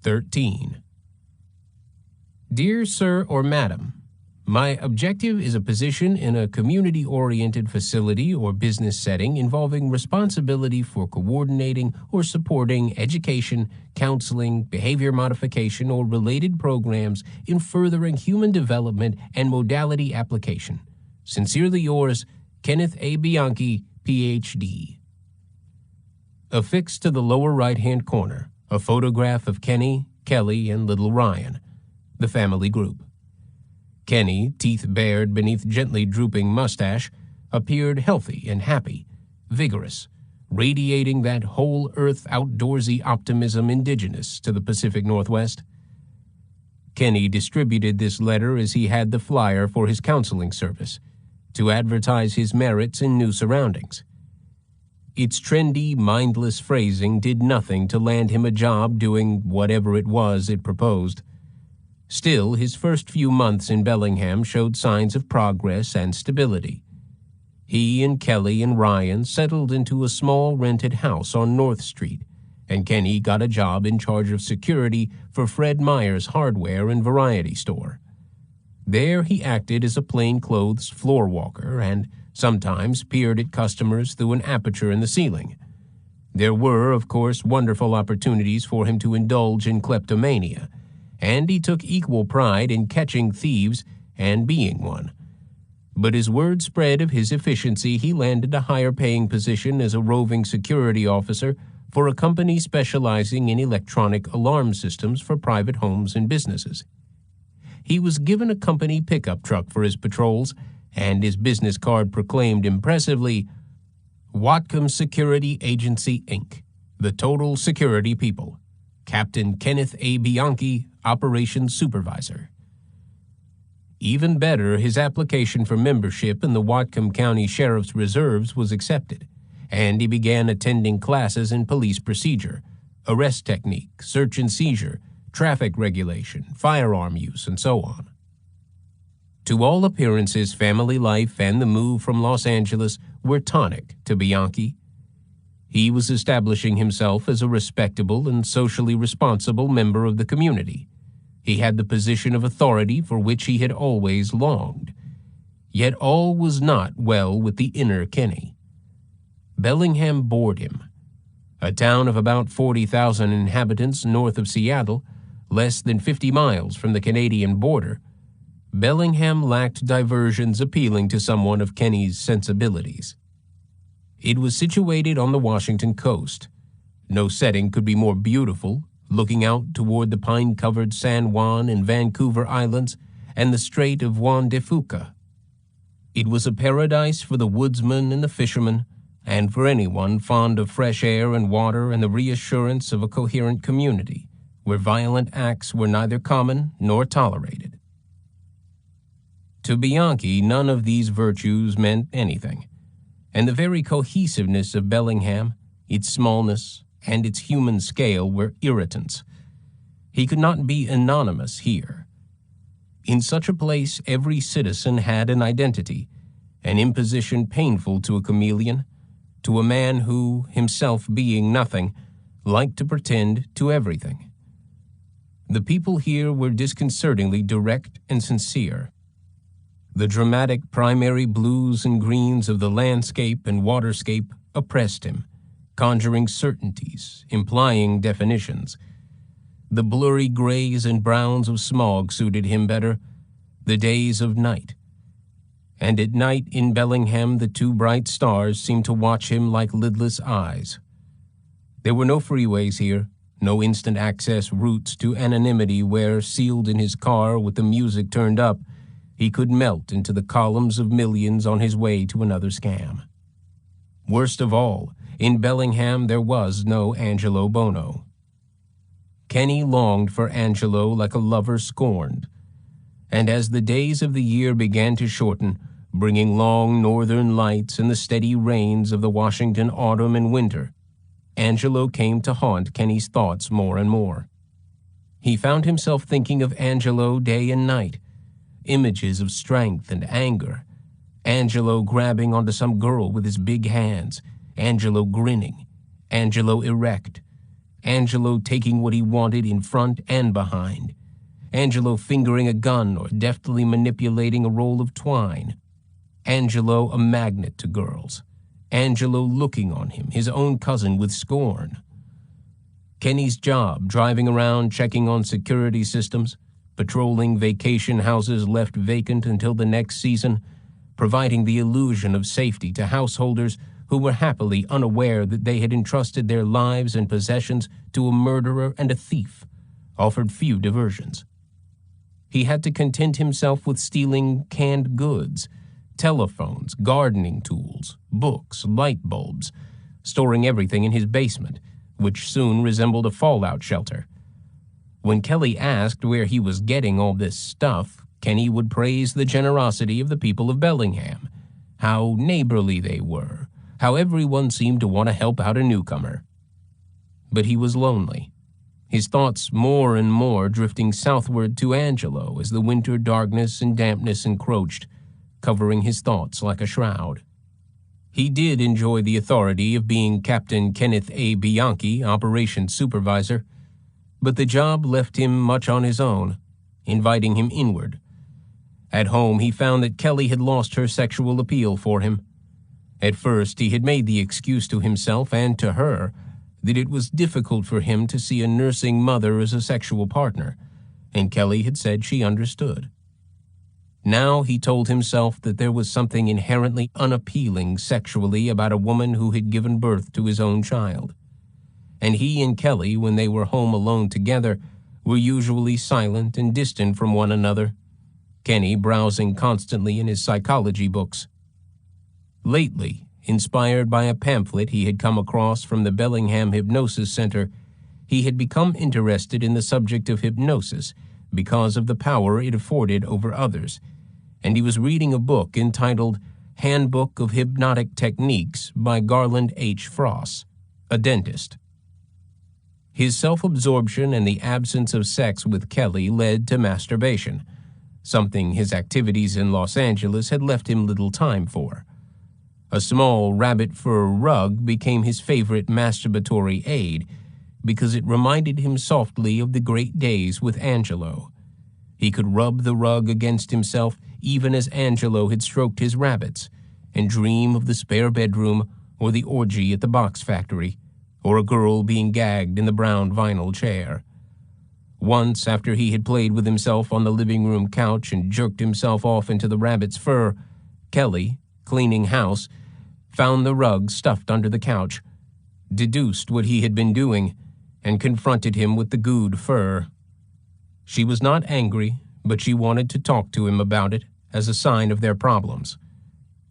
13. Dear Sir or Madam, my objective is a position in a community-oriented facility or business setting involving responsibility for coordinating or supporting education, counseling, behavior modification, or related programs in furthering human development and modality application. Sincerely yours, Kenneth A. Bianchi, Ph.D. Affixed to the lower right-hand corner, a photograph of Kenny, Kelly, and little Ryan, the family group. Kenny, teeth bared beneath gently drooping mustache, appeared healthy and happy, vigorous, radiating that whole-earth outdoorsy optimism indigenous to the Pacific Northwest. Kenny distributed this letter as he had the flyer for his counseling service, to advertise his merits in new surroundings. Its trendy, mindless phrasing did nothing to land him a job doing whatever it was it proposed. Still, his first few months in Bellingham showed signs of progress and stability. He and Kelly and Ryan settled into a small rented house on North Street, and Kenny got a job in charge of security for Fred Meyer's hardware and variety store. There he acted as a plainclothes floor walker and sometimes peered at customers through an aperture in the ceiling. There were, of course, wonderful opportunities for him to indulge in kleptomania, and he took equal pride in catching thieves and being one. But as word spread of his efficiency, he landed a higher-paying position as a roving security officer for a company specializing in electronic alarm systems for private homes and businesses. He was given a company pickup truck for his patrols, and his business card proclaimed impressively, "Whatcom Security Agency, Inc., the total security people. Captain Kenneth A. Bianchi, Operations Supervisor." Even better, his application for membership in the Whatcom County Sheriff's Reserves was accepted, and he began attending classes in police procedure, arrest technique, search and seizure, traffic regulation, firearm use, and so on. To all appearances, family life and the move from Los Angeles were tonic to Bianchi. He was establishing himself as a respectable and socially responsible member of the community. He had the position of authority for which he had always longed. Yet all was not well with the inner Kenny. Bellingham bored him. A town of about 40,000 inhabitants north of Seattle, less than 50 miles from the Canadian border, Bellingham lacked diversions appealing to someone of Kenny's sensibilities. It was situated on the Washington coast. No setting could be more beautiful, looking out toward the pine-covered San Juan and Vancouver Islands and the Strait of Juan de Fuca. It was a paradise for the woodsman and the fisherman, and for anyone fond of fresh air and water and the reassurance of a coherent community, where violent acts were neither common nor tolerated. To Bianchi, none of these virtues meant anything, and the very cohesiveness of Bellingham, its smallness, and its human scale were irritants. He could not be anonymous here. In such a place, every citizen had an identity, an imposition painful to a chameleon, to a man who, himself being nothing, liked to pretend to everything. The people here were disconcertingly direct and sincere. The dramatic primary blues and greens of the landscape and waterscape oppressed him, conjuring certainties, implying definitions. The blurry grays and browns of smog suited him better, the days of night. And at night in Bellingham the two bright stars seemed to watch him like lidless eyes. There were no freeways here, no instant access routes to anonymity where, sealed in his car with the music turned up, he could melt into the columns of millions on his way to another scam. Worst of all, in Bellingham there was no Angelo Buono. Kenny longed for Angelo like a lover scorned, and as the days of the year began to shorten, bringing long northern lights and the steady rains of the Washington autumn and winter, Angelo came to haunt Kenny's thoughts more and more. He found himself thinking of Angelo day and night, images of strength and anger, Angelo grabbing onto some girl with his big hands, Angelo grinning, Angelo erect, Angelo taking what he wanted in front and behind, Angelo fingering a gun or deftly manipulating a roll of twine, Angelo a magnet to girls, Angelo looking on him, his own cousin, with scorn. Kenny's job, driving around checking on security systems, patrolling vacation houses left vacant until the next season, providing the illusion of safety to householders who were happily unaware that they had entrusted their lives and possessions to a murderer and a thief, offered few diversions. He had to content himself with stealing canned goods, telephones, gardening tools, books, light bulbs, storing everything in his basement, which soon resembled a fallout shelter. When Kelly asked where he was getting all this stuff, Kenny would praise the generosity of the people of Bellingham, how neighborly they were, how everyone seemed to want to help out a newcomer. But he was lonely, his thoughts more and more drifting southward to Angelo as the winter darkness and dampness encroached, covering his thoughts like a shroud. He did enjoy the authority of being Captain Kenneth A. Bianchi, operations supervisor, but the job left him much on his own, inviting him inward. At home, he found that Kelly had lost her sexual appeal for him. At first, he had made the excuse to himself and to her that it was difficult for him to see a nursing mother as a sexual partner, and Kelly had said she understood. Now he told himself that there was something inherently unappealing sexually about a woman who had given birth to his own child. And he and Kelly, when they were home alone together, were usually silent and distant from one another, Kenny browsing constantly in his psychology books. Lately, inspired by a pamphlet he had come across from the Bellingham Hypnosis Center, he had become interested in the subject of hypnosis because of the power it afforded over others, and he was reading a book entitled Handbook of Hypnotic Techniques by Garland H. Frost, a dentist. His self-absorption and the absence of sex with Kelly led to masturbation, something his activities in Los Angeles had left him little time for. A small rabbit fur rug became his favorite masturbatory aid because it reminded him softly of the great days with Angelo. He could rub the rug against himself even as Angelo had stroked his rabbits, and dream of the spare bedroom or the orgy at the box factory, or a girl being gagged in the brown vinyl chair. Once, after he had played with himself on the living room couch and jerked himself off into the rabbit's fur, Kelly, cleaning house, found the rug stuffed under the couch, deduced what he had been doing, and confronted him with the gooed fur. She was not angry, but she wanted to talk to him about it as a sign of their problems.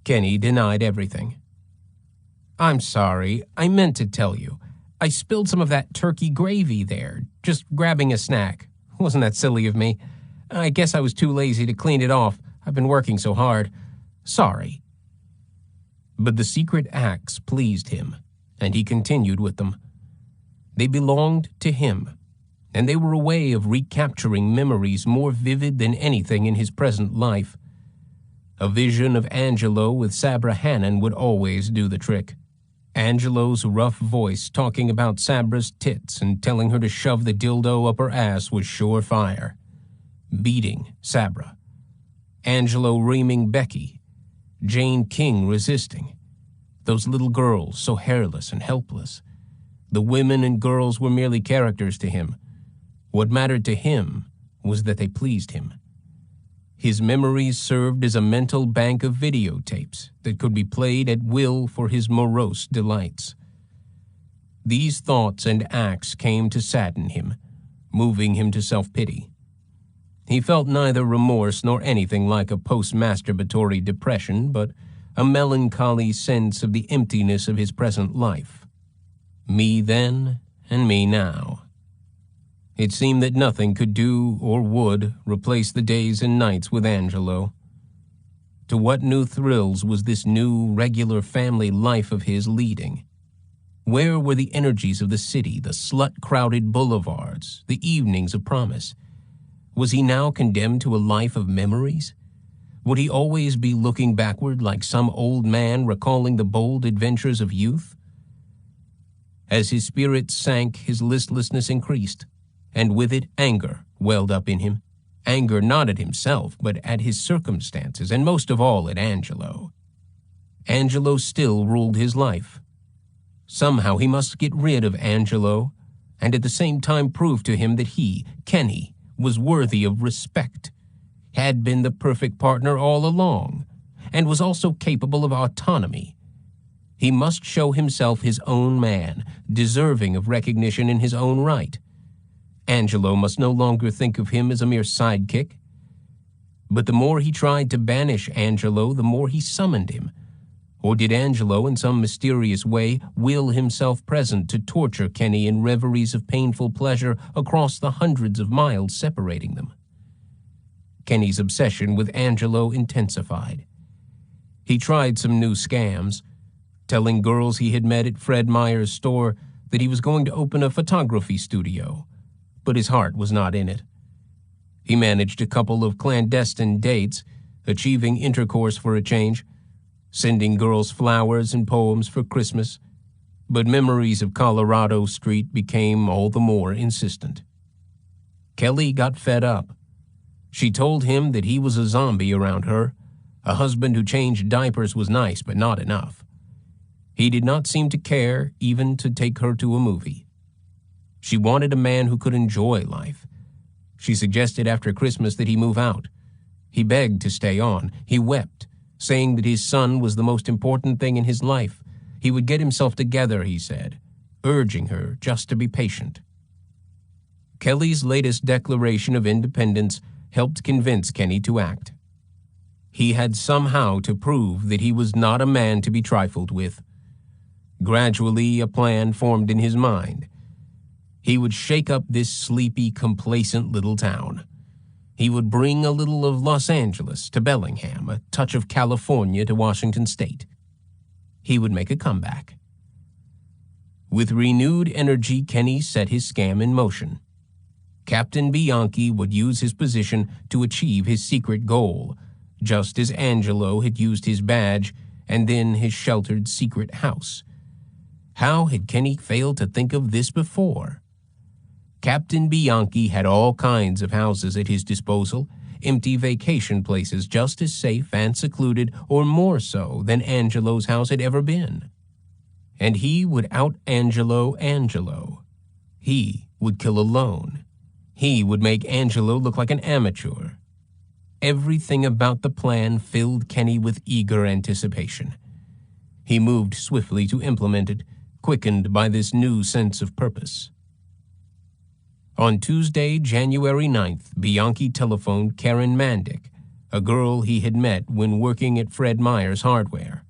Kenny denied everything. "I'm sorry, I meant to tell you. I spilled some of that turkey gravy there, just grabbing a snack. Wasn't that silly of me? I guess I was too lazy to clean it off. I've been working so hard. Sorry." But the secret acts pleased him, and he continued with them. They belonged to him, and they were a way of recapturing memories more vivid than anything in his present life. A vision of Angelo with Sabra Hannon would always do the trick. Angelo's rough voice talking about Sabra's tits and telling her to shove the dildo up her ass was sure fire. Beating Sabra. Angelo reaming Becky. Jane King resisting. Those little girls, so hairless and helpless. The women and girls were merely characters to him. What mattered to him was that they pleased him. His memories served as a mental bank of videotapes that could be played at will for his morose delights. These thoughts and acts came to sadden him, moving him to self-pity. He felt neither remorse nor anything like a post-masturbatory depression, but a melancholy sense of the emptiness of his present life. Me then and me now. It seemed that nothing could do or would replace the days and nights with Angelo. To what new thrills was this new, regular family life of his leading? Where were the energies of the city, the slut-crowded boulevards, the evenings of promise? Was he now condemned to a life of memories? Would he always be looking backward like some old man recalling the bold adventures of youth? As his spirits sank, his listlessness increased, and with it anger welled up in him. Anger not at himself, but at his circumstances, and most of all at Angelo. Angelo still ruled his life. Somehow he must get rid of Angelo, and at the same time prove to him that he, Kenny, was worthy of respect, had been the perfect partner all along, and was also capable of autonomy. He must show himself his own man, deserving of recognition in his own right. Angelo must no longer think of him as a mere sidekick. But the more he tried to banish Angelo, the more he summoned him. Or did Angelo, in some mysterious way, will himself present to torture Kenny in reveries of painful pleasure across the hundreds of miles separating them? Kenny's obsession with Angelo intensified. He tried some new scams, telling girls he had met at Fred Meyer's store that he was going to open a photography studio, but his heart was not in it. He managed a couple of clandestine dates, achieving intercourse for a change, sending girls flowers and poems for Christmas, but memories of Colorado Street became all the more insistent. Kelly got fed up. She told him that he was a zombie around her. A husband who changed diapers was nice, but not enough. He did not seem to care even to take her to a movie. She wanted a man who could enjoy life. She suggested after Christmas that he move out. He begged to stay on. He wept, saying that his son was the most important thing in his life. He would get himself together, he said, urging her just to be patient. Kelly's latest declaration of independence helped convince Kenny to act. He had somehow to prove that he was not a man to be trifled with. Gradually, a plan formed in his mind. He would shake up this sleepy, complacent little town. He would bring a little of Los Angeles to Bellingham, a touch of California to Washington State. He would make a comeback. With renewed energy, Kenny set his scam in motion. Captain Bianchi would use his position to achieve his secret goal, just as Angelo had used his badge and then his sheltered secret house. How had Kenny failed to think of this before? Captain Bianchi had all kinds of houses at his disposal, empty vacation places just as safe and secluded, or more so, than Angelo's house had ever been. And he would out-Angelo Angelo. He would kill alone. He would make Angelo look like an amateur. Everything about the plan filled Kenny with eager anticipation. He moved swiftly to implement it, quickened by this new sense of purpose. On Tuesday, January 9th, Bianchi telephoned Karen Mandick, a girl he had met when working at Fred Meyer's Hardware.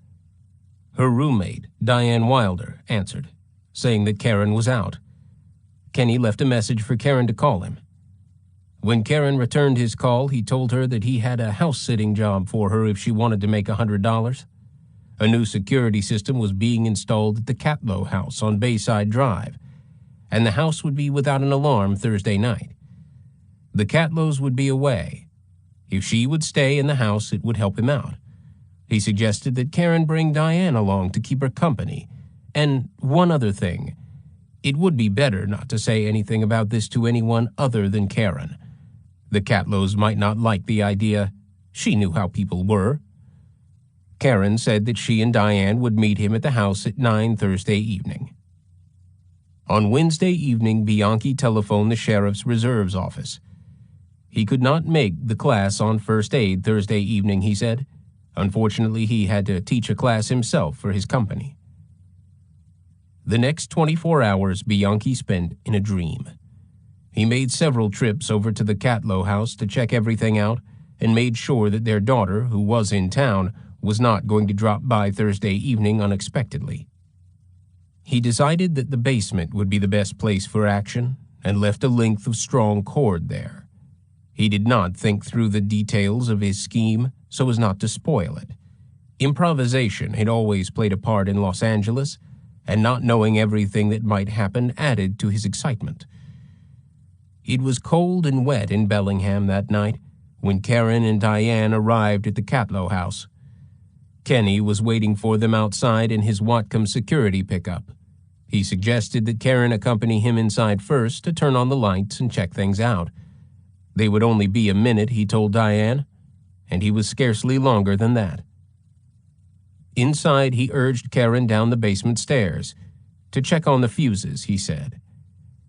Her roommate, Diane Wilder, answered, saying that Karen was out. Kenny left a message for Karen to call him. When Karen returned his call, he told her that he had a house-sitting job for her if she wanted to make $100. A new security system was being installed at the Catlow house on Bayside Drive, and the house would be without an alarm Thursday night. The Catlows would be away. If she would stay in the house, it would help him out. He suggested that Karen bring Diane along to keep her company. And one other thing. It would be better not to say anything about this to anyone other than Karen. The Catlows might not like the idea. She knew how people were. Karen said that she and Diane would meet him at the house at 9 Thursday evening. On Wednesday evening, Bianchi telephoned the sheriff's reserves office. He could not make the class on first aid Thursday evening, he said. Unfortunately, he had to teach a class himself for his company. The next 24 hours Bianchi spent in a dream. He made several trips over to the Catlow house to check everything out and made sure that their daughter, who was in town, was not going to drop by Thursday evening unexpectedly. He decided that the basement would be the best place for action and left a length of strong cord there. He did not think through the details of his scheme so as not to spoil it. Improvisation had always played a part in Los Angeles, and not knowing everything that might happen added to his excitement. It was cold and wet in Bellingham that night when Karen and Diane arrived at the Catlow house. Kenny was waiting for them outside in his Whatcom security pickup. He suggested that Karen accompany him inside first to turn on the lights and check things out. They would only be a minute, he told Diane, and he was scarcely longer than that. Inside, he urged Karen down the basement stairs to check on the fuses, he said.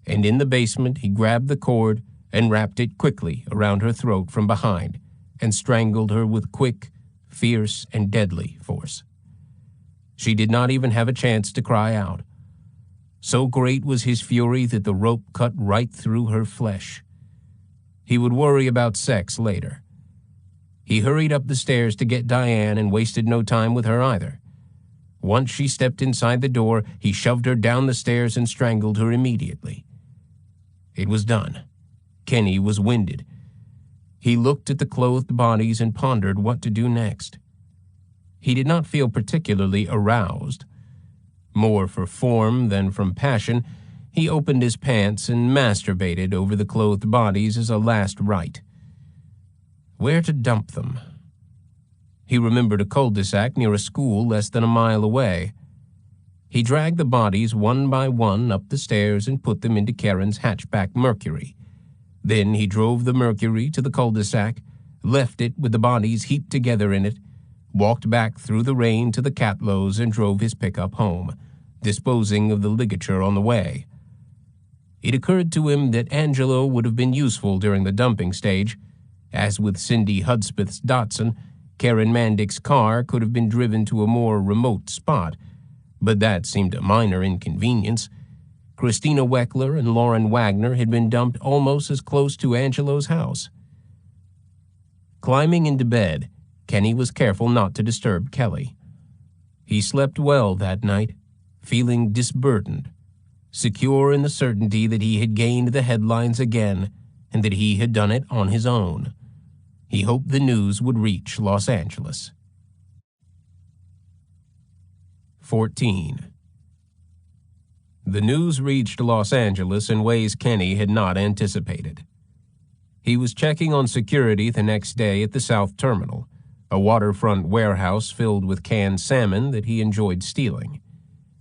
And in the basement, he grabbed the cord and wrapped it quickly around her throat from behind and strangled her with quick, fierce, and deadly force. She did not even have a chance to cry out. So great was his fury that the rope cut right through her flesh. He would worry about sex later. He hurried up the stairs to get Diane and wasted no time with her either. Once she stepped inside the door, he shoved her down the stairs and strangled her immediately. It was done. Kenny was winded. He looked at the clothed bodies and pondered what to do next. He did not feel particularly aroused. More for form than from passion, he opened his pants and masturbated over the clothed bodies as a last rite. Where to dump them? He remembered a cul-de-sac near a school less than a mile away. He dragged the bodies one by one up the stairs and put them into Karen's hatchback Mercury. Then he drove the Mercury to the cul-de-sac, left it with the bodies heaped together in it, walked back through the rain to the Catlows and drove his pickup home, disposing of the ligature on the way. It occurred to him that Angelo would have been useful during the dumping stage. As with Cindy Hudspeth's Datsun, Karen Mandick's car could have been driven to a more remote spot, but that seemed a minor inconvenience. Christina Weckler and Lauren Wagner had been dumped almost as close to Angelo's house. Climbing into bed, Kenny was careful not to disturb Kelly. He slept well that night, feeling disburdened, secure in the certainty that he had gained the headlines again and that he had done it on his own. He hoped the news would reach Los Angeles. 14. The news reached Los Angeles in ways Kenny had not anticipated. He was checking on security the next day at the South Terminal, a waterfront warehouse filled with canned salmon that he enjoyed stealing,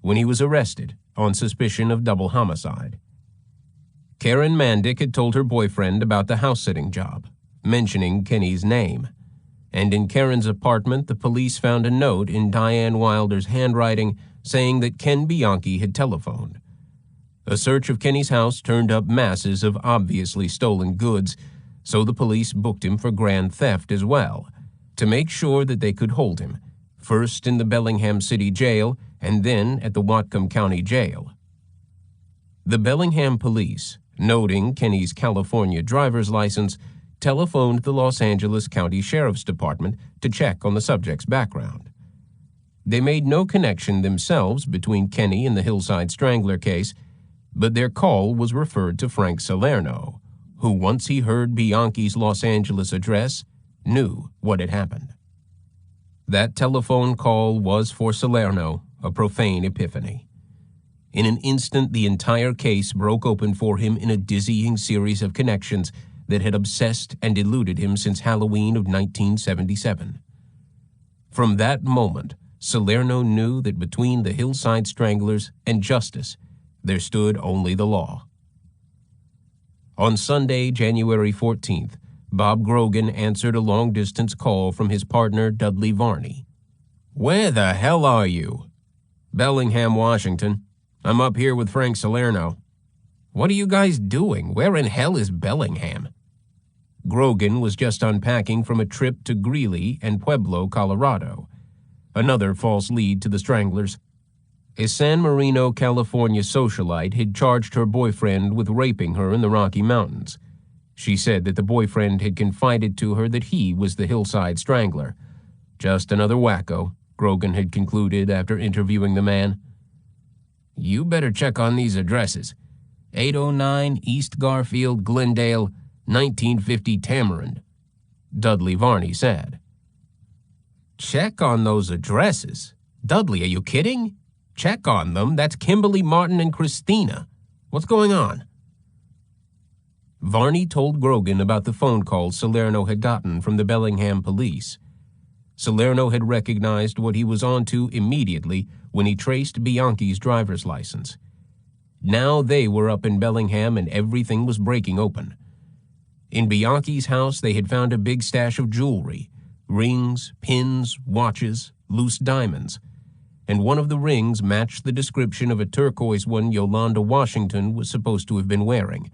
when he was arrested on suspicion of double homicide. Karen Mandick had told her boyfriend about the house-sitting job, mentioning Kenny's name, and in Karen's apartment the police found a note in Diane Wilder's handwriting saying that Ken Bianchi had telephoned. A search of Kenny's house turned up masses of obviously stolen goods, so the police booked him for grand theft as well, to make sure that they could hold him, first in the Bellingham City Jail and then at the Whatcom County Jail. The Bellingham police, noting Kenny's California driver's license, telephoned the Los Angeles County Sheriff's Department to check on the subject's background. They made no connection themselves between Kenny and the Hillside Strangler case, but their call was referred to Frank Salerno, who, once he heard Bianchi's Los Angeles address, knew what had happened. That telephone call was for Salerno a profane epiphany. In an instant, the entire case broke open for him in a dizzying series of connections that had obsessed and eluded him since Halloween of 1977. From that moment, Salerno knew that between the Hillside Stranglers and justice, there stood only the law. On Sunday, January 14th, Bob Grogan answered a long-distance call from his partner, Dudley Varney. "Where the hell are you?" "Bellingham, Washington. I'm up here with Frank Salerno." "What are you guys doing? Where in hell is Bellingham?" Grogan was just unpacking from a trip to Greeley and Pueblo, Colorado, another false lead to the Stranglers. A San Marino, California socialite had charged her boyfriend with raping her in the Rocky Mountains. She said that the boyfriend had confided to her that he was the Hillside Strangler. Just another wacko, Grogan had concluded after interviewing the man. "You better check on these addresses. 809 East Garfield, Glendale, 1950 Tamarind," Dudley Varney said. "Check on those addresses? Dudley, are you kidding? Check on them? That's Kimberly, Martin, and Christina. What's going on?" Varney told Grogan about the phone call Salerno had gotten from the Bellingham police. Salerno had recognized what he was onto immediately when he traced Bianchi's driver's license. Now they were up in Bellingham and everything was breaking open. In Bianchi's house, they had found a big stash of jewelry, rings, pins, watches, loose diamonds, and one of the rings matched the description of a turquoise one Yolanda Washington was supposed to have been wearing.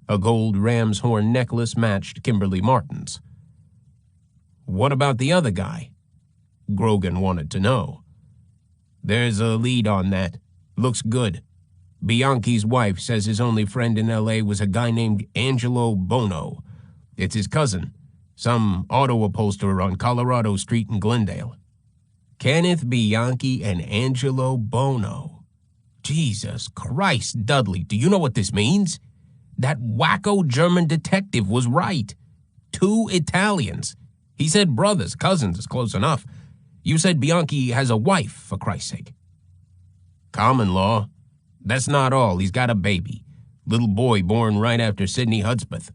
A gold ram's horn necklace matched Kimberly Martin's. What about the other guy? Grogan wanted to know. There's a lead on that. Looks good. Bianchi's wife says his only friend in L.A. was a guy named Angelo Buono. It's his cousin, some auto upholsterer on Colorado Street in Glendale. Kenneth Bianchi and Angelo Buono. Jesus Christ, Dudley, do you know what this means? That wacko German detective was right. 2 Italians. He said brothers, cousins is close enough. You said Bianchi has a wife, for Christ's sake. Common law. That's not all. He's got a baby. Little boy born right after Sidney Hudspeth.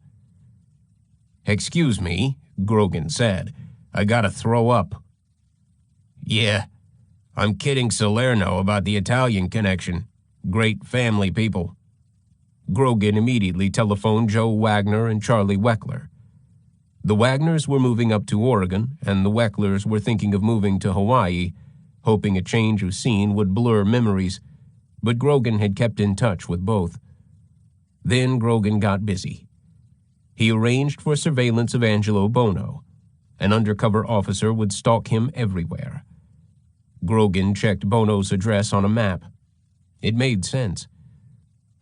Excuse me, Grogan said. I gotta throw up. Yeah, I'm kidding Salerno about the Italian connection. Great family people. Grogan immediately telephoned Joe Wagner and Charlie Weckler. The Wagners were moving up to Oregon, and the Wecklers were thinking of moving to Hawaii, hoping a change of scene would blur memories, but Grogan had kept in touch with both. Then Grogan got busy. He arranged for surveillance of Angelo Buono. An undercover officer would stalk him everywhere. Grogan checked Bono's address on a map. It made sense.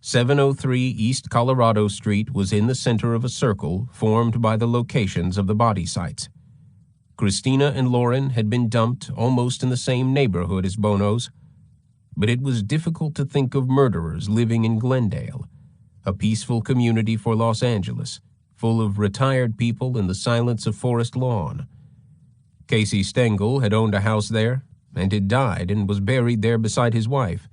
703 East Colorado Street was in the center of a circle formed by the locations of the body sites. Christina and Lauren had been dumped almost in the same neighborhood as Bono's, but it was difficult to think of murderers living in Glendale, a peaceful community for Los Angeles, full of retired people in the silence of Forest Lawn. Casey Stengel had owned a house there and had died and was buried there beside his wife,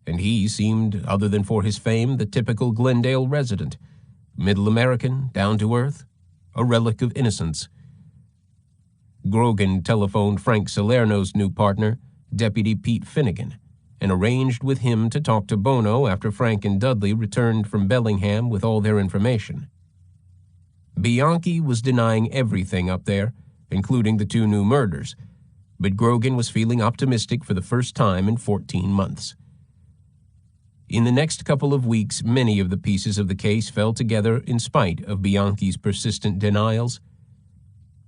and he seemed, other than for his fame, the typical Glendale resident, middle American, down to earth, a relic of innocence. Grogan telephoned Frank Salerno's new partner, Deputy Pete Finnegan, and arranged with him to talk to Buono after Frank and Dudley returned from Bellingham with all their information. Bianchi was denying everything up there, including the 2 new murders, but Grogan was feeling optimistic for the first time in 14 months. In the next couple of weeks, many of the pieces of the case fell together in spite of Bianchi's persistent denials.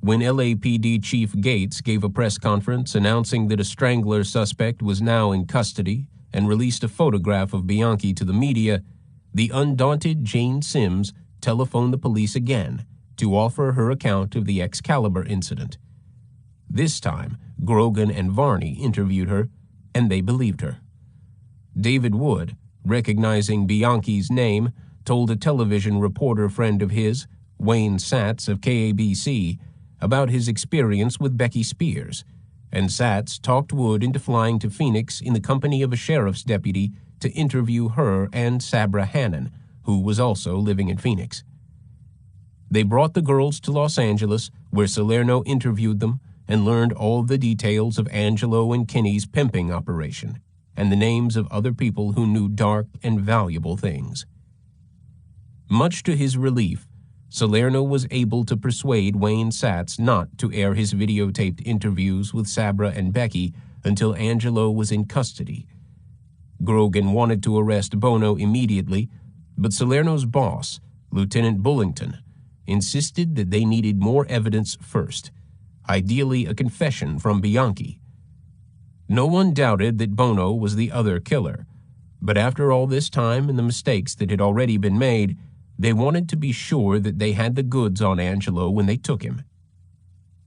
When LAPD Chief Gates gave a press conference announcing that a Strangler suspect was now in custody and released a photograph of Bianchi to the media, the undaunted Jane Sims telephoned the police again to offer her account of the Excalibur incident. This time, Grogan and Varney interviewed her, and they believed her. David Wood, recognizing Bianchi's name, told a television reporter friend of his, Wayne Satz of KABC, about his experience with Becky Spears, and Satz talked Wood into flying to Phoenix in the company of a sheriff's deputy to interview her and Sabra Hannon, who was also living in Phoenix. They brought the girls to Los Angeles, where Salerno interviewed them and learned all the details of Angelo and Kenny's pimping operation, and the names of other people who knew dark and valuable things. Much to his relief, Salerno was able to persuade Wayne Satz not to air his videotaped interviews with Sabra and Becky until Angelo was in custody. Grogan wanted to arrest Buono immediately, but Salerno's boss, Lieutenant Bullington, insisted that they needed more evidence first, ideally a confession from Bianchi. No one doubted that Buono was the other killer, but after all this time and the mistakes that had already been made, they wanted to be sure that they had the goods on Angelo when they took him.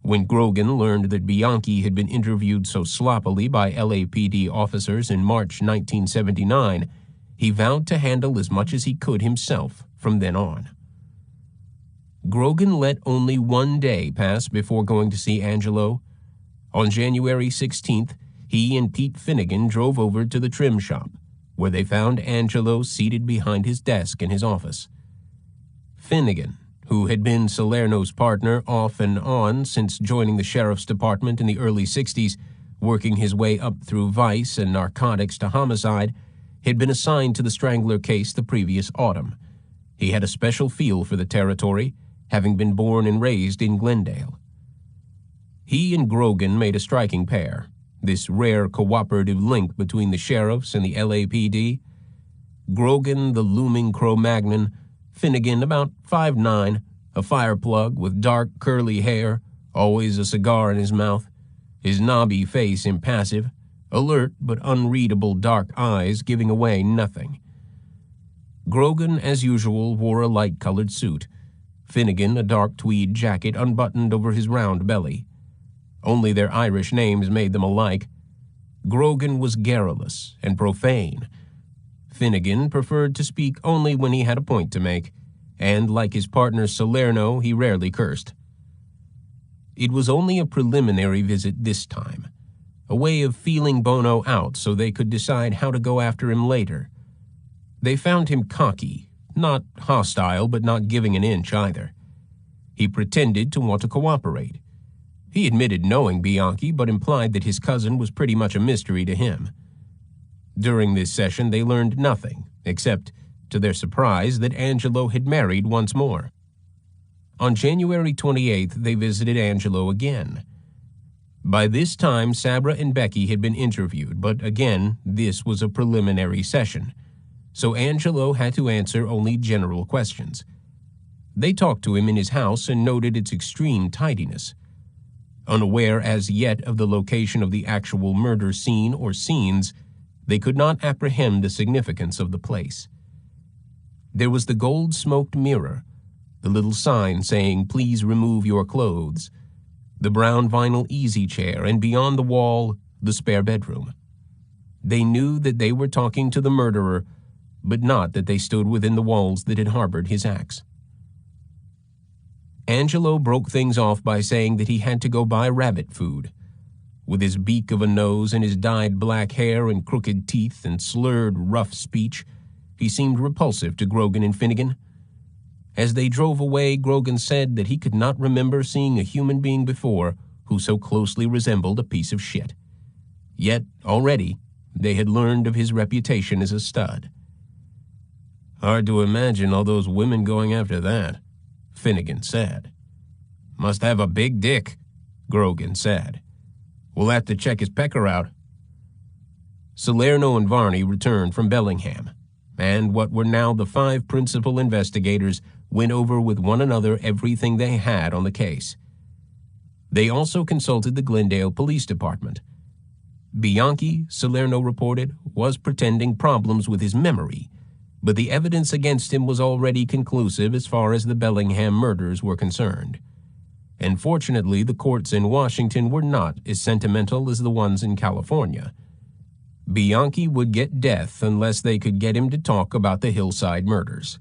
When Grogan learned that Bianchi had been interviewed so sloppily by LAPD officers in March 1979, he vowed to handle as much as he could himself from then on. Grogan let only one day pass before going to see Angelo. On January 16th, he and Pete Finnegan drove over to the trim shop, where they found Angelo seated behind his desk in his office. Finnegan, who had been Salerno's partner off and on since joining the sheriff's department in the early 60s, working his way up through vice and narcotics to homicide, had been assigned to the Strangler case the previous autumn. He had a special feel for the territory, having been born and raised in Glendale. He and Grogan made a striking pair, this rare cooperative link between the sheriffs and the LAPD. Grogan, the looming Cro-Magnon, Finnegan, about 5'9", a fireplug with dark, curly hair, always a cigar in his mouth, his knobby face impassive, alert but unreadable dark eyes giving away nothing. Grogan, as usual, wore a light-colored suit. Finnegan, a dark tweed jacket unbuttoned over his round belly. Only their Irish names made them alike. Grogan was garrulous and profane. Finnegan preferred to speak only when he had a point to make, and, like his partner Salerno, he rarely cursed. It was only a preliminary visit this time, a way of feeling Buono out so they could decide how to go after him later. They found him cocky, not hostile, but not giving an inch either. He pretended to want to cooperate. He admitted knowing Bianchi, but implied that his cousin was pretty much a mystery to him. During this session, they learned nothing, except, to their surprise, that Angelo had married once more. On January 28th, they visited Angelo again. By this time, Sabra and Becky had been interviewed, but again, this was a preliminary session, so Angelo had to answer only general questions. They talked to him in his house and noted its extreme tidiness. Unaware as yet of the location of the actual murder scene or scenes, they could not apprehend the significance of the place. There was the gold-smoked mirror, the little sign saying, "Please remove your clothes," the brown vinyl easy chair, and beyond the wall, the spare bedroom. They knew that they were talking to the murderer, but not that they stood within the walls that had harbored his axe. Angelo broke things off by saying that he had to go buy rabbit food. With his beak of a nose and his dyed black hair and crooked teeth and slurred, rough speech, he seemed repulsive to Grogan and Finnegan. As they drove away, Grogan said that he could not remember seeing a human being before who so closely resembled a piece of shit. Yet, already, they had learned of his reputation as a stud. "Hard to imagine all those women going after that," Finnegan said. "Must have a big dick," Grogan said. "We'll have to check his pecker out." Salerno and Varney returned from Bellingham, and what were now the 5 principal investigators went over with one another everything they had on the case. They also consulted the Glendale Police Department. Bianchi, Salerno reported, was pretending problems with his memory, but the evidence against him was already conclusive as far as the Bellingham murders were concerned. And fortunately, the courts in Washington were not as sentimental as the ones in California. Bianchi would get death unless they could get him to talk about the Hillside murders.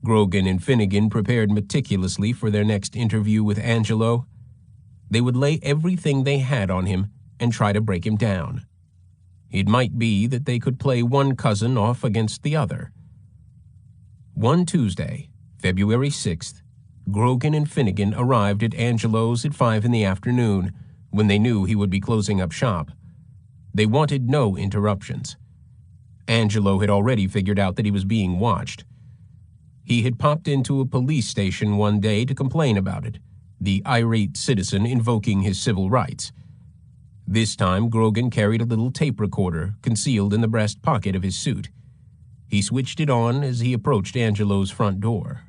Grogan and Finnegan prepared meticulously for their next interview with Angelo. They would lay everything they had on him and try to break him down. It might be that they could play one cousin off against the other. One Tuesday, February 6th, Grogan and Finnegan arrived at Angelo's at 5 in the afternoon, when they knew he would be closing up shop. They wanted no interruptions. Angelo had already figured out that he was being watched. He had popped into a police station one day to complain about it, the irate citizen invoking his civil rights. This time, Grogan carried a little tape recorder concealed in the breast pocket of his suit. He switched it on as he approached Angelo's front door.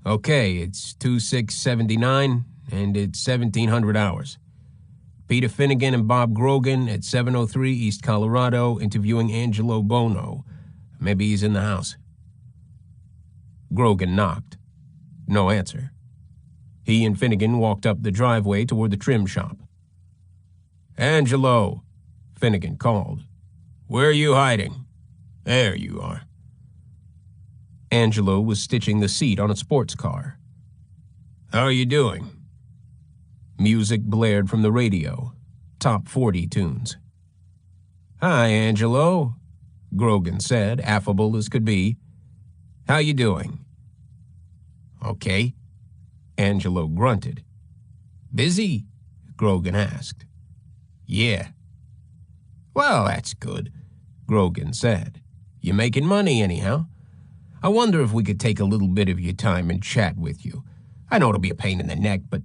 "Okay, it's 2679, and it's 1700 hours. Peter Finnegan and Bob Grogan at 703 East Colorado interviewing Angelo Buono. Maybe he's in the house." Grogan knocked. No answer. He and Finnegan walked up the driveway toward the trim shop. "Angelo," Finnegan called. "Where are you hiding?" "There you are." Angelo was stitching the seat on a sports car. "How are you doing?" Music blared from the radio, top 40 tunes. "Hi, Angelo," Grogan said, affable as could be. "How you doing?" "Okay," Angelo grunted. "Busy?" Grogan asked. "Yeah." "Well, that's good. Grogan said. "You're making money anyhow. I wonder if we could take a little bit of your time and chat with you. I know it'll be a pain in the neck, but,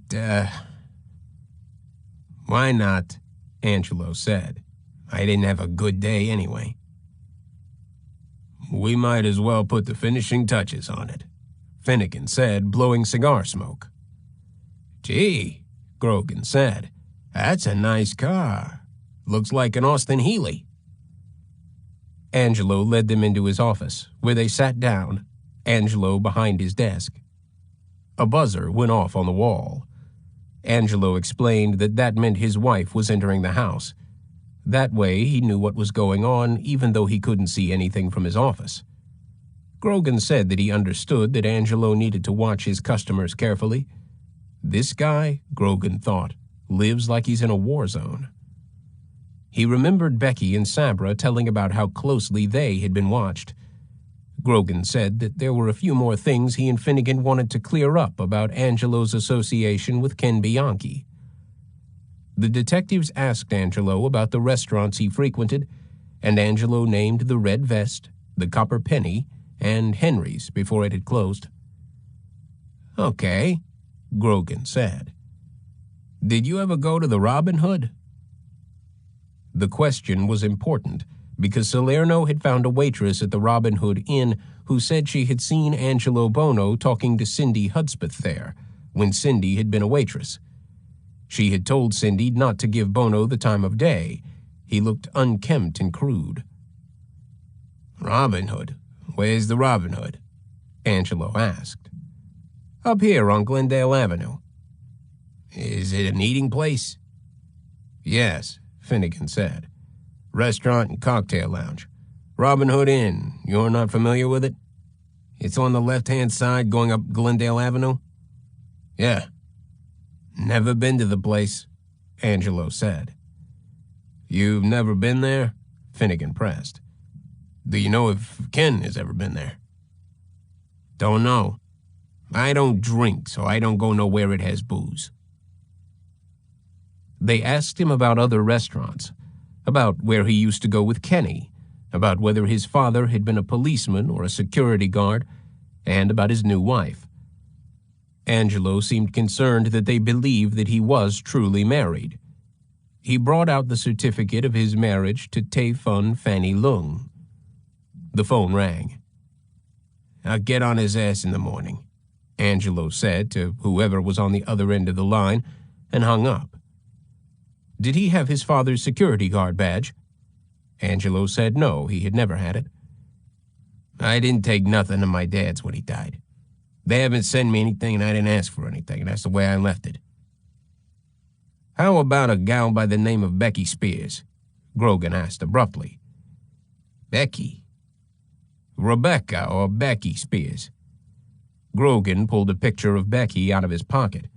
Why not?" Angelo said. "I didn't have a good day anyway." "We might as well put the finishing touches on it," Finnegan said, blowing cigar smoke. "Gee," Grogan said, "that's a nice car. Looks like an Austin Healey." Angelo led them into his office, where they sat down, Angelo behind his desk. A buzzer went off on the wall. Angelo explained that meant his wife was entering the house. That way, he knew what was going on, even though he couldn't see anything from his office. Grogan said that he understood that Angelo needed to watch his customers carefully. This guy, Grogan thought, lives like he's in a war zone. He remembered Becky and Sabra telling about how closely they had been watched. Grogan said that there were a few more things he and Finnegan wanted to clear up about Angelo's association with Ken Bianchi. The detectives asked Angelo about the restaurants he frequented, and Angelo named the Red Vest, the Copper Penny, and Henry's before it had closed. "Okay," Grogan said. "Did you ever go to the Robin Hood?" The question was important because Salerno had found a waitress at the Robin Hood Inn who said she had seen Angelo Buono talking to Cindy Hudspeth there when Cindy had been a waitress. She had told Cindy not to give Buono the time of day. He looked unkempt and crude. "Robin Hood? Where's the Robin Hood?" Angelo asked. "Up here on Glendale Avenue." "Is it an eating place?" "Yes," Finnegan said. "Restaurant and cocktail lounge. Robin Hood Inn. You're not familiar with it? It's on the left-hand side going up Glendale Avenue?" "Yeah." "Never been to the place," Angelo said. "You've never been there?" Finnegan pressed. "Do you know if Ken has ever been there?" "Don't know. I don't drink, so I don't go nowhere it has booze." They asked him about other restaurants, about where he used to go with Kenny, about whether his father had been a policeman or a security guard, and about his new wife. Angelo seemed concerned that they believed that he was truly married. He brought out the certificate of his marriage to Tae Fun Fanny Lung. The phone rang. "I'll get on his ass in the morning," Angelo said to whoever was on the other end of the line, and hung up. Did he have his father's security guard badge? Angelo said no, he had never had it. "I didn't take nothing of my dad's when he died. They haven't sent me anything and I didn't ask for anything, and that's the way I left it." "How about a gal by the name of Becky Spears?" Grogan asked abruptly. "Becky?" "Rebecca or Becky Spears." Grogan pulled a picture of Becky out of his pocket.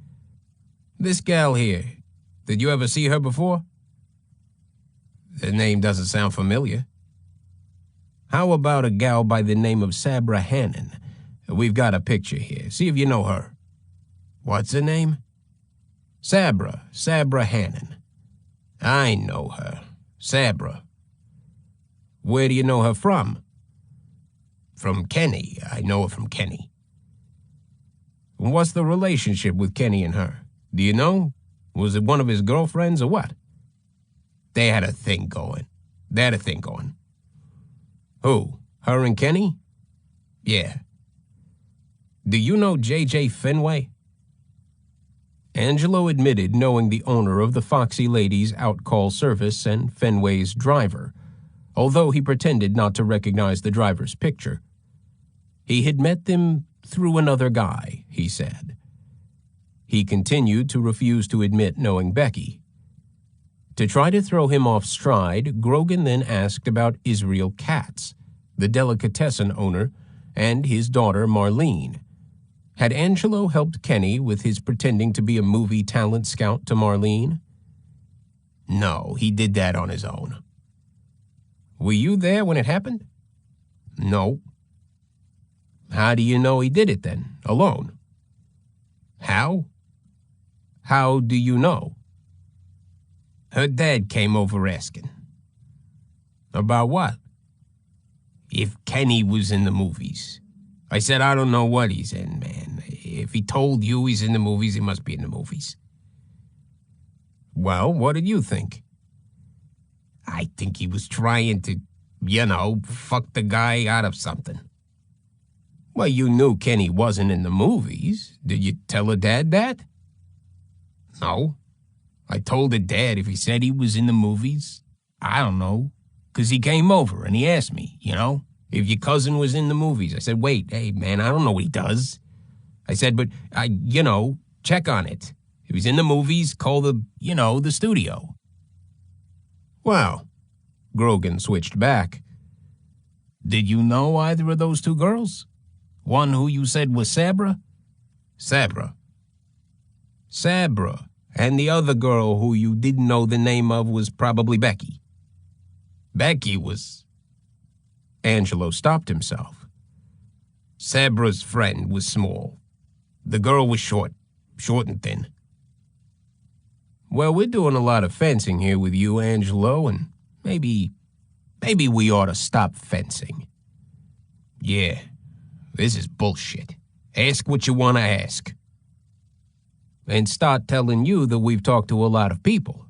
"This gal here, did you ever see her before?" "The name doesn't sound familiar." "How about a gal by the name of Sabra Hannon? We've got a picture here. See if you know her." "What's her name?" Sabra Hannon." "I know her. Sabra." "Where do you know her from?" "From Kenny. I know her from Kenny." "What's the relationship with Kenny and her? Do you know? Was it one of his girlfriends or what?" They had a thing going. "Who? Her and Kenny?" "Yeah." "Do you know J.J. Fenway?" Angelo admitted knowing the owner of the Foxy Ladies out-call service and Fenway's driver, although he pretended not to recognize the driver's picture. He had met them through another guy, he said. He continued to refuse to admit knowing Becky. To try to throw him off stride, Grogan then asked about Israel Katz, the delicatessen owner, and his daughter Marlene. Had Angelo helped Kenny with his pretending to be a movie talent scout to Marlene? "No, he did that on his own." "Were you there when it happened?" "No." "How do you know he did it then, alone?" "How?" "How do you know?" "Her dad came over asking." "About what?" if Kenny was in the movies. I said, I don't know what he's in, man. If he told you he's in the movies, he must be in the movies. Well, what did you think? I think he was trying to, fuck the guy out of something. Well, you knew Kenny wasn't in the movies. Did you tell her dad that? No. I told her dad if he said he was in the movies, I don't know, 'cause he came over and he asked me, if your cousin was in the movies. I said, wait, hey, man, I don't know what he does. I said, but, check on it. If he's in the movies, call the studio. Well, Grogan switched back. Did you know either of those two girls? One who you said was Sabra? Sabra. And the other girl who you didn't know the name of was probably Becky. Becky was... Angelo stopped himself. Sabra's friend was small. The girl was short and thin. Well, we're doing a lot of fencing here with you, Angelo, and maybe we ought to stop fencing. Yeah, this is bullshit. Ask what you want to ask. And start telling you that we've talked to a lot of people.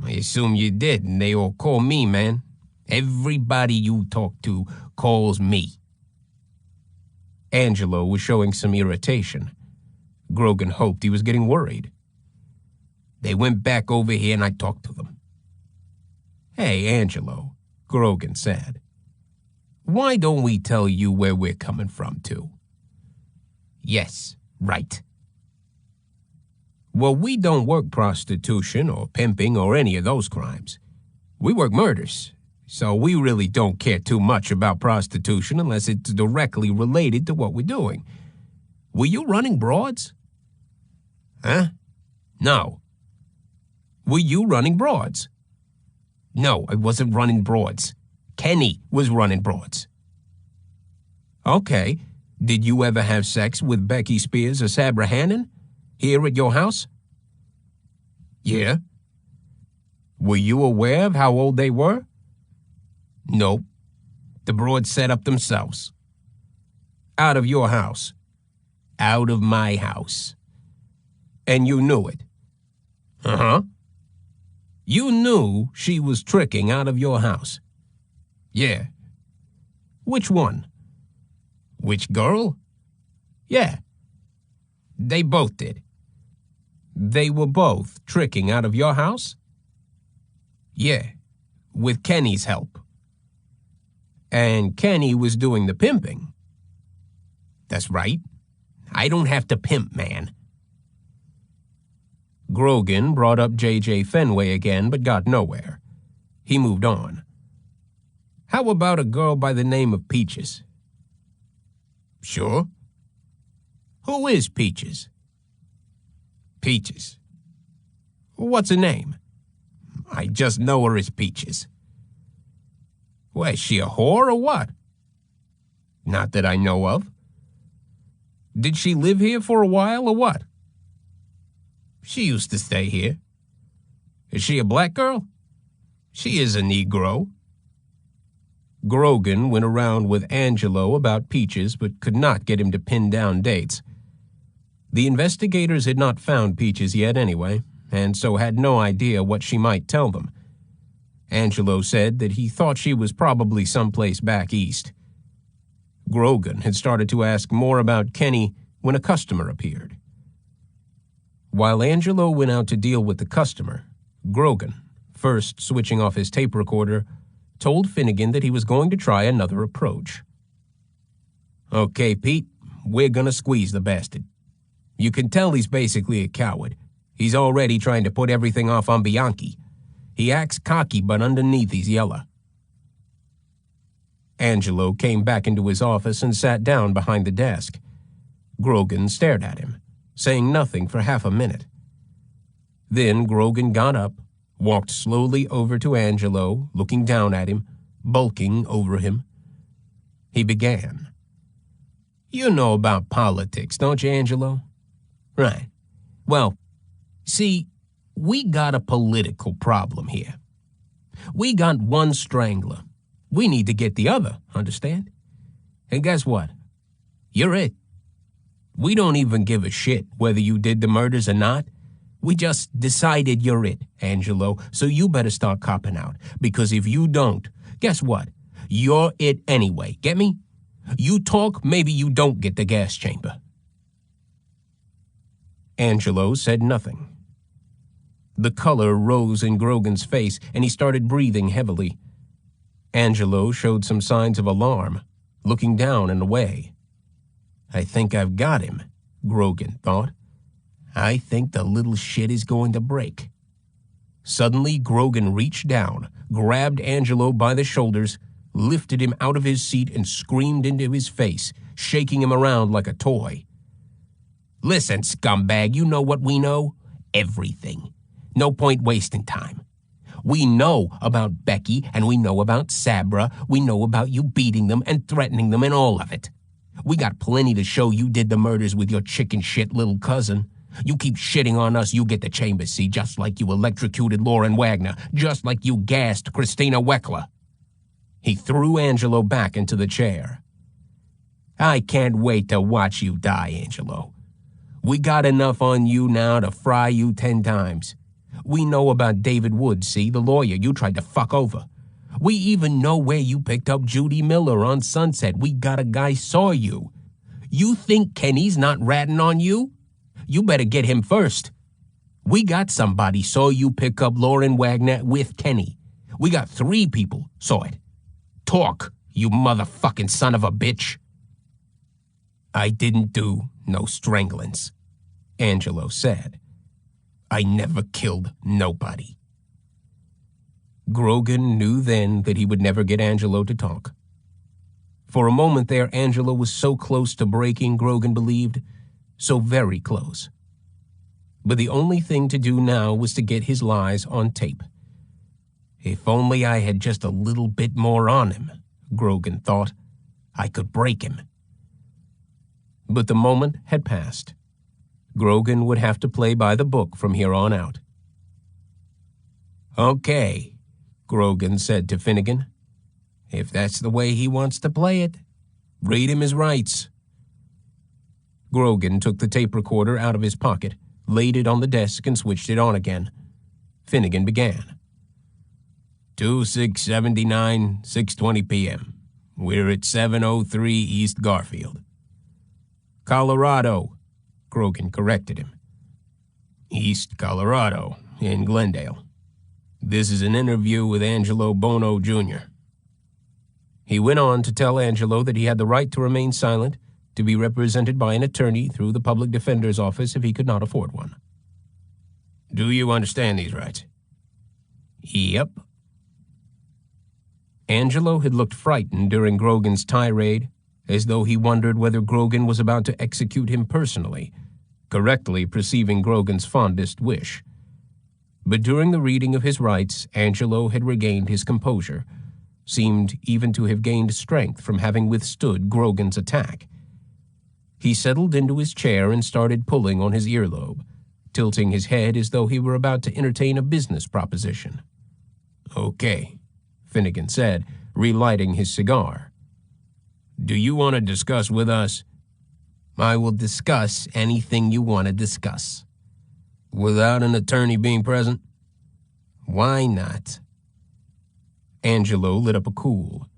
I assume you did, and they all call me, man. Everybody you talk to calls me. Angelo was showing some irritation. Grogan hoped he was getting worried. They went back over here and I talked to them. Hey, Angelo, Grogan said. Why don't we tell you where we're coming from, too? Yes, right. Well, we don't work prostitution or pimping or any of those crimes. We work murders, so we really don't care too much about prostitution unless it's directly related to what we're doing. Were you running broads? Huh? No. Were you running broads? No, I wasn't running broads. Kenny was running broads. Okay. Did you ever have sex with Becky Spears or Sabra Hannon? Here at your house? Yeah. Were you aware of how old they were? Nope. The broads set up themselves. Out of your house. Out of my house. And you knew it. Uh-huh. You knew she was tricking out of your house. Yeah. Which one? Which girl? Yeah. They both did. They were both tricking out of your house? Yeah, with Kenny's help. And Kenny was doing the pimping. That's right. I don't have to pimp, man. Grogan brought up J.J. Fenway again, but got nowhere. He moved on. How about a girl by the name of Peaches? Sure. Who is Peaches? Peaches. What's her name? I just know her as Peaches. Well, is she a whore or what? Not that I know of. Did she live here for a while or what? She used to stay here. Is she a black girl? She is a Negro. Grogan went around with Angelo about Peaches but could not get him to pin down dates. The investigators had not found Peaches yet anyway, and so had no idea what she might tell them. Angelo said that he thought she was probably someplace back east. Grogan had started to ask more about Kenny when a customer appeared. While Angelo went out to deal with the customer, Grogan, first switching off his tape recorder, told Finnegan that he was going to try another approach. Okay, Pete, we're gonna squeeze the bastard. You can tell he's basically a coward. He's already trying to put everything off on Bianchi. He acts cocky, but underneath he's yellow. Angelo came back into his office and sat down behind the desk. Grogan stared at him, saying nothing for half a minute. Then Grogan got up, walked slowly over to Angelo, looking down at him, bulking over him. He began. You know about politics, don't you, Angelo? Right. Well, see, we got a political problem here. We got one strangler, We need to get the other, understand? And guess what? You're it. We don't even give a shit whether you did the murders or not. We just decided you're it, Angelo, so you better start copping out. Because if you don't, guess what? You're it anyway, get me? You talk, maybe you don't get the gas chamber. Angelo said nothing. The color rose in Grogan's face, and he started breathing heavily. Angelo showed some signs of alarm, looking down and away. I think I've got him, Grogan thought. I think the little shit is going to break. Suddenly, Grogan reached down, grabbed Angelo by the shoulders, lifted him out of his seat, and screamed into his face, shaking him around like a toy. Listen, scumbag, you know what we know? Everything. No point wasting time. We know about Becky, and we know about Sabra. We know about you beating them and threatening them and all of it. We got plenty to show you did the murders with your chicken shit little cousin. You keep shitting on us, you get the chamber seat, just like you electrocuted Lauren Wagner, just like you gassed Christina Weckler. He threw Angelo back into the chair. I can't wait to watch you die, Angelo. We got enough on you now to fry you 10 times. We know about David Woods, see, the lawyer you tried to fuck over. We even know where you picked up Judy Miller on Sunset. We got a guy saw you. You think Kenny's not ratting on you? You better get him first. We got somebody saw you pick up Lauren Wagner with Kenny. We got 3 people saw it. Talk, you motherfucking son of a bitch. I didn't do no stranglings, Angelo said. I never killed nobody. Grogan knew then that he would never get Angelo to talk. For a moment there, Angelo was so close to breaking, Grogan believed, so very close. But the only thing to do now was to get his lies on tape. If only I had just a little bit more on him, Grogan thought, I could break him. But the moment had passed. Grogan would have to play by the book from here on out. Okay, Grogan said to Finnegan. If that's the way he wants to play it, read him his rights. Grogan took the tape recorder out of his pocket, laid it on the desk, and switched it on again. Finnegan began. 2679, 6:20 p.m. We're at 703 East Garfield. Colorado, Grogan corrected him. East Colorado, in Glendale. This is an interview with Angelo Buono, Jr. He went on to tell Angelo that he had the right to remain silent, to be represented by an attorney through the public defender's office if he could not afford one. Do you understand these rights? Yep. Angelo had looked frightened during Grogan's tirade, as though he wondered whether Grogan was about to execute him personally, correctly perceiving Grogan's fondest wish. But during the reading of his rights, Angelo had regained his composure, seemed even to have gained strength from having withstood Grogan's attack. He settled into his chair and started pulling on his earlobe, tilting his head as though he were about to entertain a business proposition. Okay, Finnegan said, relighting his cigar. Do you want to discuss with us? I will discuss anything you want to discuss. Without an attorney being present? Why not? Angelo lit up a cool.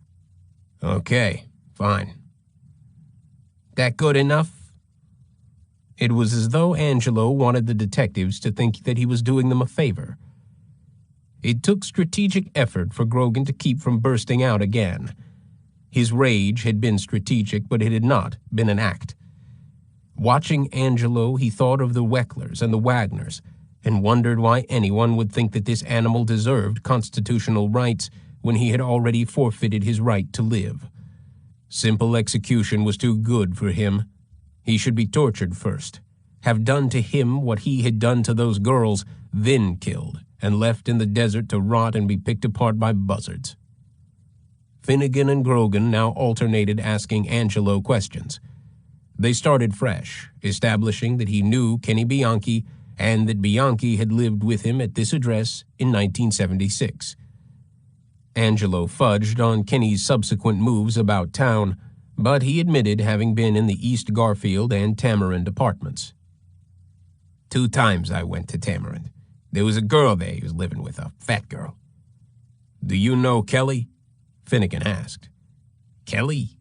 Okay, fine. That good enough? It was as though Angelo wanted the detectives to think that he was doing them a favor. It took strategic effort for Grogan to keep from bursting out again. His rage had been strategic, but it had not been an act. Watching Angelo, he thought of the Wecklers and the Wagners, and wondered why anyone would think that this animal deserved constitutional rights when he had already forfeited his right to live. Simple execution was too good for him. He should be tortured first, have done to him what he had done to those girls, then killed, and left in the desert to rot and be picked apart by buzzards. Finnegan and Grogan now alternated asking Angelo questions. They started fresh, establishing that he knew Kenny Bianchi and that Bianchi had lived with him at this address in 1976. Angelo fudged on Kenny's subsequent moves about town, but he admitted having been in the East Garfield and Tamarind apartments. 2 times I went to Tamarind. There was a girl there he was living with, a fat girl. Do you know Kelly? Finnegan asked. Kelly?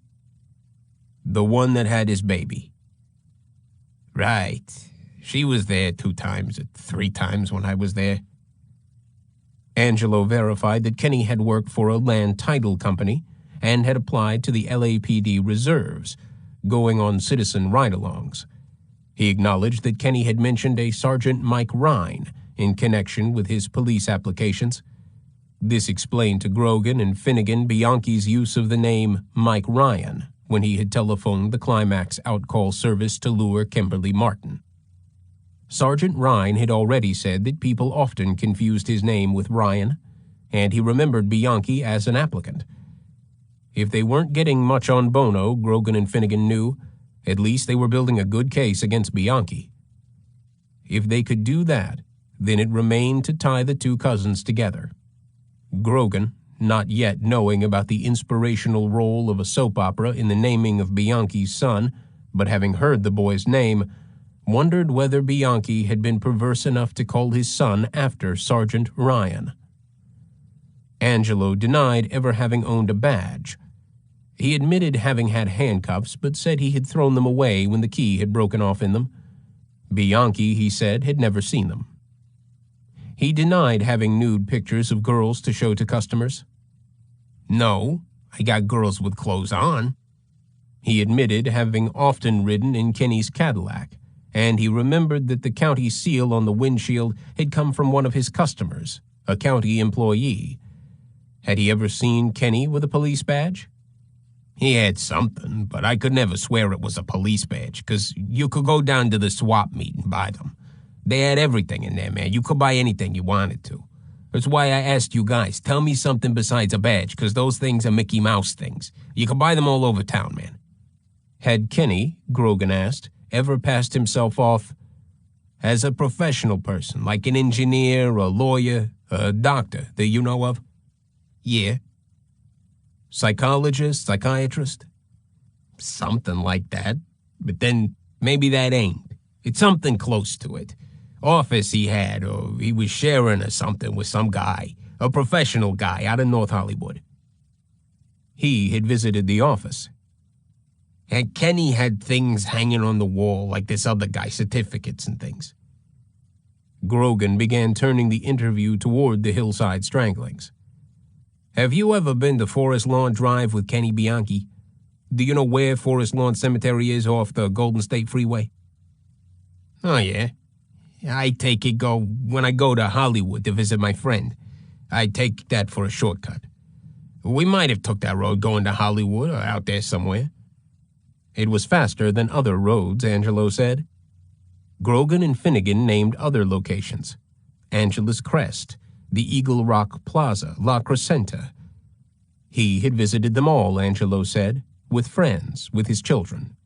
The one that had his baby. Right. She was there 2 times, or 3 times when I was there. Angelo verified that Kenny had worked for a land title company and had applied to the LAPD reserves, going on citizen ride-alongs. He acknowledged that Kenny had mentioned a Sergeant Mike Ryan in connection with his police applications. This explained to Grogan and Finnegan Bianchi's use of the name Mike Ryan when he had telephoned the Climax outcall service to lure Kimberly Martin. Sergeant Ryan had already said that people often confused his name with Ryan, and he remembered Bianchi as an applicant. If they weren't getting much on Buono, Grogan and Finnegan knew, at least they were building a good case against Bianchi. If they could do that, then it remained to tie the 2 cousins together. Grogan, not yet knowing about the inspirational role of a soap opera in the naming of Bianchi's son, but having heard the boy's name, wondered whether Bianchi had been perverse enough to call his son after Sergeant Ryan. Angelo denied ever having owned a badge. He admitted having had handcuffs, but said he had thrown them away when the key had broken off in them. Bianchi, he said, had never seen them. He denied having nude pictures of girls to show to customers. No, I got girls with clothes on. He admitted having often ridden in Kenny's Cadillac, and he remembered that the county seal on the windshield had come from one of his customers, a county employee. Had he ever seen Kenny with a police badge? He had something, but I could never swear it was a police badge, because you could go down to the swap meet and buy them. They had everything in there, man. You could buy anything you wanted to. That's why I asked you guys, tell me something besides a badge, because those things are Mickey Mouse things. You can buy them all over town, man. Had Kenny, Grogan asked, ever passed himself off as a professional person, like an engineer, a lawyer, a doctor that you know of? Yeah. Psychologist, psychiatrist? Something like that. But then maybe that ain't. It's something close to it. Office he had, or he was sharing or something with some guy, a professional guy out of North Hollywood. He had visited the office. And Kenny had things hanging on the wall like this other guy, certificates and things. Grogan began turning the interview toward the Hillside Stranglings. Have you ever been to Forest Lawn Drive with Kenny Bianchi? Do you know where Forest Lawn Cemetery is off the Golden State Freeway? Oh, yeah. I take it when I go to Hollywood to visit my friend. I take that for a shortcut. We might have took that road going to Hollywood or out there somewhere. It was faster than other roads, Angelo said. Grogan and Finnegan named other locations. Angeles Crest, the Eagle Rock Plaza, La Crescenta. He had visited them all, Angelo said, with friends, with his children.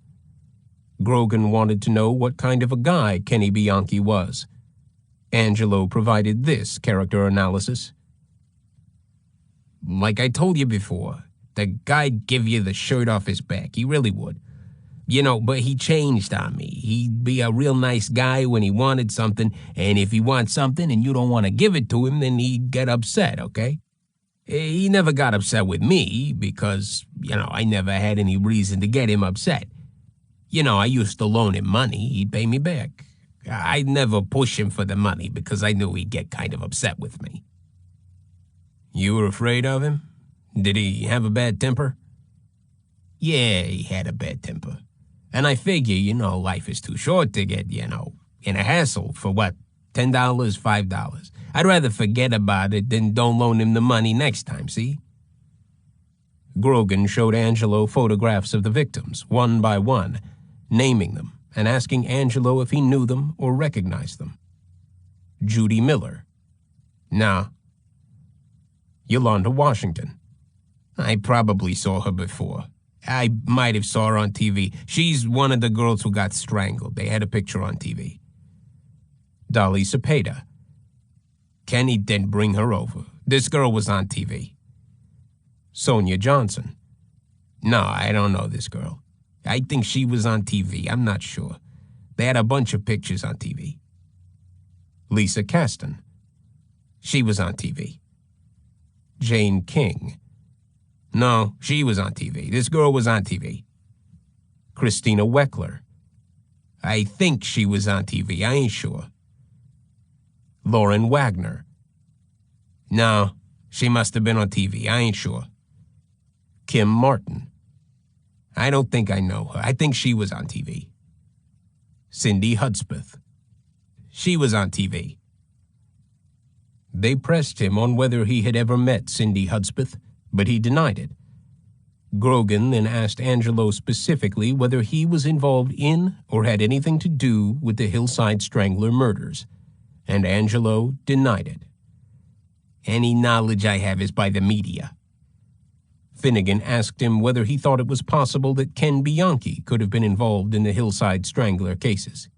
Grogan wanted to know what kind of a guy Kenny Bianchi was. Angelo provided this character analysis. Like I told you before, the guy'd give you the shirt off his back. He really would. You know, but he changed on me. He'd be a real nice guy when he wanted something, and if he wants something and you don't want to give it to him, then he'd get upset, okay? He never got upset with me because, I never had any reason to get him upset. I used to loan him money. He'd pay me back. I'd never push him for the money because I knew he'd get kind of upset with me. You were afraid of him? Did he have a bad temper? Yeah, he had a bad temper. And I figure, life is too short to get, in a hassle for what, $10, $5. I'd rather forget about it than don't loan him the money next time, see? Grogan showed Angelo photographs of the victims, one by one, naming them and asking Angelo if he knew them or recognized them. Judy Miller. Nah. Yolanda Washington. I probably saw her before. I might have saw her on TV. She's one of the girls who got strangled. They had a picture on TV. Dolly Cepeda. Kenny didn't bring her over. This girl was on TV. Sonia Johnson. No, I don't know this girl. I think she was on TV. I'm not sure. They had a bunch of pictures on TV. Lisa Caston. She was on TV. Jane King. No, she was on TV. This girl was on TV. Christina Weckler. I think she was on TV. I ain't sure. Lauren Wagner. No, she must have been on TV. I ain't sure. Kim Martin. I don't think I know her. I think she was on TV. Cindy Hudspeth. She was on TV. They pressed him on whether he had ever met Cindy Hudspeth, but he denied it. Grogan then asked Angelo specifically whether he was involved in or had anything to do with the Hillside Strangler murders, and Angelo denied it. Any knowledge I have is by the media. Finnegan asked him whether he thought it was possible that Ken Bianchi could have been involved in the Hillside Strangler cases.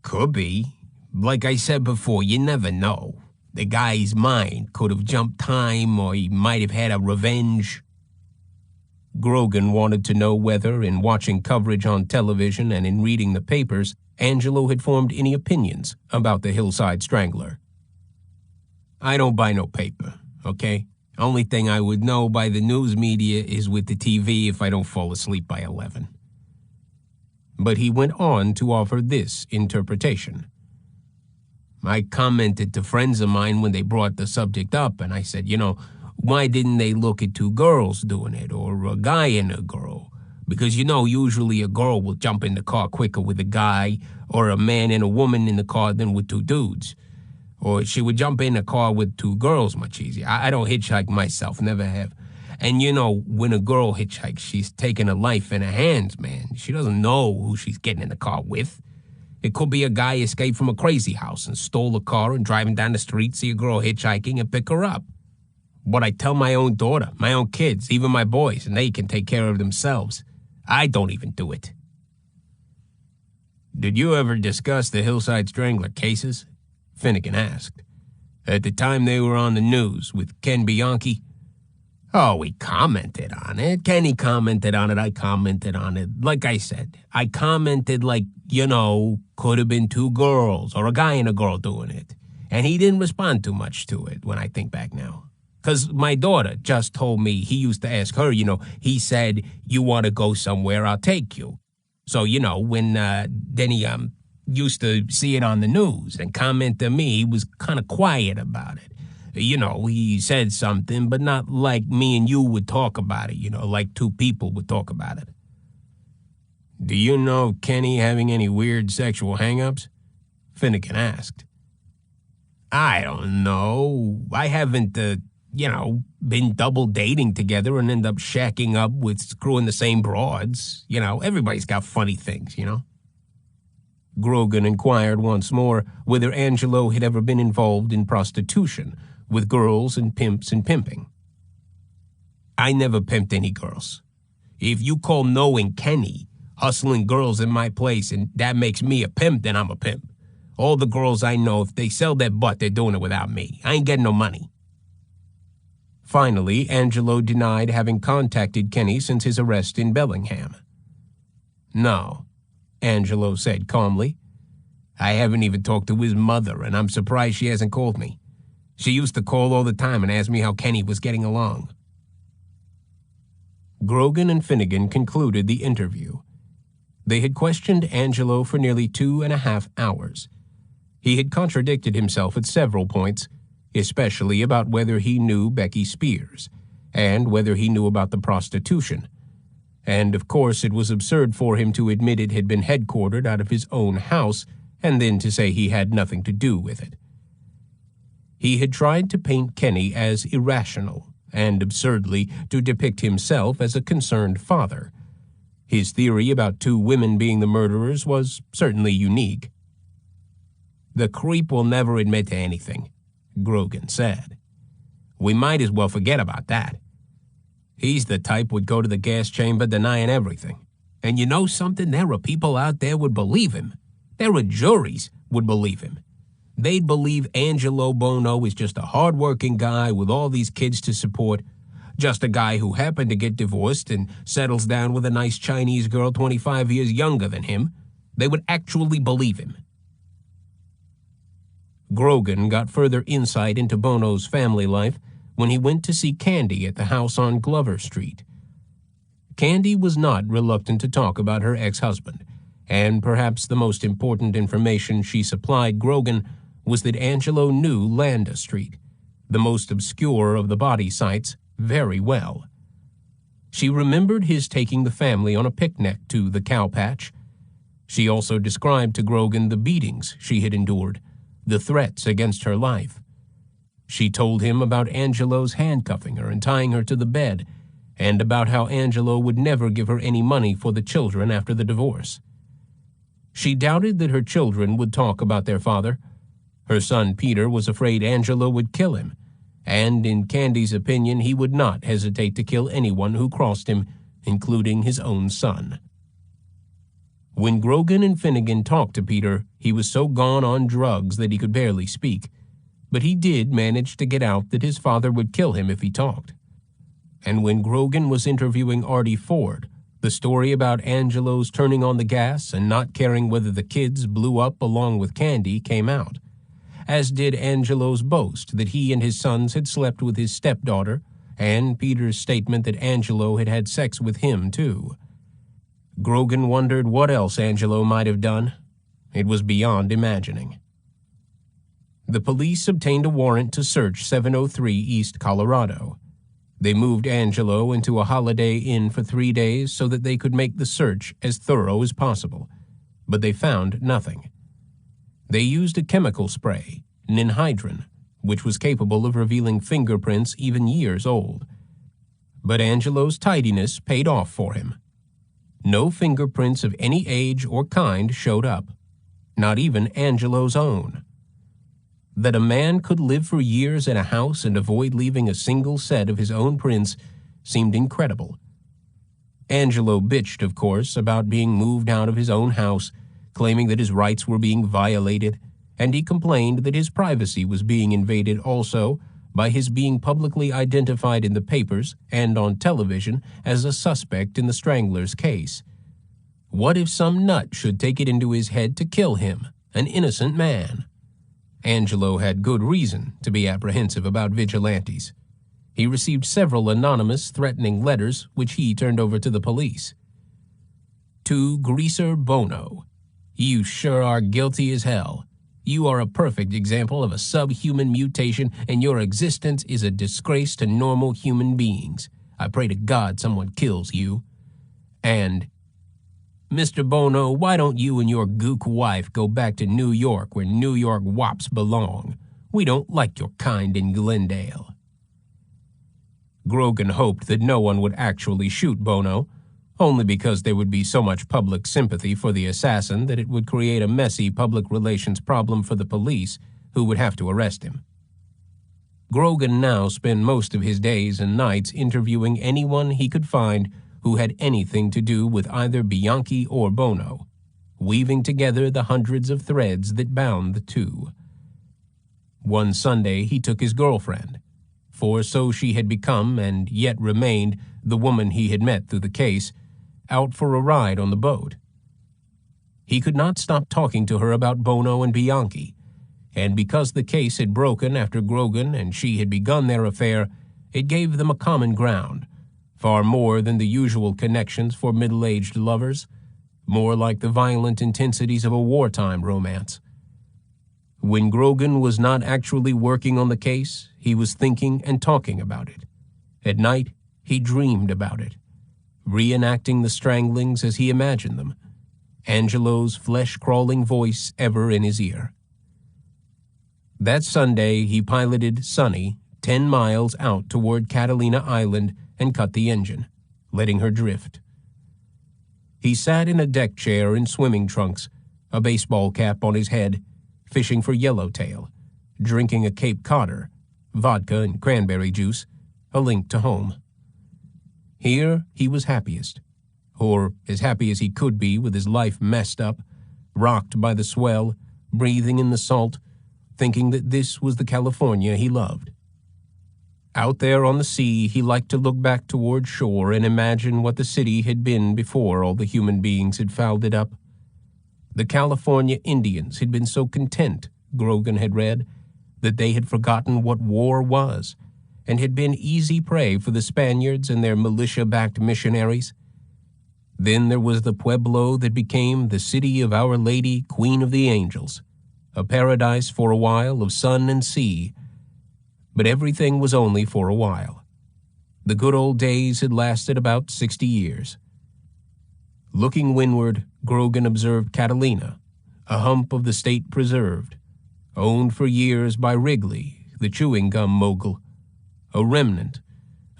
Could be. Like I said before, you never know. The guy's mind could have jumped time, or he might have had a revenge. Grogan wanted to know whether, in watching coverage on television and in reading the papers, Angelo had formed any opinions about the Hillside Strangler. I don't buy no paper, okay? Only thing I would know by the news media is with the TV if I don't fall asleep by 11. But he went on to offer this interpretation. I commented to friends of mine when they brought the subject up, and I said, why didn't they look at two girls doing it, or a guy and a girl? Because, usually a girl will jump in the car quicker with a guy, or a man and a woman in the car than with two dudes. Or she would jump in a car with two girls much easier. I don't hitchhike myself, never have. And when a girl hitchhikes, she's taking her life in her hands, man. She doesn't know who she's getting in the car with. It could be a guy escaped from a crazy house and stole a car and driving down the street, see a girl hitchhiking and pick her up. But I tell my own daughter, my own kids, even my boys, and they can take care of themselves. I don't even do it. Did you ever discuss the Hillside Strangler cases? Finnegan asked. At the time they were on the news with Ken Bianchi? Oh, we commented on it. Kenny commented on it. I commented on it. Like I said, I commented like, could have been two girls or a guy and a girl doing it. And he didn't respond too much to it when I think back now. Because my daughter just told me he used to ask her, he said, you want to go somewhere, I'll take you. So, when then he used to see it on the news and comment to me, he was kind of quiet about it. He said something, but not like me and you would talk about it, like two people would talk about it. Do you know Kenny having any weird sexual hang-ups? Finnegan asked. I don't know. I haven't, been double dating together and end up shacking up with screwing the same broads. Everybody's got funny things, Grogan inquired once more whether Angelo had ever been involved in prostitution with girls and pimps and pimping. I never pimped any girls. If you call knowing Kenny hustling girls in my place and that makes me a pimp, then I'm a pimp. All the girls I know, if they sell their butt, they're doing it without me. I ain't getting no money. Finally, Angelo denied having contacted Kenny since his arrest in Bellingham. No, Angelo said calmly. I haven't even talked to his mother, and I'm surprised she hasn't called me. She used to call all the time and ask me how Kenny was getting along. Grogan and Finnegan concluded the interview. They had questioned Angelo for nearly 2.5 hours. He had contradicted himself at several points, especially about whether he knew Becky Spears, and whether he knew about the prostitution. And, of course, it was absurd for him to admit it had been headquartered out of his own house, and then to say he had nothing to do with it. He had tried to paint Kenny as irrational, and absurdly to depict himself as a concerned father. His theory about two women being the murderers was certainly unique. The creep will never admit to anything, Grogan said. We might as well forget about that. He's the type would go to the gas chamber denying everything. And you know something? There are people out there would believe him. There are juries would believe him. They'd believe Angelo Buono is just a hard-working guy with all these kids to support. just a guy who happened to get divorced and settles down with a nice Chinese girl 25 years younger than him, they would actually believe him. Grogan got further insight into Buono's family life when he went to see Candy at the house on Glover Street. Candy was not reluctant to talk about her ex-husband, and perhaps the most important information she supplied Grogan was that Angelo knew Landa Street, the most obscure of the body sites, very well. She remembered his taking the family on a picnic to the cow patch. She also described to Grogan the beatings she had endured, the threats against her life. She told him about Angelo's handcuffing her and tying her to the bed, and about how Angelo would never give her any money for the children after the divorce. She doubted that her children would talk about their father. Her son Peter was afraid Angelo would kill him, and in Candy's opinion he would not hesitate to kill anyone who crossed him, including his own son. When Grogan and Finnegan talked to Peter, he was so gone on drugs that he could barely speak, but he did manage to get out that his father would kill him if he talked. And when Grogan was interviewing Artie Ford, the story about Angelo's turning on the gas and not caring whether the kids blew up along with Candy came out, as did Angelo's boast that he and his sons had slept with his stepdaughter, and Peter's statement that Angelo had had sex with him, too. Grogan wondered what else Angelo might have done. It was beyond imagining. The police obtained a warrant to search 703 East Colorado. They moved Angelo into a Holiday Inn for 3 days so that they could make the search as thorough as possible, but they found nothing. They used a chemical spray, ninhydrin, which was capable of revealing fingerprints even years old. But Angelo's tidiness paid off for him. No fingerprints of any age or kind showed up, not even Angelo's own. That a man could live for years in a house and avoid leaving a single set of his own prints seemed incredible. Angelo bitched, of course, about being moved out of his own house, claiming that his rights were being violated, and he complained that his privacy was being invaded also by his being publicly identified in the papers and on television as a suspect in the Stranglers case. What if some nut should take it into his head to kill him, an innocent man? Angelo had good reason to be apprehensive about vigilantes. He received several anonymous, threatening letters, which he turned over to the police. To Greaser Buono, you sure are guilty as hell. You are a perfect example of a subhuman mutation, and your existence is a disgrace to normal human beings. I pray to God someone kills you. And, Mr. Buono, why don't you and your gook wife go back to New York where New York wops belong? We don't like your kind in Glendale. Grogan hoped that no one would actually shoot Buono, only because there would be so much public sympathy for the assassin that it would create a messy public relations problem for the police, who would have to arrest him. Grogan now spent most of his days and nights interviewing anyone he could find who had anything to do with either Bianchi or Buono, weaving together the hundreds of threads that bound the two. One Sunday he took his girlfriend, for so she had become and yet remained the woman he had met through the case, out for a ride on the boat. He could not stop talking to her about Buono and Bianchi, and because the case had broken after Grogan and she had begun their affair, it gave them a common ground, far more than the usual connections for middle-aged lovers, more like the violent intensities of a wartime romance. When Grogan was not actually working on the case, he was thinking and talking about it. At night, he dreamed about it, reenacting the stranglings as he imagined them, Angelo's flesh-crawling voice ever in his ear. That Sunday, he piloted Sunny 10 miles out toward Catalina Island and cut the engine, letting her drift. He sat in a deck chair in swimming trunks, a baseball cap on his head, fishing for yellowtail, drinking a Cape Codder, vodka and cranberry juice, a link to home. Here he was happiest, or as happy as he could be with his life messed up, rocked by the swell, breathing in the salt, thinking that this was the California he loved. Out there on the sea, he liked to look back toward shore and imagine what the city had been before all the human beings had fouled it up. The California Indians had been so content, Grogan had read, that they had forgotten what war was, and had been easy prey for the Spaniards and their militia-backed missionaries. Then there was the pueblo that became the city of Our Lady, Queen of the Angels, a paradise for a while of sun and sea. But everything was only for a while. The good old days had lasted about 60 years. Looking windward, Grogan observed Catalina, a hump of the state preserved, owned for years by Wrigley, the chewing gum mogul, a remnant,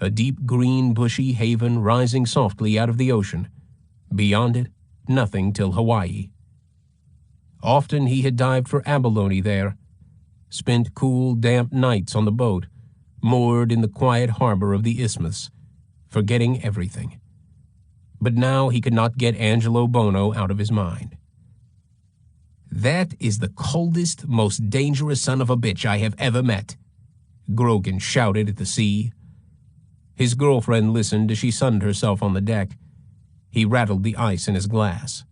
a deep green bushy haven rising softly out of the ocean. Beyond it, nothing till Hawaii. Often he had dived for abalone there, spent cool, damp nights on the boat, moored in the quiet harbor of the isthmus, forgetting everything. But now he could not get Angelo Buono out of his mind. "That is the coldest, most dangerous son of a bitch I have ever met," Grogan shouted at the sea. His girlfriend listened as she sunned herself on the deck. He rattled the ice in his glass.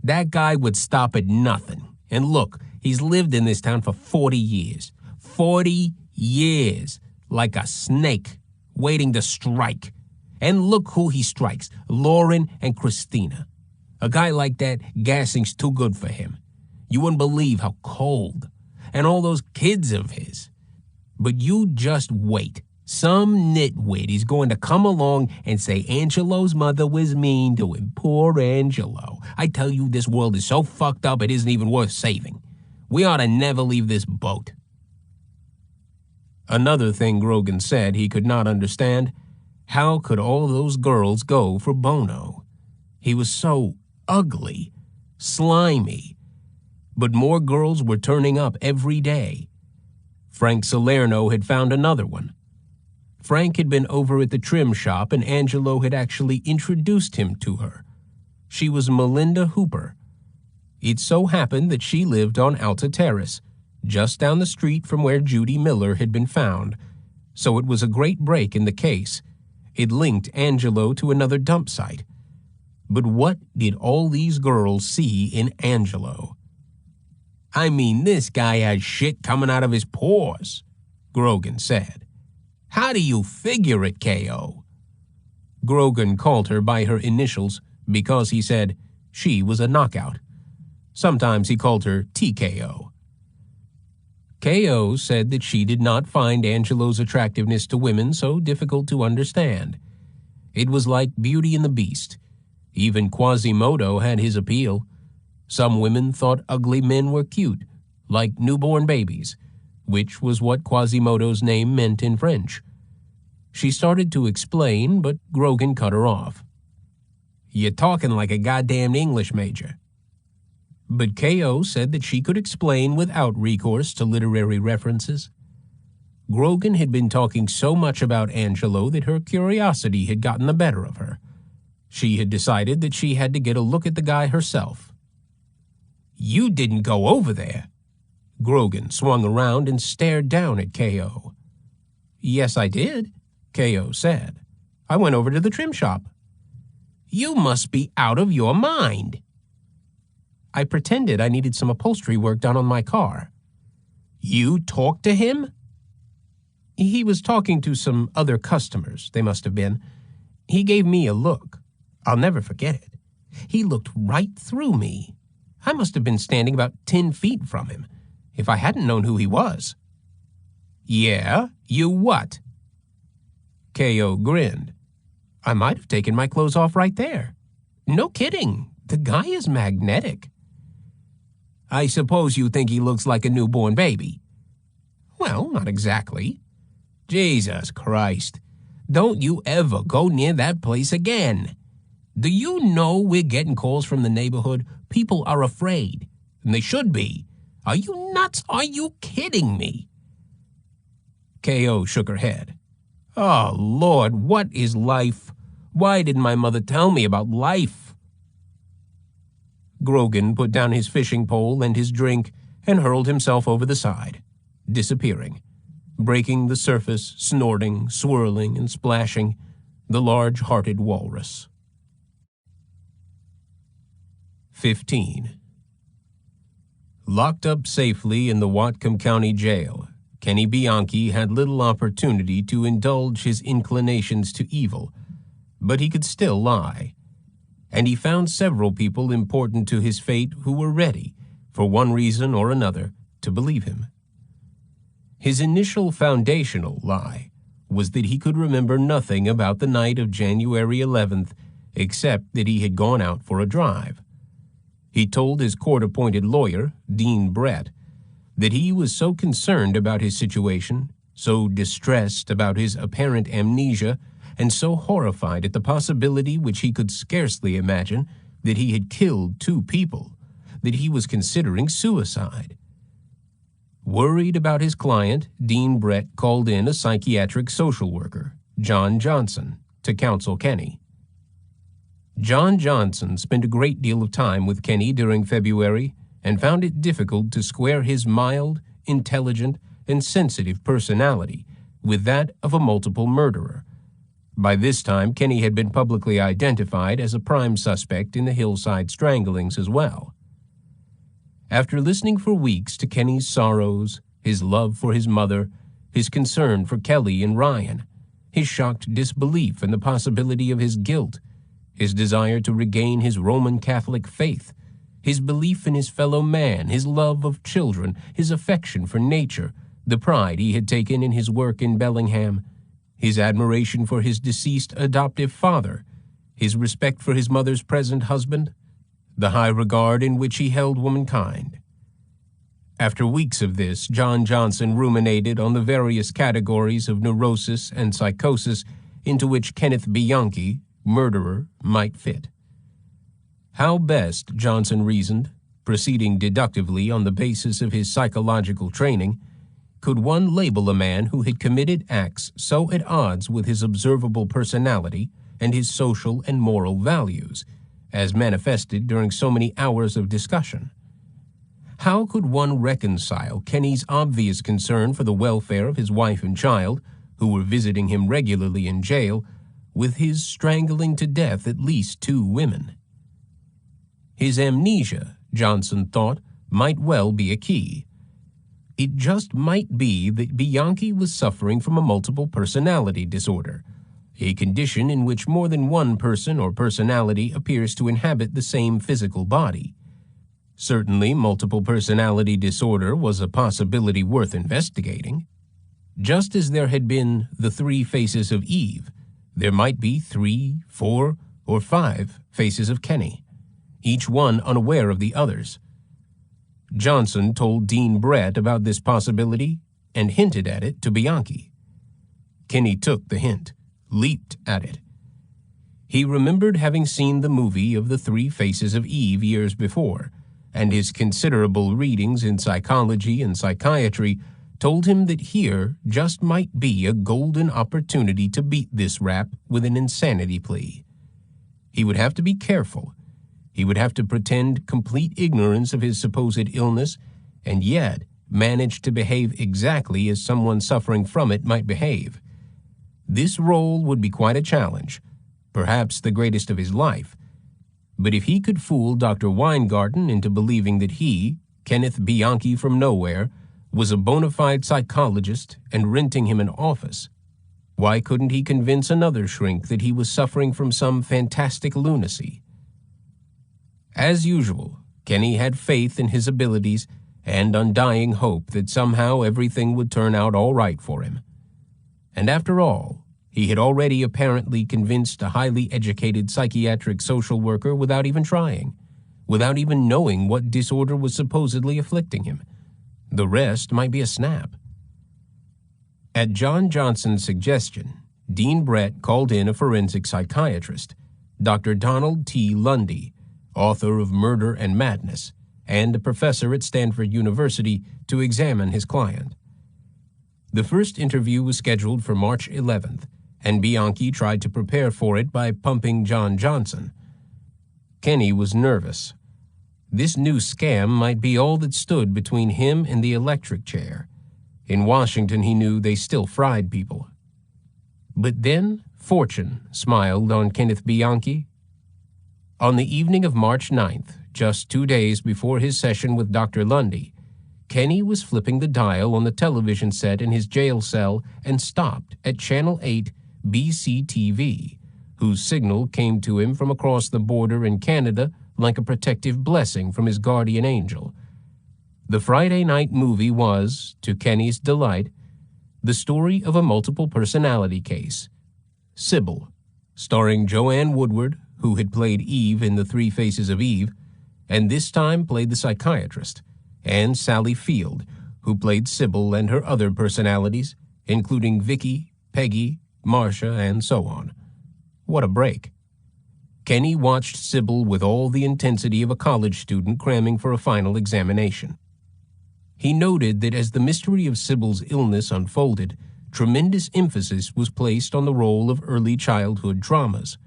"That guy would stop at nothing. And look, he's lived in this town for 40 years. 40 years. Like a snake, waiting to strike. And look who he strikes, Lauren and Christina. A guy like that, gassing's too good for him. You wouldn't believe how cold. And all those kids of his. But you just wait. Some nitwit is going to come along and say Angelo's mother was mean to him. Poor Angelo. I tell you, this world is so fucked up it isn't even worth saving. We ought to never leave this boat." Another thing Grogan said he could not understand. How could all those girls go for Buono? He was so ugly, slimy. But more girls were turning up every day. Frank Salerno had found another one. Frank had been over at the trim shop, and Angelo had actually introduced him to her. She was Melinda Hooper. It so happened that she lived on Alta Terrace, just down the street from where Judy Miller had been found, so it was a great break in the case. It linked Angelo to another dump site. But what did all these girls see in Angelo? "I mean, this guy has shit coming out of his pores," Grogan said. "How do you figure it, K.O.?" Grogan called her by her initials because, he said, she was a knockout. Sometimes he called her TKO. K.O. said that she did not find Angelo's attractiveness to women so difficult to understand. It was like Beauty and the Beast. Even Quasimodo had his appeal. Some women thought ugly men were cute, like newborn babies, which was what Quasimodo's name meant in French. She started to explain, but Grogan cut her off. "You're talking like a goddamn English major." But K.O. said that she could explain without recourse to literary references. Grogan had been talking so much about Angelo that her curiosity had gotten the better of her. She had decided that she had to get a look at the guy herself. "You didn't go over there." Grogan swung around and stared down at K.O. "Yes, I did," K.O. said. "I went over to the trim shop." "You must be out of your mind." "I pretended I needed some upholstery work done on my car." "You talked to him?" "He was talking to some other customers, they must have been. He gave me a look. I'll never forget it. He looked right through me. I must have been standing about 10 feet from him, if I hadn't known who he was." "Yeah? You what?" K.O. grinned. "I might have taken my clothes off right there. No kidding. The guy is magnetic." "I suppose you think he looks like a newborn baby." "Well, not exactly." "Jesus Christ. Don't you ever go near that place again. Do you know we're getting calls from the neighborhood? People are afraid, and they should be. Are you nuts? Are you kidding me?" K.O. shook her head. "Oh, Lord, what is life? Why didn't my mother tell me about life?" Grogan put down his fishing pole and his drink and hurled himself over the side, disappearing. breaking the surface, snorting, swirling, and splashing, the large-hearted walrus. 15. Locked up safely in the Whatcom County Jail, Kenny Bianchi had little opportunity to indulge his inclinations to evil, but he could still lie. And he found several people important to his fate who were ready, for one reason or another, to believe him. His initial foundational lie was that he could remember nothing about the night of January 11th except that he had gone out for a drive. He told his court-appointed lawyer, Dean Brett, that he was so concerned about his situation, so distressed about his apparent amnesia, and so horrified at the possibility which he could scarcely imagine that he had killed 2 people, that he was considering suicide. Worried about his client, Dean Brett called in a psychiatric social worker, John Johnson, to counsel Kenny. John Johnson spent a great deal of time with Kenny during February and found it difficult to square his mild, intelligent, and sensitive personality with that of a multiple murderer. By this time, Kenny had been publicly identified as a prime suspect in the Hillside Stranglings as well. After listening for weeks to Kenny's sorrows, his love for his mother, his concern for Kelly and Ryan, his shocked disbelief in the possibility of his guilt, his desire to regain his Roman Catholic faith, his belief in his fellow man, his love of children, his affection for nature, the pride he had taken in his work in Bellingham, his admiration for his deceased adoptive father, his respect for his mother's present husband, the high regard in which he held womankind. After weeks of this, John Johnson ruminated on the various categories of neurosis and psychosis into which Kenneth Bianchi, murderer, might fit. How best, Johnson reasoned, proceeding deductively on the basis of his psychological training, could one label a man who had committed acts so at odds with his observable personality and his social and moral values, as manifested during so many hours of discussion? How could one reconcile Kenny's obvious concern for the welfare of his wife and child, who were visiting him regularly in jail, with his strangling to death at least 2 women? His amnesia, Johnson thought, might well be a key. It just might be that Bianchi was suffering from a multiple personality disorder, a condition in which more than one person or personality appears to inhabit the same physical body. Certainly, multiple personality disorder was a possibility worth investigating. Just as there had been the 3 faces of Eve, there might be 3, 4, or 5 faces of Kenny, each one unaware of the others. Johnson told Dean Brett about this possibility and hinted at it to Bianchi. Kenny took the hint, leaped at it. He remembered having seen the movie of the 3 Faces of Eve years before, and his considerable readings in psychology and psychiatry told him that here just might be a golden opportunity to beat this rap with an insanity plea. He would have to be careful. He would have to pretend complete ignorance of his supposed illness, and yet manage to behave exactly as someone suffering from it might behave. This role would be quite a challenge, perhaps the greatest of his life. But if he could fool Dr. Weingarten into believing that he, Kenneth Bianchi from nowhere, was a bona fide psychologist and renting him an office, why couldn't he convince another shrink that he was suffering from some fantastic lunacy? As usual, Kenny had faith in his abilities and undying hope that somehow everything would turn out all right for him. And after all, he had already apparently convinced a highly educated psychiatric social worker without even trying, without even knowing what disorder was supposedly afflicting him. The rest might be a snap. At John Johnson's suggestion, Dean Brett called in a forensic psychiatrist, Dr. Donald T. Lundy, author of Murder and Madness, and a professor at Stanford University, to examine his client. The first interview was scheduled for March 11th, and Bianchi tried to prepare for it by pumping John Johnson. Kenny was nervous. This new scam might be all that stood between him and the electric chair. In Washington, he knew they still fried people. But then fortune smiled on Kenneth Bianchi. On the evening of March 9th, just 2 days before his session with Dr. Lundy, Kenny was flipping the dial on the television set in his jail cell and stopped at Channel 8 BCTV, whose signal came to him from across the border in Canada like a protective blessing from his guardian angel. The Friday night movie was, to Kenny's delight, the story of a multiple personality case, Sybil, starring Joanne Woodward, who had played Eve in The Three Faces of Eve, and this time played the psychiatrist, and Sally Field, who played Sybil and her other personalities, including Vicky, Peggy, Marcia, and so on. What a break. Kenny watched Sybil with all the intensity of a college student cramming for a final examination. He noted that as the mystery of Sybil's illness unfolded, tremendous emphasis was placed on the role of early childhood traumas.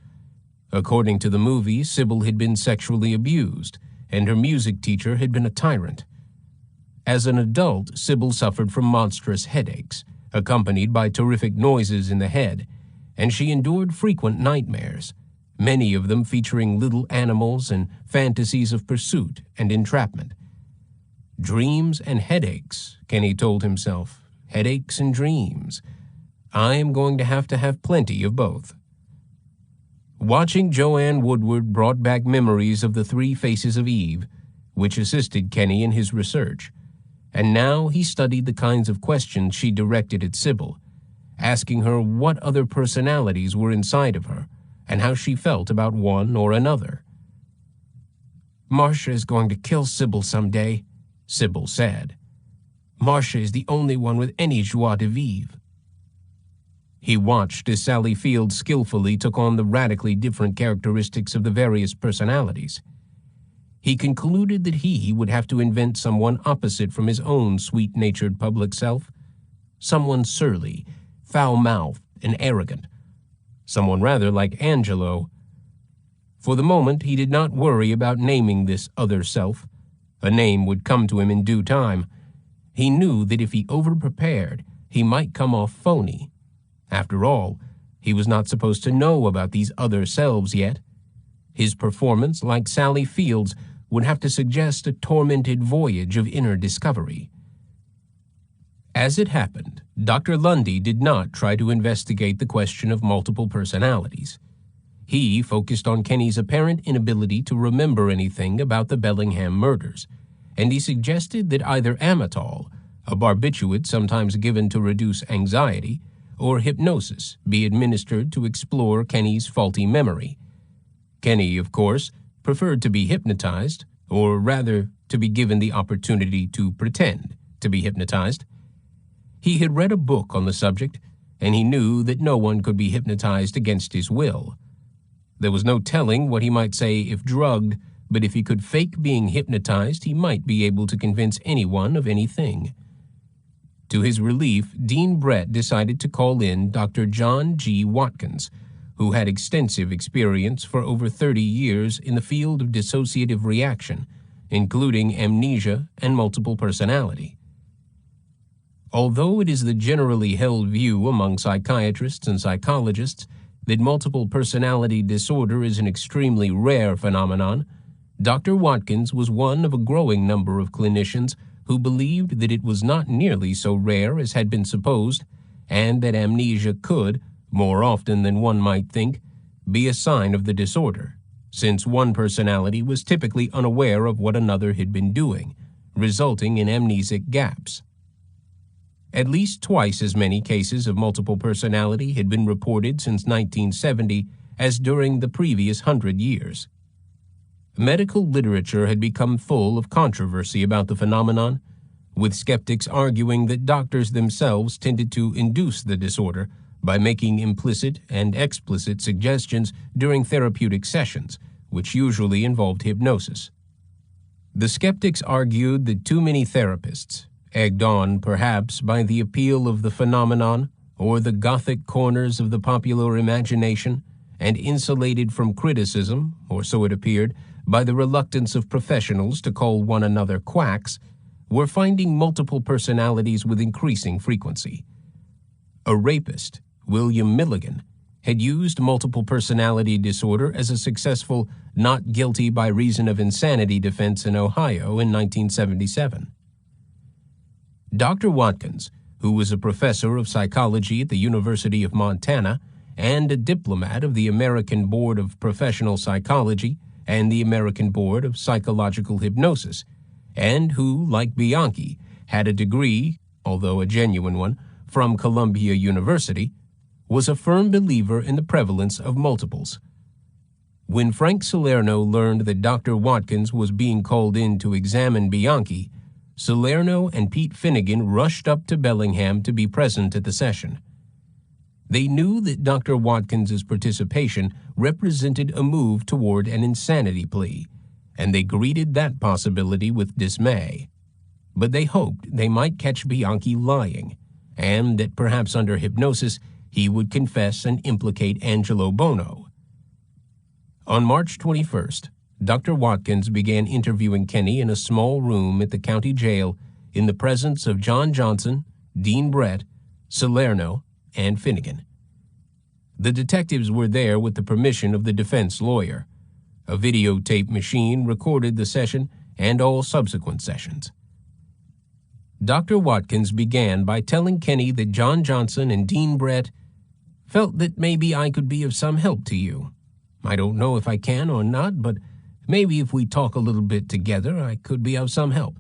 According to the movie, Sybil had been sexually abused, and her music teacher had been a tyrant. As an adult, Sybil suffered from monstrous headaches, accompanied by terrific noises in the head, and she endured frequent nightmares, many of them featuring little animals and fantasies of pursuit and entrapment. Dreams and headaches, Kenny told himself. Headaches and dreams. I am going to have plenty of both. Watching Joanne Woodward brought back memories of The Three Faces of Eve, which assisted Kenny in his research. And now he studied the kinds of questions she directed at Sybil, asking her what other personalities were inside of her and how she felt about one or another. Marcia is going to kill Sybil someday, Sybil said. Marcia is the only one with any joie de vivre. He watched as Sally Field skillfully took on the radically different characteristics of the various personalities. He concluded that he would have to invent someone opposite from his own sweet-natured public self, someone surly, foul-mouthed, and arrogant, someone rather like Angelo. For the moment, he did not worry about naming this other self. A name would come to him in due time. He knew that if he over-prepared, he might come off phony. After all, he was not supposed to know about these other selves yet. His performance, like Sally Field's, would have to suggest a tormented voyage of inner discovery. As it happened, Dr. Lundy did not try to investigate the question of multiple personalities. He focused on Kenny's apparent inability to remember anything about the Bellingham murders, and he suggested that either amytal, a barbiturate sometimes given to reduce anxiety, or hypnosis be administered to explore Kenny's faulty memory. Kenny, of course, preferred to be hypnotized, or rather, to be given the opportunity to pretend to be hypnotized. He had read a book on the subject, and he knew that no one could be hypnotized against his will. There was no telling what he might say if drugged, but if he could fake being hypnotized, he might be able to convince anyone of anything. To his relief, Dean Brett decided to call in Dr. John G. Watkins, who had extensive experience for over 30 years in the field of dissociative reaction, including amnesia and multiple personality. Although it is the generally held view among psychiatrists and psychologists that multiple personality disorder is an extremely rare phenomenon, Dr. Watkins was one of a growing number of clinicians who believed that it was not nearly so rare as had been supposed, and that amnesia could, more often than one might think, be a sign of the disorder, since one personality was typically unaware of what another had been doing, resulting in amnesic gaps. At least twice as many cases of multiple personality had been reported since 1970 as during the previous 100 years. Medical literature had become full of controversy about the phenomenon, with skeptics arguing that doctors themselves tended to induce the disorder by making implicit and explicit suggestions during therapeutic sessions, which usually involved hypnosis. The skeptics argued that too many therapists, egged on perhaps by the appeal of the phenomenon or the Gothic corners of the popular imagination, and insulated from criticism, or so it appeared, by the reluctance of professionals to call one another quacks, were finding multiple personalities with increasing frequency. A rapist, William Milligan, had used multiple personality disorder as a successful not guilty by reason of insanity defense in Ohio in 1977. Dr. Watkins, who was a professor of psychology at the University of Montana and a diplomat of the American Board of Professional Psychology and the American Board of Psychological Hypnosis, and who, like Bianchi, had a degree, although a genuine one, from Columbia University, was a firm believer in the prevalence of multiples. When Frank Salerno learned that Dr. Watkins was being called in to examine Bianchi, Salerno and Pete Finnegan rushed up to Bellingham to be present at the session. They knew that Dr. Watkins's participation represented a move toward an insanity plea, and they greeted that possibility with dismay. But they hoped they might catch Bianchi lying, and that perhaps under hypnosis he would confess and implicate Angelo Buono. On March 21st, Dr. Watkins began interviewing Kenny in a small room at the county jail in the presence of John Johnson, Dean Brett, Salerno, and Finnegan. The detectives were there with the permission of the defense lawyer. A videotape machine recorded the session and all subsequent sessions. Dr. Watkins began by telling Kenny that John Johnson and Dean Brett felt that maybe I could be of some help to you. I don't know if I can or not, but maybe if we talk a little bit together, I could be of some help.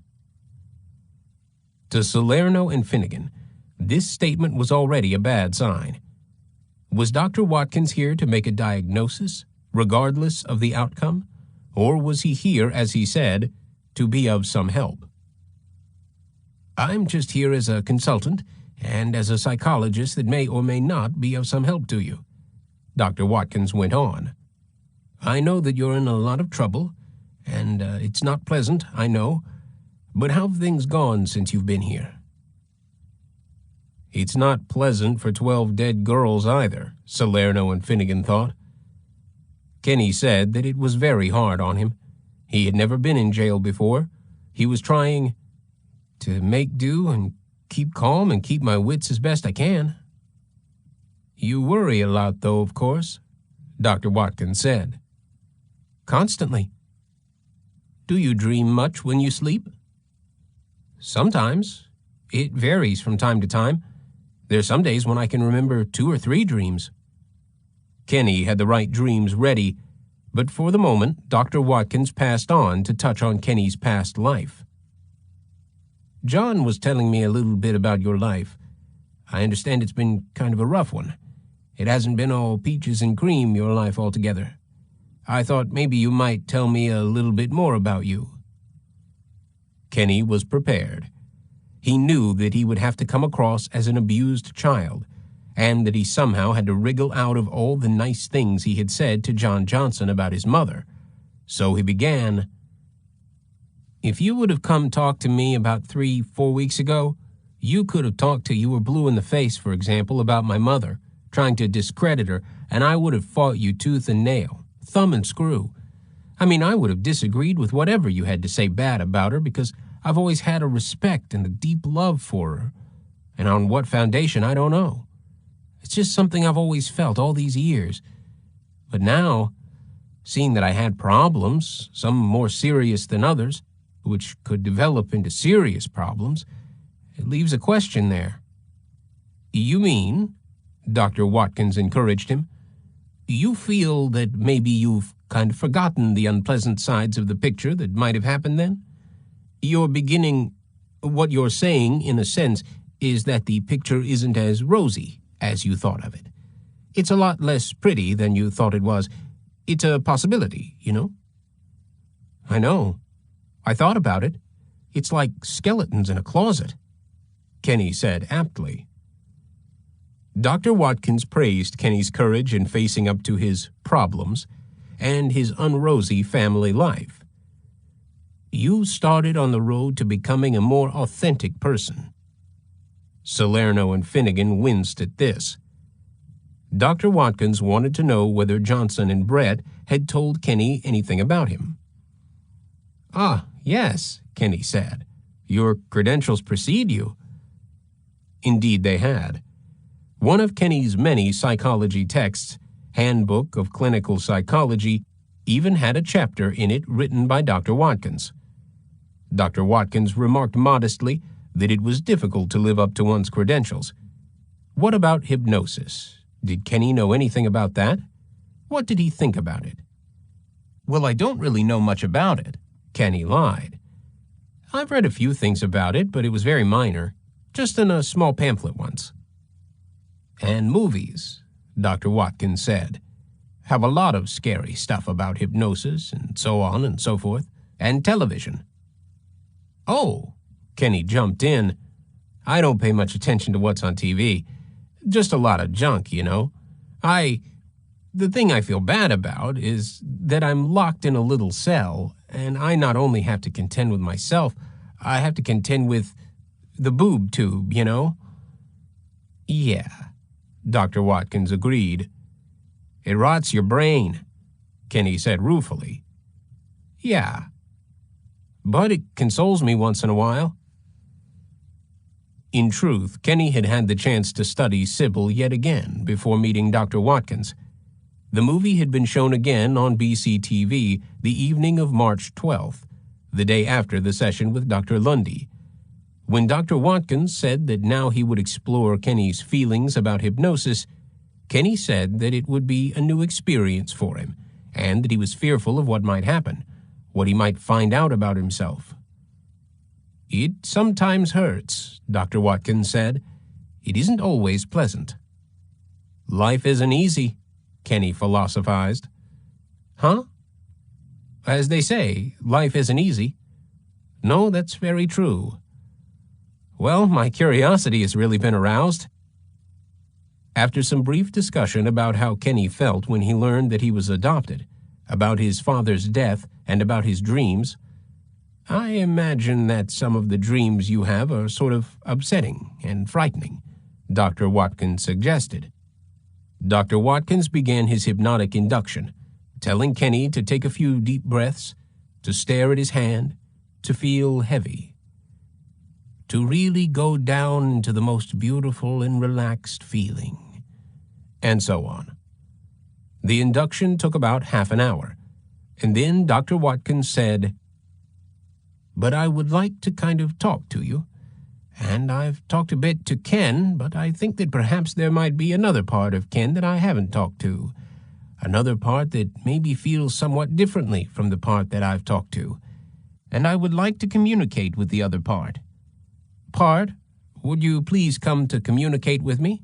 To Salerno and Finnegan, this statement was already a bad sign. Was Dr. Watkins here to make a diagnosis, regardless of the outcome, or was he here, as he said, to be of some help? I'm just here as a consultant and as a psychologist that may or may not be of some help to you, Dr. Watkins went on. I know that you're in a lot of trouble, and it's not pleasant, I know, but how have things gone since you've been here? It's not pleasant for 12 dead girls either, Salerno and Finnegan thought. Kenny said that it was very hard on him. He had never been in jail before. He was trying to make do and keep calm and keep my wits as best I can. You worry a lot, though, of course, Dr. Watkins said. Constantly. Do you dream much when you sleep? Sometimes. It varies from time to time. There are some days when I can remember 2 or 3 dreams. Kenny had the right dreams ready, but for the moment, Dr. Watkins passed on to touch on Kenny's past life. John was telling me a little bit about your life. I understand it's been kind of a rough one. It hasn't been all peaches and cream, your life altogether. I thought maybe you might tell me a little bit more about you. Kenny was prepared. He knew that he would have to come across as an abused child, and that he somehow had to wriggle out of all the nice things he had said to John Johnson about his mother. So he began, If you would have come talk to me about 3-4 weeks ago, you could have talked till you were blue in the face, for example, about my mother, trying to discredit her, and I would have fought you tooth and nail, thumb and screw. I mean, I would have disagreed with whatever you had to say bad about her because I've always had a respect and a deep love for her. And on what foundation, I don't know. It's just something I've always felt all these years. But now, seeing that I had problems, some more serious than others, which could develop into serious problems, it leaves a question there. You mean, Dr. Watkins encouraged him, you feel that maybe you've kind of forgotten the unpleasant sides of the picture that might have happened then? What you're saying, in a sense, is that the picture isn't as rosy as you thought of it. It's a lot less pretty than you thought it was. It's a possibility, you know? I know. I thought about it. It's like skeletons in a closet, Kenny said aptly. Dr. Watkins praised Kenny's courage in facing up to his problems and his unrosy family life. You started on the road to becoming a more authentic person. Salerno and Finnegan winced at this. Dr. Watkins wanted to know whether Johnson and Brett had told Kenny anything about him. Ah, yes, Kenny said. Your credentials precede you." Indeed they had. One of Kenny's many psychology texts, Handbook of Clinical Psychology, even had a chapter in it written by Dr. Watkins. Dr. Watkins remarked modestly that it was difficult to live up to one's credentials. What about hypnosis? Did Kenny know anything about that? What did he think about it? "Well, I don't really know much about it," Kenny lied. "I've read a few things about it, but it was very minor, just in a small pamphlet once." "And movies," Dr. Watkins said, "have a lot of scary stuff about hypnosis and so on and so forth, and television." "Oh," Kenny jumped in, "I don't pay much attention to what's on TV. Just a lot of junk, you know. The thing I feel bad about is that I'm locked in a little cell, and I not only have to contend with myself, I have to contend with the boob tube, you know?" "Yeah," Dr. Watkins agreed. "It rots your brain," Kenny said ruefully. "Yeah, but it consoles me once in a while." In truth, Kenny had had the chance to study Sybil yet again before meeting Dr. Watkins. The movie had been shown again on BCTV the evening of March 12th, the day after the session with Dr. Lundy. When Dr. Watkins said that now he would explore Kenny's feelings about hypnosis, Kenny said that it would be a new experience for him, and that he was fearful of what might happen, what he might find out about himself. "It sometimes hurts," Dr. Watkins said. "It isn't always pleasant." "Life isn't easy," Kenny philosophized. "Huh?" "As they say, life isn't easy." "No, that's very true." "Well, my curiosity has really been aroused." After some brief discussion about how Kenny felt when he learned that he was adopted, about his father's death, and about his dreams, "I imagine that some of the dreams you have are sort of upsetting and frightening," Dr. Watkins suggested. Dr. Watkins began his hypnotic induction, telling Kenny to take a few deep breaths, to stare at his hand, to feel heavy, to really go down into the most beautiful and relaxed feeling, and so on. The induction took about half an hour, and then Dr. Watkins said, "But I would like to kind of talk to you. And I've talked a bit to Ken, but I think that perhaps there might be another part of Ken that I haven't talked to. Another part that maybe feels somewhat differently from the part that I've talked to. And I would like to communicate with the other part. Part, would you please come to communicate with me?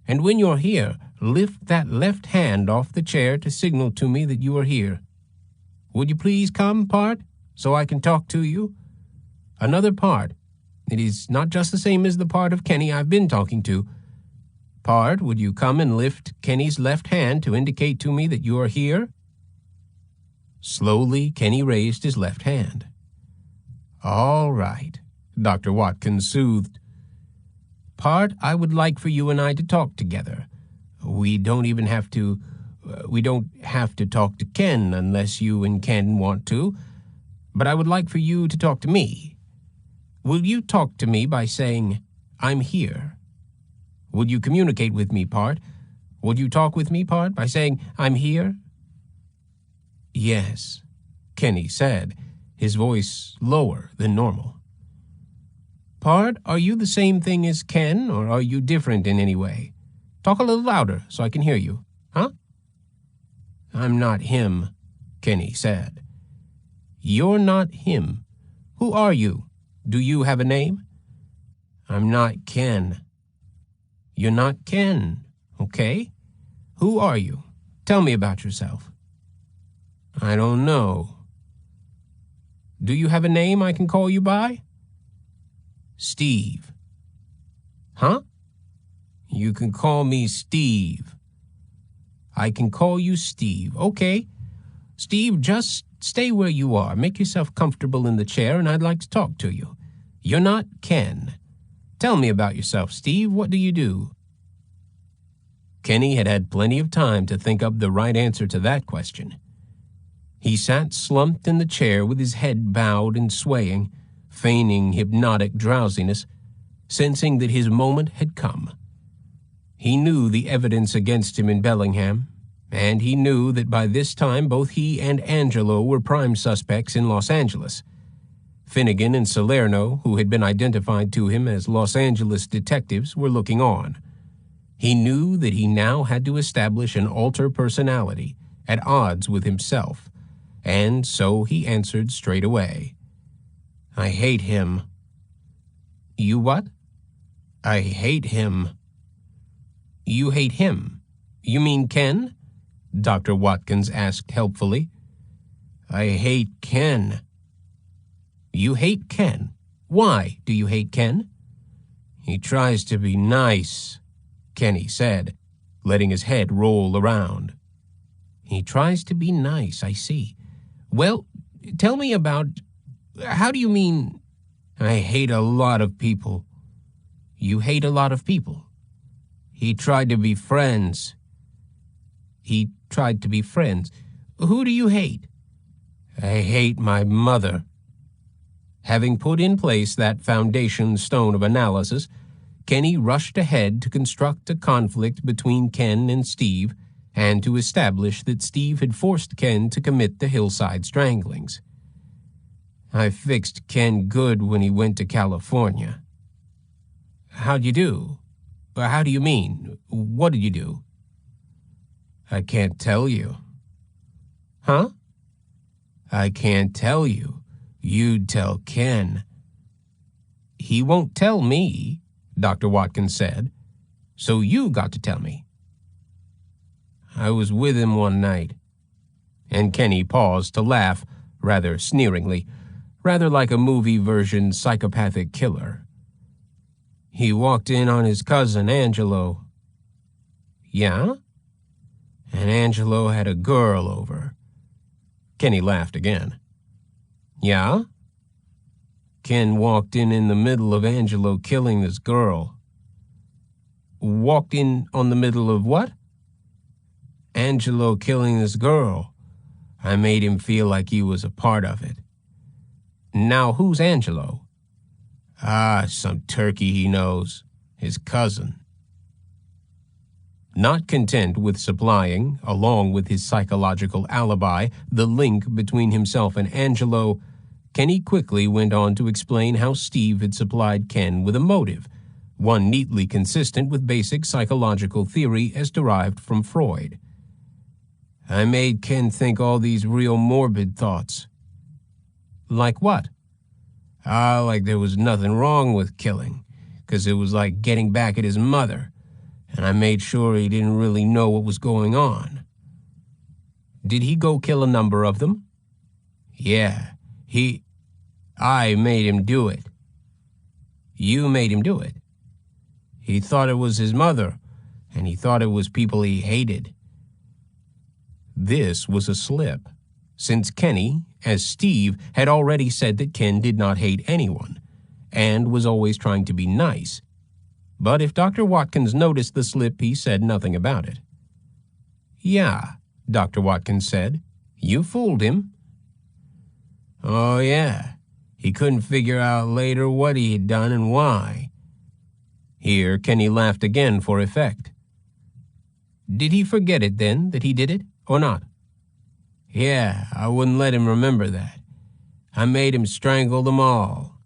And when you're here, lift that left hand off the chair to signal to me that you are here. Would you please come, part, so I can talk to you? Another part. It is not just the same as the part of Kenny I've been talking to. Part, would you come and lift Kenny's left hand to indicate to me that you are here?" Slowly, Kenny raised his left hand. "All right," Dr. Watkins soothed. "Part, I would like for you and I to talk together. We don't have to talk to Ken unless you and Ken want to, but I would like for you to talk to me. Will you talk to me by saying, 'I'm here'? Would you communicate with me, part? Would you talk with me, part, by saying, 'I'm here'?" "Yes," Kenny said, his voice lower than normal. "Part, are you the same thing as Ken, or are you different in any way? Talk a little louder so I can hear you, huh?" "I'm not him," Kenny said. "You're not him. Who are you? Do you have a name?" "I'm not Ken." "You're not Ken. Okay. Who are you? Tell me about yourself." "I don't know." "Do you have a name I can call you by?" "Steve." "Huh?" "You can call me Steve." "I can call you Steve. Okay. Steve, just stay where you are. Make yourself comfortable in the chair, and I'd like to talk to you. You're not Ken. Tell me about yourself, Steve. What do you do?" Kenny had had plenty of time to think up the right answer to that question. He sat slumped in the chair with his head bowed and swaying, feigning hypnotic drowsiness, sensing that his moment had come. He knew the evidence against him in Bellingham, and he knew that by this time both he and Angelo were prime suspects in Los Angeles. Finnegan and Salerno, who had been identified to him as Los Angeles detectives, were looking on. He knew that he now had to establish an alter personality at odds with himself, and so he answered straight away. "I hate him." "You what?" "I hate him." "You hate him? You mean Ken?" Dr. Watkins asked helpfully. "I hate Ken." "You hate Ken? Why do you hate Ken?" "He tries to be nice," Kenny said, letting his head roll around. "He tries to be nice, I see. Well, tell me about... How do you mean?" "I hate a lot of people." "You hate a lot of people?" "He tried to be friends." "He tried to be friends? Who do you hate?" "I hate my mother." Having put in place that foundation stone of analysis, Kenny rushed ahead to construct a conflict between Ken and Steve, and to establish that Steve had forced Ken to commit the Hillside Stranglings. "I fixed Ken good when he went to California." "How'd you do? How do you mean? What did you do?" "I can't tell you." "Huh?" "I can't tell you. You'd tell Ken." "He won't tell me," Dr. Watkins said. "So you got to tell me." "I was with him one night." And Kenny paused to laugh, rather sneeringly, rather like a movie version psychopathic killer. "He walked in on his cousin, Angelo." "Yeah?" "And Angelo had a girl over." Kenny laughed again. "Yeah?" "Ken walked in the middle of Angelo killing this girl." "Walked in on the middle of what?" "Angelo killing this girl. I made him feel like he was a part of it." "Now who's Angelo?" Some turkey he knows. His cousin." Not content with supplying, along with his psychological alibi, the link between himself and Angelo, Kenny quickly went on to explain how Steve had supplied Ken with a motive, one neatly consistent with basic psychological theory as derived from Freud. "I made Ken think all these real morbid thoughts." "Like what?" Like there was nothing wrong with killing, 'cause it was like getting back at his mother, and I made sure he didn't really know what was going on." "Did he go kill a number of them?" "Yeah, I made him do it." "You made him do it?" "He thought it was his mother, and he thought it was people he hated." This was a slip, since Kenny, as Steve, had already said that Ken did not hate anyone, and was always trying to be nice. But if Dr. Watkins noticed the slip, he said nothing about it. "Yeah," Dr. Watkins said, "you fooled him." "Oh, yeah. He couldn't figure out later what he had done and why." Here Kenny laughed again for effect. "Did he forget it then, that he did it, or not?" "Yeah, I wouldn't let him remember that. I made him strangle them all."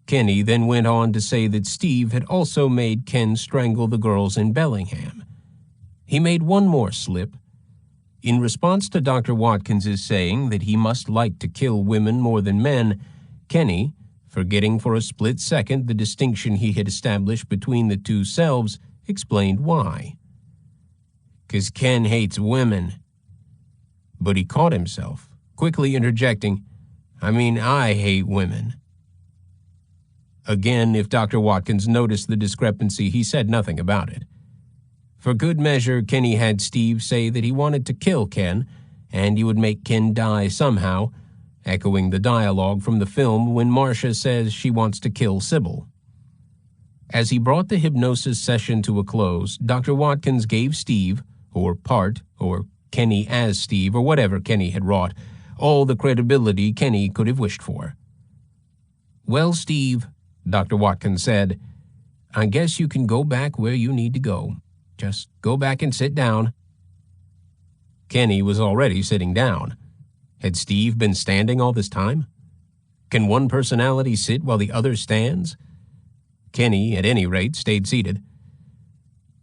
Kenny then went on to say that Steve had also made Ken strangle the girls in Bellingham. He made one more slip. In response to Dr. Watkins's saying that he must like to kill women more than men, Kenny, forgetting for a split second the distinction he had established between the two selves, explained why. "'Cause Ken hates women." But he caught himself, quickly interjecting, I hate women." Again, if Dr. Watkins noticed the discrepancy, he said nothing about it. For good measure, Kenny had Steve say that he wanted to kill Ken, and he would make Ken die somehow, echoing the dialogue from the film when Marcia says she wants to kill Sybil. As he brought the hypnosis session to a close, Dr. Watkins gave Steve, or Part, or Kenny as Steve, or whatever Kenny had wrought, all the credibility Kenny could have wished for. "Well, Steve," Dr. Watkins said, "I guess you can go back where you need to go. Just go back and sit down." Kenny was already sitting down. Had Steve been standing all this time? Can one personality sit while the other stands? Kenny, at any rate, stayed seated.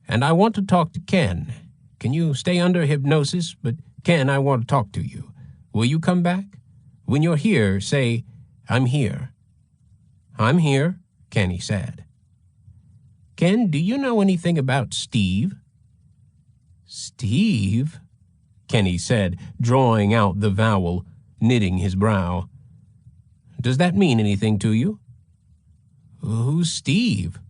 "And I want to talk to Ken. Can you stay under hypnosis? But, Ken, I want to talk to you. Will you come back? When you're here, say, 'I'm here.'" "I'm here," Kenny said. "Ken, do you know anything about Steve?" "Steve?" Kenny said, drawing out the vowel, knitting his brow. "Does that mean anything to you?" "Who's Steve?"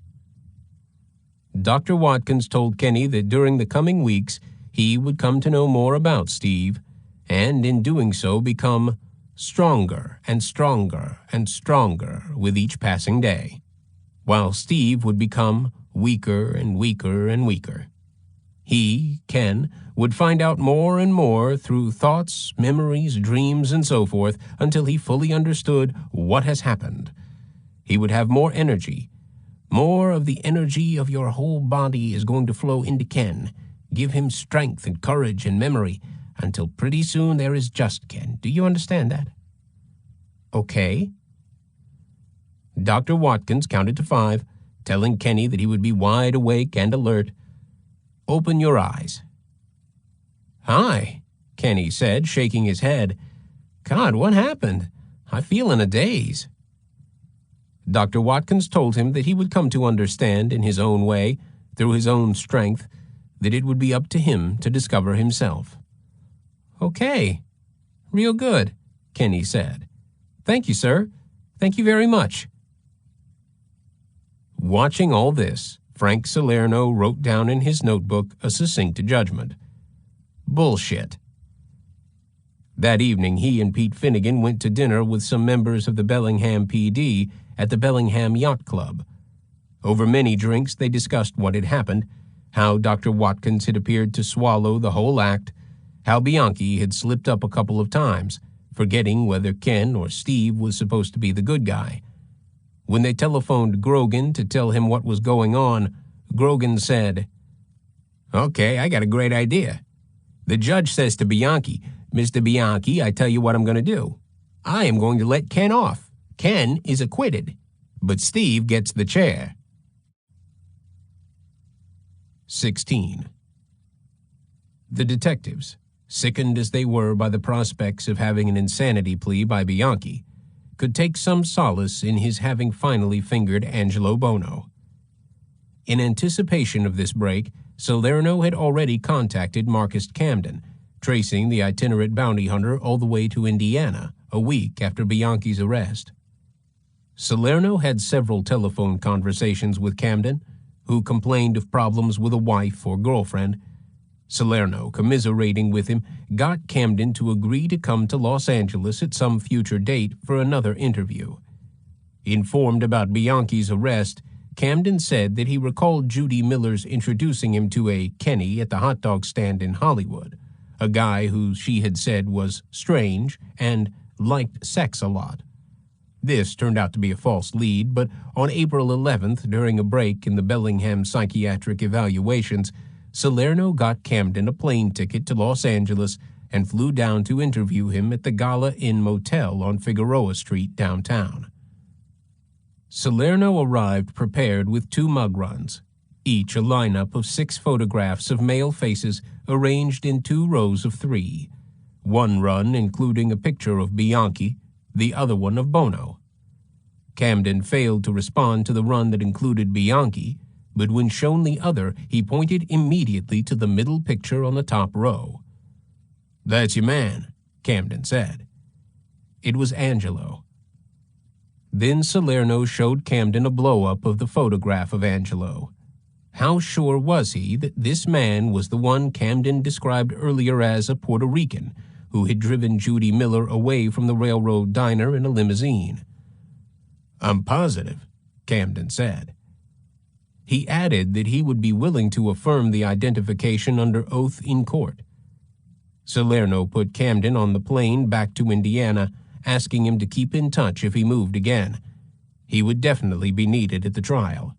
Dr. Watkins told Kenny that during the coming weeks he would come to know more about Steve, and in doing so become stronger and stronger and stronger with each passing day, while Steve would become weaker and weaker and weaker. He, Ken, would find out more and more through thoughts, memories, dreams, and so forth until he fully understood what has happened. He would have more energy. More of the energy of your whole body is going to flow into Ken, give him strength and courage and memory, until pretty soon there is just Ken. Do you understand that? Okay. Dr. Watkins counted to 5, telling Kenny that he would be wide awake and alert. "Open your eyes." "Hi," Kenny said, shaking his head. "God, what happened? I feel in a daze." Dr. Watkins told him that he would come to understand in his own way, through his own strength, that it would be up to him to discover himself. "Okay. Real good," Kenny said. "Thank you, sir. Thank you very much." Watching all this, Frank Salerno wrote down in his notebook a succinct judgment. Bullshit. That evening, he and Pete Finnegan went to dinner with some members of the Bellingham PD at the Bellingham Yacht Club. Over many drinks, they discussed what had happened, how Dr. Watkins had appeared to swallow the whole act, how Bianchi had slipped up a couple of times, forgetting whether Ken or Steve was supposed to be the good guy. When they telephoned Grogan to tell him what was going on, Grogan said, "Okay, I got a great idea. The judge says to Bianchi, 'Mr. Bianchi, I tell you what I'm going to do. I am going to let Ken off. Ken is acquitted, but Steve gets the chair.'" 16. The detectives, sickened as they were by the prospects of having an insanity plea by Bianchi, could take some solace in his having finally fingered Angelo Buono. In anticipation of this break, Salerno had already contacted Marcus Camden, tracing the itinerant bounty hunter all the way to Indiana a week after Bianchi's arrest. Salerno had several telephone conversations with Camden, who complained of problems with a wife or girlfriend. Salerno, commiserating with him, got Camden to agree to come to Los Angeles at some future date for another interview. Informed about Bianchi's arrest, Camden said that he recalled Judy Miller's introducing him to a Kenny at the hot dog stand in Hollywood, a guy who she had said was strange and liked sex a lot. This turned out to be a false lead, but on April 11th, during a break in the Bellingham psychiatric evaluations, Salerno got Camden a plane ticket to Los Angeles and flew down to interview him at the Gala Inn Motel on Figueroa Street downtown. Salerno arrived prepared with 2 mug runs, each a lineup of 6 photographs of male faces arranged in 2 rows of 3, one run including a picture of Bianchi, the other one of Buono. Camden failed to respond to the run that included Bianchi, but when shown the other, he pointed immediately to the middle picture on the top row. "That's your man," Camden said. It was Angelo. Then Salerno showed Camden a blow-up of the photograph of Angelo. How sure was he that this man was the one Camden described earlier as a Puerto Rican who had driven Judy Miller away from the railroad diner in a limousine? "I'm positive," Camden said. He added that he would be willing to affirm the identification under oath in court. Salerno put Camden on the plane back to Indiana, asking him to keep in touch if he moved again. He would definitely be needed at the trial.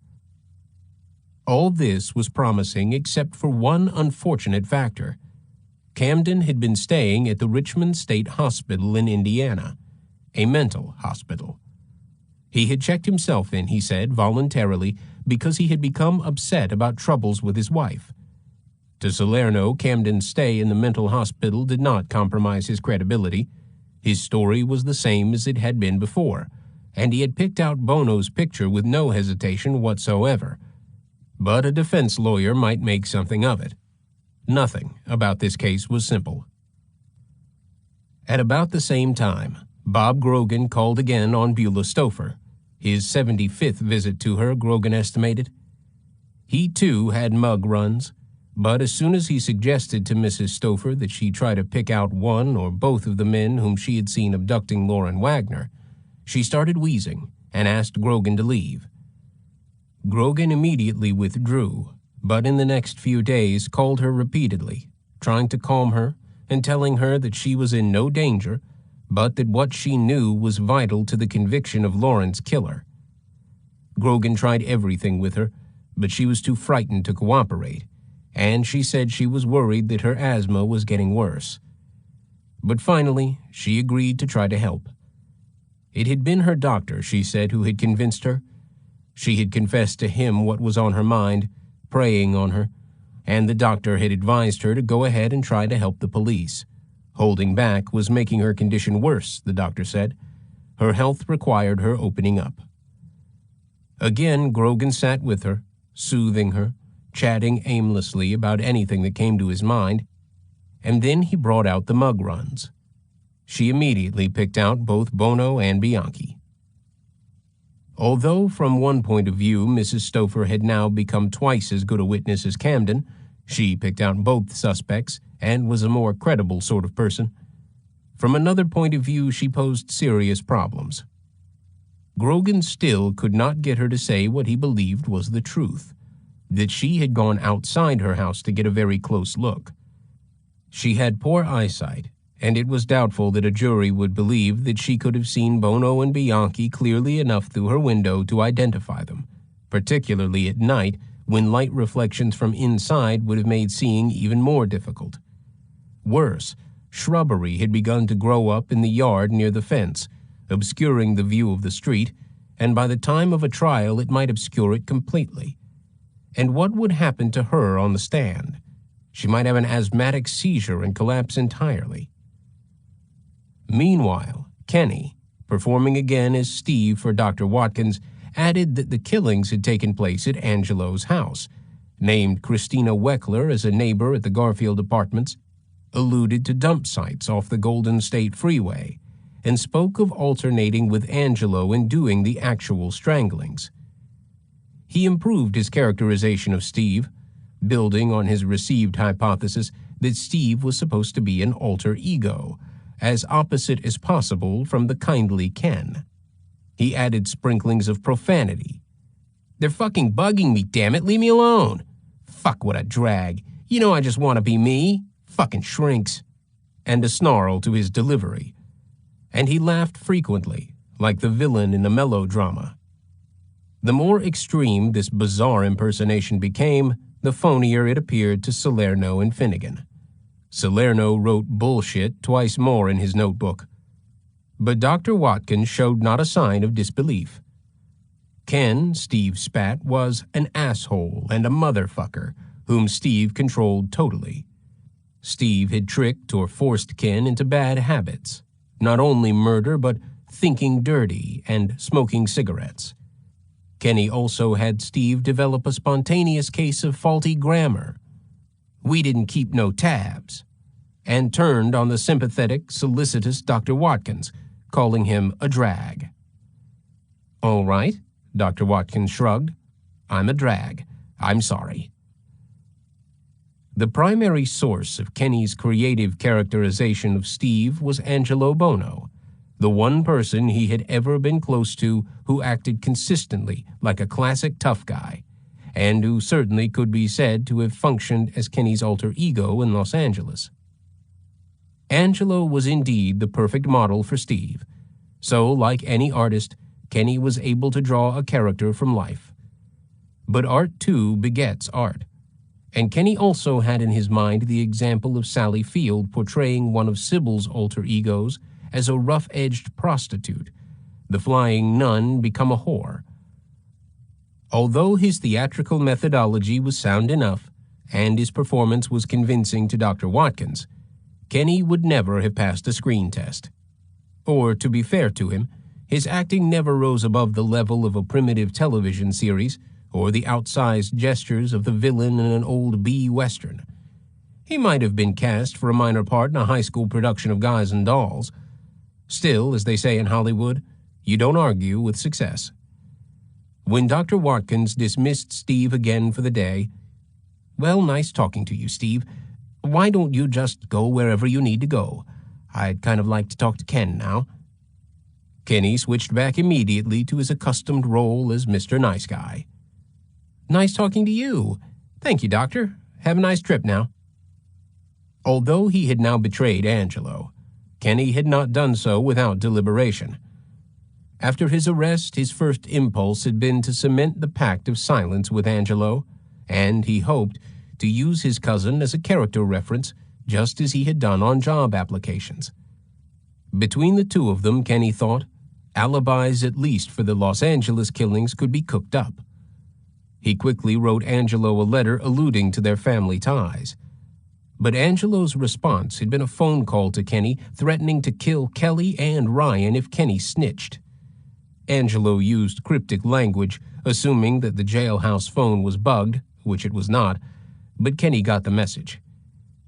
All this was promising except for one unfortunate factor. Camden had been staying at the Richmond State Hospital in Indiana, a mental hospital. He had checked himself in, he said, voluntarily, because he had become upset about troubles with his wife. To Salerno, Camden's stay in the mental hospital did not compromise his credibility. His story was the same as it had been before, and he had picked out Buono's picture with no hesitation whatsoever. But a defense lawyer might make something of it. Nothing about this case was simple. At about the same time, Bob Grogan called again on Beulah Stouffer, his 75th visit to her, Grogan estimated. He, too, had mug runs, but as soon as he suggested to Mrs. Stouffer that she try to pick out one or both of the men whom she had seen abducting Lauren Wagner, she started wheezing and asked Grogan to leave. Grogan immediately withdrew, but in the next few days called her repeatedly, trying to calm her and telling her that she was in no danger, but that what she knew was vital to the conviction of Lauren's killer. Grogan tried everything with her, but she was too frightened to cooperate, and she said she was worried that her asthma was getting worse. But finally, she agreed to try to help. It had been her doctor, she said, who had convinced her. She had confessed to him what was on her mind, preying on her, and the doctor had advised her to go ahead and try to help the police. Holding back was making her condition worse, the doctor said. Her health required her opening up. Again, Grogan sat with her, soothing her, chatting aimlessly about anything that came to his mind, and then he brought out the mug runs. She immediately picked out both Buono and Bianchi. Although from one point of view Mrs. Stouffer had now become twice as good a witness as Camden, she picked out both suspects and was a more credible sort of person. From another point of view, she posed serious problems. Grogan still could not get her to say what he believed was the truth, that she had gone outside her house to get a very close look. She had poor eyesight, and it was doubtful that a jury would believe that she could have seen Buono and Bianchi clearly enough through her window to identify them, particularly at night when light reflections from inside would have made seeing even more difficult. Worse, shrubbery had begun to grow up in the yard near the fence, obscuring the view of the street, and by the time of a trial it might obscure it completely. And what would happen to her on the stand? She might have an asthmatic seizure and collapse entirely. Meanwhile, Kenny, performing again as Steve for Dr. Watkins, added that the killings had taken place at Angelo's house, named Christina Weckler as a neighbor at the Garfield Apartments, alluded to dump sites off the Golden State Freeway, and spoke of alternating with Angelo in doing the actual stranglings. He improved his characterization of Steve, building on his received hypothesis that Steve was supposed to be an alter ego, as opposite as possible from the kindly Ken. He added sprinklings of profanity. "They're fucking bugging me, damn it, leave me alone. Fuck, what a drag. You know I just want to be me. Fucking shrinks." And a snarl to his delivery. And he laughed frequently, like the villain in a melodrama. The more extreme this bizarre impersonation became, the phonier it appeared to Salerno and Finnegan. Salerno wrote bullshit twice more in his notebook. But Dr. Watkins showed not a sign of disbelief. Ken, Steve spat, was an asshole and a motherfucker whom Steve controlled totally. Steve had tricked or forced Ken into bad habits, not only murder but thinking dirty and smoking cigarettes. Kenny also had Steve develop a spontaneous case of faulty grammar. "We didn't keep no tabs," and turned on the sympathetic, solicitous Dr. Watkins, calling him a drag. "All right," Dr. Watkins shrugged. "I'm a drag. I'm sorry." The primary source of Kenny's creative characterization of Steve was Angelo Buono, the one person he had ever been close to who acted consistently like a classic tough guy, and who certainly could be said to have functioned as Kenny's alter ego in Los Angeles. Angelo was indeed the perfect model for Steve, so like any artist, Kenny was able to draw a character from life. But art, too, begets art. And Kenny also had in his mind the example of Sally Field portraying one of Sybil's alter egos as a rough-edged prostitute, the flying nun become a whore. Although his theatrical methodology was sound enough, and his performance was convincing to Dr. Watkins, Kenny would never have passed a screen test. Or, to be fair to him, his acting never rose above the level of a primitive television series or the outsized gestures of the villain in an old B-Western. He might have been cast for a minor part in a high school production of Guys and Dolls. Still, as they say in Hollywood, you don't argue with success. When Dr. Watkins dismissed Steve again for the day, "Well, nice talking to you, Steve. Why don't you just go wherever you need to go? I'd kind of like to talk to Ken now." Kenny switched back immediately to his accustomed role as Mr. Nice Guy. "Nice talking to you. Thank you, Doctor. Have a nice trip now." Although he had now betrayed Angelo, Kenny had not done so without deliberation. After his arrest, his first impulse had been to cement the pact of silence with Angelo, and he hoped to use his cousin as a character reference, just as he had done on job applications. Between the two of them, Kenny thought, alibis at least for the Los Angeles killings could be cooked up. He quickly wrote Angelo a letter alluding to their family ties. But Angelo's response had been a phone call to Kenny threatening to kill Kelly and Ryan if Kenny snitched. Angelo used cryptic language, assuming that the jailhouse phone was bugged, which it was not, but Kenny got the message.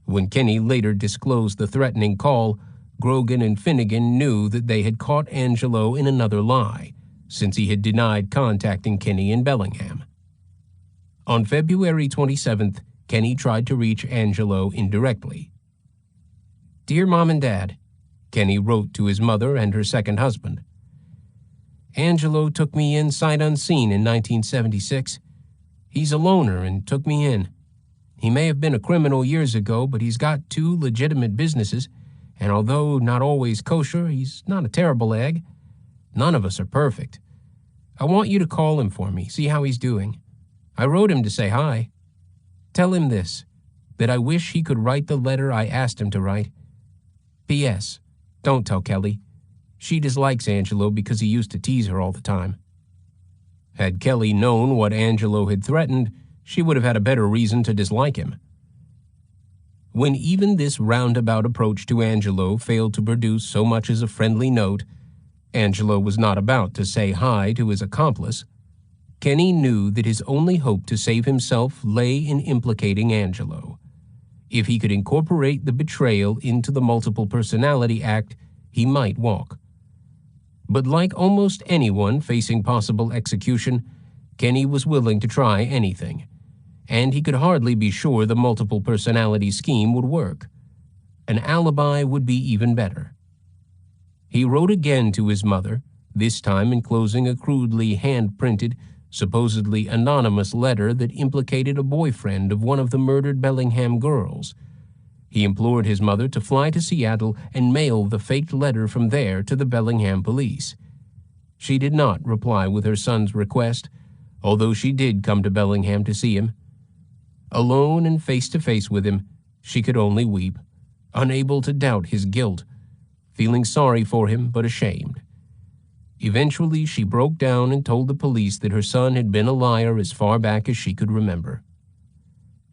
When Kenny later disclosed the threatening call, Grogan and Finnegan knew that they had caught Angelo in another lie, since he had denied contacting Kenny in Bellingham. On February 27th, Kenny tried to reach Angelo indirectly. "Dear Mom and Dad," Kenny wrote to his mother and her second husband. "Angelo took me in sight unseen in 1976. He's a loner and took me in. He may have been a criminal years ago, but he's got 2 legitimate businesses, and although not always kosher, he's not a terrible egg. None of us are perfect. I want you to call him for me, see how he's doing. I wrote him to say hi. Tell him this, that I wish he could write the letter I asked him to write. P.S. Don't tell Kelly. She dislikes Angelo because he used to tease her all the time." Had Kelly known what Angelo had threatened, she would have had a better reason to dislike him. When even this roundabout approach to Angelo failed to produce so much as a friendly note, Angelo was not about to say hi to his accomplice. Kenny knew that his only hope to save himself lay in implicating Angelo. If he could incorporate the betrayal into the multiple personality act, he might walk. But like almost anyone facing possible execution, Kenny was willing to try anything, and he could hardly be sure the multiple personality scheme would work. An alibi would be even better. He wrote again to his mother, this time enclosing a crudely hand-printed, supposedly anonymous letter that implicated a boyfriend of one of the murdered Bellingham girls. He implored his mother to fly to Seattle and mail the faked letter from there to the Bellingham police. She did not reply with her son's request, although she did come to Bellingham to see him. Alone and face-to-face with him, she could only weep, unable to doubt his guilt, feeling sorry for him but ashamed. Eventually, she broke down and told the police that her son had been a liar as far back as she could remember.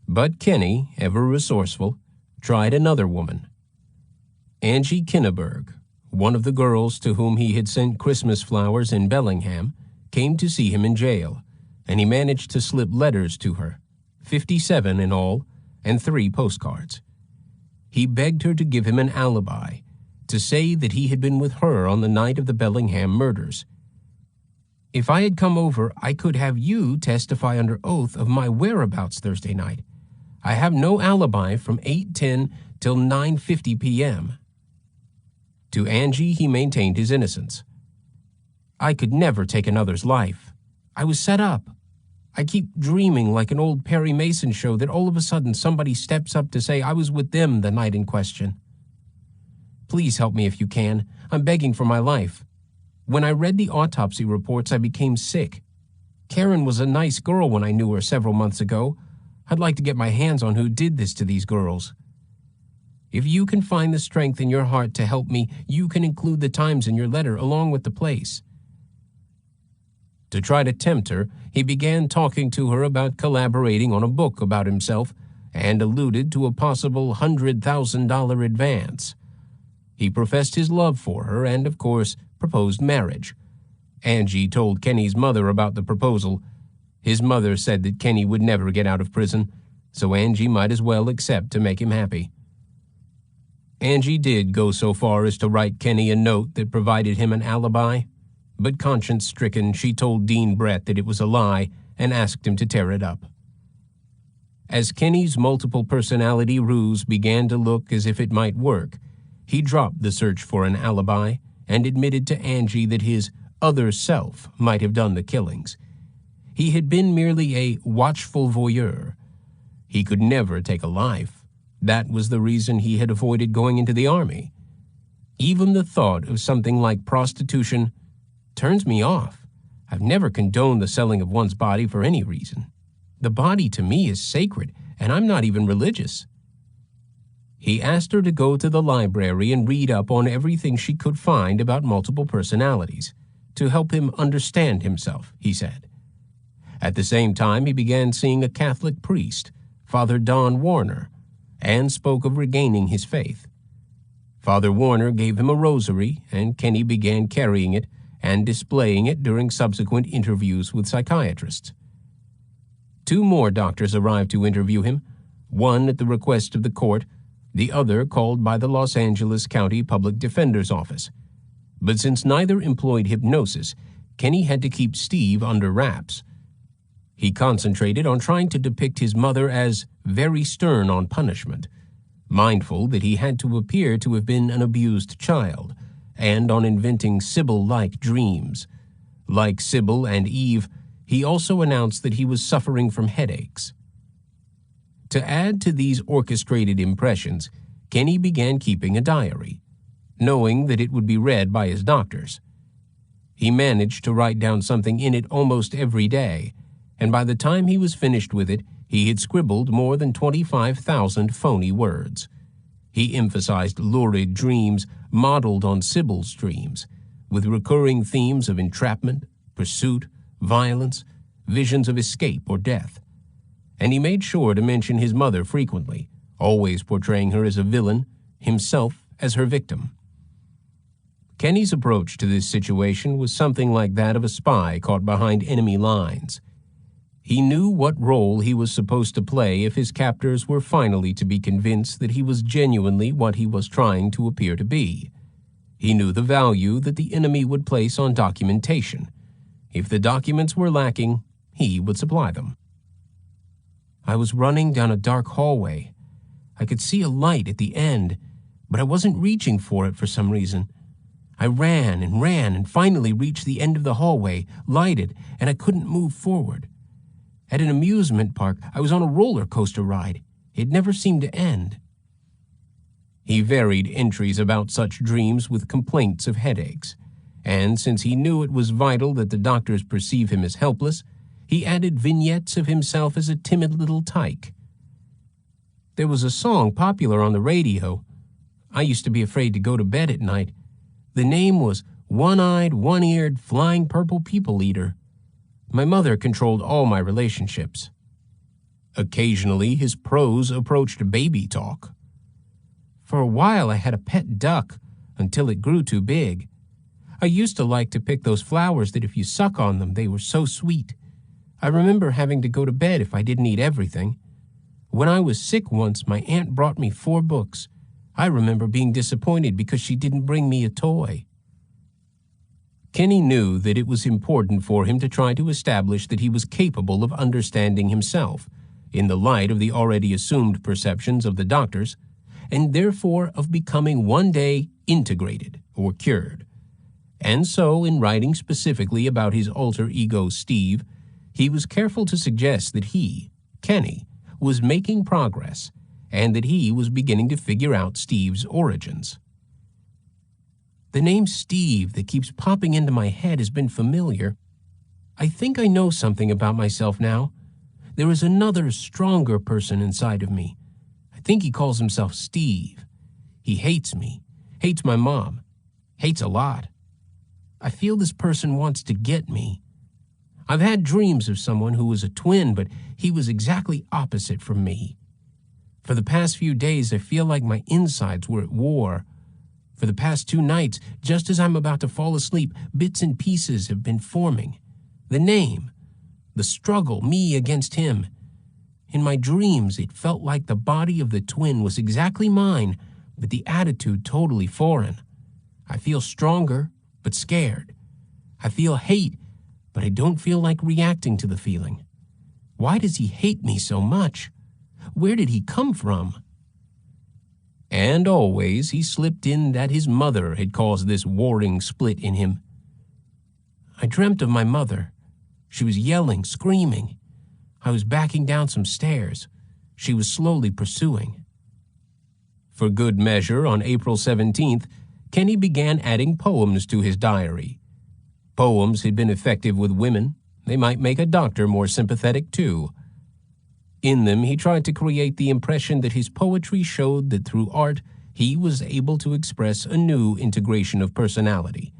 But Kenny, ever resourceful, tried another woman. Angie Kinneberg, one of the girls to whom he had sent Christmas flowers in Bellingham, came to see him in jail, and he managed to slip letters to her, 57 in all, and 3 postcards. He begged her to give him an alibi, to say that he had been with her on the night of the Bellingham murders. "If I had come over, I could have you testify under oath of my whereabouts Thursday night. I have no alibi from 8:10 till 9:50 p.m. To Angie, he maintained his innocence. "I could never take another's life. I was set up. I keep dreaming like an old Perry Mason show that all of a sudden somebody steps up to say I was with them the night in question. Please help me if you can. I'm begging for my life. When I read the autopsy reports, I became sick. Karen was a nice girl when I knew her several months ago. I'd like to get my hands on who did this to these girls. If you can find the strength in your heart to help me, you can include the times in your letter along with the place." To try to tempt her, he began talking to her about collaborating on a book about himself and alluded to a possible $100,000 advance. He professed his love for her and, of course, proposed marriage. Angie told Kenny's mother about the proposal. His mother said that Kenny would never get out of prison, so Angie might as well accept to make him happy. Angie did go so far as to write Kenny a note that provided him an alibi, but conscience-stricken, she told Dean Brett that it was a lie and asked him to tear it up. As Kenny's multiple personality ruse began to look as if it might work, he dropped the search for an alibi and admitted to Angie that his other self might have done the killings. He had been merely a watchful voyeur. He could never take a life. That was the reason he had avoided going into the army. Even the thought of something like prostitution turns me off. I've never condoned the selling of one's body for any reason. The body to me is sacred, and I'm not even religious. He asked her to go to the library and read up on everything she could find about multiple personalities, to help him understand himself, he said. At the same time, he began seeing a Catholic priest, Father Don Warner, and spoke of regaining his faith. Father Warner gave him a rosary, and Kenny began carrying it and displaying it during subsequent interviews with psychiatrists. 2 more doctors arrived to interview him, one at the request of the court, the other called by the Los Angeles County Public Defender's Office. But since neither employed hypnosis, Kenny had to keep Steve under wraps. He concentrated on trying to depict his mother as very stern on punishment, mindful that he had to appear to have been an abused child, and on inventing Sybil-like dreams. Like Sybil and Eve, he also announced that he was suffering from headaches. To add to these orchestrated impressions, Kenny began keeping a diary, knowing that it would be read by his doctors. He managed to write down something in it almost every day, and by the time he was finished with it, he had scribbled more than 25,000 phony words. He emphasized lurid dreams modeled on Sybil's dreams, with recurring themes of entrapment, pursuit, violence, visions of escape or death. And he made sure to mention his mother frequently, always portraying her as a villain, himself as her victim. Kenny's approach to this situation was something like that of a spy caught behind enemy lines. He knew what role he was supposed to play if his captors were finally to be convinced that he was genuinely what he was trying to appear to be. He knew the value that the enemy would place on documentation. If the documents were lacking, he would supply them. I was running down a dark hallway. I could see a light at the end, but I wasn't reaching for it for some reason. I ran and finally reached the end of the hallway, lighted, and I couldn't move forward. At an amusement park, I was on a roller coaster ride. It never seemed to end. He varied entries about such dreams with complaints of headaches, and since he knew it was vital that the doctors perceive him as helpless, he added vignettes of himself as a timid little tyke. There was a song popular on the radio. I used to be afraid to go to bed at night. The name was One-Eyed, One-Eared, Flying Purple People Eater. My mother controlled all my relationships. Occasionally, his prose approached baby talk. For a while, I had a pet duck until it grew too big. I used to like to pick those flowers that if you suck on them, they were so sweet. I remember having to go to bed if I didn't eat everything. When I was sick once, my aunt brought me 4 books. I remember being disappointed because she didn't bring me a toy. Kenny knew that it was important for him to try to establish that he was capable of understanding himself, in the light of the already assumed perceptions of the doctors, and therefore of becoming one day integrated or cured. And so, in writing specifically about his alter ego Steve, he was careful to suggest that he, Kenny, was making progress, and that he was beginning to figure out Steve's origins. The name Steve that keeps popping into my head has been familiar. I think I know something about myself now. There is another, stronger person inside of me. I think he calls himself Steve. He hates me, hates my mom, hates a lot. I feel this person wants to get me. I've had dreams of someone who was a twin, but he was exactly opposite from me. For the past few days, I feel like my insides were at war. For the past 2 nights, just as I'm about to fall asleep, bits and pieces have been forming. The name, the struggle, me against him. In my dreams, it felt like the body of the twin was exactly mine, but the attitude totally foreign. I feel stronger, but scared. I feel hate, but I don't feel like reacting to the feeling. Why does he hate me so much? Where did he come from? And always he slipped in that his mother had caused this warring split in him. I dreamt of my mother. She was yelling, screaming. I was backing down some stairs. She was slowly pursuing. For good measure, on April 17th, Kenny began adding poems to his diary. Poems had been effective with women. They might make a doctor more sympathetic, too. In them, he tried to create the impression that his poetry showed that through art, he was able to express a new integration of personality.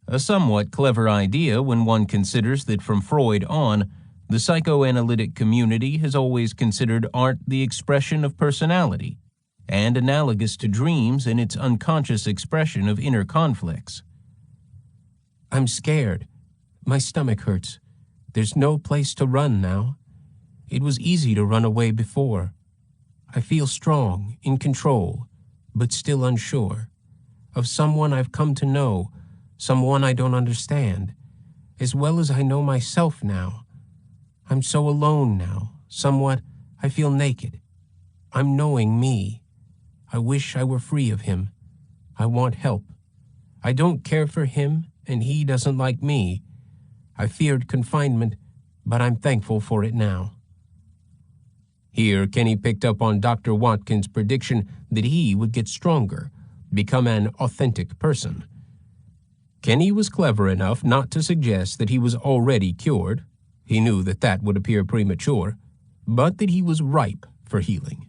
A somewhat clever idea when one considers that from Freud on, the psychoanalytic community has always considered art the expression of personality, and analogous to dreams in its unconscious expression of inner conflicts. I'm scared. My stomach hurts. There's no place to run now. It was easy to run away before. I feel strong, in control, but still unsure. Of someone I've come to know, someone I don't understand, as well as I know myself now. I'm so alone now, somewhat I feel naked. I'm knowing me. I wish I were free of him. I want help. I don't care for him, and he doesn't like me. I feared confinement, but I'm thankful for it now. Here, Kenny picked up on Dr. Watkins' prediction that he would get stronger, become an authentic person. Kenny was clever enough not to suggest that he was already cured. He knew that that would appear premature, but that he was ripe for healing.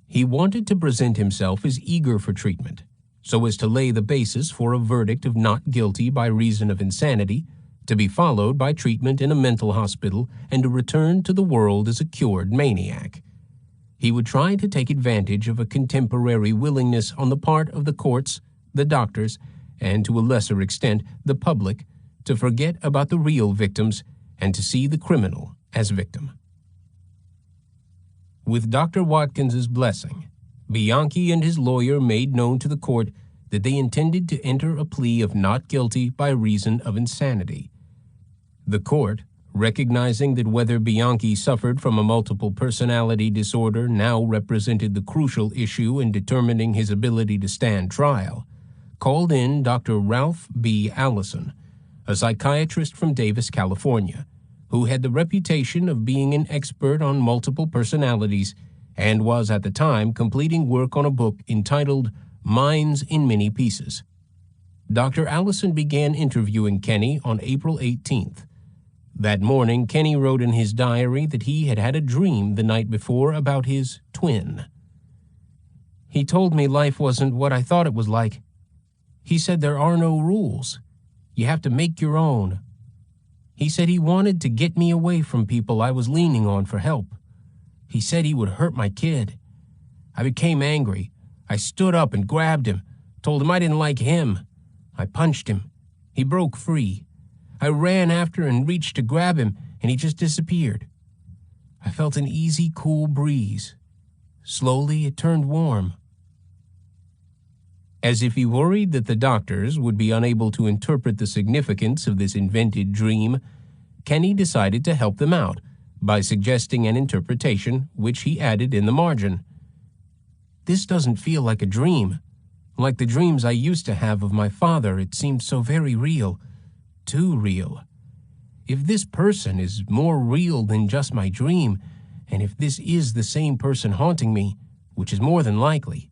He wanted to present himself as eager for treatment, so as to lay the basis for a verdict of not guilty by reason of insanity, to be followed by treatment in a mental hospital and a return to the world as a cured maniac. He would try to take advantage of a contemporary willingness on the part of the courts, the doctors, and to a lesser extent the public, to forget about the real victims and to see the criminal as victim. With Dr. Watkins's blessing, Bianchi and his lawyer made known to the court that they intended to enter a plea of not guilty by reason of insanity. The court, recognizing that whether Bianchi suffered from a multiple personality disorder now represented the crucial issue in determining his ability to stand trial, called in Dr. Ralph B. Allison, a psychiatrist from Davis, California, who had the reputation of being an expert on multiple personalities and was at the time completing work on a book entitled Minds in Many Pieces. Dr. Allison began interviewing Kenny on April 18th. That morning, Kenny wrote in his diary that he had had a dream the night before about his twin. He told me life wasn't what I thought it was like. He said there are no rules. You have to make your own. He said he wanted to get me away from people I was leaning on for help. He said he would hurt my kid. I became angry. I stood up and grabbed him, told him I didn't like him. I punched him. He broke free. I ran after and reached to grab him, and he just disappeared. I felt an easy, cool breeze. Slowly, it turned warm. As if he worried that the doctors would be unable to interpret the significance of this invented dream, Kenny decided to help them out by suggesting an interpretation, which he added in the margin. This doesn't feel like a dream. Like the dreams I used to have of my father, it seemed so very real. Too real. If this person is more real than just my dream, and if this is the same person haunting me, which is more than likely,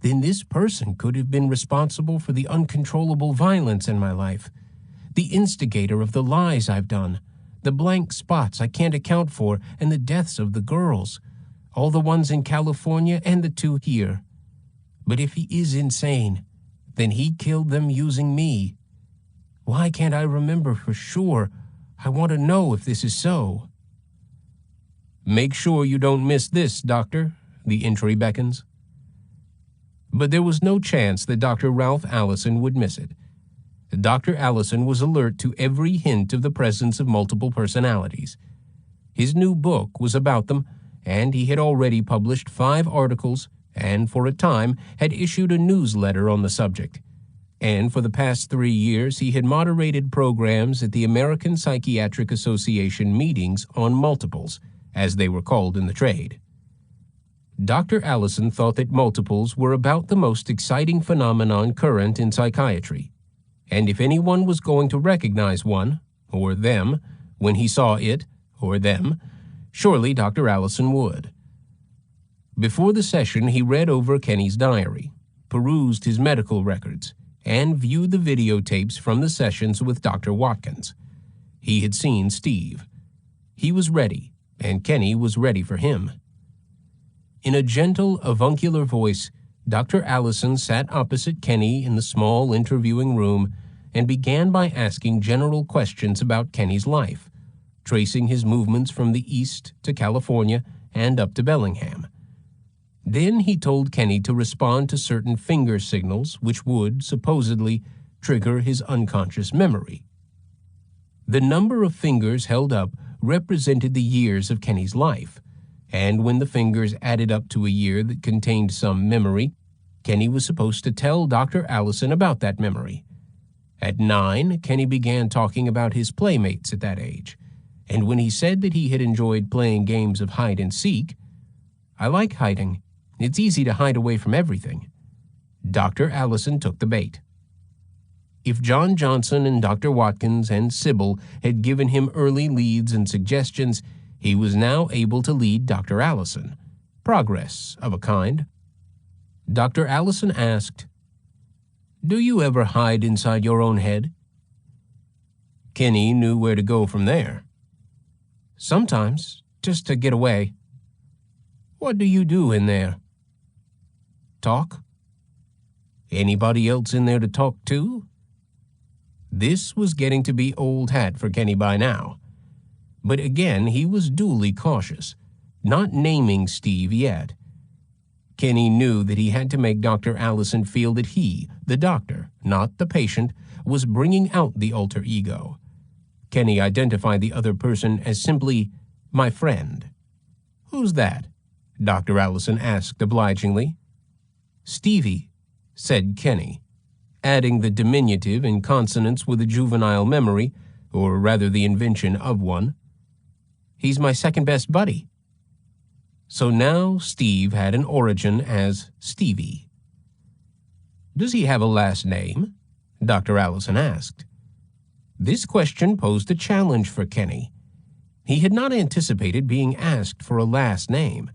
then this person could have been responsible for the uncontrollable violence in my life, the instigator of the lies I've done, the blank spots I can't account for, and the deaths of the girls, all the ones in California and the 2 here. But if he is insane, then he killed them using me. Why can't I remember for sure? I want to know if this is so." "Make sure you don't miss this, Doctor," the entry beckons. But there was no chance that Dr. Ralph Allison would miss it. Dr. Allison was alert to every hint of the presence of multiple personalities. His new book was about them, and he had already published 5 articles and, for a time, had issued a newsletter on the subject. And for the past 3 years, he had moderated programs at the American Psychiatric Association meetings on multiples, as they were called in the trade. Dr. Allison thought that multiples were about the most exciting phenomenon current in psychiatry, and if anyone was going to recognize one, or them, when he saw it, or them, surely Dr. Allison would. Before the session, he read over Kenny's diary, perused his medical records, and viewed the videotapes from the sessions with Dr. Watkins. He had seen Steve. He was ready, and Kenny was ready for him. In a gentle, avuncular voice, Dr. Allison sat opposite Kenny in the small interviewing room and began by asking general questions about Kenny's life, tracing his movements from the east to California and up to Bellingham. Then he told Kenny to respond to certain finger signals which would, supposedly, trigger his unconscious memory. The number of fingers held up represented the years of Kenny's life, and when the fingers added up to a year that contained some memory, Kenny was supposed to tell Dr. Allison about that memory. At 9, Kenny began talking about his playmates at that age, and when he said that he had enjoyed playing games of hide and seek, "I like hiding. It's easy to hide away from everything," Dr. Allison took the bait. If John Johnson and Dr. Watkins and Sybil had given him early leads and suggestions, he was now able to lead Dr. Allison. Progress, of a kind. Dr. Allison asked, "Do you ever hide inside your own head?" Kenny knew where to go from there. "Sometimes, just to get away." "What do you do in there?" "Talk." "Anybody else in there to talk to?" This was getting to be old hat for Kenny by now. But again, he was duly cautious, not naming Steve yet. Kenny knew that he had to make Dr. Allison feel that he, the doctor, not the patient, was bringing out the alter ego. Kenny identified the other person as simply, "my friend." "Who's that?" Dr. Allison asked obligingly. "Stevie," said Kenny, adding the diminutive in consonance with a juvenile memory, or rather the invention of one. "He's my second-best buddy." So now Steve had an origin as Stevie. "Does he have a last name?" Dr. Allison asked. This question posed a challenge for Kenny. He had not anticipated being asked for a last name,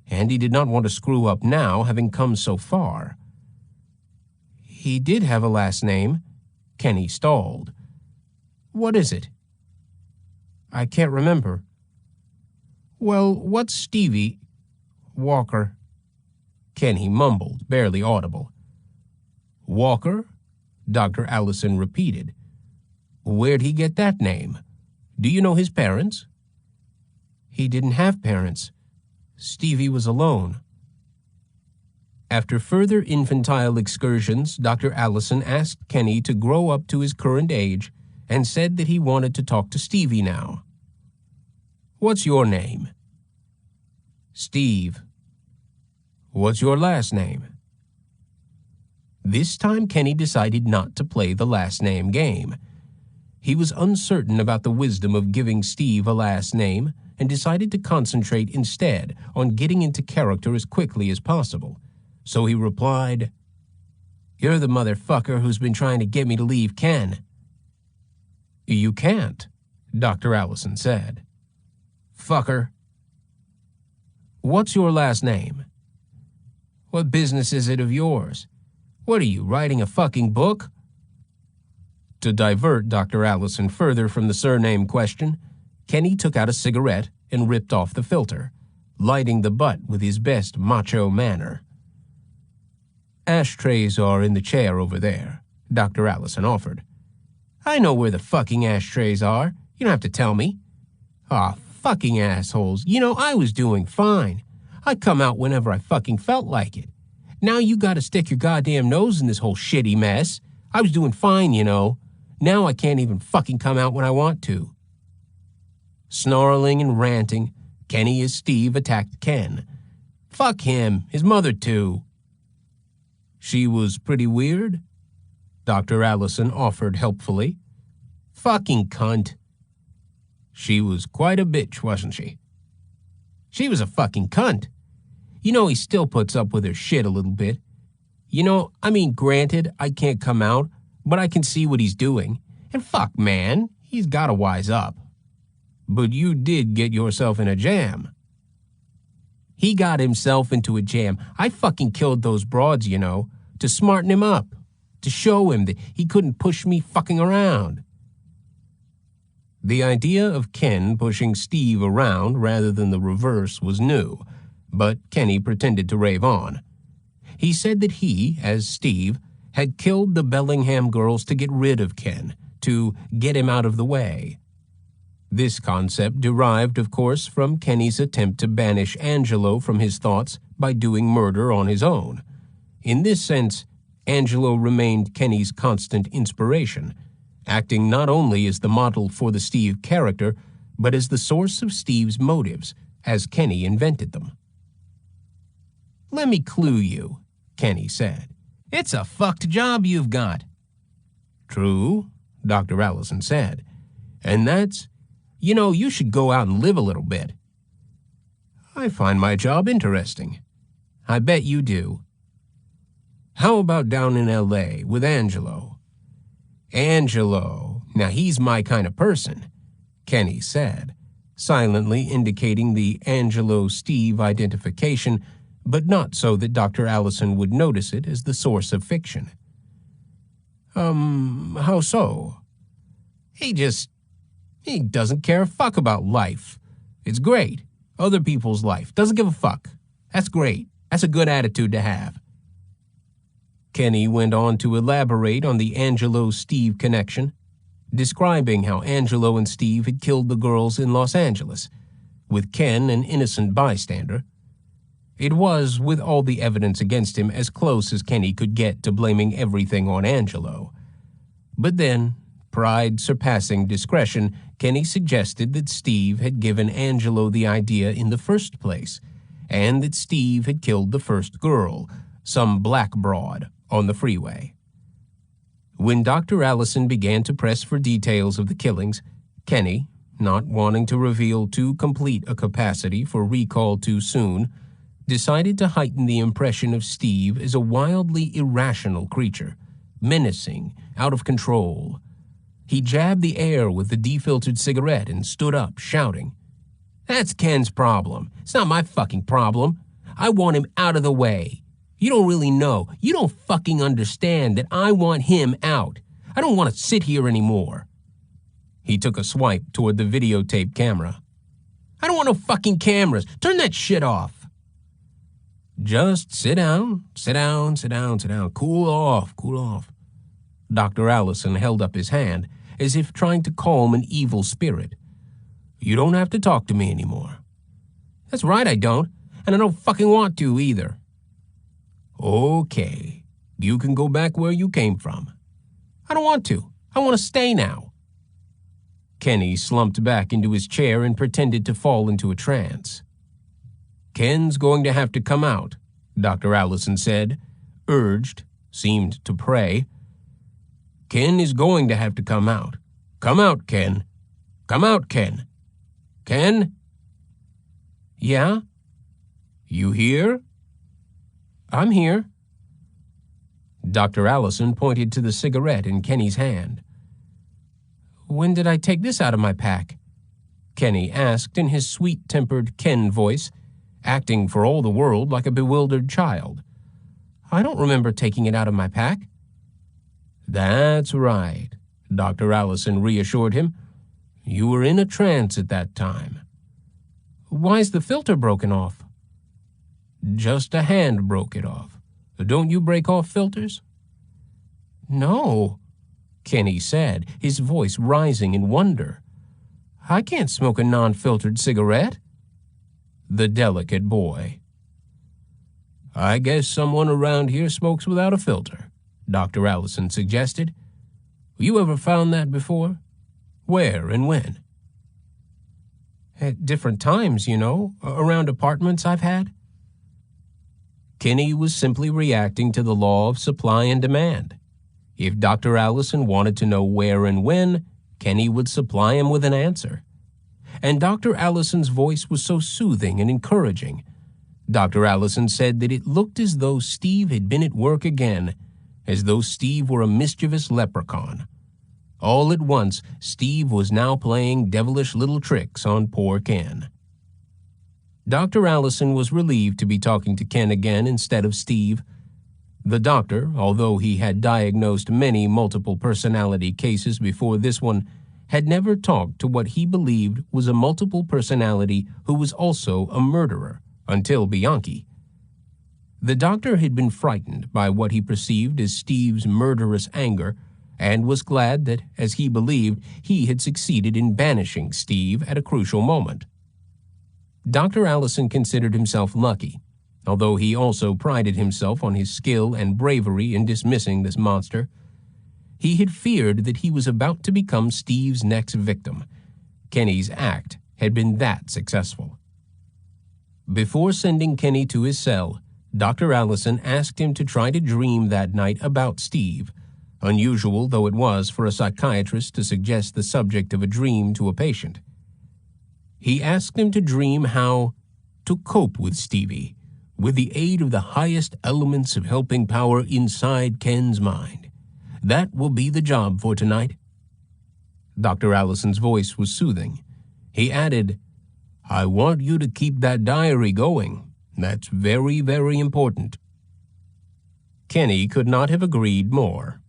and he did not want to screw up now, having come so far. "He did have a last name." Kenny stalled. "What is it?" "I can't remember." "Well, what's Stevie?" "Walker." Kenny mumbled, barely audible. "Walker?" Dr. Allison repeated. "Where'd he get that name? Do you know his parents?" "He didn't have parents. Stevie was alone." After further infantile excursions, Dr. Allison asked Kenny to grow up to his current age and said that he wanted to talk to Stevie now. "What's your name?" "Steve." "What's your last name?" This time Kenny decided not to play the last name game. He was uncertain about the wisdom of giving Steve a last name and decided to concentrate instead on getting into character as quickly as possible. So he replied, "You're the motherfucker who's been trying to get me to leave Ken." "You can't," Dr. Allison said. "Fucker." "What's your last name?" What business is it of yours? What are you, writing a fucking book? To divert Dr. Allison further from the surname question, Kenny took out a cigarette and ripped off the filter, lighting the butt with his best macho manner. Ashtrays are in the chair over there, Dr. Allison offered. I know where the fucking ashtrays are. You don't have to tell me. Aw, fucking assholes. You know, I was doing fine. I come out whenever I fucking felt like it. Now you gotta stick your goddamn nose in this whole shitty mess. I was doing fine, you know. Now I can't even fucking come out when I want to. Snarling and ranting, Kenny as Steve attacked Ken. Fuck him, his mother too. She was pretty weird, Dr. Allison offered helpfully. Fucking cunt. She was quite a bitch, wasn't she? She was a fucking cunt. You know he still puts up with her shit a little bit. You know, I mean, granted, I can't come out, but I can see what he's doing. And fuck, man, he's gotta wise up. But you did get yourself in a jam. He got himself into a jam. I fucking killed those broads, you know, to smarten him up, to show him that he couldn't push me fucking around. The idea of Ken pushing Steve around rather than the reverse was new, but Kenny pretended to rave on. He said that he, as Steve, had killed the Bellingham girls to get rid of Ken, to get him out of the way. This concept derived, of course, from Kenny's attempt to banish Angelo from his thoughts by doing murder on his own. In this sense, Angelo remained Kenny's constant inspiration, acting not only as the model for the Steve character, but as the source of Steve's motives, as Kenny invented them. Let me clue you, Kenny said. It's a fucked job you've got. True, Dr. Allison said. And that's, you know, you should go out and live a little bit. I find my job interesting. I bet you do. How about down in L.A. with Angelo? Angelo, now he's my kind of person, Kenny said, silently indicating the Angelo-Steve identification, but not so that Dr. Allison would notice it as the source of fiction. How so? He doesn't care a fuck about life. It's great. Other people's life. Doesn't give a fuck. That's great. That's a good attitude to have. Kenny went on to elaborate on the Angelo-Steve connection, describing how Angelo and Steve had killed the girls in Los Angeles, with Ken an innocent bystander. It was, with all the evidence against him, as close as Kenny could get to blaming everything on Angelo. But then, pride surpassing discretion, Kenny suggested that Steve had given Angelo the idea in the first place, and that Steve had killed the first girl, some black broad, on the freeway. When Dr. Allison began to press for details of the killings, Kenny, not wanting to reveal too complete a capacity for recall too soon, decided to heighten the impression of Steve as a wildly irrational creature, menacing, out of control. He jabbed the air with the defiltered cigarette and stood up, shouting, "That's Ken's problem. It's not my fucking problem. I want him out of the way. You don't really know. You don't fucking understand that I want him out. I don't want to sit here anymore." He took a swipe toward the videotape camera. "I don't want no fucking cameras. Turn that shit off." "Just sit down, sit down, sit down, sit down. Cool off, cool off." Dr. Allison held up his hand, as if trying to calm an evil spirit. "You don't have to talk to me anymore." "That's right, I don't. And I don't fucking want to either." "Okay. You can go back where you came from." "I don't want to. I want to stay now." Kenny slumped back into his chair and pretended to fall into a trance. "Ken's going to have to come out," Dr. Allison said, urged, seemed to pray. "Ken is going to have to come out. Come out, Ken. Come out, Ken. Ken?" "Yeah?" "You here?" "I'm here." Dr. Allison pointed to the cigarette in Kenny's hand. "When did I take this out of my pack?" Kenny asked in his sweet-tempered Ken voice, acting for all the world like a bewildered child. I don't remember taking it out of my pack." "That's right," Dr. Allison reassured him. "You were in a trance at that time." "Why's the filter broken off?" "Just a hand broke it off. Don't you break off filters?" "No," Kenny said, his voice rising in wonder. "I can't smoke a non-filtered cigarette." The delicate boy. "I guess someone around here smokes without a filter," Dr. Allison suggested. "You ever found that before? Where and when?" "At different times, around apartments I've had." Kenny was simply reacting to the law of supply and demand. If Dr. Allison wanted to know where and when, Kenny would supply him with an answer. And Dr. Allison's voice was so soothing and encouraging. Dr. Allison said that it looked as though Steve had been at work again, as though Steve were a mischievous leprechaun. All at once, Steve was now playing devilish little tricks on poor Ken. Dr. Allison was relieved to be talking to Ken again instead of Steve. The doctor, although he had diagnosed many multiple personality cases before this one, had never talked to what he believed was a multiple personality who was also a murderer, until Bianchi. The doctor had been frightened by what he perceived as Steve's murderous anger, and was glad that, as he believed, he had succeeded in banishing Steve at a crucial moment. Dr. Allison considered himself lucky, although he also prided himself on his skill and bravery in dismissing this monster. He had feared that he was about to become Steve's next victim. Kenny's act had been that successful. Before sending Kenny to his cell, Dr. Allison asked him to try to dream that night about Steve, unusual though it was for a psychiatrist to suggest the subject of a dream to a patient. He asked him to dream how to cope with Stevie, with the aid of the highest elements of helping power inside Ken's mind. That will be the job for tonight. Dr. Allison's voice was soothing. He added, "I want you to keep that diary going. That's very, very important." Kenny could not have agreed more.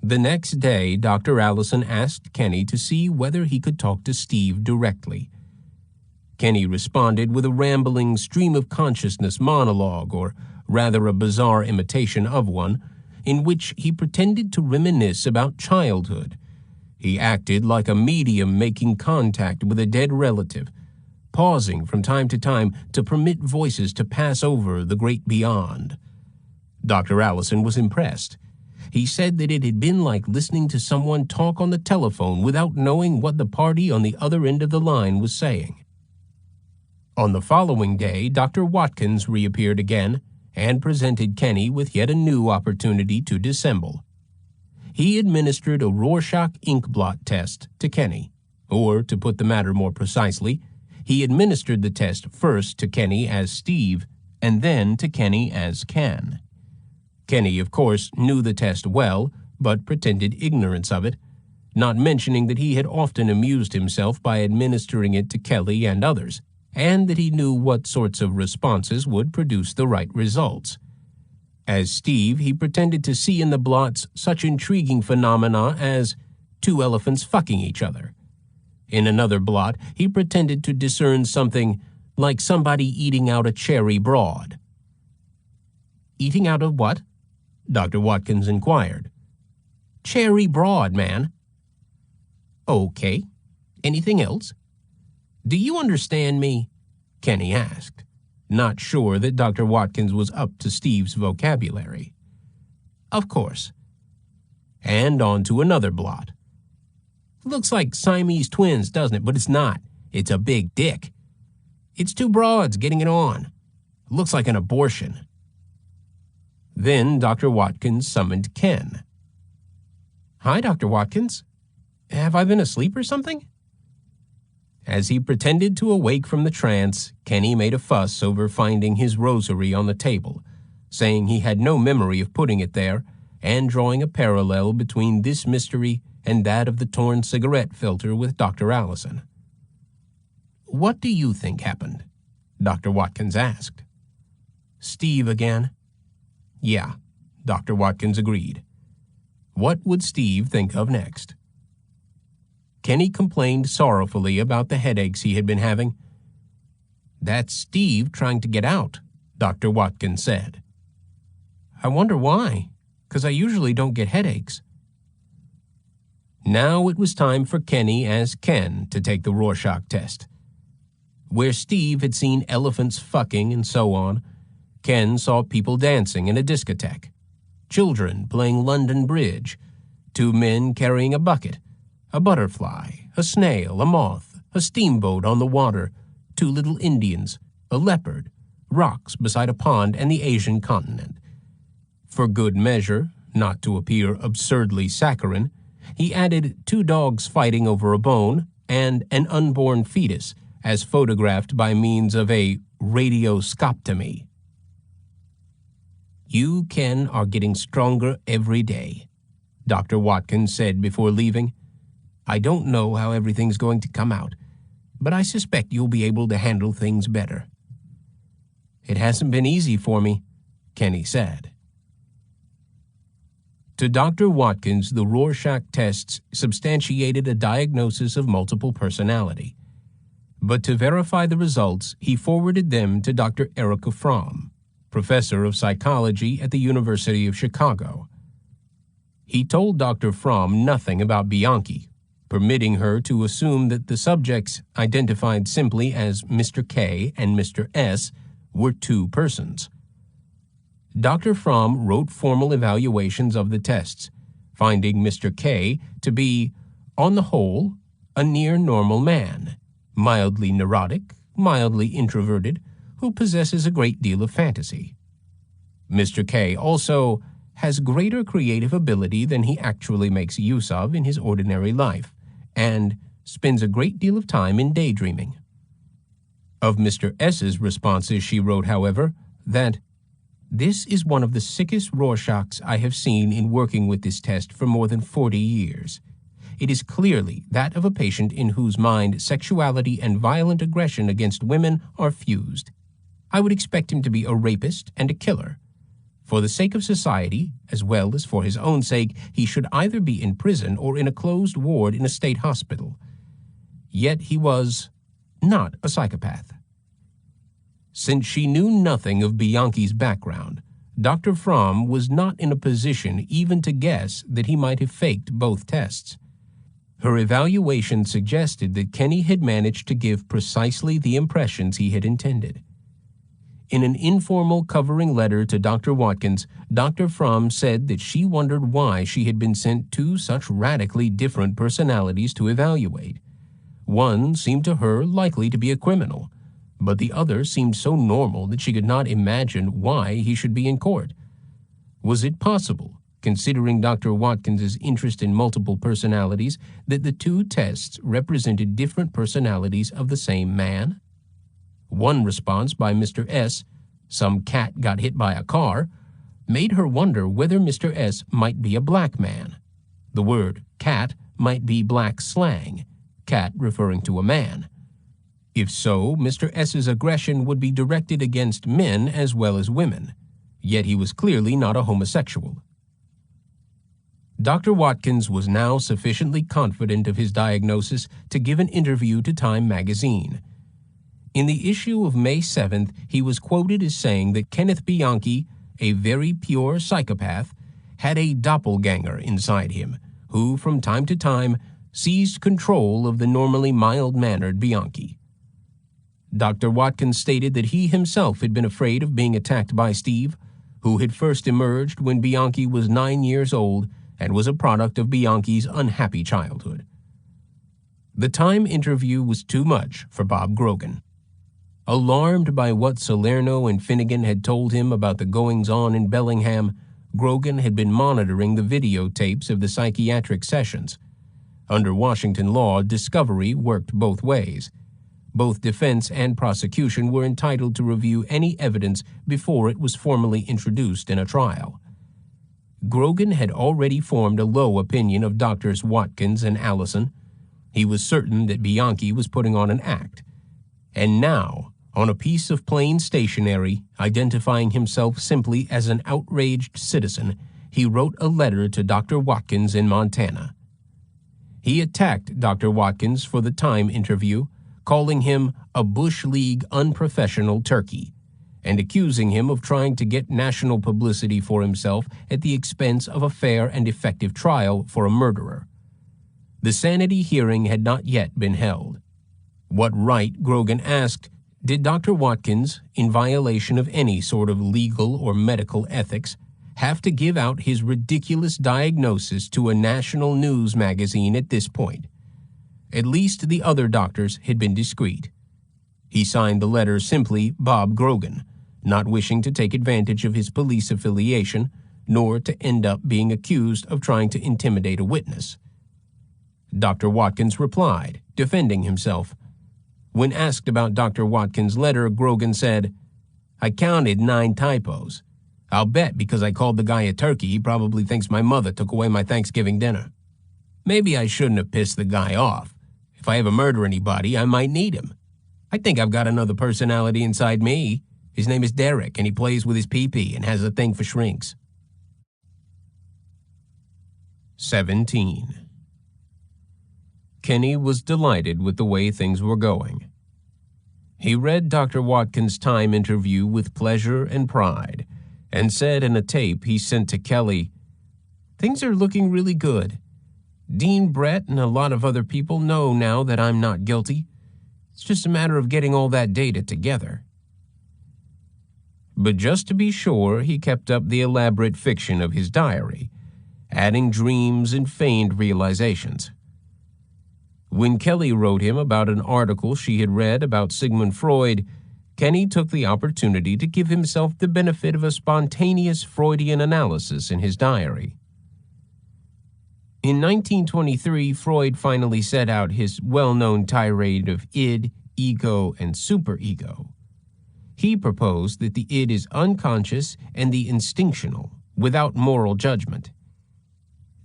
The next day, Dr. Allison asked Kenny to see whether he could talk to Steve directly. Kenny responded with a rambling stream of consciousness monologue, or rather a bizarre imitation of one, in which he pretended to reminisce about childhood. He acted like a medium making contact with a dead relative, pausing from time to permit voices to pass over the great beyond. Dr. Allison was impressed. He said that it had been like listening to someone talk on the telephone without knowing what the party on the other end of the line was saying. On the following day, Dr. Watkins reappeared again and presented Kenny with yet a new opportunity to dissemble. He administered a Rorschach ink blot test to Kenny, or, to put the matter more precisely, he administered the test first to Kenny as Steve and then to Kenny as Ken. Kenny, of course, knew the test well, but pretended ignorance of it, not mentioning that he had often amused himself by administering it to Kelly and others, and that he knew what sorts of responses would produce the right results. As Steve, he pretended to see in the blots such intriguing phenomena as two elephants fucking each other. In another blot, he pretended to discern something like somebody eating out a cherry broad. "Eating out of what?" Dr. Watkins inquired. "Cherry broad, man." "Okay. Anything else?" "Do you understand me?" Kenny asked, not sure that Dr. Watkins was up to Steve's vocabulary. "Of course." And on to another blot. "Looks like Siamese twins, doesn't it? But it's not. It's a big dick. It's two broads getting it on. Looks like an abortion." Then Dr. Watkins summoned Ken. "Hi, Dr. Watkins. Have I been asleep or something?" As he pretended to awake from the trance, Kenny made a fuss over finding his rosary on the table, saying he had no memory of putting it there, and drawing a parallel between this mystery and that of the torn cigarette filter with Dr. Allison. "What do you think happened?" Dr. Watkins asked. Steve again? Yeah, Dr. Watkins agreed. What would Steve think of next? Kenny complained sorrowfully about the headaches he had been having. That's Steve trying to get out, Dr. Watkins said. I wonder why, 'cause I usually don't get headaches. Now it was time for Kenny as Ken to take the Rorschach test. Where Steve had seen elephants fucking and so on, Ken saw people dancing in a discotheque, children playing London Bridge, 2 men carrying a bucket, a butterfly, a snail, a moth, a steamboat on the water, 2 little Indians, a leopard, rocks beside a pond, and the Asian continent. For good measure, not to appear absurdly saccharine, he added 2 dogs fighting over a bone and an unborn fetus, as photographed by means of a radioscoptomy. You, Ken, are getting stronger every day, Dr. Watkins said before leaving. I don't know how everything's going to come out, but I suspect you'll be able to handle things better. It hasn't been easy for me, Kenny said. To Dr. Watkins, the Rorschach tests substantiated a diagnosis of multiple personality. But to verify the results, he forwarded them to Dr. Erica Fromm, professor of psychology at the University of Chicago. He told Dr. Fromm nothing about Bianchi, permitting her to assume that the subjects, identified simply as Mr. K and Mr. S, were 2 persons. Dr. Fromm wrote formal evaluations of the tests, finding Mr. K to be, on the whole, a near normal man, mildly neurotic, mildly introverted, who possesses a great deal of fantasy. Mr. K also has greater creative ability than he actually makes use of in his ordinary life, and spends a great deal of time in daydreaming. Of Mr. S's responses, she wrote, however, that this is one of the sickest Rorschachs I have seen in working with this test for more than 40 years. It is clearly that of a patient in whose mind sexuality and violent aggression against women are fused. I would expect him to be a rapist and a killer. For the sake of society, as well as for his own sake, he should either be in prison or in a closed ward in a state hospital. Yet he was not a psychopath. Since she knew nothing of Bianchi's background, Dr. Fromm was not in a position even to guess that he might have faked both tests. Her evaluation suggested that Kenny had managed to give precisely the impressions he had intended. In an informal covering letter to Dr. Watkins, Dr. Fromm said that she wondered why she had been sent 2 such radically different personalities to evaluate. One seemed to her likely to be a criminal, but the other seemed so normal that she could not imagine why he should be in court. Was it possible, considering Dr. Watkins's interest in multiple personalities, that the 2 tests represented different personalities of the same man? One response by Mr. S, "Some cat got hit by a car," made her wonder whether Mr. S might be a black man. The word cat might be black slang, cat referring to a man. If so, Mr. S's aggression would be directed against men as well as women, yet he was clearly not a homosexual. Dr. Watkins was now sufficiently confident of his diagnosis to give an interview to Time magazine. In the issue of May 7th, he was quoted as saying that Kenneth Bianchi, a very pure psychopath, had a doppelganger inside him, who from time to time seized control of the normally mild-mannered Bianchi. Dr. Watkins stated that he himself had been afraid of being attacked by Steve, who had first emerged when Bianchi was 9 years old and was a product of Bianchi's unhappy childhood. The Time interview was too much for Bob Grogan. Alarmed by what Salerno and Finnegan had told him about the goings-on in Bellingham, Grogan had been monitoring the videotapes of the psychiatric sessions. Under Washington law, discovery worked both ways. Both defense and prosecution were entitled to review any evidence before it was formally introduced in a trial. Grogan had already formed a low opinion of Doctors Watkins and Allison. He was certain that Bianchi was putting on an act. And now, On a piece of plain stationery, identifying himself simply as an outraged citizen, he wrote a letter to Dr. Watkins in Montana. He attacked Dr. Watkins for the Time interview, calling him a Bush League unprofessional turkey, and accusing him of trying to get national publicity for himself at the expense of a fair and effective trial for a murderer. The sanity hearing had not yet been held. What right, Grogan asked, did Dr. Watkins, in violation of any sort of legal or medical ethics, have to give out his ridiculous diagnosis to a national news magazine at this point? At least the other doctors had been discreet. He signed the letter simply Bob Grogan, not wishing to take advantage of his police affiliation, nor to end up being accused of trying to intimidate a witness. Dr. Watkins replied, defending himself. When asked about Dr. Watkins' letter, Grogan said, "I counted 9 typos. I'll bet because I called the guy a turkey, he probably thinks my mother took away my Thanksgiving dinner. Maybe I shouldn't have pissed the guy off. If I ever murder anybody, I might need him. I think I've got another personality inside me. His name is Derek, and he plays with his pee-pee and has a thing for shrinks." 17. Kenny was delighted with the way things were going. He read Dr. Watkins' Time interview with pleasure and pride, and said in a tape he sent to Kelly, "Things are looking really good. Dean Brett and a lot of other people know now that I'm not guilty. It's just a matter of getting all that data together." But just to be sure, he kept up the elaborate fiction of his diary, adding dreams and feigned realizations. When Kelly wrote him about an article she had read about Sigmund Freud, Kenny took the opportunity to give himself the benefit of a spontaneous Freudian analysis in his diary. In 1923, Freud finally set out his well-known tirade of id, ego, and superego. He proposed that the id is unconscious and the instinctional, without moral judgment.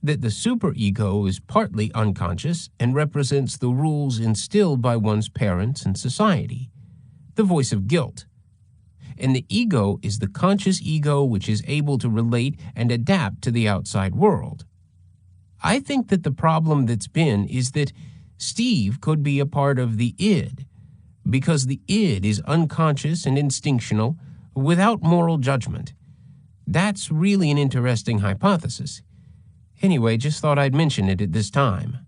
That the superego is partly unconscious and represents the rules instilled by one's parents and society, the voice of guilt. And the ego is the conscious ego which is able to relate and adapt to the outside world. I think that the problem that's been is that Steve could be a part of the id, because the id is unconscious and instinctional without moral judgment. That's really an interesting hypothesis. Anyway, just thought I'd mention it at this time.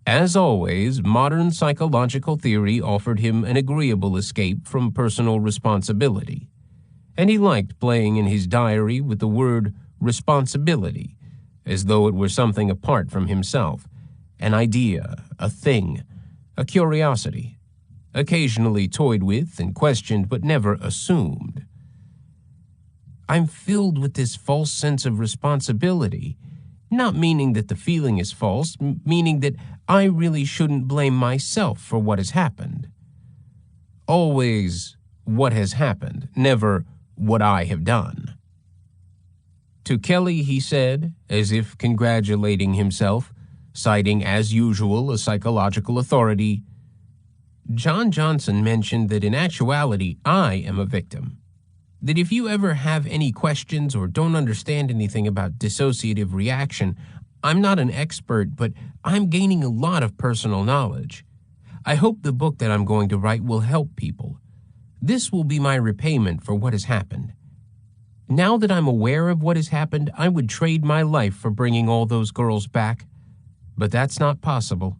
As always, modern psychological theory offered him an agreeable escape from personal responsibility, and he liked playing in his diary with the word responsibility, as though it were something apart from himself, an idea, a thing, a curiosity, occasionally toyed with and questioned but never assumed. I'm filled with this false sense of responsibility, not meaning that the feeling is false, meaning that I really shouldn't blame myself for what has happened. Always what has happened, never what I have done. To Kelly, he said, as if congratulating himself, citing as usual a psychological authority, John Johnson mentioned that in actuality I am a victim. That if you ever have any questions or don't understand anything about dissociative reaction, I'm not an expert, but I'm gaining a lot of personal knowledge. I hope the book that I'm going to write will help people. This will be my repayment for what has happened. Now that I'm aware of what has happened, I would trade my life for bringing all those girls back. But that's not possible.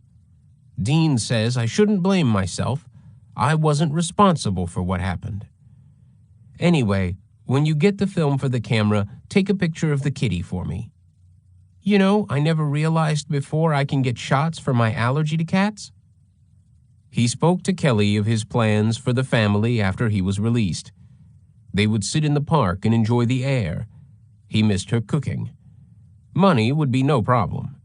Dean says I shouldn't blame myself. I wasn't responsible for what happened. Anyway, when you get the film for the camera, take a picture of the kitty for me. You know, I never realized before I can get shots for my allergy to cats. He spoke to Kelly of his plans for the family after he was released. They would sit in the park and enjoy the air. He missed her cooking. Money would be no problem.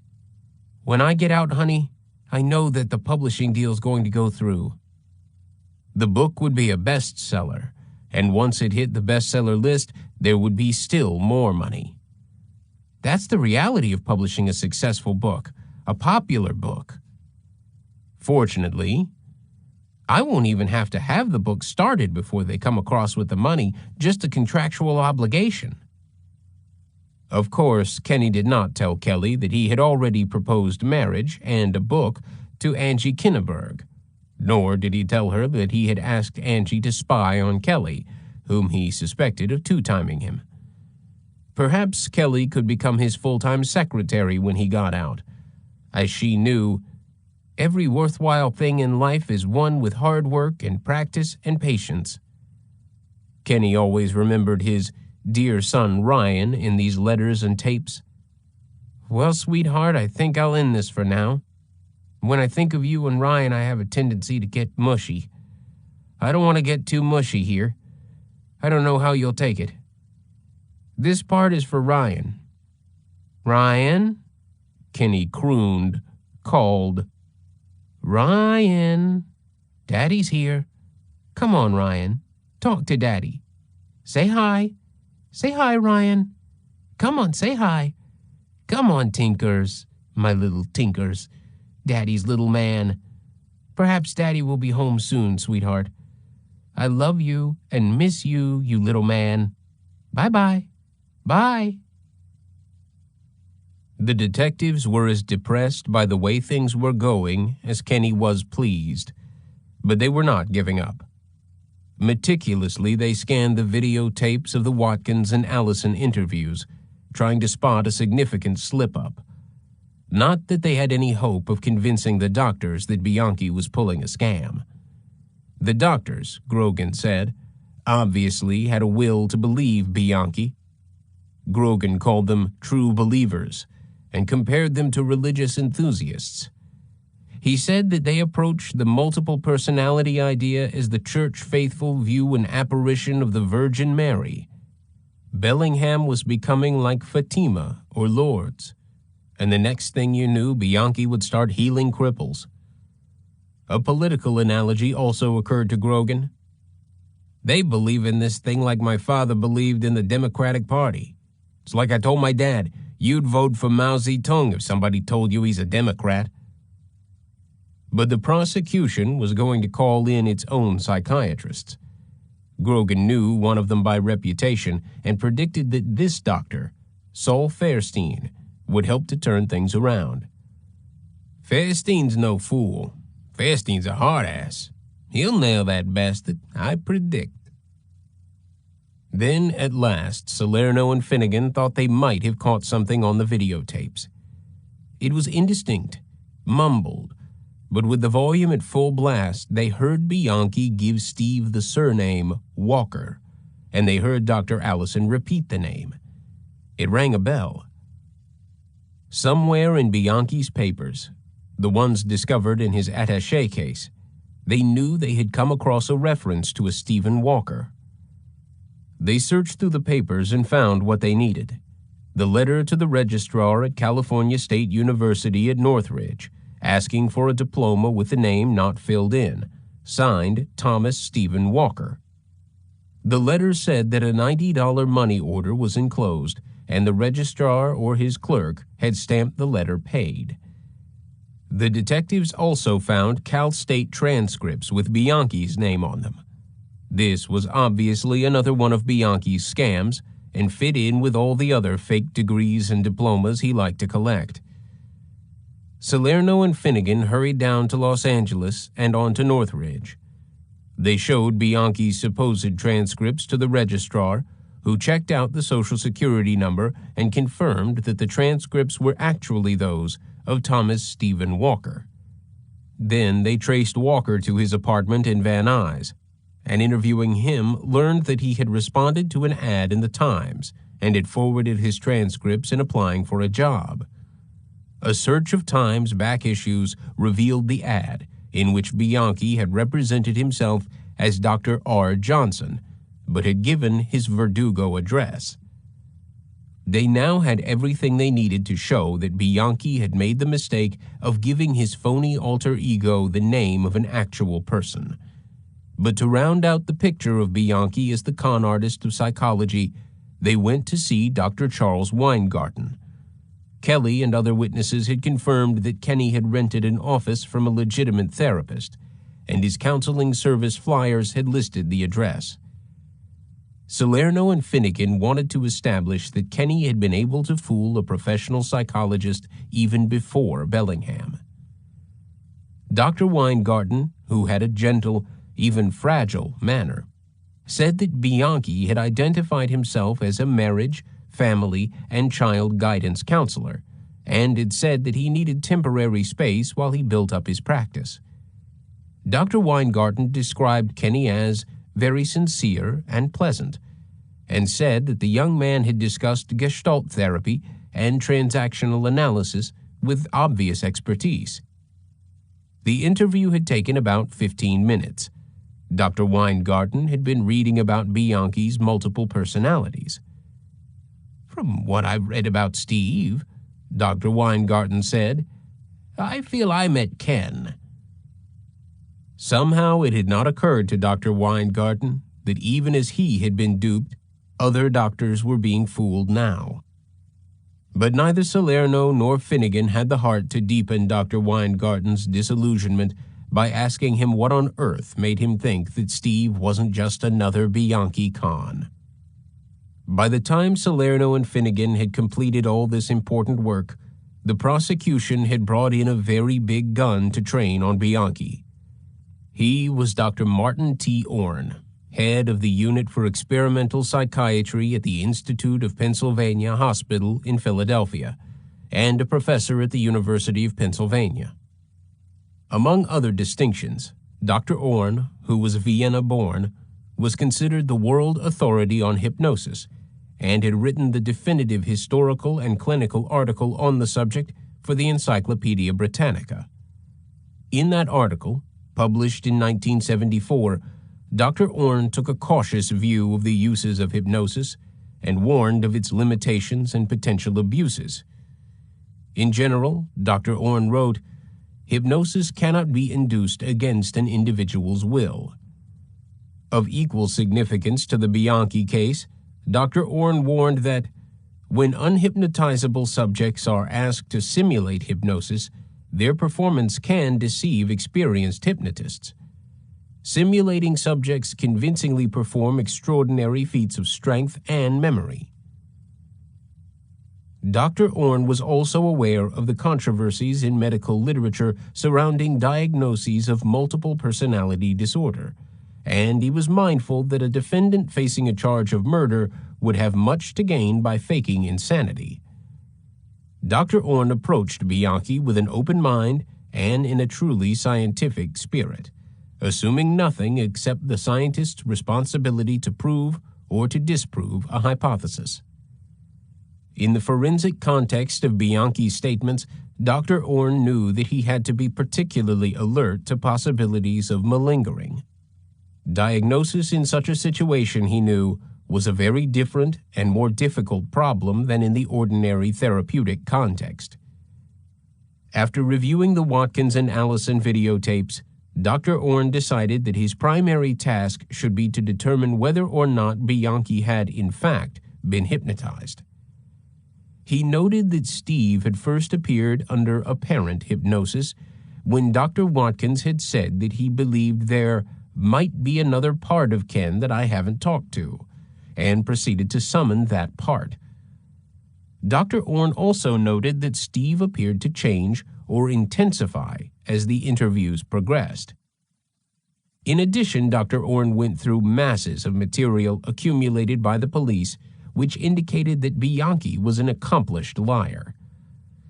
When I get out, honey, I know that the publishing deal's going to go through. The book would be a bestseller, and once it hit the bestseller list, there would be still more money. That's the reality of publishing a successful book, a popular book. Fortunately, I won't even have to have the book started before they come across with the money, just a contractual obligation. Of course, Kenny did not tell Kelly that he had already proposed marriage and a book to Angie Kinneberg, nor did he tell her that he had asked Angie to spy on Kelly, whom he suspected of two-timing him. Perhaps Kelly could become his full-time secretary when he got out, as she knew every worthwhile thing in life is won with hard work and practice and patience. Kenny always remembered his dear son Ryan in these letters and tapes. Well, sweetheart, I think I'll end this for now. When I think of you and Ryan, I have a tendency to get mushy. I don't want to get too mushy here. I don't know how you'll take it. This part is for Ryan. Ryan? Kenny crooned, called. Ryan, Daddy's here. Come on, Ryan. Talk to Daddy. Say hi. Say hi, Ryan. Come on, say hi. Come on, Tinkers, my little Tinkers. Daddy's little man. Perhaps Daddy will be home soon, sweetheart. I love you and miss you, you little man. Bye-bye. Bye. The detectives were as depressed by the way things were going as Kenny was pleased, but they were not giving up. Meticulously, they scanned the videotapes of the Watkins and Allison interviews, trying to spot a significant slip-up. Not that they had any hope of convincing the doctors that Bianchi was pulling a scam. The doctors, Grogan said, obviously had a will to believe Bianchi. Grogan called them true believers and compared them to religious enthusiasts. He said that they approached the multiple personality idea as the church faithful view an apparition of the Virgin Mary. Bellingham was becoming like Fatima or Lourdes, and the next thing you knew, Bianchi would start healing cripples. A political analogy also occurred to Grogan. They believe in this thing like my father believed in the Democratic Party. It's like I told my dad, you'd vote for Mao Zedong if somebody told you he's a Democrat. But the prosecution was going to call in its own psychiatrists. Grogan knew one of them by reputation and predicted that this doctor, Saul Fairstein, would help to turn things around. Fairstein's no fool. Fairstein's a hard-ass. He'll nail that bastard, I predict. Then, at last, Salerno and Finnegan thought they might have caught something on the videotapes. It was indistinct, mumbled, but with the volume at full blast, they heard Bianchi give Steve the surname Walker, and they heard Dr. Allison repeat the name. It rang a bell. Somewhere in Bianchi's papers, the ones discovered in his attaché case, they knew they had come across a reference to a Stephen Walker. They searched through the papers and found what they needed: the letter to the registrar at California State University at Northridge, asking for a diploma with the name not filled in, signed Thomas Stephen Walker. The letter said that a $90 money order was enclosed, and the registrar or his clerk had stamped the letter paid. The detectives also found Cal State transcripts with Bianchi's name on them. This was obviously another one of Bianchi's scams and fit in with all the other fake degrees and diplomas he liked to collect. Salerno and Finnegan hurried down to Los Angeles and on to Northridge. They showed Bianchi's supposed transcripts to the registrar, who checked out the Social Security number and confirmed that the transcripts were actually those of Thomas Stephen Walker. Then they traced Walker to his apartment in Van Nuys, and interviewing him learned that he had responded to an ad in the Times and had forwarded his transcripts in applying for a job. A search of Times back issues revealed the ad, in which Bianchi had represented himself as Dr. R. Johnson, but had given his Verdugo address. They now had everything they needed to show that Bianchi had made the mistake of giving his phony alter ego the name of an actual person. But to round out the picture of Bianchi as the con artist of psychology, they went to see Dr. Charles Weingarten. Kelly and other witnesses had confirmed that Kenny had rented an office from a legitimate therapist, and his counseling service flyers had listed the address. Salerno and Finnegan wanted to establish that Kenny had been able to fool a professional psychologist even before Bellingham. Dr. Weingarten, who had a gentle, even fragile manner, said that Bianchi had identified himself as a marriage, family, and child guidance counselor, and had said that he needed temporary space while he built up his practice. Dr. Weingarten described Kenny as very sincere and pleasant, and said that the young man had discussed Gestalt therapy and transactional analysis with obvious expertise. The interview had taken about 15 minutes. Dr. Weingarten had been reading about Bianchi's multiple personalities. "From what I've read about Steve," Dr. Weingarten said, "I feel I met Ken." Somehow it had not occurred to Dr. Weingarten that even as he had been duped, other doctors were being fooled now. But neither Salerno nor Finnegan had the heart to deepen Dr. Weingarten's disillusionment by asking him what on earth made him think that Steve wasn't just another Bianchi con. By the time Salerno and Finnegan had completed all this important work, the prosecution had brought in a very big gun to train on Bianchi. He was Dr. Martin T. Orne, head of the Unit for Experimental Psychiatry at the Institute of Pennsylvania Hospital in Philadelphia, and a professor at the University of Pennsylvania. Among other distinctions, Dr. Orne, who was Vienna-born, was considered the world authority on hypnosis and had written the definitive historical and clinical article on the subject for the Encyclopedia Britannica. In that article, published in 1974, Dr. Orne took a cautious view of the uses of hypnosis and warned of its limitations and potential abuses. In general, Dr. Orne wrote, "Hypnosis cannot be induced against an individual's will." Of equal significance to the Bianchi case, Dr. Orne warned that when unhypnotizable subjects are asked to simulate hypnosis, their performance can deceive experienced hypnotists. Simulating subjects convincingly perform extraordinary feats of strength and memory. Dr. Orne was also aware of the controversies in medical literature surrounding diagnoses of multiple personality disorder, and he was mindful that a defendant facing a charge of murder would have much to gain by faking insanity. Dr. Orne approached Bianchi with an open mind and in a truly scientific spirit, assuming nothing except the scientist's responsibility to prove or to disprove a hypothesis. In the forensic context of Bianchi's statements, Dr. Orne knew that he had to be particularly alert to possibilities of malingering. Diagnosis in such a situation, he knew, was a very different and more difficult problem than in the ordinary therapeutic context. After reviewing the Watkins and Allison videotapes, Dr. Orne decided that his primary task should be to determine whether or not Bianchi had, in fact, been hypnotized. He noted that Steve had first appeared under apparent hypnosis when Dr. Watkins had said that he believed there might be another part of Ken that I haven't talked to, and proceeded to summon that part. Dr. Orne also noted that Steve appeared to change or intensify as the interviews progressed. In addition, Dr. Orne went through masses of material accumulated by the police which indicated that Bianchi was an accomplished liar.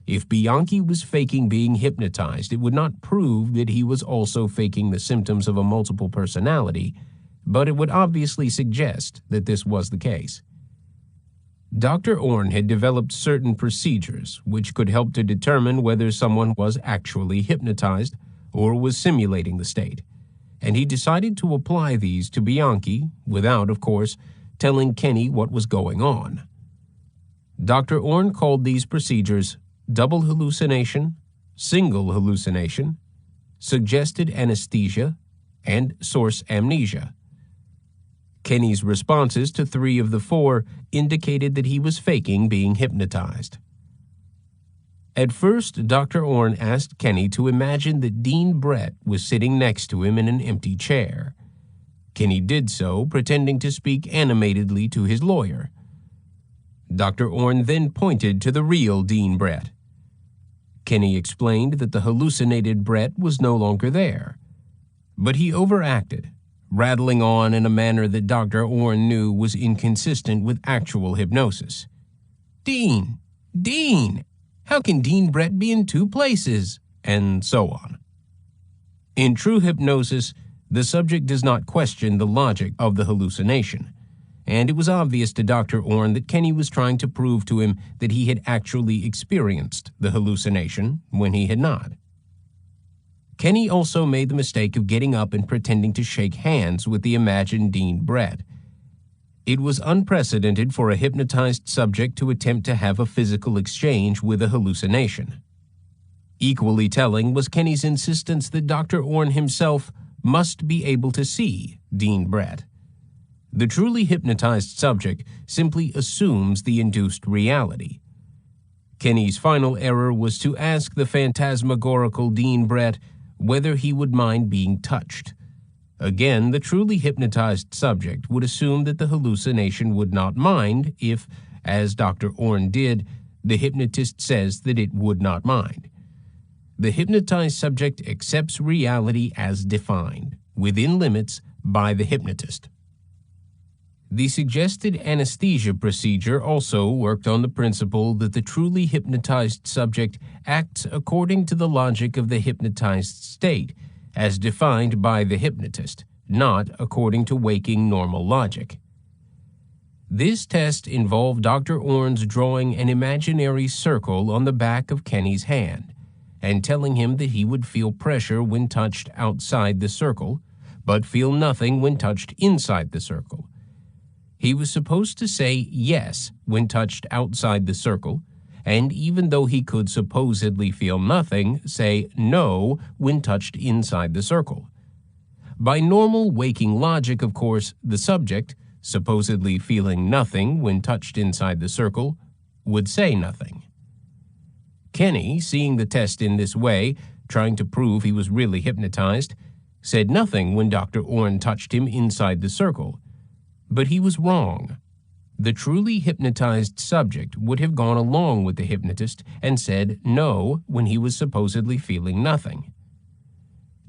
If Bianchi was faking being hypnotized, it would not prove that he was also faking the symptoms of a multiple personality, but it would obviously suggest that this was the case. Dr. Orne had developed certain procedures which could help to determine whether someone was actually hypnotized or was simulating the state, and he decided to apply these to Bianchi without, of course, telling Kenny what was going on. Dr. Orne called these procedures double hallucination, single hallucination, suggested anesthesia, and source amnesia. Kenny's responses to 3 of the 4 indicated that he was faking being hypnotized. At first, Dr. Orn asked Kenny to imagine that Dean Brett was sitting next to him in an empty chair. Kenny did so, pretending to speak animatedly to his lawyer. Dr. Orn then pointed to the real Dean Brett. Kenny explained that the hallucinated Brett was no longer there. But he overacted, rattling on in a manner that Dr. Orn knew was inconsistent with actual hypnosis. "Dean! Dean! How can Dean Brett be in two places?" and so on. In true hypnosis, the subject does not question the logic of the hallucination, and it was obvious to Dr. Orn that Kenny was trying to prove to him that he had actually experienced the hallucination when he had not. Kenny also made the mistake of getting up and pretending to shake hands with the imagined Dean Brett. It was unprecedented for a hypnotized subject to attempt to have a physical exchange with a hallucination. Equally telling was Kenny's insistence that Dr. Orn himself must be able to see Dean Brett. The truly hypnotized subject simply assumes the induced reality. Kenny's final error was to ask the phantasmagorical Dean Brett whether he would mind being touched. Again, the truly hypnotized subject would assume that the hallucination would not mind if, as Dr. Orn did, the hypnotist says that it would not mind. The hypnotized subject accepts reality as defined, within limits, by the hypnotist. The suggested anesthesia procedure also worked on the principle that the truly hypnotized subject acts according to the logic of the hypnotized state, as defined by the hypnotist, not according to waking normal logic. This test involved Dr. Orn's drawing an imaginary circle on the back of Kenny's hand, and telling him that he would feel pressure when touched outside the circle, but feel nothing when touched inside the circle. He was supposed to say yes when touched outside the circle, and even though he could supposedly feel nothing, say no when touched inside the circle. By normal waking logic, of course, the subject, supposedly feeling nothing when touched inside the circle, would say nothing. Kenny, seeing the test in this way, trying to prove he was really hypnotized, said nothing when Dr. Orn touched him inside the circle. But he was wrong. The truly hypnotized subject would have gone along with the hypnotist and said no when he was supposedly feeling nothing.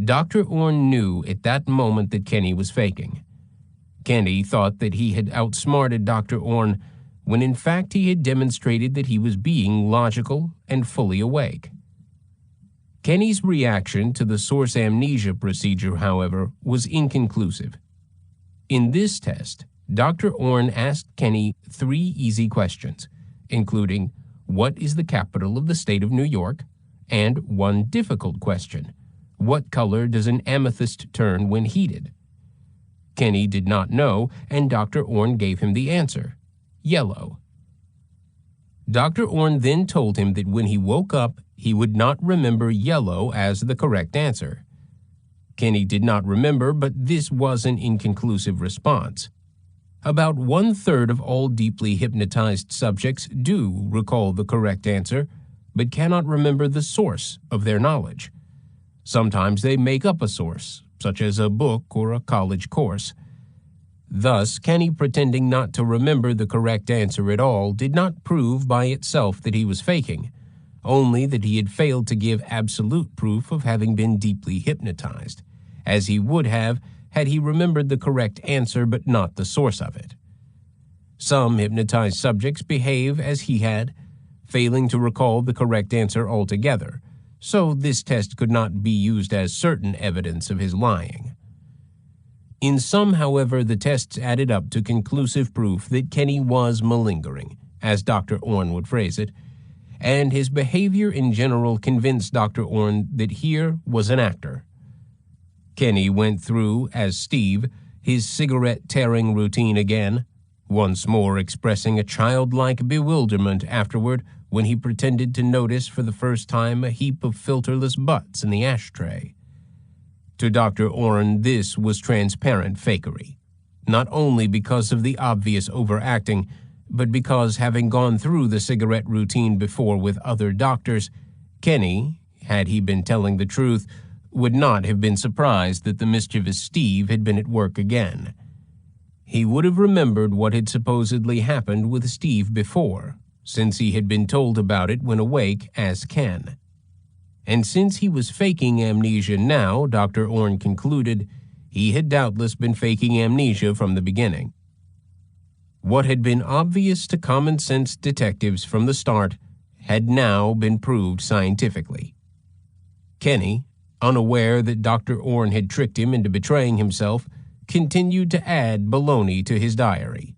Dr. Orn knew at that moment that Kenny was faking. Kenny thought that he had outsmarted Dr. Orn, when in fact he had demonstrated that he was being logical and fully awake. Kenny's reaction to the source amnesia procedure, however, was inconclusive. In this test, Dr. Orn asked Kenny 3 easy questions, including, "What is the capital of the state of New York?" and 1 difficult question, "What color does an amethyst turn when heated?" Kenny did not know, and Dr. Orn gave him the answer: yellow. Dr. Orn then told him that when he woke up, he would not remember yellow as the correct answer. Kenny did not remember, but this was an inconclusive response. About 1/3 of all deeply hypnotized subjects do recall the correct answer, but cannot remember the source of their knowledge. Sometimes they make up a source, such as a book or a college course. Thus, Kenny pretending not to remember the correct answer at all did not prove by itself that he was faking, only that he had failed to give absolute proof of having been deeply hypnotized, as he would have had he remembered the correct answer but not the source of it. Some hypnotized subjects behave as he had, failing to recall the correct answer altogether, so this test could not be used as certain evidence of his lying. In some, however, the tests added up to conclusive proof that Kenny was malingering, as Dr. Orn would phrase it, and his behavior in general convinced Dr. Orn that here was an actor. Kenny went through, as Steve, his cigarette-tearing routine again, once more expressing a childlike bewilderment afterward when he pretended to notice for the first time a heap of filterless butts in the ashtray. To Dr. Orn, this was transparent fakery, not only because of the obvious overacting, but because, having gone through the cigarette routine before with other doctors, Kenny, had he been telling the truth, would not have been surprised that the mischievous Steve had been at work again. He would have remembered what had supposedly happened with Steve before, since he had been told about it when awake as Ken. And since he was faking amnesia now, Dr. Orne concluded, he had doubtless been faking amnesia from the beginning. What had been obvious to common-sense detectives from the start had now been proved scientifically. Kenny, unaware that Dr. Orne had tricked him into betraying himself, continued to add baloney to his diary.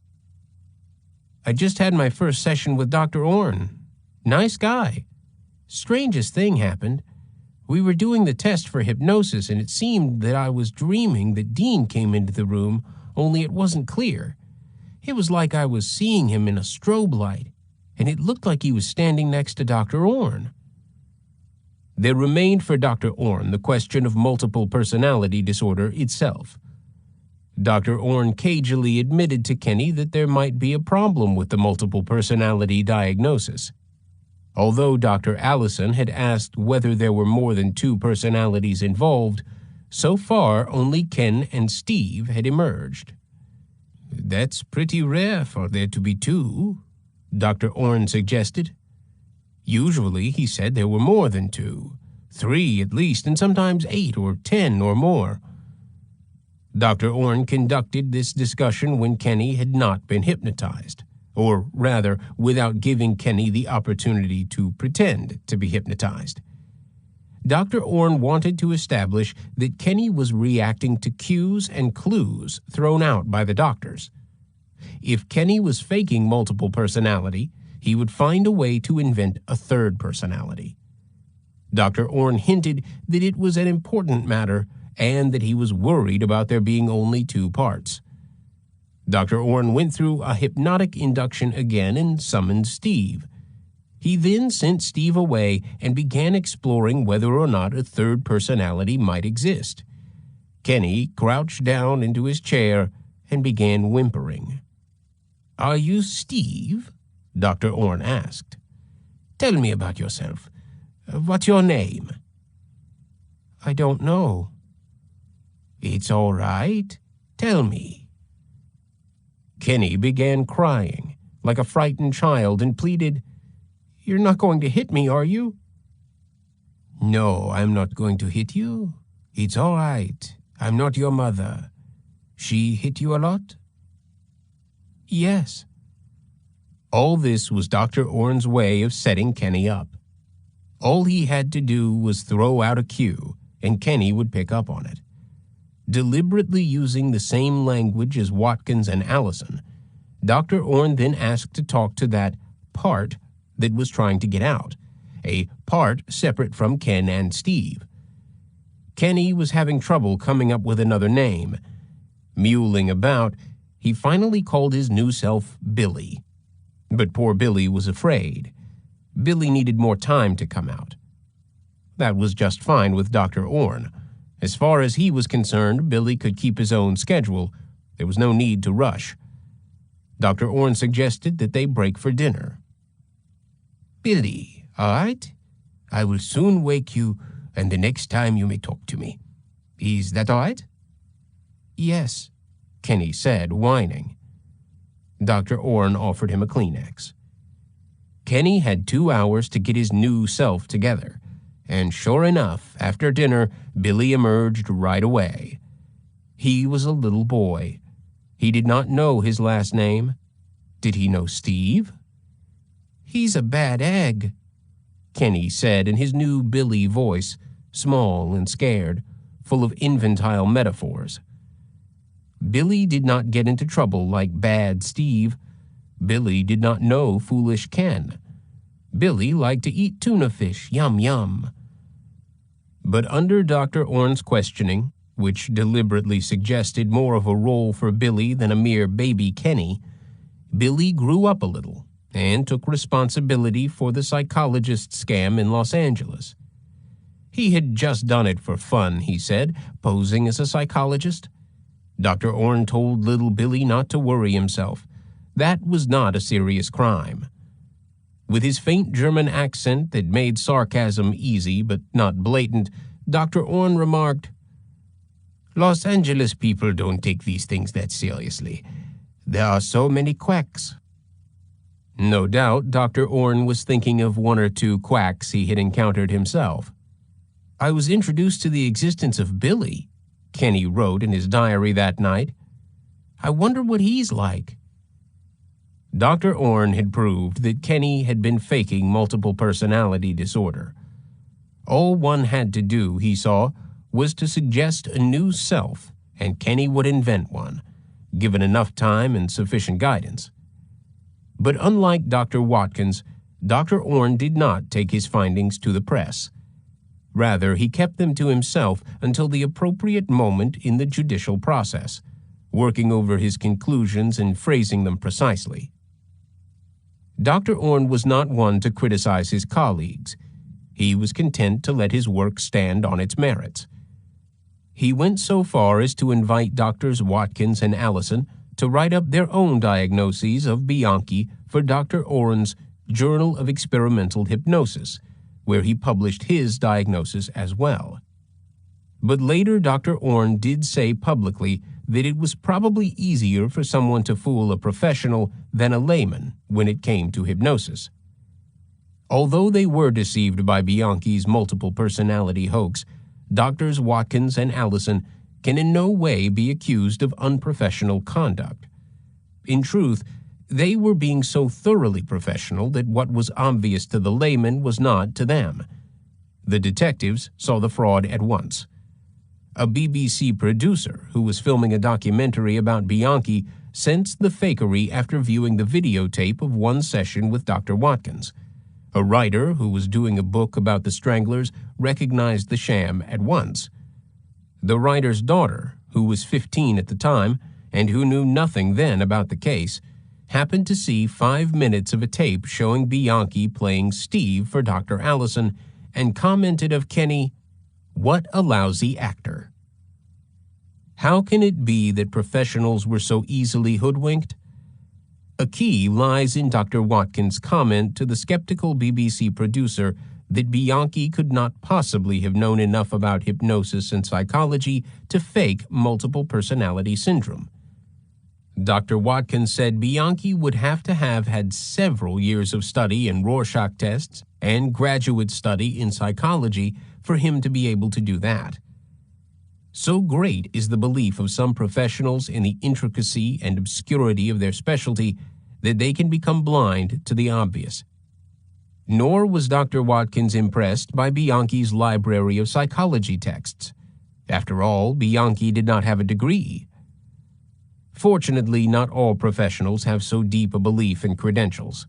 I just had my first session with Dr. Orne. Nice guy. Strangest thing happened. We were doing the test for hypnosis, and it seemed that I was dreaming that Dean came into the room, only it wasn't clear. It was like I was seeing him in a strobe light, and it looked like he was standing next to Dr. Orne. There remained for Dr. Orne the question of multiple personality disorder itself. Dr. Orne cagily admitted to Kenny that there might be a problem with the multiple personality diagnosis. Although Dr. Allison had asked whether there were more than 2 personalities involved, so far only Ken and Steve had emerged. That's pretty rare for there to be 2, Dr. Orne suggested. Usually, he said, there were more than 2, 3 at least, and sometimes 8 or 10 or more. Dr. Orne conducted this discussion when Kenny had not been hypnotized, or rather, without giving Kenny the opportunity to pretend to be hypnotized. Dr. Orne wanted to establish that Kenny was reacting to cues and clues thrown out by the doctors. If Kenny was faking multiple personality, he would find a way to invent a 3rd personality. Dr. Orne hinted that it was an important matter and that he was worried about there being only 2 parts. Dr. Orne went through a hypnotic induction again and summoned Steve. He then sent Steve away and began exploring whether or not a 3rd personality might exist. Kenny crouched down into his chair and began whimpering. "Are you Steve?" Dr. Orne asked. "Tell me about yourself. What's your name?" "I don't know." "It's all right. Tell me." Kenny began crying, like a frightened child, and pleaded, "You're not going to hit me, are you?" "No, I'm not going to hit you. It's all right. I'm not your mother. She hit you a lot?" "Yes." All this was Dr. Orne's way of setting Kenny up. All he had to do was throw out a cue, and Kenny would pick up on it. Deliberately using the same language as Watkins and Allison, Dr. Orne then asked to talk to that part that was trying to get out, a part separate from Ken and Steve. Kenny was having trouble coming up with another name. Muling about, he finally called his new self Billy. But poor Billy was afraid. Billy needed more time to come out. That was just fine with Dr. Orne. As far as he was concerned, Billy could keep his own schedule. There was no need to rush. Dr. Orne suggested that they break for dinner. "Billy, all right? I will soon wake you, and the next time you may talk to me. Is that all right?" "Yes," Kenny said, whining. Dr. Orne offered him a Kleenex. Kenny had 2 hours to get his new self together, and sure enough, after dinner, Billy emerged right away. He was a little boy. He did not know his last name. Did he know Steve? "He's a bad egg," Kenny said in his new Billy voice, small and scared, full of infantile metaphors. Billy did not get into trouble like bad Steve. Billy did not know foolish Ken. Billy liked to eat tuna fish, yum yum. But under Dr. Orne's questioning, which deliberately suggested more of a role for Billy than a mere baby Kenny, Billy grew up a little and took responsibility for the psychologist scam in Los Angeles. He had just done it for fun, he said, posing as a psychologist. Dr. Orne told little Billy not to worry himself, that was not a serious crime. With his faint German accent that made sarcasm easy but not blatant, Dr. Orn remarked, "Los Angeles people don't take these things that seriously. There are so many quacks." No doubt Dr. Orn was thinking of one or two quacks he had encountered himself. "I was introduced to the existence of Billy," Kenny wrote in his diary that night. "I wonder what he's like." Dr. Orn had proved that Kenny had been faking multiple personality disorder. All one had to do, he saw, was to suggest a new self, and Kenny would invent one, given enough time and sufficient guidance. But unlike Dr. Watkins, Dr. Orn did not take his findings to the press. Rather, he kept them to himself until the appropriate moment in the judicial process, working over his conclusions and phrasing them precisely. Dr. Orn was not one to criticize his colleagues. He was content to let his work stand on its merits. He went so far as to invite Drs. Watkins and Allison to write up their own diagnoses of Bianchi for Dr. Orn's Journal of Experimental Hypnosis, where he published his diagnosis as well. But later Dr. Orn did say publicly that it was probably easier for someone to fool a professional than a layman when it came to hypnosis. Although they were deceived by Bianchi's multiple personality hoax, Drs. Watkins and Allison can in no way be accused of unprofessional conduct. In truth, they were being so thoroughly professional that what was obvious to the layman was not to them. The detectives saw the fraud at once. A BBC producer who was filming a documentary about Bianchi sensed the fakery after viewing the videotape of one session with Dr. Watkins. A writer who was doing a book about the Stranglers recognized the sham at once. The writer's daughter, who was 15 at the time and who knew nothing then about the case, happened to see 5 minutes of a tape showing Bianchi playing Steve for Dr. Allison and commented of Kenny, "What a lousy actor." How can it be that professionals were so easily hoodwinked? A key lies in Dr. Watkins' comment to the skeptical BBC producer that Bianchi could not possibly have known enough about hypnosis and psychology to fake multiple personality syndrome. Dr. Watkins said Bianchi would have to have had several years of study in Rorschach tests and graduate study in psychology for him to be able to do that. So great is the belief of some professionals in the intricacy and obscurity of their specialty that they can become blind to the obvious. Nor was Dr. Watkins impressed by Bianchi's library of psychology texts. After all, Bianchi did not have a degree. Fortunately, not all professionals have so deep a belief in credentials.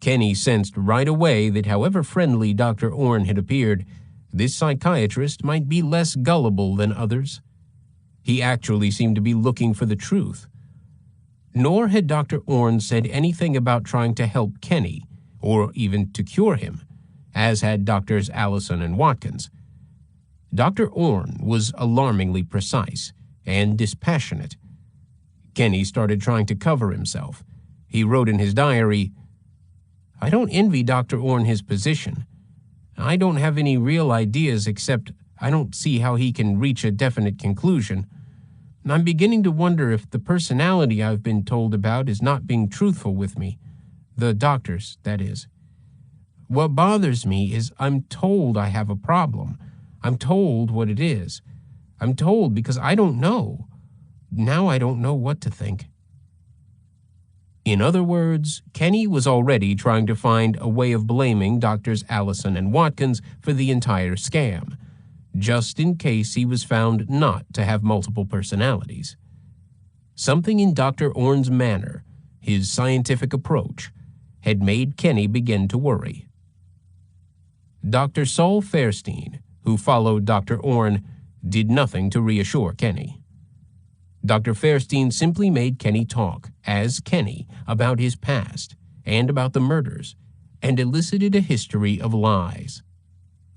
Kenny sensed right away that however friendly Dr. Orn had appeared, this psychiatrist might be less gullible than others. He actually seemed to be looking for the truth. Nor had Dr. Orn said anything about trying to help Kenny, or even to cure him, as had Drs. Allison and Watkins. Dr. Orn was alarmingly precise and dispassionate. Kenny started trying to cover himself. He wrote in his diary, "I don't envy Dr. Orn his position. I don't have any real ideas except I don't see how he can reach a definite conclusion. I'm beginning to wonder if the personality I've been told about is not being truthful with me. The doctors, that is. What bothers me is I'm told I have a problem. I'm told what it is. I'm told because I don't know. Now I don't know what to think." In other words, Kenny was already trying to find a way of blaming Drs. Allison and Watkins for the entire scam, just in case he was found not to have multiple personalities. Something in Dr. Orn's manner, his scientific approach, had made Kenny begin to worry. Dr. Saul Fairstein, who followed Dr. Orn, did nothing to reassure Kenny. Dr. Fairstein simply made Kenny talk, as Kenny, about his past and about the murders, and elicited a history of lies.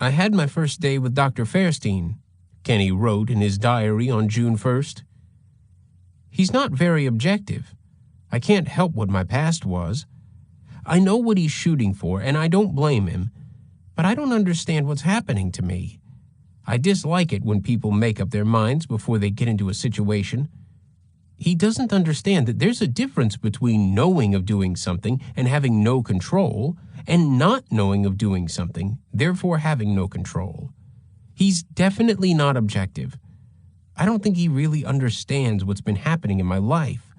"I had my first day with Dr. Fairstein," Kenny wrote in his diary on June 1st. "He's not very objective. I can't help what my past was. I know what he's shooting for, and I don't blame him, but I don't understand what's happening to me. I dislike it when people make up their minds before they get into a situation. He doesn't understand that there's a difference between knowing of doing something and having no control, and not knowing of doing something, therefore having no control. He's definitely not objective. I don't think he really understands what's been happening in my life.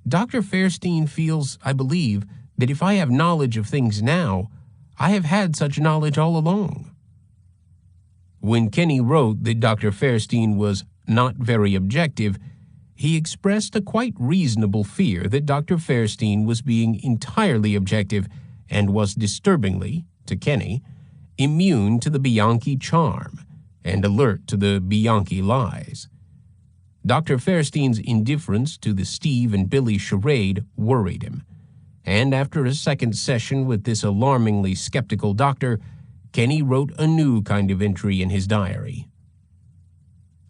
Dr. Fairstein feels, I believe, that if I have knowledge of things now, I have had such knowledge all along. When Kenny wrote that Dr. Fairstein was not very objective, he expressed a quite reasonable fear that Dr. Fairstein was being entirely objective and was disturbingly, to Kenny, immune to the Bianchi charm and alert to the Bianchi lies. Dr. Fairstein's indifference to the Steve and Billy charade worried him, and after a second session with this alarmingly skeptical doctor, Kenny wrote a new kind of entry in his diary.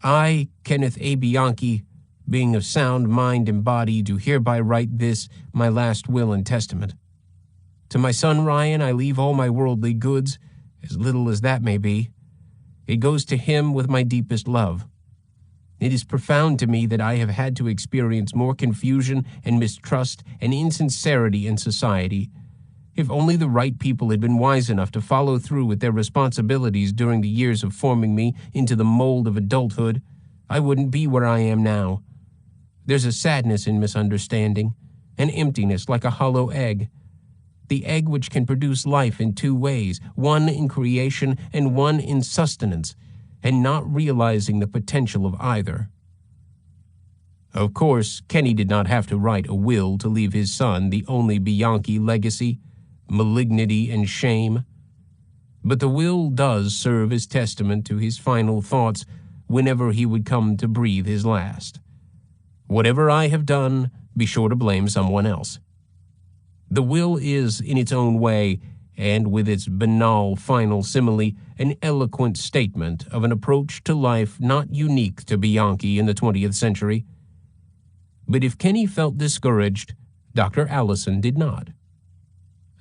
I, Kenneth A. Bianchi, being of sound mind and body, do hereby write this, my last will and testament. To my son Ryan I leave all my worldly goods, as little as that may be. It goes to him with my deepest love. It is profound to me that I have had to experience more confusion and mistrust and insincerity in society. If only the right people had been wise enough to follow through with their responsibilities during the years of forming me into the mold of adulthood, I wouldn't be where I am now. There's a sadness in misunderstanding, an emptiness like a hollow egg. The egg which can produce life in two ways, one in creation and one in sustenance, and not realizing the potential of either. Of course, Kenny did not have to write a will to leave his son the only Bianchi legacy, malignity and shame. But the will does serve as testament to his final thoughts whenever he would come to breathe his last. Whatever I have done, be sure to blame someone else. The will is, in its own way, and with its banal final simile, an eloquent statement of an approach to life not unique to Bianchi in the 20th century. But if Kenny felt discouraged, Dr. Allison did not.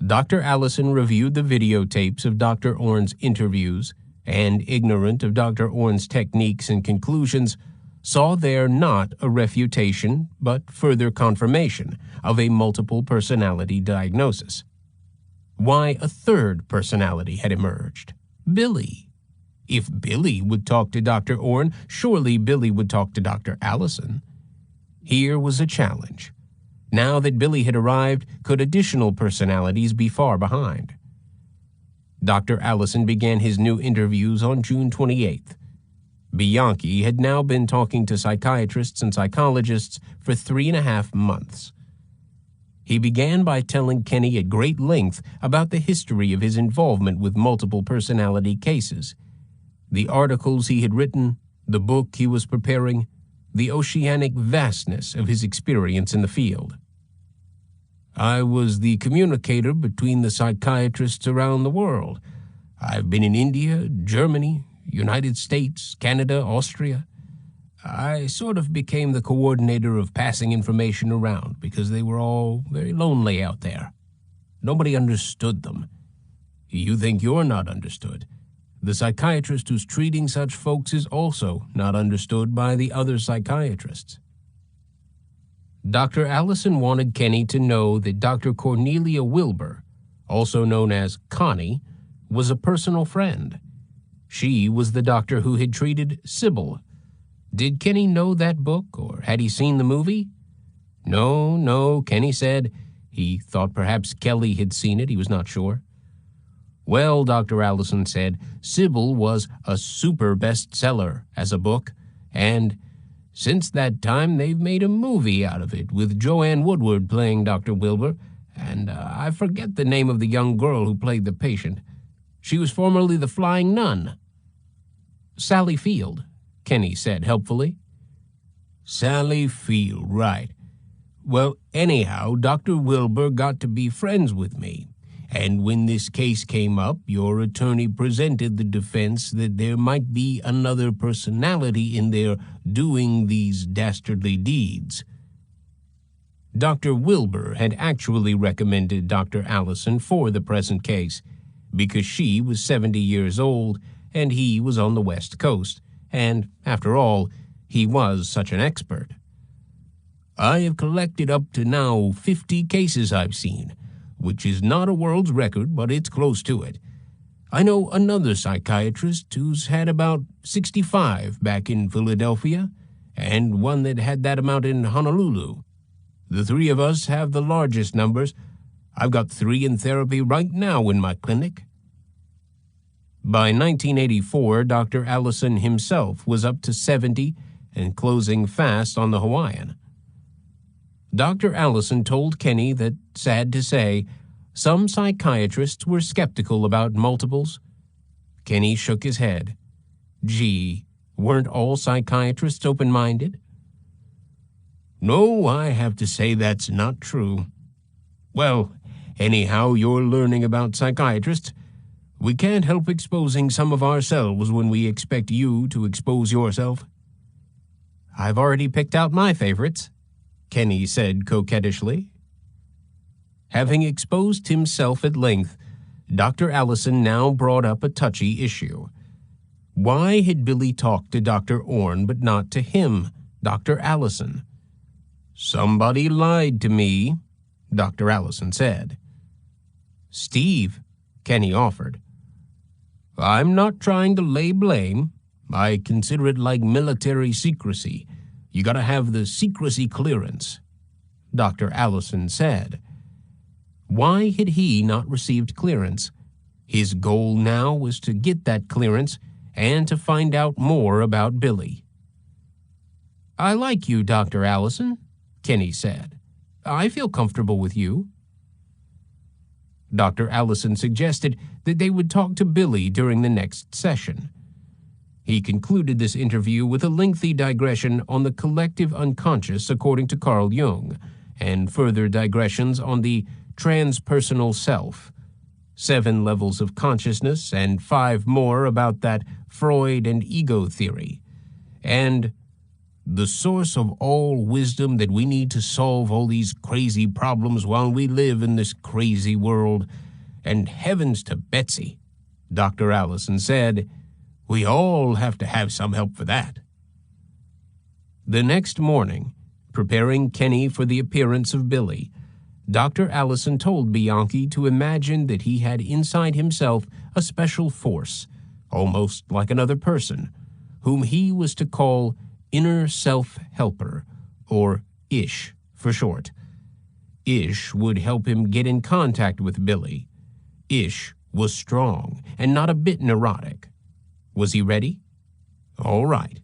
Dr. Allison reviewed the videotapes of Dr. Orn's interviews, and, ignorant of Dr. Orn's techniques and conclusions, saw there not a refutation, but further confirmation of a multiple personality diagnosis. Why, a third personality had emerged. Billy. If Billy would talk to Dr. Orn, surely Billy would talk to Dr. Allison. Here was a challenge. Now that Billy had arrived, could additional personalities be far behind? Dr. Allison began his new interviews on June 28th. Bianchi had now been talking to psychiatrists and psychologists for 3.5 months. He began by telling Kenny at great length about the history of his involvement with multiple personality cases, the articles he had written, the book he was preparing, the oceanic vastness of his experience in the field. I was the communicator between the psychiatrists around the world. I've been in India, Germany, United States, Canada, Austria. I sort of became the coordinator of passing information around because they were all very lonely out there. Nobody understood them. You think you're not understood. The psychiatrist who's treating such folks is also not understood by the other psychiatrists. Dr. Allison wanted Kenny to know that Dr. Cornelia Wilbur, also known as Connie, was a personal friend. She was the doctor who had treated Sybil. Did Kenny know that book, or had he seen the movie? No, Kenny said. He thought perhaps Kelly had seen it, he was not sure. Well, Dr. Allison said, Sybil was a super bestseller as a book, and since that time they've made a movie out of it with Joanne Woodward playing Dr. Wilbur, and I forget the name of the young girl who played the patient. She was formerly the Flying Nun. Sally Field, Kenny said helpfully. Sally Field, right. Well, anyhow, Dr. Wilbur got to be friends with me, and when this case came up, your attorney presented the defense that there might be another personality in there doing these dastardly deeds. Dr. Wilbur had actually recommended Dr. Allison for the present case because she was 70 years old and he was on the West Coast, and, after all, he was such an expert. I have collected up to now 50 cases I've seen, which is not a world's record, but it's close to it. I know another psychiatrist who's had about 65 back in Philadelphia, and one that had that amount in Honolulu. The three of us have the largest numbers. I've got 3 in therapy right now in my clinic. By 1984, Dr. Allison himself was up to 70 and closing fast on the Hawaiian. Dr. Allison told Kenny that, sad to say, some psychiatrists were skeptical about multiples. Kenny shook his head. Gee, weren't all psychiatrists open-minded? No, I have to say that's not true. Well, anyhow, you're learning about psychiatrists. We can't help exposing some of ourselves when we expect you to expose yourself. I've already picked out my favorites, Kenny said coquettishly. Having exposed himself at length, Dr. Allison now brought up a touchy issue. Why had Billy talked to Dr. Orne but not to him, Dr. Allison? Somebody lied to me, Dr. Allison said. Steve, Kenny offered. I'm not trying to lay blame. I consider it like military secrecy. You gotta have the secrecy clearance, Dr. Allison said. Why had he not received clearance? His goal now was to get that clearance and to find out more about Billy. I like you, Dr. Allison, Kenny said. I feel comfortable with you. Dr. Allison suggested that they would talk to Billy during the next session. He concluded this interview with a lengthy digression on the collective unconscious according to Carl Jung, and further digressions on the transpersonal self, 7 levels of consciousness, and 5 more about that Freud and ego theory, and the source of all wisdom that we need to solve all these crazy problems while we live in this crazy world. And heavens to Betsy, Dr. Allison said, we all have to have some help for that. The next morning, preparing Kenny for the appearance of Billy, Dr. Allison told Bianchi to imagine that he had inside himself a special force, almost like another person, whom he was to call Inner Self-Helper, or Ish for short. Ish would help him get in contact with Billy. Ish was strong and not a bit neurotic. Was he ready? All right.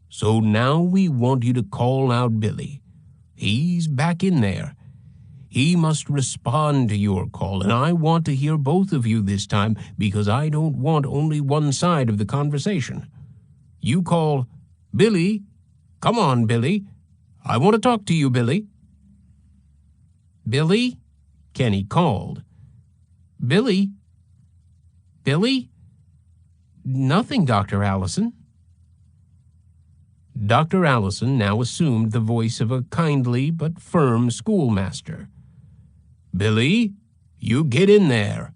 So now we want you to call out Billy. He's back in there. He must respond to your call, and I want to hear both of you this time because I don't want only one side of the conversation. You call, Billy. Come on, Billy. I want to talk to you, Billy. Billy? Kenny called. Billy? Billy? Nothing, Dr. Allison. Dr. Allison now assumed the voice of a kindly but firm schoolmaster. Billy, you get in there.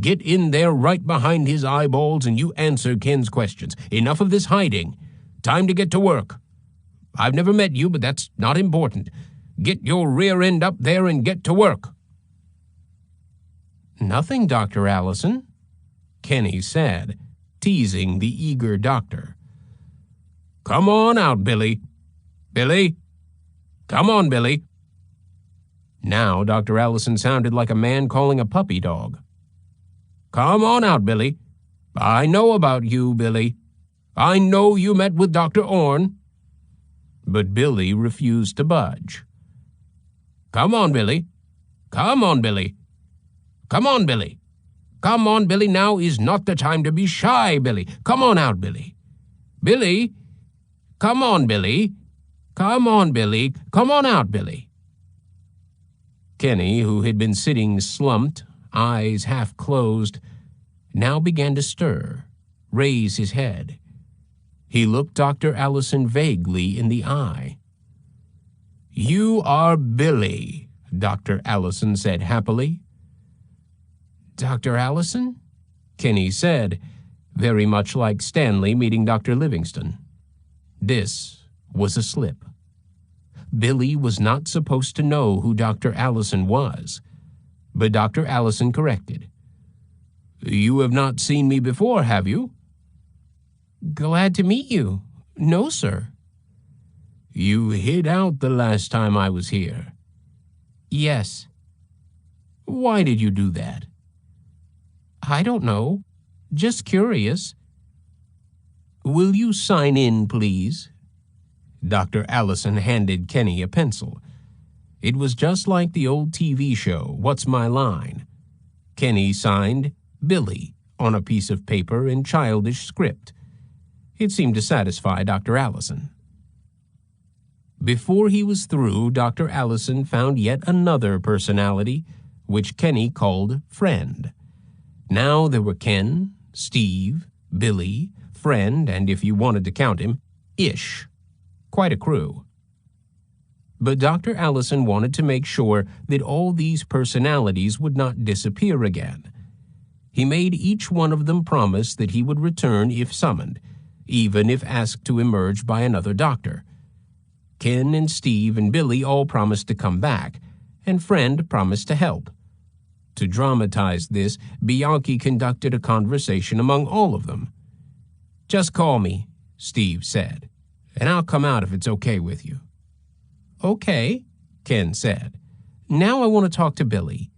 Get in there right behind his eyeballs and you answer Ken's questions. Enough of this hiding. Time to get to work. I've never met you, but that's not important. Get your rear end up there and get to work. Nothing, Dr. Allison, Kenny said, teasing the eager doctor. Come on out, Billy. Billy? Come on, Billy. Now Dr. Allison sounded like a man calling a puppy dog. Come on out, Billy. I know about you, Billy. I know you met with Dr. Orne. But Billy refused to budge. Come on, Billy. Come on, Billy. Come on, Billy. Come on, Billy. Now is not the time to be shy, Billy. Come on out, Billy. Billy. Come on, Billy. Come on, Billy. Come on out, Billy. Kenny, who had been sitting slumped, eyes half closed, now began to stir, raise his head. He looked Dr. Allison vaguely in the eye. "You are Billy," Dr. Allison said happily. "Dr. Allison?" Kenny said, very much like Stanley meeting Dr. Livingston. This was a slip. Billy was not supposed to know who Dr. Allison was, but Dr. Allison corrected. "You have not seen me before, have you?" "Glad to meet you. No, sir." "You hid out the last time I was here." "Yes." "Why did you do that?" "I don't know. Just curious." "Will you sign in, please?" Dr. Allison handed Kenny a pencil. It was just like the old TV show, What's My Line? Kenny signed Billy on a piece of paper in childish script. It seemed to satisfy Dr. Allison. Before he was through, Dr. Allison found yet another personality, which Kenny called Friend. Now there were Ken, Steve, Billy, Friend, and if you wanted to count him, Ish. Quite a crew. But Dr. Allison wanted to make sure that all these personalities would not disappear again. He made each one of them promise that he would return if summoned, even if asked to emerge by another doctor. Ken and Steve and Billy all promised to come back, and Friend promised to help. To dramatize this, Bianchi conducted a conversation among all of them. "Just call me," Steve said, "and I'll come out if it's okay with you." "Okay," Ken said. "Now I want to talk to Billy.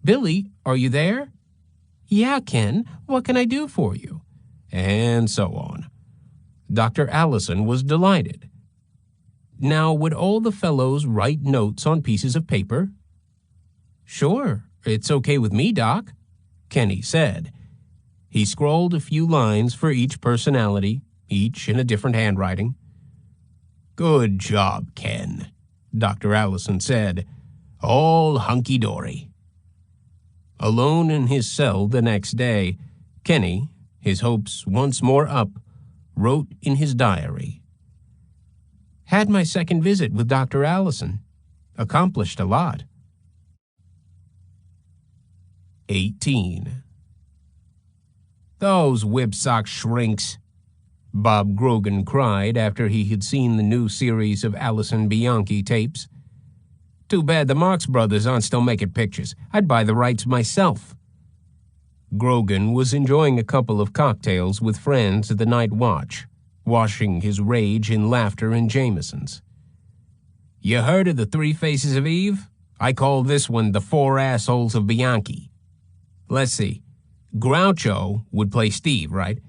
Billy, are you there?" "Yeah, Ken. What can I do for you?" And so on. Dr. Allison was delighted. Now, would all the fellows write notes on pieces of paper? "Sure, it's okay with me, Doc," Kenny said. He scrawled a few lines for each personality, each in a different handwriting. "Good job, Ken," Dr. Allison said. "All hunky-dory." Alone in his cell the next day, Kenny, his hopes once more up, wrote in his diary. "Had my second visit with Dr. Allison. Accomplished a lot." 18. "Those whipsock shrinks," Bob Grogan cried after he had seen the new series of Allison Bianchi tapes. "Too bad the Marx Brothers aren't still making pictures. I'd buy the rights myself." Grogan was enjoying a couple of cocktails with friends at the night watch, washing his rage in laughter and Jameson's. "You heard of the Three Faces of Eve? I call this one the Four Assholes of Bianchi. Let's see. Groucho would play Steve, right?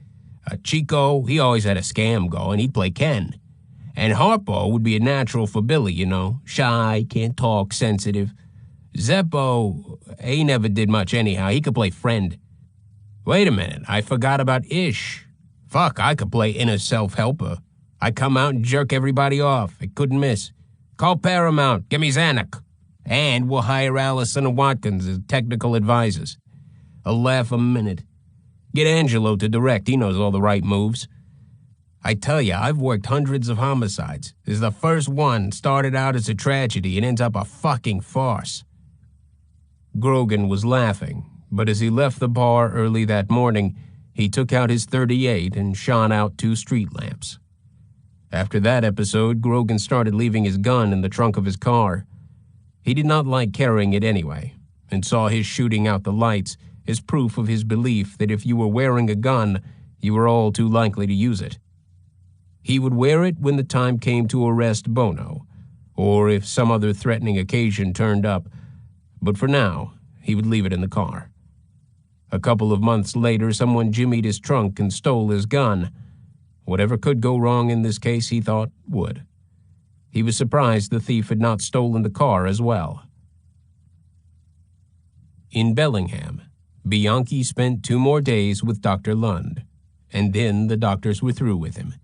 Chico, he always had a scam going. He'd play Ken. And Harpo would be a natural for Billy, you know. Shy, can't talk, sensitive. Zeppo, he never did much anyhow. He could play Friend. Wait a minute, I forgot about Ish. Fuck, I could play inner self-helper. I come out and jerk everybody off. I couldn't miss. Call Paramount, give me Zanuck. And we'll hire Allison and Watkins as technical advisors. A laugh a minute. Get Angelo to direct, he knows all the right moves. I tell you, I've worked hundreds of homicides. This is the first one started out as a tragedy and ends up a fucking farce. Grogan was laughing, but as he left the bar early that morning, he took out his .38 and shone out 2 street lamps. After that episode, Grogan started leaving his gun in the trunk of his car. He did not like carrying it anyway, and saw his shooting out the lights as proof of his belief that if you were wearing a gun, you were all too likely to use it. He would wear it when the time came to arrest Buono, or if some other threatening occasion turned up, but for now, he would leave it in the car. A couple of months later, someone jimmied his trunk and stole his gun. Whatever could go wrong in this case, he thought, would. He was surprised the thief had not stolen the car as well. In Bellingham, Bianchi spent 2 more days with Dr. Lund, and then the doctors were through with him.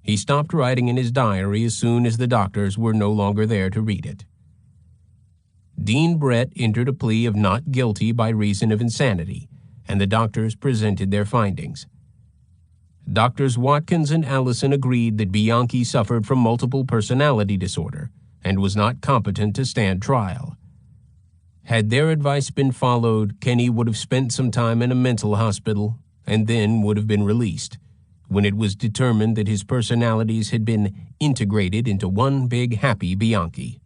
He stopped writing in his diary as soon as the doctors were no longer there to read it. Dean Brett entered a plea of not guilty by reason of insanity, and the doctors presented their findings. Doctors Watkins and Allison agreed that Bianchi suffered from multiple personality disorder, and was not competent to stand trial. Had their advice been followed, Kenny would have spent some time in a mental hospital and then would have been released, when it was determined that his personalities had been integrated into one big happy Bianchi.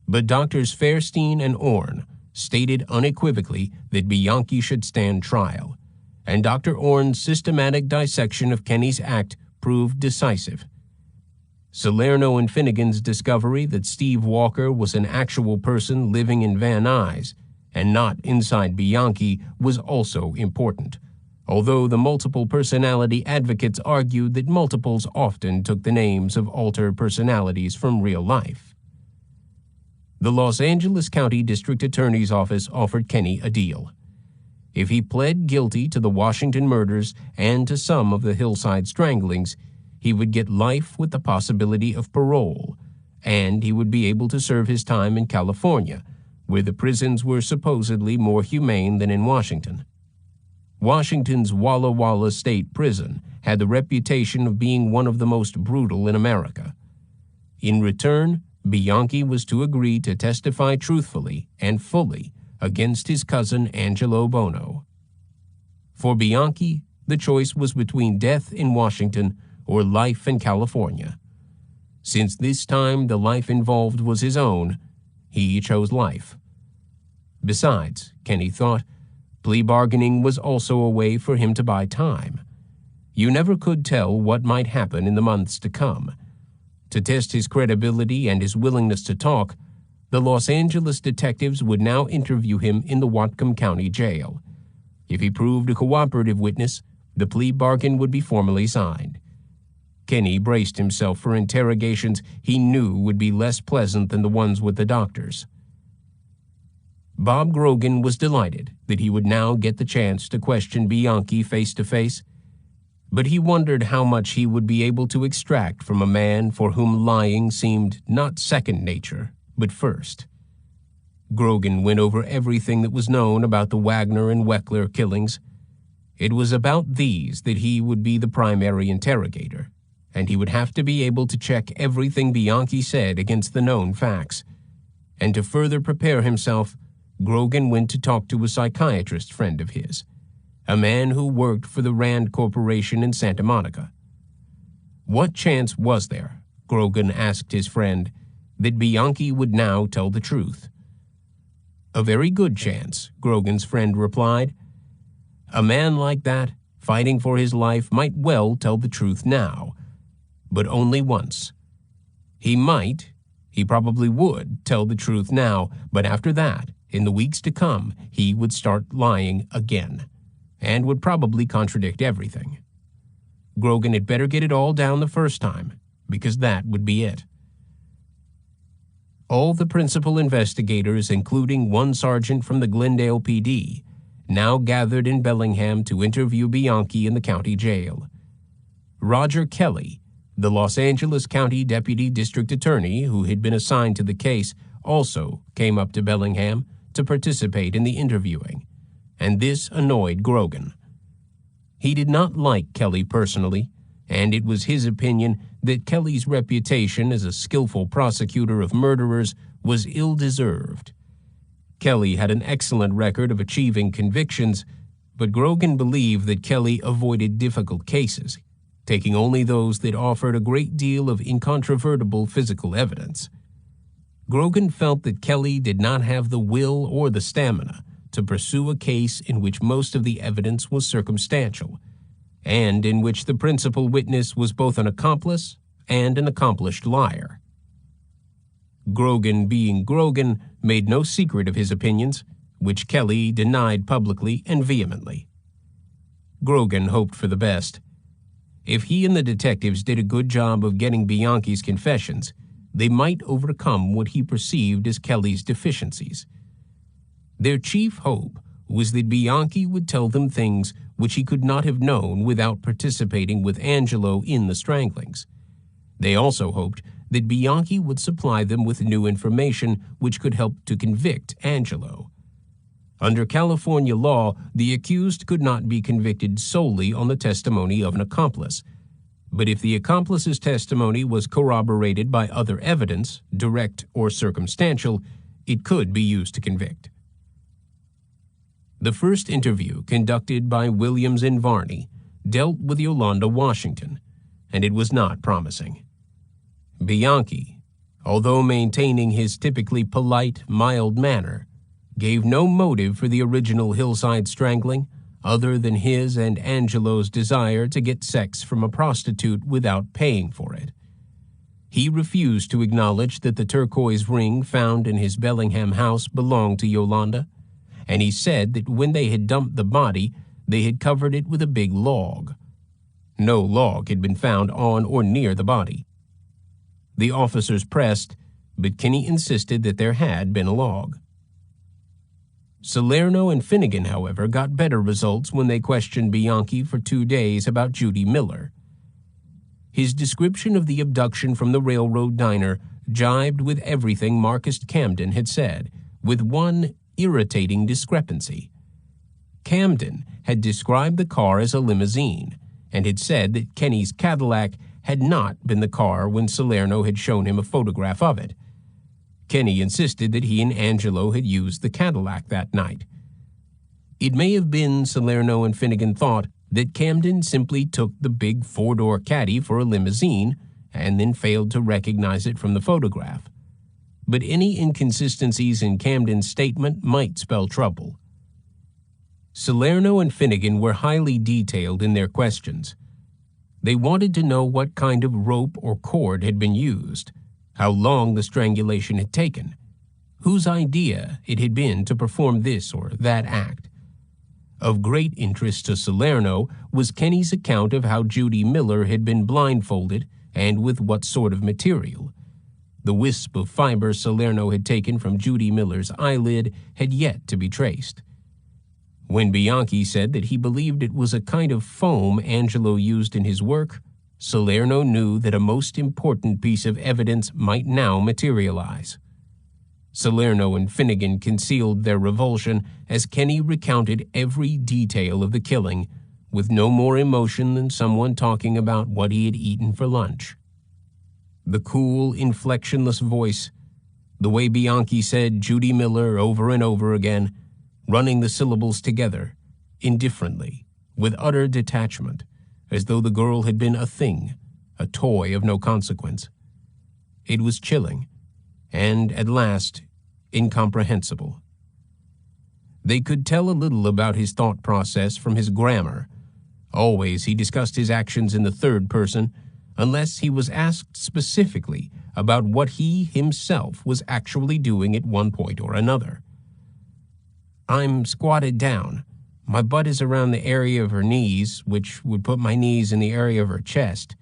But Doctors Fairstein and Orne stated unequivocally that Bianchi should stand trial, and Dr. Orne's systematic dissection of Kenny's act proved decisive. Salerno and Finnegan's discovery that Steve Walker was an actual person living in Van Nuys and not inside Bianchi was also important, although the multiple personality advocates argued that multiples often took the names of altered personalities from real life. The Los Angeles County District Attorney's Office offered Kenny a deal. If he pled guilty to the Washington murders and to some of the Hillside Stranglings, he would get life with the possibility of parole, and he would be able to serve his time in California, where the prisons were supposedly more humane than in Washington. Washington's Walla Walla State Prison had the reputation of being one of the most brutal in America. In return, Bianchi was to agree to testify truthfully and fully against his cousin Angelo Buono. For Bianchi, the choice was between death in Washington or life in California. Since this time the life involved was his own, he chose life. Besides, Kenny thought, plea bargaining was also a way for him to buy time. You never could tell what might happen in the months to come. To test his credibility and his willingness to talk, the Los Angeles detectives would now interview him in the Whatcom County Jail. If he proved a cooperative witness, the plea bargain would be formally signed. Kenny braced himself for interrogations he knew would be less pleasant than the ones with the doctors. Bob Grogan was delighted that he would now get the chance to question Bianchi face to face, but he wondered how much he would be able to extract from a man for whom lying seemed not second nature, but first. Grogan went over everything that was known about the Wagner and Weckler killings. It was about these that he would be the primary interrogator, and he would have to be able to check everything Bianchi said against the known facts. And to further prepare himself, Grogan went to talk to a psychiatrist friend of his, a man who worked for the Rand Corporation in Santa Monica. What chance was there, Grogan asked his friend, that Bianchi would now tell the truth? A very good chance, Grogan's friend replied. A man like that, fighting for his life, might well tell the truth now, but only once. He probably would tell the truth now, but after that, in the weeks to come, he would start lying again, and would probably contradict everything. Grogan had better get it all down the first time, because that would be it. All the principal investigators, including one sergeant from the Glendale PD, now gathered in Bellingham to interview Bianchi in the county jail. Roger Kelly, the Los Angeles County Deputy District Attorney who had been assigned to the case, also came up to Bellingham to participate in the interviewing, and this annoyed Grogan. He did not like Kelly personally, and it was his opinion that Kelly's reputation as a skillful prosecutor of murderers was ill-deserved. Kelly had an excellent record of achieving convictions, but Grogan believed that Kelly avoided difficult cases, taking only those that offered a great deal of incontrovertible physical evidence. Grogan felt that Kelly did not have the will or the stamina to pursue a case in which most of the evidence was circumstantial, and in which the principal witness was both an accomplice and an accomplished liar. Grogan, being Grogan, made no secret of his opinions, which Kelly denied publicly and vehemently. Grogan hoped for the best. If he and the detectives did a good job of getting Bianchi's confessions, they might overcome what he perceived as Kelly's deficiencies. Their chief hope was that Bianchi would tell them things which he could not have known without participating with Angelo in the stranglings. They also hoped that Bianchi would supply them with new information which could help to convict Angelo. Under California law, the accused could not be convicted solely on the testimony of an accomplice, But if the accomplice's testimony was corroborated by other evidence, direct or circumstantial, it could be used to convict. The first interview, conducted by Williams and Varney, dealt with Yolanda Washington, and it was not promising. Bianchi, although maintaining his typically polite, mild manner, gave no motive for the original Hillside strangling other than his and Angelo's desire to get sex from a prostitute without paying for it. He refused to acknowledge that the turquoise ring found in his Bellingham house belonged to Yolanda, and he said that when they had dumped the body, they had covered it with a big log. No log had been found on or near the body. The officers pressed, but Kenny insisted that there had been a log. Salerno and Finnegan, however, got better results when they questioned Bianchi for 2 days about Judy Miller. His description of the abduction from the railroad diner jibed with everything Marcus Camden had said, with one irritating discrepancy. Camden had described the car as a limousine and had said that Kenny's Cadillac had not been the car when Salerno had shown him a photograph of it. Kenny insisted that he and Angelo had used the Cadillac that night. It may have been, Salerno and Finnegan thought, that Camden simply took the big four-door caddy for a limousine and then failed to recognize it from the photograph. But any inconsistencies in Camden's statement might spell trouble. Salerno and Finnegan were highly detailed in their questions. They wanted to know what kind of rope or cord had been used, how long the strangulation had taken, whose idea it had been to perform this or that act. Of great interest to Salerno was Kenny's account of how Judy Miller had been blindfolded and with what sort of material. The wisp of fiber Salerno had taken from Judy Miller's eyelid had yet to be traced. When Bianchi said that he believed it was a kind of foam Angelo used in his work, Salerno knew that a most important piece of evidence might now materialize. Salerno and Finnegan concealed their revulsion as Kenny recounted every detail of the killing, with no more emotion than someone talking about what he had eaten for lunch. The cool, inflectionless voice, the way Bianchi said Judy Miller over and over again, running the syllables together, indifferently, with utter detachment, as though the girl had been a thing, a toy of no consequence. It was chilling, and, at last, incomprehensible. They could tell a little about his thought process from his grammar. Always he discussed his actions in the third person, unless he was asked specifically about what he himself was actually doing at one point or another. I'm squatted down. My butt is around the area of her knees, which would put my knees in the area of her chest.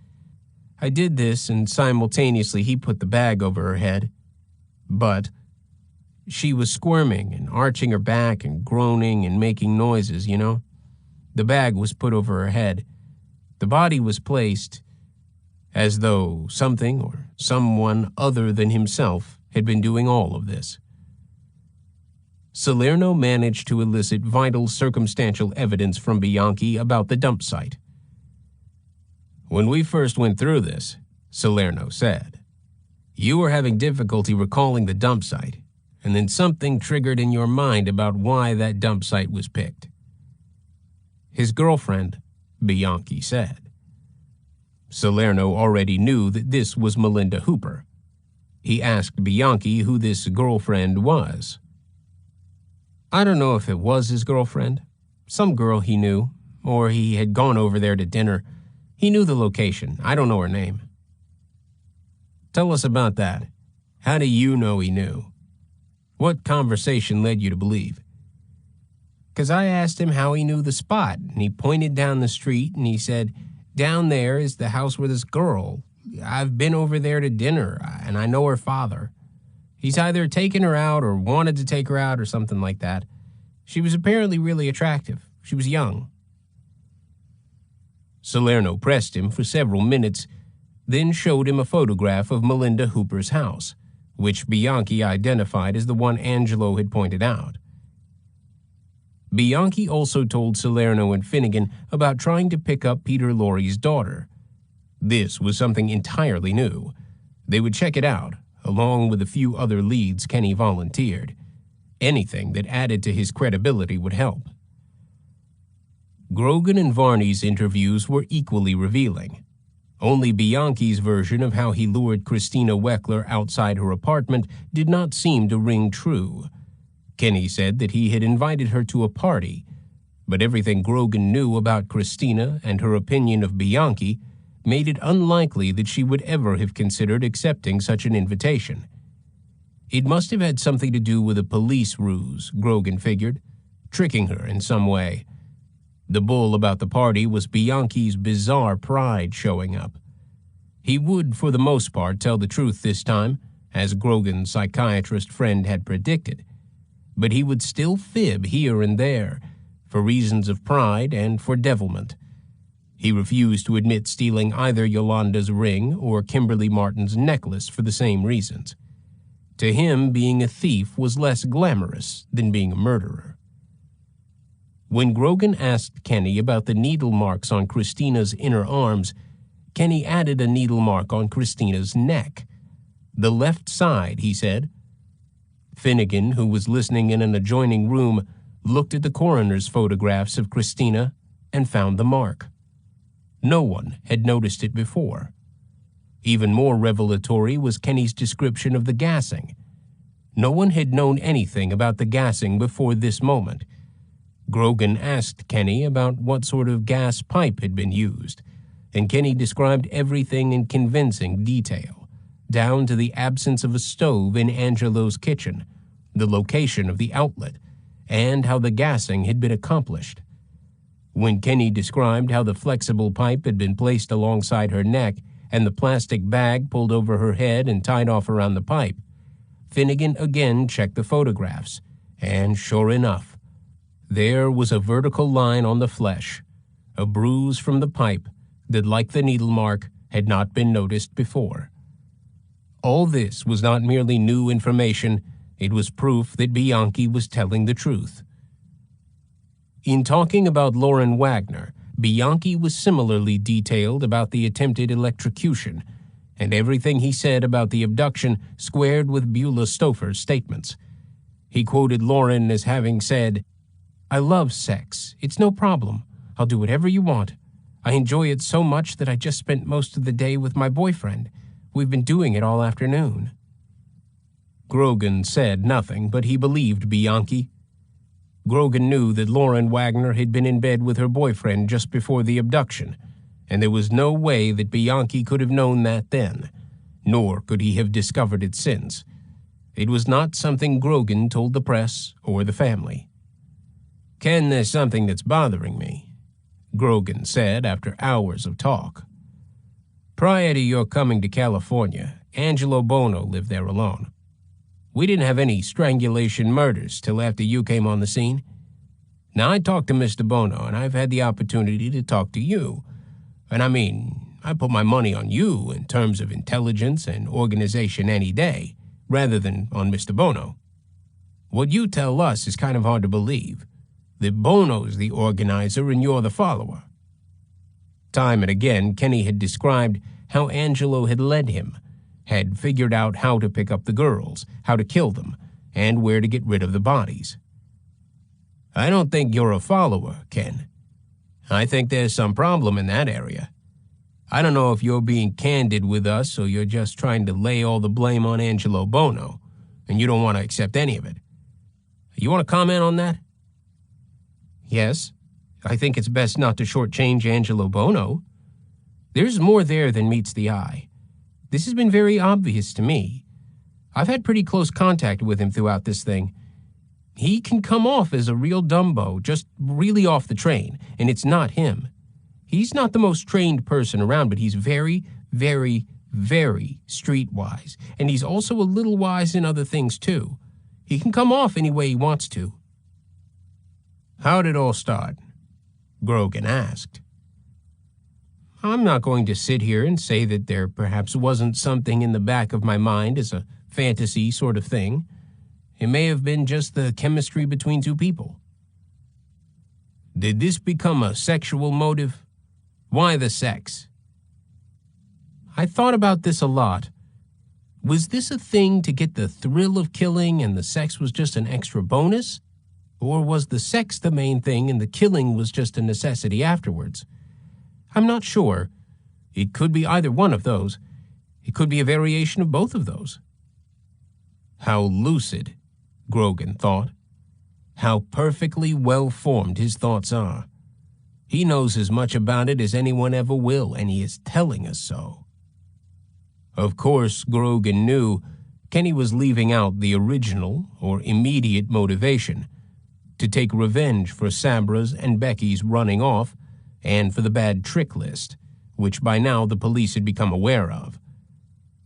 I did this, and simultaneously he put the bag over her head. But she was squirming and arching her back and groaning and making noises, you know. The bag was put over her head. The body was placed as though something or someone other than himself had been doing all of this. Salerno managed to elicit vital circumstantial evidence from Bianchi about the dump site. When we first went through this, Salerno said, you were having difficulty recalling the dump site, and then something triggered in your mind about why that dump site was picked. His girlfriend, Bianchi said. Salerno already knew that this was Melinda Hooper. He asked Bianchi who this girlfriend was. I don't know if it was his girlfriend. Some girl he knew, or he had gone over there to dinner. He knew the location. I don't know her name. Tell us about that. How do you know he knew? What conversation led you to believe? 'Cause I asked him how he knew the spot, and he pointed down the street, and he said, down there is the house with this girl. I've been over there to dinner, and I know her father. He's either taken her out or wanted to take her out or something like that. She was apparently really attractive. She was young. Salerno pressed him for several minutes, then showed him a photograph of Melinda Hooper's house, which Bianchi identified as the one Angelo had pointed out. Bianchi also told Salerno and Finnegan about trying to pick up Peter Lorre's daughter. This was something entirely new. They would check it out, along with a few other leads Kenny volunteered. Anything that added to his credibility would help. Grogan and Varney's interviews were equally revealing. Only Bianchi's version of how he lured Christina Weckler outside her apartment did not seem to ring true. Kenny said that he had invited her to a party, but everything Grogan knew about Christina and her opinion of Bianchi made it unlikely that she would ever have considered accepting such an invitation. It must have had something to do with a police ruse, Grogan figured, tricking her in some way. The bull about the party was Bianchi's bizarre pride showing up. He would, for the most part, tell the truth this time, as Grogan's psychiatrist friend had predicted, but he would still fib here and there, for reasons of pride and for devilment. He refused to admit stealing either Yolanda's ring or Kimberly Martin's necklace for the same reasons. To him, being a thief was less glamorous than being a murderer. When Grogan asked Kenny about the needle marks on Christina's inner arms, Kenny added a needle mark on Christina's neck. The left side, he said. Finnegan, who was listening in an adjoining room, looked at the coroner's photographs of Christina and found the mark. No one had noticed it before. Even more revelatory was Kenny's description of the gassing. No one had known anything about the gassing before this moment. Grogan asked Kenny about what sort of gas pipe had been used, and Kenny described everything in convincing detail, down to the absence of a stove in Angelo's kitchen, the location of the outlet, and how the gassing had been accomplished. When Kenny described how the flexible pipe had been placed alongside her neck and the plastic bag pulled over her head and tied off around the pipe, Finnegan again checked the photographs, and sure enough, there was a vertical line on the flesh, a bruise from the pipe that, like the needle mark, had not been noticed before. All this was not merely new information, it was proof that Bianchi was telling the truth. In talking about Lauren Wagner, Bianchi was similarly detailed about the attempted electrocution, and everything he said about the abduction squared with Beulah Stouffer's statements. He quoted Lauren as having said, "I love sex. It's no problem. I'll do whatever you want. I enjoy it so much that I just spent most of the day with my boyfriend. We've been doing it all afternoon." Grogan said nothing, but he believed Bianchi. Grogan knew that Lauren Wagner had been in bed with her boyfriend just before the abduction, and there was no way that Bianchi could have known that then, nor could he have discovered it since. It was not something Grogan told the press or the family. "Ken, there's something that's bothering me," Grogan said after hours of talk. "Prior to your coming to California, Angelo Buono lived there alone. We didn't have any strangulation murders till after you came on the scene. Now, I talked to Mr. Buono, and I've had the opportunity to talk to you. And I put my money on you in terms of intelligence and organization any day, rather than on Mr. Buono. What you tell us is kind of hard to believe, that Bono's the organizer and you're the follower." Time and again, Kenny had described how Angelo had led him, had figured out how to pick up the girls, how to kill them, and where to get rid of the bodies. "I don't think you're a follower, Ken. I think there's some problem in that area. I don't know if you're being candid with us or you're just trying to lay all the blame on Angelo Buono, and you don't want to accept any of it. You want to comment on that?" "Yes, I think it's best not to shortchange Angelo Buono. There's more there than meets the eye. This has been very obvious to me. I've had pretty close contact with him throughout this thing. He can come off as a real dumbo, just really off the train, and it's not him. He's not the most trained person around, but he's very, very, very streetwise, and he's also a little wise in other things, too. He can come off any way he wants to." "How did it all start?" Grogan asked. "I'm not going to sit here and say that there perhaps wasn't something in the back of my mind as a fantasy sort of thing. It may have been just the chemistry between two people." "Did this become a sexual motive? Why the sex?" I thought about this a lot. Was this a thing to get the thrill of killing and the sex was just an extra bonus? Or was the sex the main thing and the killing was just a necessity afterwards? I'm not sure. It could be either one of those. It could be a variation of both of those. How lucid, Grogan thought. How perfectly well-formed his thoughts are. He knows as much about it as anyone ever will, and he is telling us so. Of course, Grogan knew Kenny was leaving out the original or immediate motivation, to take revenge for Sabra's and Becky's running off and for the bad trick list, which by now the police had become aware of.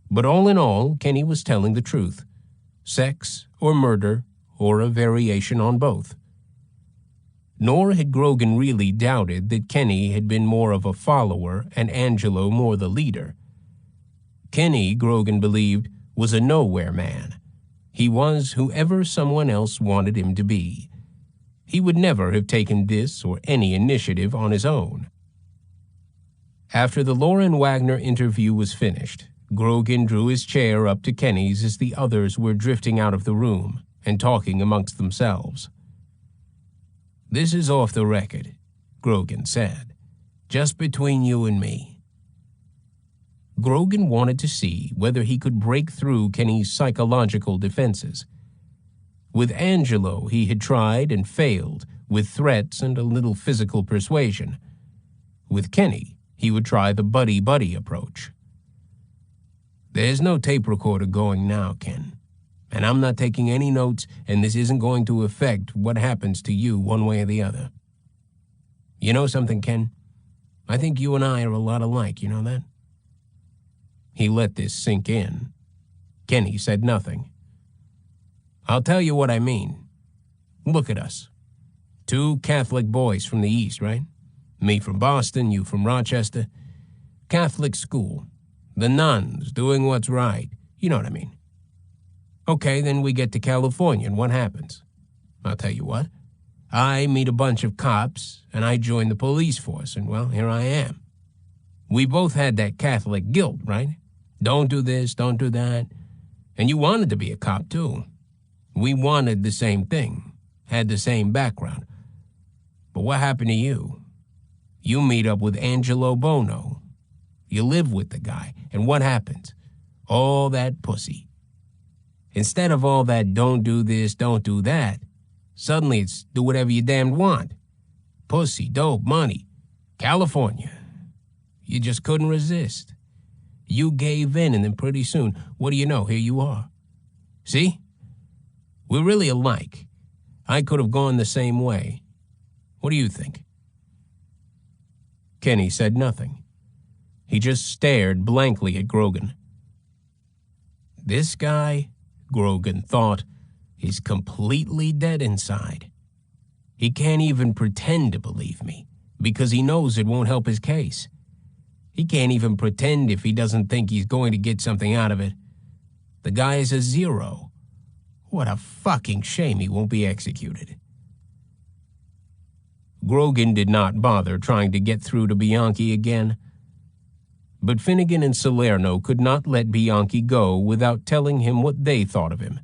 But all in all, Kenny was telling the truth. Sex or murder or a variation on both. Nor had Grogan really doubted that Kenny had been more of a follower and Angelo more the leader. Kenny, Grogan believed, was a nowhere man. He was whoever someone else wanted him to be. He would never have taken this or any initiative on his own. After the Lauren Wagner interview was finished, Grogan drew his chair up to Kenny's as the others were drifting out of the room and talking amongst themselves. "This is off the record," Grogan said. "Just between you and me." Grogan wanted to see whether he could break through Kenny's psychological defenses. With Angelo, he had tried and failed with threats and a little physical persuasion. With Kenny, he would try the buddy-buddy approach. "There's no tape recorder going now, Ken. And I'm not taking any notes, and this isn't going to affect what happens to you one way or the other. You know something, Ken? I think you and I are a lot alike, you know that?" He let this sink in. Kenny said nothing. "I'll tell you what I mean. Look at us. Two Catholic boys from the East, right? Me from Boston, you from Rochester. Catholic school. The nuns doing what's right. You know what I mean. Okay, then we get to California, and what happens? I'll tell you what. I meet a bunch of cops, and I join the police force, and, well, here I am. We both had that Catholic guilt, right? Don't do this, don't do that. And you wanted to be a cop, too. We wanted the same thing, had the same background. But what happened to you? You meet up with Angelo Buono. You live with the guy, and what happens? All that pussy. Instead of all that don't do this, don't do that, suddenly it's do whatever you damned want. Pussy, dope, money. California. You just couldn't resist. You gave in, and then pretty soon, what do you know, here you are. See? We're really alike. I could have gone the same way. What do you think?" Kenny said nothing. He just stared blankly at Grogan. This guy, Grogan thought, is completely dead inside. He can't even pretend to believe me, because he knows it won't help his case. He can't even pretend if he doesn't think he's going to get something out of it. The guy is a zero. What a fucking shame he won't be executed. Grogan did not bother trying to get through to Bianchi again. But Finnegan and Salerno could not let Bianchi go without telling him what they thought of him.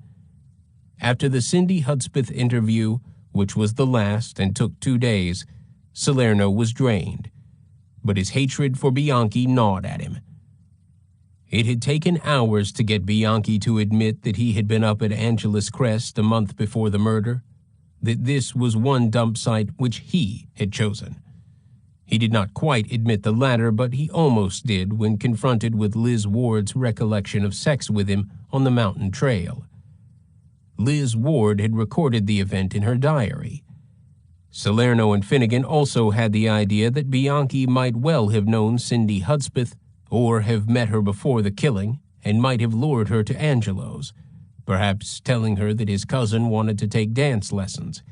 After the Cindy Hudspeth interview, which was the last and took 2 days, Salerno was drained, but his hatred for Bianchi gnawed at him. It had taken hours to get Bianchi to admit that he had been up at Angeles Crest a month before the murder, that this was one dump site which he had chosen. He did not quite admit the latter, but he almost did when confronted with Liz Ward's recollection of sex with him on the mountain trail. Liz Ward had recorded the event in her diary. Salerno and Finnegan also had the idea that Bianchi might well have known Cindy Hudspeth or have met her before the killing and might have lured her to Angelo's, perhaps telling her that his cousin wanted to take dance lessons.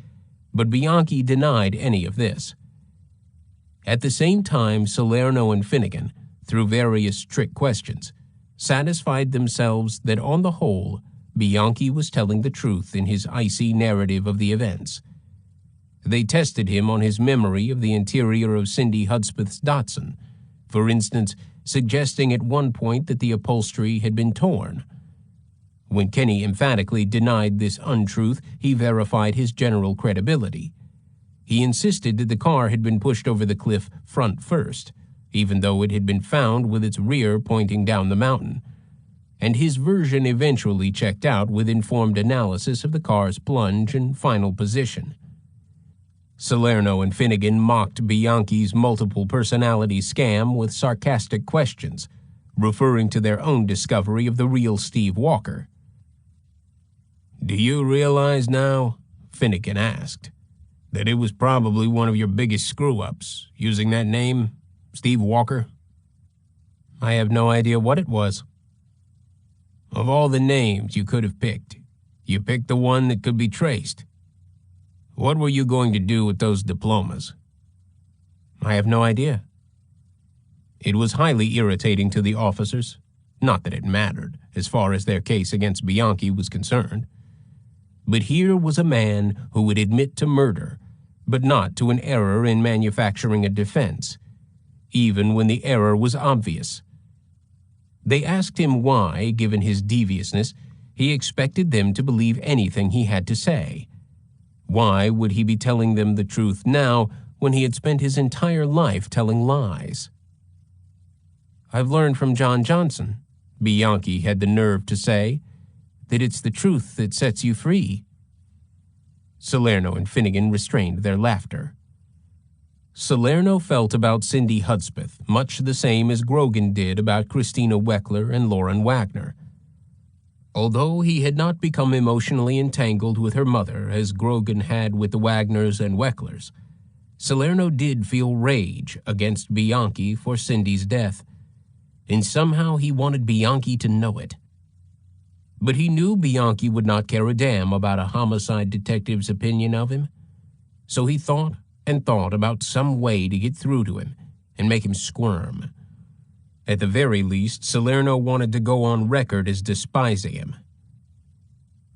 But Bianchi denied any of this. At the same time, Salerno and Finnegan, through various trick questions, satisfied themselves that on the whole, Bianchi was telling the truth in his icy narrative of the events. They tested him on his memory of the interior of Cindy Hudspeth's Datsun. For instance, suggesting at one point that the upholstery had been torn. When Kenny emphatically denied this untruth, he verified his general credibility. He insisted that the car had been pushed over the cliff front first, even though it had been found with its rear pointing down the mountain. And his version eventually checked out with informed analysis of the car's plunge and final position. Salerno and Finnegan mocked Bianchi's multiple personality scam with sarcastic questions, referring to their own discovery of the real Steve Walker. "Do you realize now," Finnegan asked, "that it was probably one of your biggest screw-ups, using that name, Steve Walker?" "I have no idea what it was." "Of all the names you could have picked, you picked the one that could be traced. What were you going to do with those diplomas?" "I have no idea." It was highly irritating to the officers, not that it mattered as far as their case against Bianchi was concerned. But here was a man who would admit to murder, but not to an error in manufacturing a defense, even when the error was obvious. They asked him why, given his deviousness, he expected them to believe anything he had to say. Why would he be telling them the truth now when he had spent his entire life telling lies? "I've learned from John Johnson," Bianchi had the nerve to say, "that it's the truth that sets you free." Salerno and Finnegan restrained their laughter. Salerno felt about Cindy Hudspeth much the same as Grogan did about Christina Weckler and Lauren Wagner. Although he had not become emotionally entangled with her mother as Grogan had with the Wagners and Wecklers, Salerno did feel rage against Bianchi for Cindy's death, and somehow he wanted Bianchi to know it. But he knew Bianchi would not care a damn about a homicide detective's opinion of him, so he thought and thought about some way to get through to him and make him squirm. At the very least, Salerno wanted to go on record as despising him.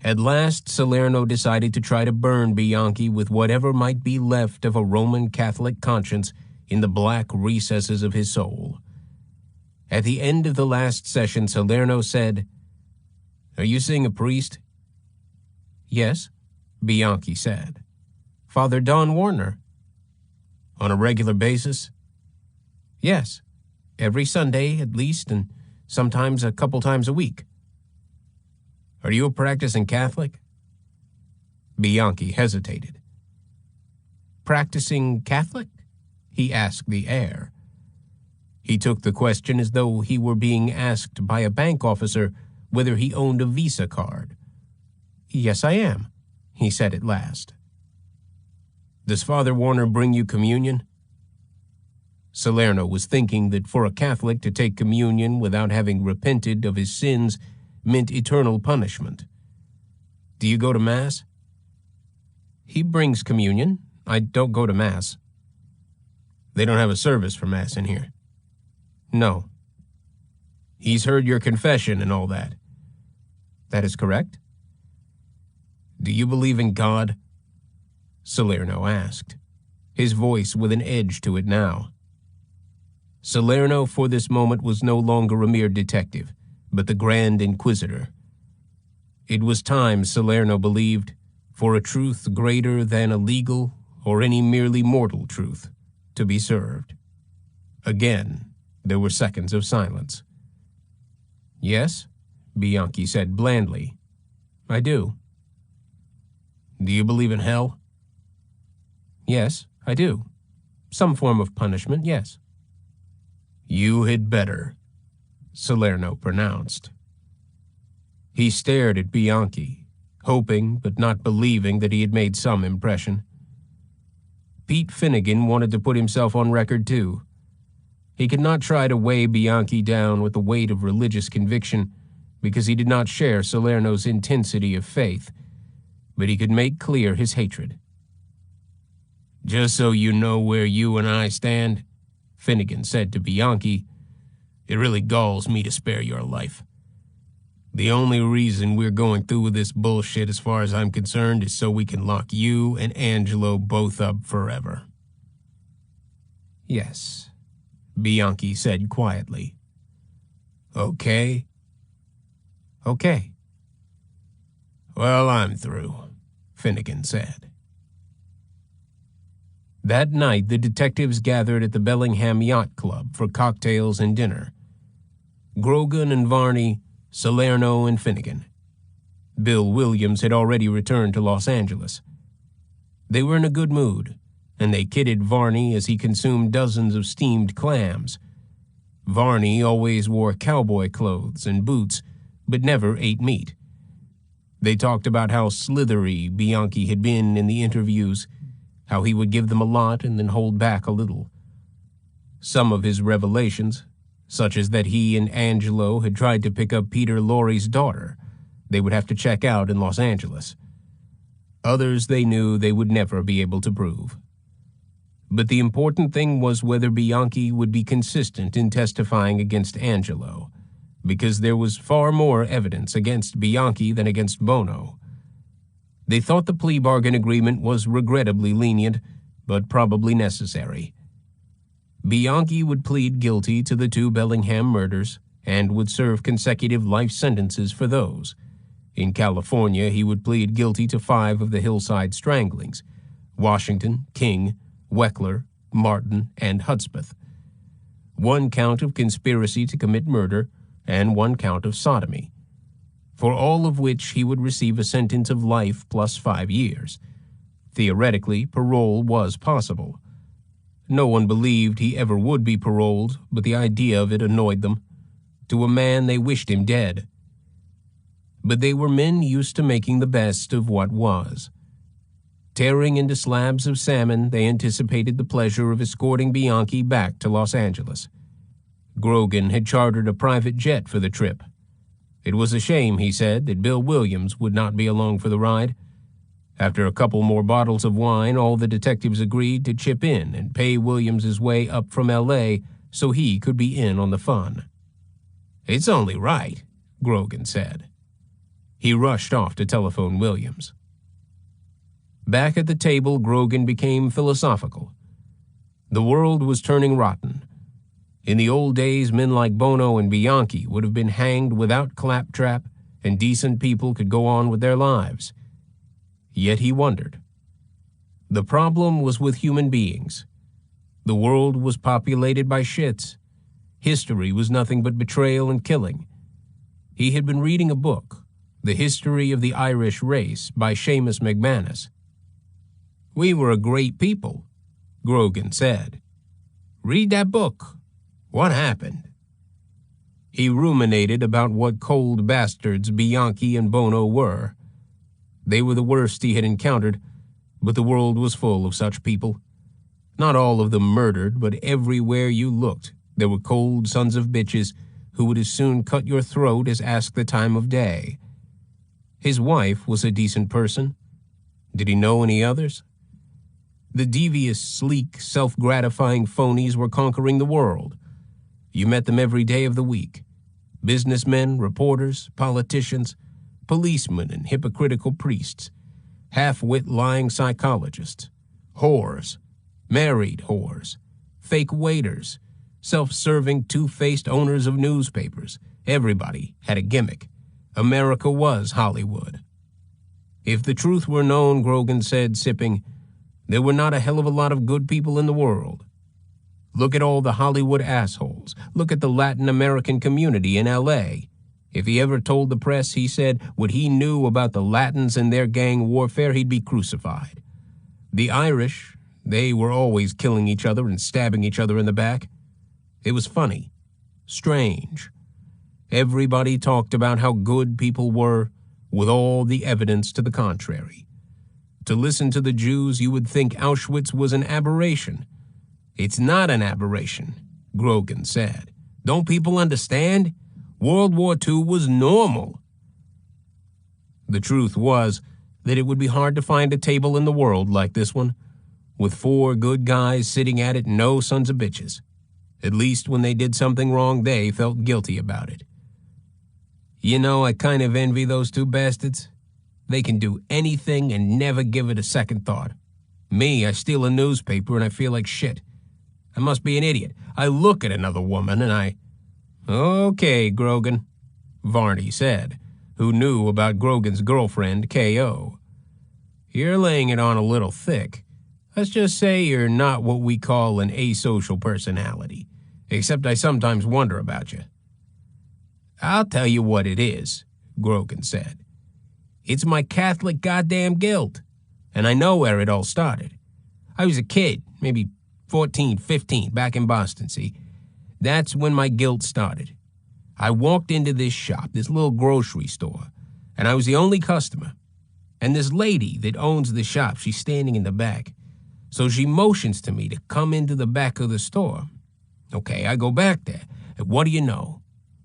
At last, Salerno decided to try to burn Bianchi with whatever might be left of a Roman Catholic conscience in the black recesses of his soul. At the end of the last session, Salerno said, "Are you seeing a priest?" "Yes," Bianchi said. "Father Don Warner." "On a regular basis?" "Yes. Every Sunday, at least, and sometimes a couple times a week." "Are you a practicing Catholic?" Bianchi hesitated. "Practicing Catholic?" he asked the heir. He took the question as though he were being asked by a bank officer whether he owned a Visa card. "Yes, I am," he said at last. "Does Father Warner bring you communion?" Salerno was thinking that for a Catholic to take communion without having repented of his sins meant eternal punishment. "Do you go to Mass?" "He brings communion. I don't go to Mass." "They don't have a service for Mass in here?" "No." "He's heard your confession and all that?" "That is correct." "Do you believe in God?" Salerno asked, his voice with an edge to it now. Salerno for this moment was no longer a mere detective, but the Grand Inquisitor. It was time, Salerno believed, for a truth greater than a legal or any merely mortal truth to be served. Again, there were seconds of silence. "Yes," Bianchi said blandly. "I do." "Do you believe in hell?" "Yes, I do. Some form of punishment, yes." "You had better," Salerno pronounced. He stared at Bianchi, hoping but not believing that he had made some impression. Pete Finnegan wanted to put himself on record too. He could not try to weigh Bianchi down with the weight of religious conviction because he did not share Salerno's intensity of faith, but he could make clear his hatred. "Just so you know where you and I stand," Finnegan said to Bianchi, "it really galls me to spare your life. The only reason we're going through with this bullshit as far as I'm concerned is so we can lock you and Angelo both up forever." "Yes," Bianchi said quietly. Okay? Okay. Well, I'm through, Finnegan said. That night, the detectives gathered at the Bellingham Yacht Club for cocktails and dinner. Grogan and Varney, Salerno and Finnegan. Bill Williams had already returned to Los Angeles. They were in a good mood, and they kidded Varney as he consumed dozens of steamed clams. Varney always wore cowboy clothes and boots, but never ate meat. They talked about how slithery Bianchi had been in the interviews, how he would give them a lot and then hold back a little. Some of his revelations, such as that he and Angelo had tried to pick up Peter Lorre's daughter, they would have to check out in Los Angeles. Others they knew they would never be able to prove. But the important thing was whether Bianchi would be consistent in testifying against Angelo, because there was far more evidence against Bianchi than against Buono. They thought the plea bargain agreement was regrettably lenient, but probably necessary. Bianchi would plead guilty to the 2 Bellingham murders and would serve consecutive life sentences for those. In California, he would plead guilty to 5 of the Hillside Stranglings: Washington, King, Weckler, Martin, and Hudspeth. 1 count of conspiracy to commit murder, and 1 count of sodomy, for all of which he would receive a sentence of life plus 5 years. Theoretically, parole was possible. No one believed he ever would be paroled, but the idea of it annoyed them. To a man, they wished him dead. But they were men used to making the best of what was. Tearing into slabs of salmon, they anticipated the pleasure of escorting Bianchi back to Los Angeles. Grogan had chartered a private jet for the trip. It was a shame, he said, that Bill Williams would not be along for the ride. After a couple more bottles of wine, all the detectives agreed to chip in and pay Williams's way up from L.A. so he could be in on the fun. "It's only right," Grogan said. He rushed off to telephone Williams. Back at the table, Grogan became philosophical. The world was turning rotten. In the old days, men like Buono and Bianchi would have been hanged without claptrap, and decent people could go on with their lives. Yet he wondered. The problem was with human beings. The world was populated by shits. History was nothing but betrayal and killing. He had been reading a book, The History of the Irish Race, by Seamus McManus. "We were a great people," Grogan said. "Read that book. What happened?" He ruminated about what cold bastards Bianchi and Buono were. They were the worst he had encountered, but the world was full of such people. Not all of them murdered, but everywhere you looked, there were cold sons of bitches who would as soon cut your throat as ask the time of day. His wife was a decent person. Did he know any others? The devious, sleek, self-gratifying phonies were conquering the world. You met them every day of the week. Businessmen, reporters, politicians, policemen and hypocritical priests, half-wit lying psychologists, whores, married whores, fake waiters, self-serving, two-faced owners of newspapers. Everybody had a gimmick. America was Hollywood. If the truth were known, Grogan said, sipping, there were not a hell of a lot of good people in the world. Look at all the Hollywood assholes. Look at the Latin American community in L.A. If he ever told the press, he said, what he knew about the Latins and their gang warfare, he'd be crucified. The Irish, they were always killing each other and stabbing each other in the back. It was funny, strange. Everybody talked about how good people were, with all the evidence to the contrary. To listen to the Jews, you would think Auschwitz was an aberration. It's not an aberration, Grogan said. Don't people understand? World War II was normal. The truth was that it would be hard to find a table in the world like this one, with 4 good guys sitting at it and no sons of bitches. At least when they did something wrong, they felt guilty about it. You know, I kind of envy those 2 bastards. They can do anything and never give it a second thought. Me, I steal a newspaper and I feel like shit. I must be an idiot. I look at another woman and Okay, Grogan, Varney said, who knew about Grogan's girlfriend, K.O. You're laying it on a little thick. Let's just say you're not what we call an asocial personality, except I sometimes wonder about you. I'll tell you what it is, Grogan said. It's my Catholic goddamn guilt, and I know where it all started. I was a kid, maybe 14, 15, back in Boston, see? That's when my guilt started. I walked into this shop, this little grocery store, and I was the only customer. And this lady that owns the shop, she's standing in the back. So she motions to me to come into the back of the store. Okay, I go back there, and what do you know?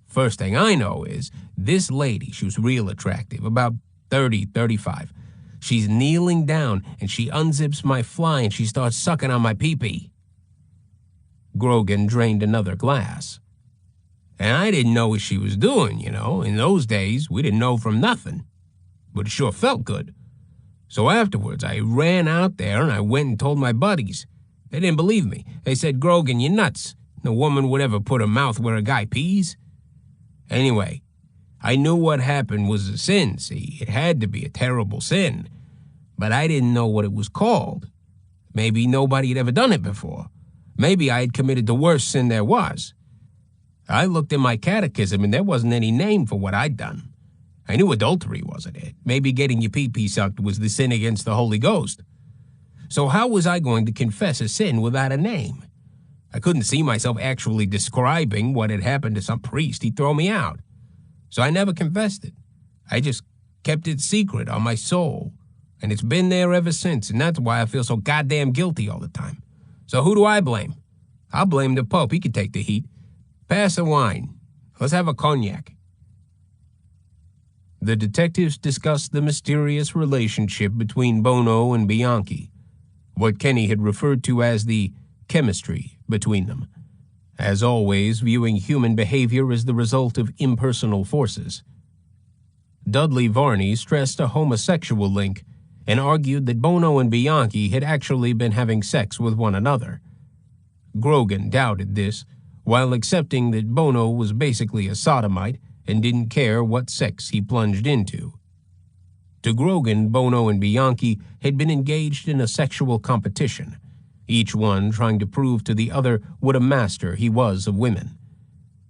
First thing I know is this lady, she was real attractive, about 30, 35. She's kneeling down, and she unzips my fly, and she starts sucking on my pee-pee. Grogan drained another glass. And I didn't know what she was doing, you know. In those days, we didn't know from nothing. But it sure felt good. So afterwards, I ran out there and I went and told my buddies. They didn't believe me. They said, Grogan, you're nuts. No woman would ever put her mouth where a guy pees. Anyway, I knew what happened was a sin, see. It had to be a terrible sin. But I didn't know what it was called. Maybe nobody had ever done it before. Maybe I had committed the worst sin there was. I looked in my catechism and there wasn't any name for what I'd done. I knew adultery wasn't it. Maybe getting your pee-pee sucked was the sin against the Holy Ghost. So how was I going to confess a sin without a name? I couldn't see myself actually describing what had happened to some priest. He'd throw me out. So I never confessed it. I just kept it secret on my soul. And it's been there ever since, and that's why I feel so goddamn guilty all the time. So who do I blame? I'll blame the Pope. He could take the heat. Pass the wine. Let's have a cognac. The detectives discussed the mysterious relationship between Buono and Bianchi, what Kenny had referred to as the chemistry between them, as always viewing human behavior as the result of impersonal forces. Dudley Varney stressed a homosexual link and argued that Buono and Bianchi had actually been having sex with one another. Grogan doubted this, while accepting that Buono was basically a sodomite and didn't care what sex he plunged into. To Grogan, Buono and Bianchi had been engaged in a sexual competition, each one trying to prove to the other what a master he was of women.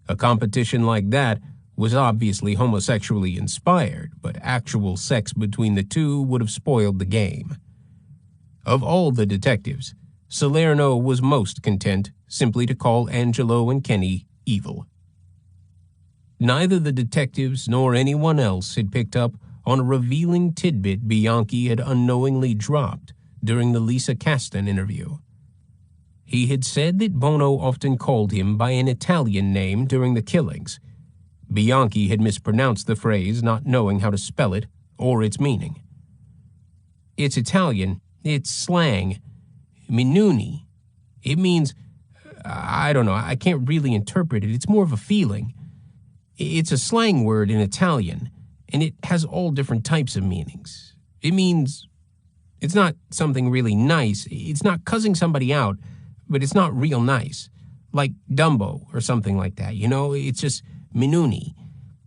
A competition like that was obviously homosexually inspired, but actual sex between the two would have spoiled the game. Of all the detectives, Salerno was most content simply to call Angelo and Kenny evil. Neither the detectives nor anyone else had picked up on a revealing tidbit Bianchi had unknowingly dropped during the Lisa Caston interview. He had said that Buono often called him by an Italian name during the killings. Bianchi had mispronounced the phrase, not knowing how to spell it or its meaning. It's Italian. It's slang. Minuni. It means, I don't know, I can't really interpret it. It's more of a feeling. It's a slang word in Italian, and it has all different types of meanings. It means it's not something really nice. It's not cussing somebody out, but it's not real nice. Like Dumbo or something like that, you know? It's just Minuni.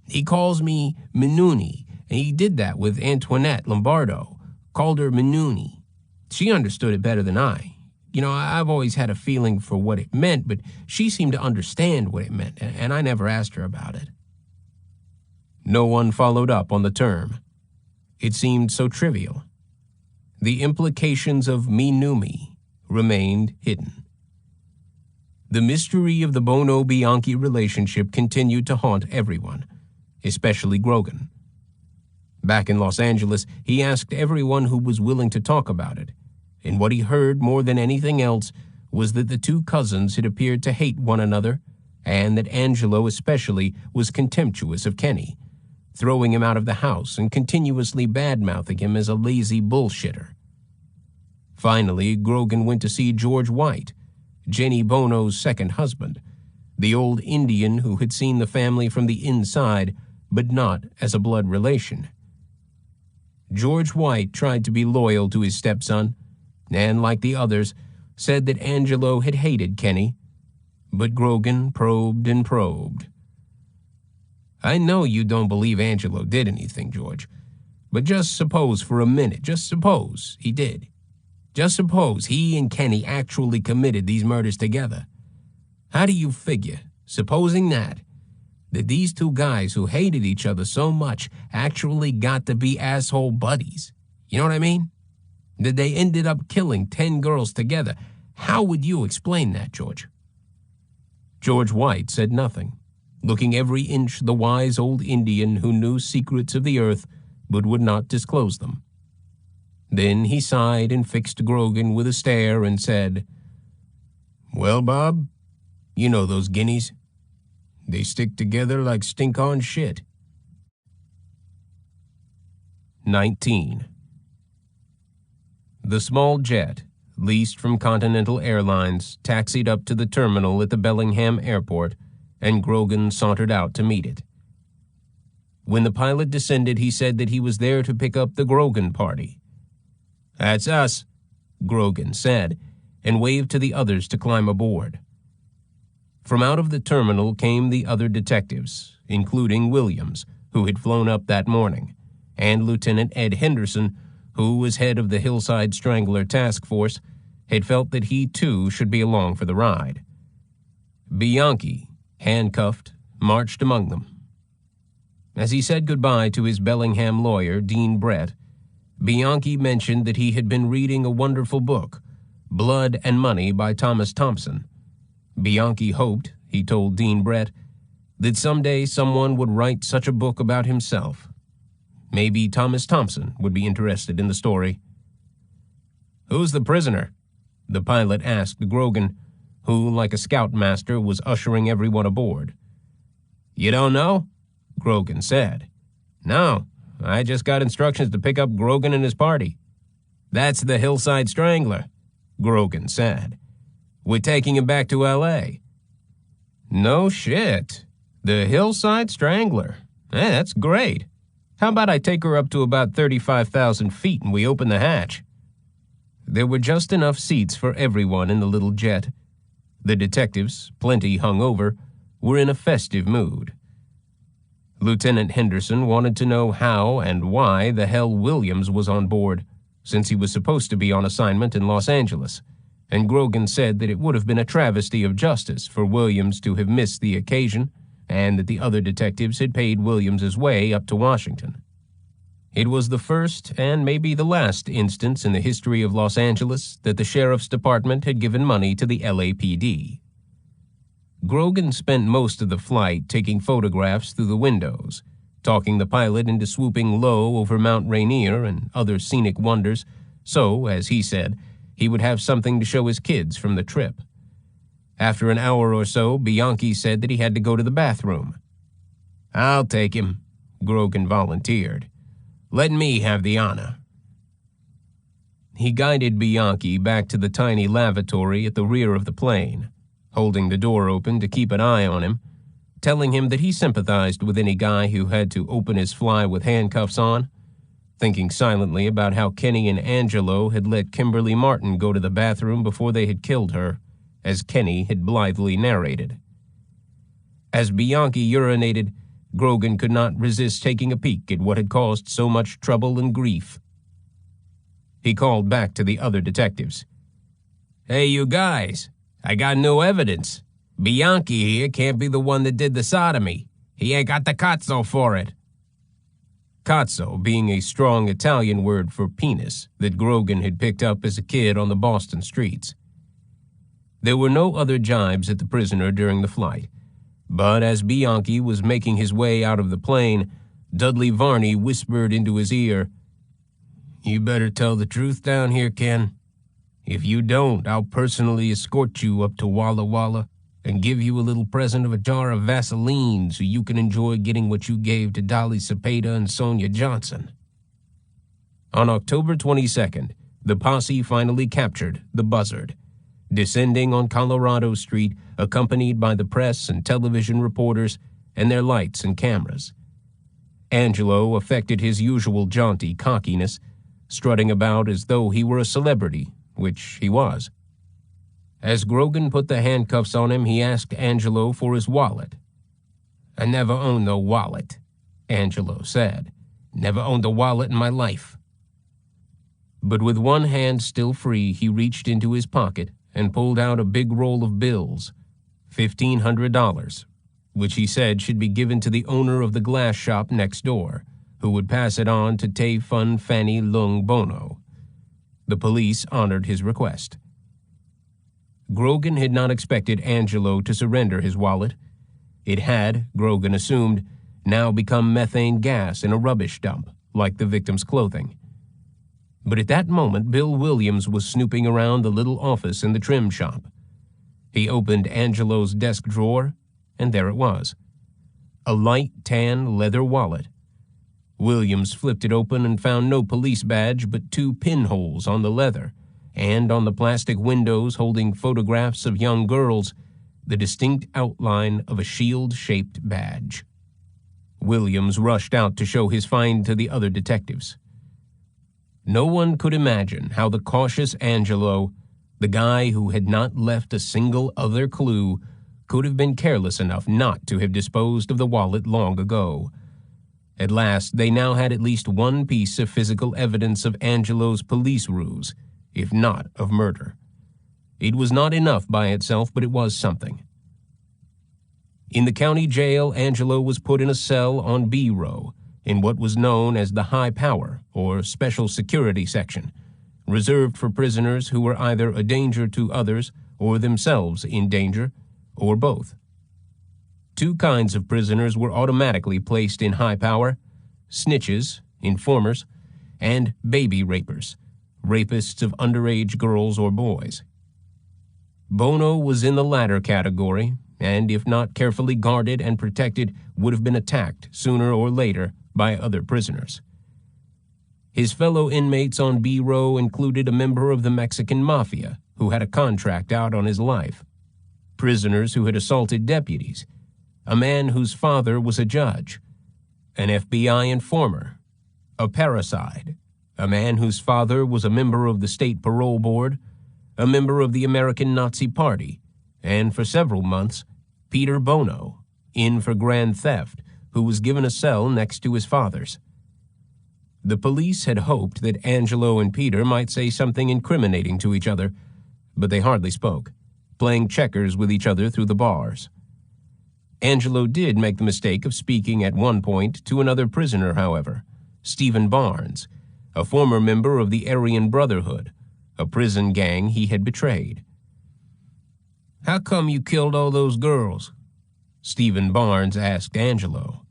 He calls me Minuni, and he did that with Antoinette Lombardo. Called her Minuni. She understood it better than I. You know, I've always had a feeling for what it meant, but she seemed to understand what it meant, and I never asked her about it. No one followed up on the term. It seemed so trivial. The implications of Minumi remained hidden. The mystery of the Buono-Bianchi relationship continued to haunt everyone, especially Grogan. Back in Los Angeles, he asked everyone who was willing to talk about it, and what he heard more than anything else was that the two cousins had appeared to hate one another, and that Angelo especially was contemptuous of Kenny, throwing him out of the house and continuously bad-mouthing him as a lazy bullshitter. Finally, Grogan went to see George White, Jenny Buono's second husband, the old Indian who had seen the family from the inside, but not as a blood relation. George White tried to be loyal to his stepson, and, like the others, said that Angelo had hated Kenny, but Grogan probed and probed, I know you don't believe Angelo did anything, George. But just suppose for a minute, just suppose he did. Just suppose he and Kenny actually committed these murders together. How do you figure, supposing that these two guys who hated each other so much actually got to be asshole buddies? You know what I mean? That they ended up killing 10 girls together. How would you explain that, George? George White said nothing, looking every inch the wise old Indian who knew secrets of the earth but would not disclose them. Then he sighed and fixed Grogan with a stare and said, "Well, Bob, you know those guineas. They stick together like stink-on shit." 19. The small jet, leased from Continental Airlines, taxied up to the terminal at the Bellingham airport, and Grogan sauntered out to meet it. When the pilot descended, he said that he was there to pick up the Grogan party. "That's us," Grogan said, and waved to the others to climb aboard. From out of the terminal came the other detectives, including Williams, who had flown up that morning, and Lieutenant Ed Henderson, who was head of the Hillside Strangler task force, had felt that he too should be along for the ride. Bianchi, handcuffed, marched among them. As he said goodbye to his Bellingham lawyer, Dean Brett, Bianchi mentioned that he had been reading a wonderful book, Blood and Money by Thomas Thompson. Bianchi hoped, he told Dean Brett, that someday someone would write such a book about himself. Maybe Thomas Thompson would be interested in the story. "Who's the prisoner?" the pilot asked Grogan, who, like a scoutmaster, was ushering everyone aboard. "You don't know?" Grogan said. "No, I just got instructions to pick up Grogan and his party." "That's the Hillside Strangler," Grogan said. "We're taking him back to L.A." "No shit. The Hillside Strangler. That's great. How about I take her up to about 35,000 feet and we open the hatch?" There were just enough seats for everyone in the little jet. The detectives, plenty hungover, were in a festive mood. Lieutenant Henderson wanted to know how and why the hell Williams was on board, since he was supposed to be on assignment in Los Angeles, and Grogan said that it would have been a travesty of justice for Williams to have missed the occasion, and that the other detectives had paid Williams's way up to Washington. It was the first and maybe the last instance in the history of Los Angeles that the sheriff's department had given money to the LAPD. Grogan spent most of the flight taking photographs through the windows, talking the pilot into swooping low over Mount Rainier and other scenic wonders, so, as he said, he would have something to show his kids from the trip. After an hour or so, Bianchi said that he had to go to the bathroom. "I'll take him," Grogan volunteered. "Let me have the honor." He guided Bianchi back to the tiny lavatory at the rear of the plane, holding the door open to keep an eye on him, telling him that he sympathized with any guy who had to open his fly with handcuffs on, thinking silently about how Kenny and Angelo had let Kimberly Martin go to the bathroom before they had killed her, as Kenny had blithely narrated. As Bianchi urinated, Grogan could not resist taking a peek at what had caused so much trouble and grief. He called back to the other detectives. "Hey, you guys, I got no evidence. Bianchi here can't be the one that did the sodomy. He ain't got the cazzo for it." Cazzo being a strong Italian word for penis that Grogan had picked up as a kid on the Boston streets. There were no other jibes at the prisoner during the flight, but as Bianchi was making his way out of the plane, Dudley Varney whispered into his ear, "You better tell the truth down here, Ken. If you don't, I'll personally escort you up to Walla Walla and give you a little present of a jar of Vaseline so you can enjoy getting what you gave to Dolly Cepeda and Sonia Johnson." On October 22nd, the posse finally captured the Buzzard, descending on Colorado Street accompanied by the press and television reporters and their lights and cameras. Angelo affected his usual jaunty cockiness, strutting about as though he were a celebrity, which he was. As Grogan put the handcuffs on him, he asked Angelo for his wallet. "I never owned no wallet," Angelo said. "Never owned a wallet in my life." But with one hand still free, he reached into his pocket and pulled out a big roll of bills, $1,500, which he said should be given to the owner of the glass shop next door, who would pass it on to Te Fun Fanny Lung Bono. The police honored his request. Grogan had not expected Angelo to surrender his wallet. It had, Grogan assumed, now become methane gas in a rubbish dump, like the victim's clothing. But at that moment, Bill Williams was snooping around the little office in the trim shop. He opened Angelo's desk drawer, and there it was, a light tan leather wallet. Williams flipped it open and found no police badge but 2 pinholes on the leather, and on the plastic windows holding photographs of young girls, the distinct outline of a shield-shaped badge. Williams rushed out to show his find to the other detectives. No one could imagine how the cautious Angelo, the guy who had not left a single other clue, could have been careless enough not to have disposed of the wallet long ago. At last, they now had at least one piece of physical evidence of Angelo's police ruse, if not of murder. It was not enough by itself, but it was something. In the county jail, Angelo was put in a cell on B row, in what was known as the high power, or special security section, reserved for prisoners who were either a danger to others or themselves in danger, or both. 2 kinds of prisoners were automatically placed in high power: snitches, informers, and baby rapers, rapists of underage girls or boys. Bono was in the latter category, and if not carefully guarded and protected, would have been attacked sooner or later by other prisoners. His fellow inmates on B row included a member of the Mexican Mafia who had a contract out on his life, prisoners who had assaulted deputies, a man whose father was a judge, an FBI informer, a parricide, a man whose father was a member of the state parole board, a member of the American Nazi Party, and for several months, Peter Bono, in for grand theft, who was given a cell next to his father's. The police had hoped that Angelo and Peter might say something incriminating to each other, but they hardly spoke, playing checkers with each other through the bars. Angelo did make the mistake of speaking at one point to another prisoner, however, Stephen Barnes, a former member of the Aryan Brotherhood, a prison gang he had betrayed. "How come you killed all those girls?" Stephen Barnes asked Angelo.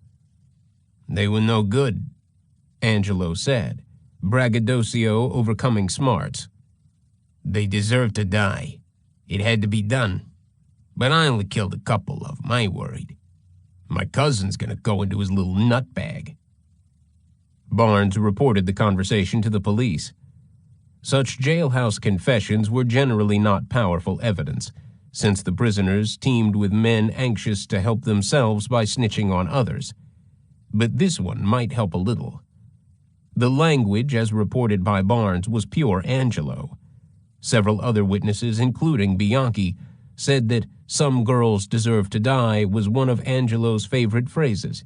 "They were no good," Angelo said, braggadocio overcoming smarts. "They deserved to die. It had to be done. But I only killed a couple of them, I ain't worried. My cousin's gonna go into his little nut bag." Barnes reported the conversation to the police. Such jailhouse confessions were generally not powerful evidence, since the prisoners teemed with men anxious to help themselves by snitching on others. But this one might help a little. The language, as reported by Barnes, was pure Angelo. Several other witnesses, including Bianchi, said that "some girls deserve to die" was one of Angelo's favorite phrases,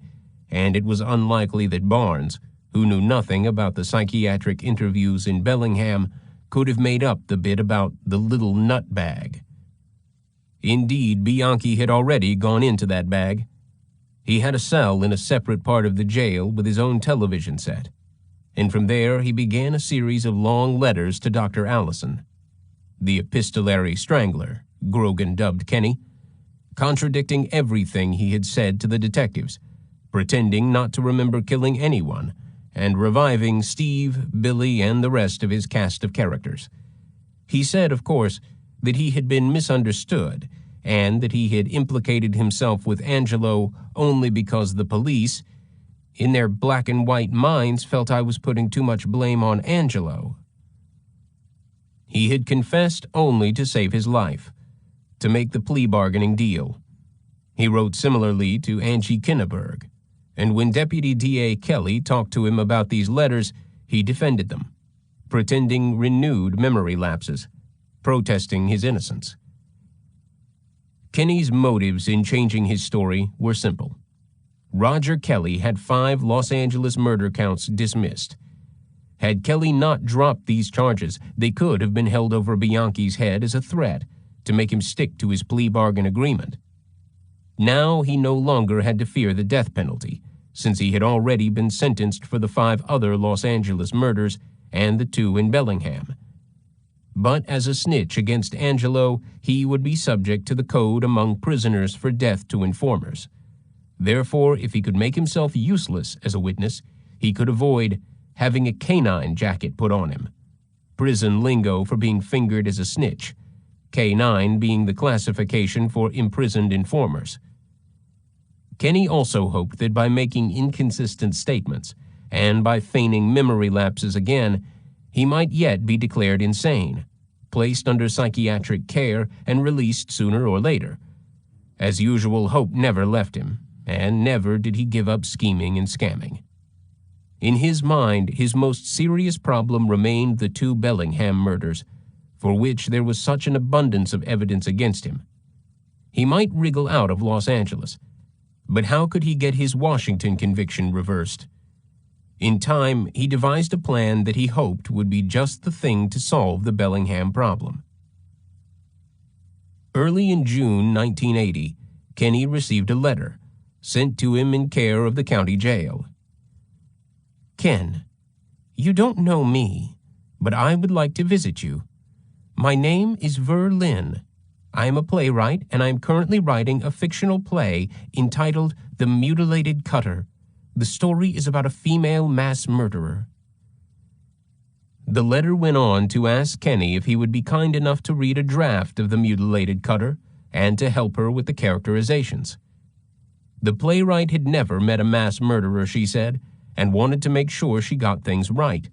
and it was unlikely that Barnes, who knew nothing about the psychiatric interviews in Bellingham, could have made up the bit about the little nut bag. Indeed, Bianchi had already gone into that bag. He had a cell in a separate part of the jail with his own television set, and from there he began a series of long letters to Dr. Allison, the epistolary strangler, Grogan dubbed Kenny, contradicting everything he had said to the detectives, pretending not to remember killing anyone, and reviving Steve, Billy, and the rest of his cast of characters. He said, of course, that he had been misunderstood, and that he had implicated himself with Angelo only because the police, in their black and white minds, felt I was putting too much blame on Angelo. He had confessed only to save his life, to make the plea bargaining deal. He wrote similarly to Angie Kinneberg, and when Deputy D.A. Kelly talked to him about these letters, he defended them, pretending renewed memory lapses, protesting his innocence. Kenny's motives in changing his story were simple. Roger Kelly had 5 Los Angeles murder counts dismissed. Had Kelly not dropped these charges, they could have been held over Bianchi's head as a threat to make him stick to his plea bargain agreement. Now he no longer had to fear the death penalty, since he had already been sentenced for the 5 other Los Angeles murders and the 2 in Bellingham. But as a snitch against Angelo, he would be subject to the code among prisoners for death to informers. Therefore, if he could make himself useless as a witness, he could avoid having a canine jacket put on him. Prison lingo for being fingered as a snitch, K9 being the classification for imprisoned informers. Kenny also hoped that by making inconsistent statements and by feigning memory lapses again, he might yet be declared insane, placed under psychiatric care, and released sooner or later. As usual, hope never left him, and never did he give up scheming and scamming. In his mind, his most serious problem remained the 2 Bellingham murders, for which there was such an abundance of evidence against him. He might wriggle out of Los Angeles, but how could he get his Washington conviction reversed? In time, he devised a plan that he hoped would be just the thing to solve the Bellingham problem. Early in June 1980, Kenny received a letter, sent to him in care of the county jail. Ken, you don't know me, but I would like to visit you. My name is Ver Lin. I am a playwright, and I am currently writing a fictional play entitled The Mutilated Cutter. The story is about a female mass murderer. The letter went on to ask Kenny if he would be kind enough to read a draft of The Mutilated Cutter and to help her with the characterizations. The playwright had never met a mass murderer, she said, and wanted to make sure she got things right.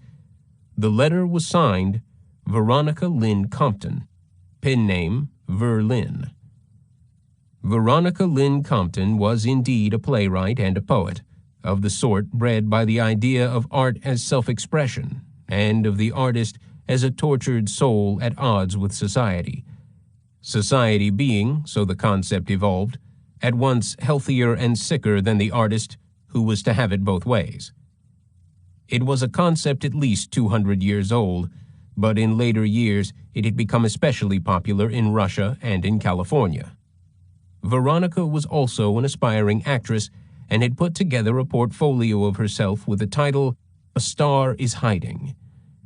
The letter was signed Veronica Lynn Compton, pen name Ver Lin. Veronica Lynn Compton was indeed a playwright and a poet, of the sort bred by the idea of art as self-expression, and of the artist as a tortured soul at odds with society. Society being, so the concept evolved, at once healthier and sicker than the artist who was to have it both ways. It was a concept at least 200 years old, but in later years it had become especially popular in Russia and in California. Veronica was also an aspiring actress and had put together a portfolio of herself with the title A Star is Hiding,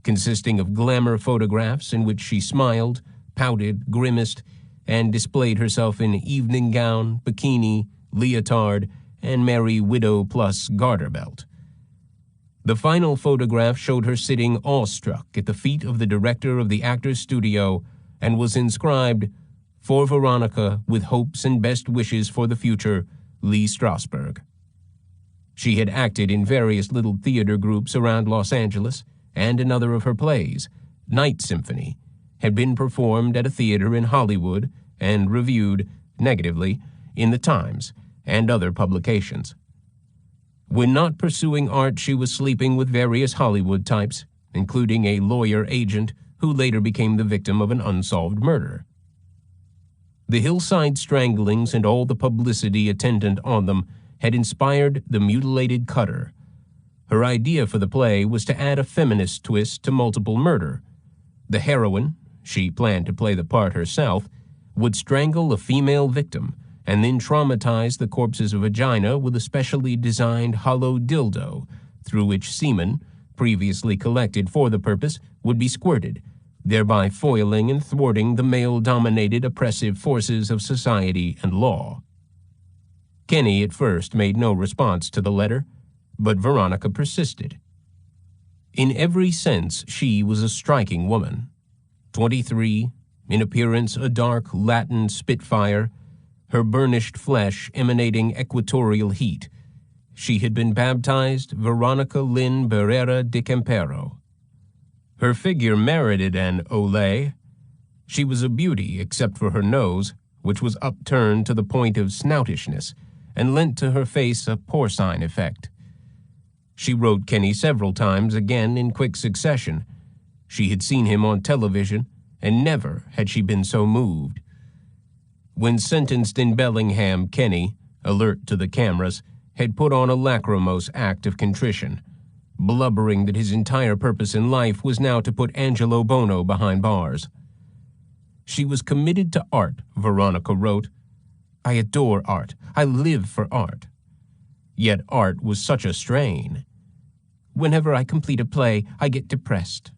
consisting of glamour photographs in which she smiled, pouted, grimaced, and displayed herself in evening gown, bikini, leotard, and merry widow plus garter belt. The final photograph showed her sitting awestruck at the feet of the director of the Actors Studio and was inscribed, "For Veronica, with hopes and best wishes for the future, Lee Strasberg." She had acted in various little theater groups around Los Angeles, and another of her plays, Night Symphony, had been performed at a theater in Hollywood and reviewed, negatively, in the Times and other publications. When not pursuing art, she was sleeping with various Hollywood types, including a lawyer agent who later became the victim of an unsolved murder. The Hillside Stranglings and all the publicity attendant on them had inspired The Mutilated Cutter. Her idea for the play was to add a feminist twist to multiple murder. The heroine, she planned to play the part herself, would strangle a female victim and then traumatize the corpse's vagina with a specially designed hollow dildo through which semen, previously collected for the purpose, would be squirted, thereby foiling and thwarting the male-dominated oppressive forces of society and law. Kenny at first made no response to the letter, but Veronica persisted. In every sense, she was a striking woman. 23, in appearance a dark Latin spitfire, her burnished flesh emanating equatorial heat. She had been baptized Veronica Lynn Barrera de Campero. Her figure merited an olé. She was a beauty except for her nose, which was upturned to the point of snoutishness, and lent to her face a porcine effect. She wrote Kenny several times, again in quick succession. She had seen him on television, and never had she been so moved. When sentenced in Bellingham, Kenny, alert to the cameras, had put on a lachrymose act of contrition, blubbering that his entire purpose in life was now to put Angelo Buono behind bars. She was committed to art, Veronica wrote. I adore art. I live for art. Yet art was such a strain. Whenever I complete a play, I get depressed.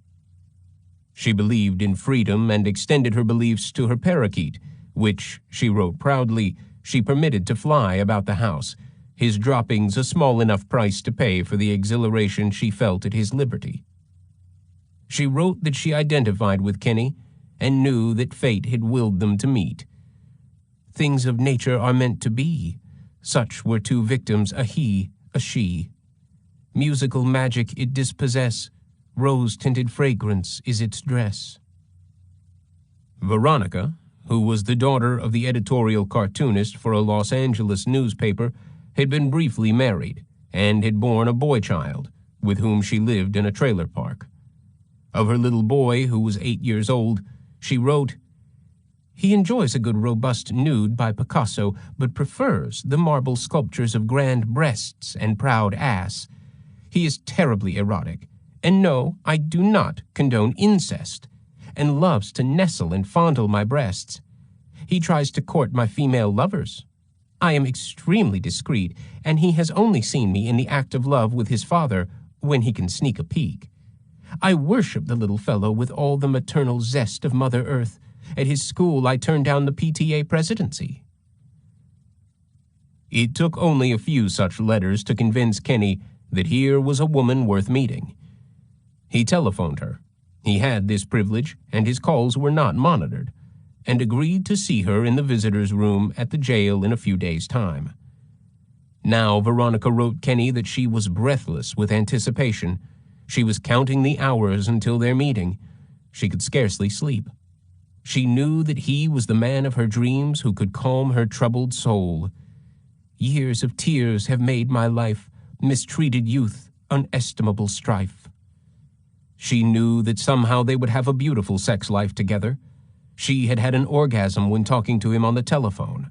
She believed in freedom and extended her beliefs to her parakeet, which, she wrote proudly, she permitted to fly about the house, his droppings a small enough price to pay for the exhilaration she felt at his liberty. She wrote that she identified with Kenny and knew that fate had willed them to meet. Things of nature are meant to be. Such were two victims, a he, a she. Musical magic it dispossess, rose-tinted fragrance is its dress. Veronica, who was the daughter of the editorial cartoonist for a Los Angeles newspaper, had been briefly married and had borne a boy child, with whom she lived in a trailer park. Of her little boy, who was 8 years old, she wrote, He enjoys a good robust nude by Picasso, but prefers the marble sculptures of grand breasts and proud ass. He is terribly erotic, and no, I do not condone incest, and loves to nestle and fondle my breasts. He tries to court my female lovers. I am extremely discreet, and he has only seen me in the act of love with his father, when he can sneak a peek. I worship the little fellow with all the maternal zest of Mother Earth. At his school, I turned down the PTA presidency. It took only a few such letters to convince Kenny that here was a woman worth meeting. He telephoned her. He had this privilege, and his calls were not monitored, and agreed to see her in the visitor's room at the jail in a few days' time. Now Veronica wrote Kenny that she was breathless with anticipation. She was counting the hours until their meeting. She could scarcely sleep. She knew that he was the man of her dreams who could calm her troubled soul. Years of tears have made my life, mistreated youth, unestimable strife. She knew that somehow they would have a beautiful sex life together. She had had an orgasm when talking to him on the telephone.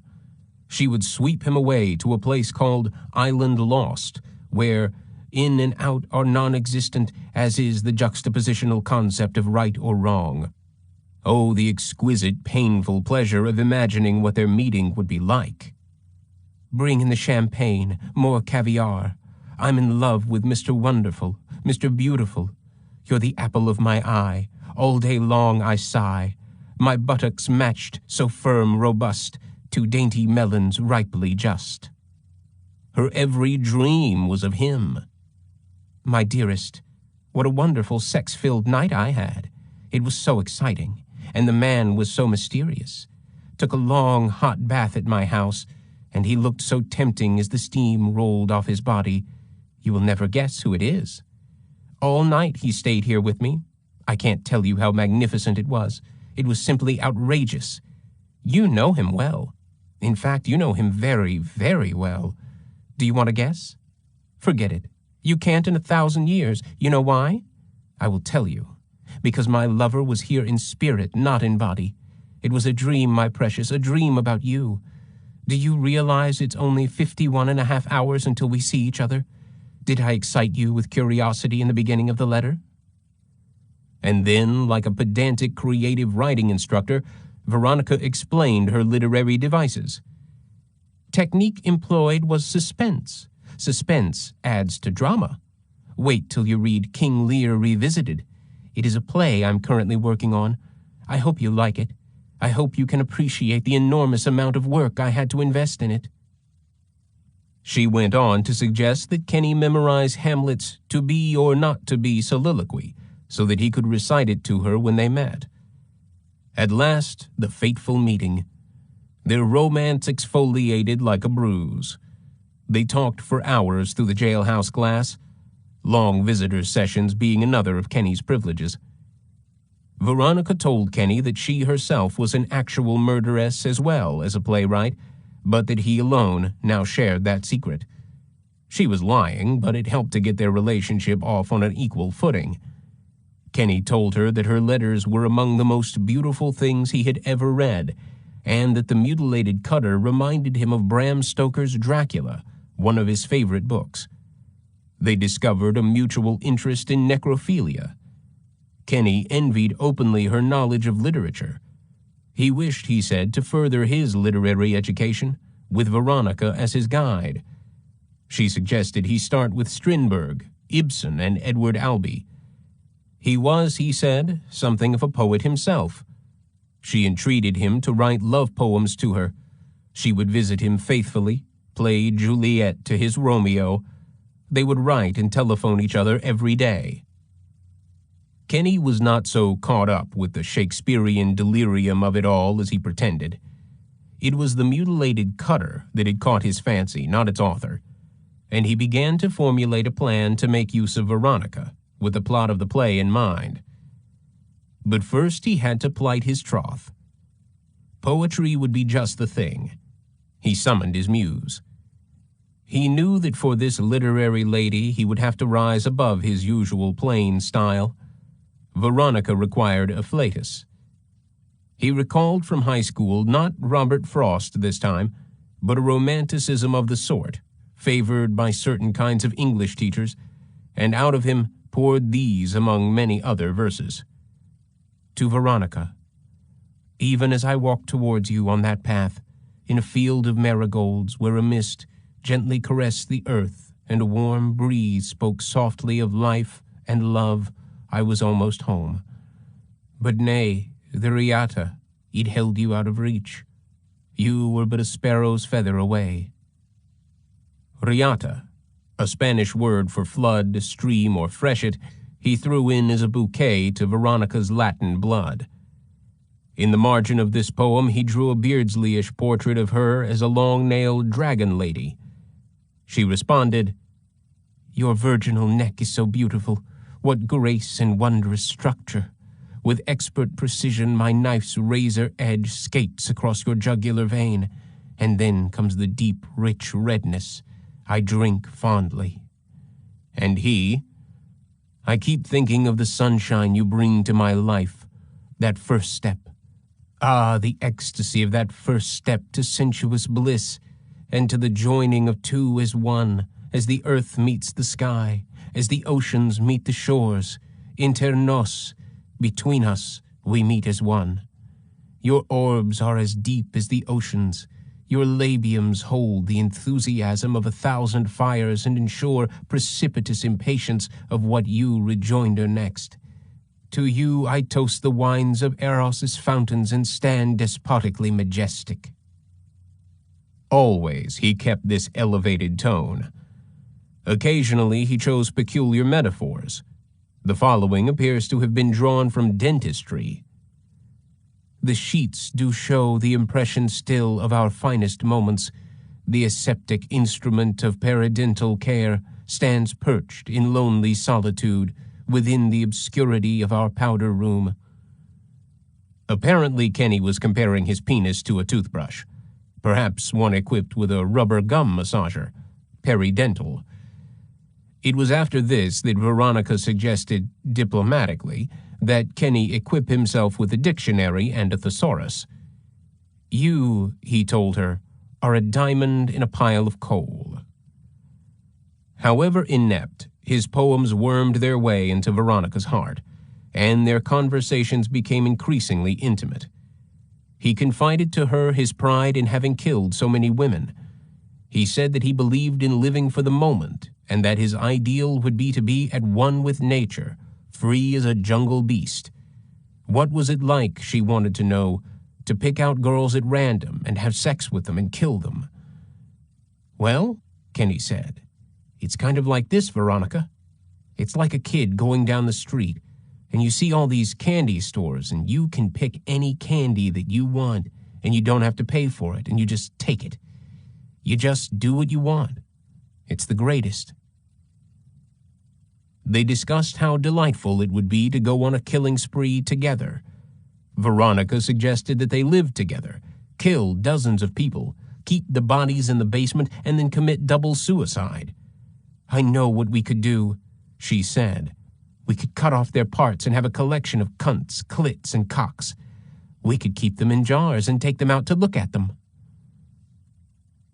She would sweep him away to a place called Island Lost, where in and out are non-existent, as is the juxtapositional concept of right or wrong. Oh, the exquisite, painful pleasure of imagining what their meeting would be like. Bring in the champagne, more caviar. I'm in love with Mr. Wonderful, Mr. Beautiful. You're the apple of my eye. All day long I sigh. My buttocks matched, so firm, robust, to dainty melons ripely just. Her every dream was of him. My dearest, what a wonderful sex-filled night I had. It was so exciting, and the man was so mysterious. Took a long, hot bath at my house, and he looked so tempting as the steam rolled off his body. You will never guess who it is. All night he stayed here with me. I can't tell you how magnificent it was. It was simply outrageous. You know him well. In fact, you know him very, very well. Do you want to guess? Forget it. You can't in 1,000 years. You know why? I will tell you. Because my lover was here in spirit, not in body. It was a dream, my precious, a dream about you. Do you realize it's only 51.5 hours until we see each other? Did I excite you with curiosity in the beginning of the letter? And then, like a pedantic creative writing instructor, Veronica explained her literary devices. Technique employed was suspense. Suspense adds to drama. Wait till you read King Lear Revisited. It is a play I'm currently working on. I hope you like it. I hope you can appreciate the enormous amount of work I had to invest in it. She went on to suggest that Kenny memorize Hamlet's to be or not to be soliloquy, so that he could recite it to her when they met. At last, the fateful meeting. Their romance exfoliated like a bruise. They talked for hours through the jailhouse glass, long visitors' sessions being another of Kenny's privileges. Veronica told Kenny that she herself was an actual murderess as well as a playwright, but that he alone now shared that secret. She was lying, but it helped to get their relationship off on an equal footing. Kenny told her that her letters were among the most beautiful things he had ever read, and that the mutilated cutter reminded him of Bram Stoker's Dracula, one of his favorite books. They discovered a mutual interest in necrophilia. Kenny envied openly her knowledge of literature. He wished, he said, to further his literary education, with Veronica as his guide. She suggested he start with Strindberg, Ibsen, and Edward Albee. He was, he said, something of a poet himself. She entreated him to write love poems to her. She would visit him faithfully, play Juliet to his Romeo. They would write and telephone each other every day. Kenny was not so caught up with the Shakespearean delirium of it all as he pretended. It was the mutilated cutter that had caught his fancy, not its author, and he began to formulate a plan to make use of Veronica, with the plot of the play in mind. But first he had to plight his troth. Poetry would be just the thing. He summoned his muse. He knew that for this literary lady he would have to rise above his usual plain style. Veronica required afflatus. He recalled from high school not Robert Frost this time, but a romanticism of the sort, favored by certain kinds of English teachers, and out of him poured these among many other verses. To Veronica, even as I walked towards you on that path, in a field of marigolds where a mist gently caressed the earth and a warm breeze spoke softly of life and love, I was almost home. But nay, the riata, it held you out of reach. You were but a sparrow's feather away. Riata, a Spanish word for flood, stream, or freshet, he threw in as a bouquet to Veronica's Latin blood. In the margin of this poem he drew a Beardsley-ish portrait of her as a long-nailed dragon lady. She responded, Your virginal neck is so beautiful. What grace and wondrous structure! With expert precision my knife's razor edge skates across your jugular vein, and then comes the deep, rich redness. I drink fondly. And he, I keep thinking of the sunshine you bring to my life, that first step. Ah, the ecstasy of that first step to sensuous bliss, and to the joining of two as one, as the earth meets the sky, as the oceans meet the shores. Inter nos, between us, we meet as one. Your orbs are as deep as the oceans. Your labiums hold the enthusiasm of 1,000 fires and ensure precipitous impatience of what you rejoinder next. To you I toast the wines of Eros's fountains and stand despotically majestic. Always he kept this elevated tone. Occasionally he chose peculiar metaphors. The following appears to have been drawn from dentistry. The sheets do show the impression still of our finest moments. The aseptic instrument of peridental care stands perched in lonely solitude within the obscurity of our powder room. Apparently Kenny was comparing his penis to a toothbrush, perhaps one equipped with a rubber gum massager, peridental. It was after this that Veronica suggested, diplomatically, that Kenny equip himself with a dictionary and a thesaurus. You, he told her, are a diamond in a pile of coal. However inept, his poems wormed their way into Veronica's heart, and their conversations became increasingly intimate. He confided to her his pride in having killed so many women. He said that he believed in living for the moment, and that his ideal would be to be at one with nature, free as a jungle beast. What was it like, she wanted to know, to pick out girls at random and have sex with them and kill them? Well, Kenny said, it's kind of like this, Veronica. It's like a kid going down the street, and you see all these candy stores, and you can pick any candy that you want, and you don't have to pay for it, and you just take it. You just do what you want. It's the greatest. They discussed how delightful it would be to go on a killing spree together. Veronica suggested that they live together, kill dozens of people, keep the bodies in the basement, and then commit double suicide. I know what we could do, she said. We could cut off their parts and have a collection of cunts, clits, and cocks. We could keep them in jars and take them out to look at them.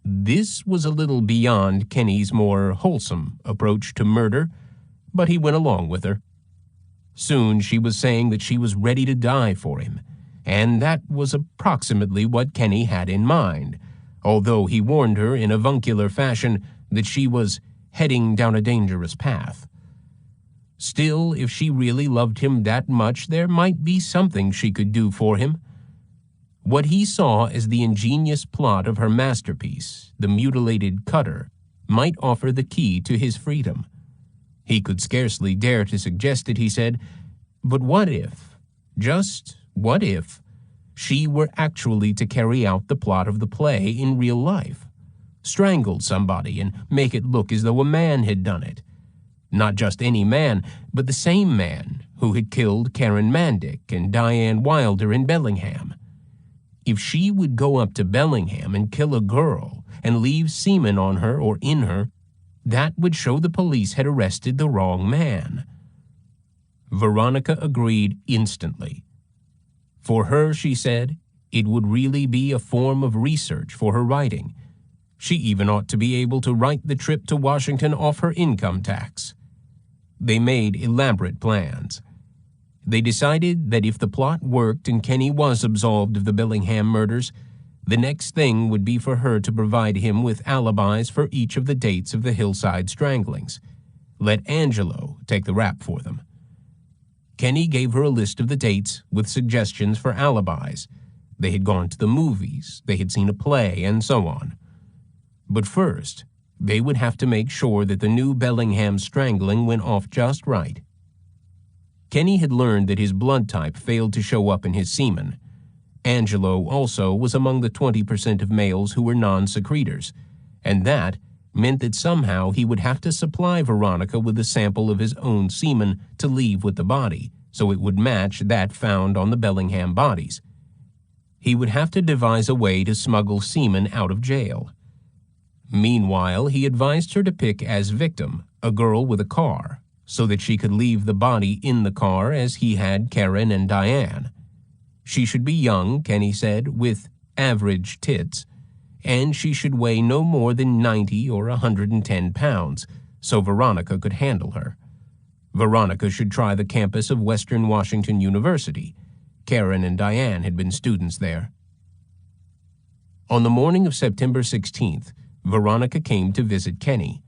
This was a little beyond Kenny's more wholesome approach to murder, but he went along with her. Soon she was saying that she was ready to die for him, and that was approximately what Kenny had in mind, although he warned her in avuncular fashion that she was heading down a dangerous path. Still, if she really loved him that much, there might be something she could do for him. What he saw as the ingenious plot of her masterpiece, the mutilated cutter, might offer the key to his freedom. He could scarcely dare to suggest it, he said, but what if, just what if, she were actually to carry out the plot of the play in real life? Strangled somebody and make it look as though a man had done it. Not just any man, but the same man who had killed Karen Mandick and Diane Wilder in Bellingham. If she would go up to Bellingham and kill a girl and leave semen on her or in her, that would show the police had arrested the wrong man. Veronica agreed instantly. For her, she said, it would really be a form of research for her writing. She even ought to be able to write the trip to Washington off her income tax. They made elaborate plans. They decided that if the plot worked and Kenny was absolved of the Bellingham murders, the next thing would be for her to provide him with alibis for each of the dates of the Hillside Stranglings. Let Angelo take the rap for them. Kenny gave her a list of the dates with suggestions for alibis. They had gone to the movies, they had seen a play, and so on. But first, they would have to make sure that the new Bellingham strangling went off just right. Kenny had learned that his blood type failed to show up in his semen. Angelo also was among the 20% of males who were non-secretors, and that meant that somehow he would have to supply Veronica with a sample of his own semen to leave with the body, so it would match that found on the Bellingham bodies. He would have to devise a way to smuggle semen out of jail. Meanwhile, he advised her to pick as victim a girl with a car, so that she could leave the body in the car as he had Karen and Diane. She should be young, Kenny said, with average tits, and she should weigh no more than 90 or 110 pounds, so Veronica could handle her. Veronica should try the campus of Western Washington University. Karen and Diane had been students there. On the morning of September 16th, Veronica came to visit Kenny.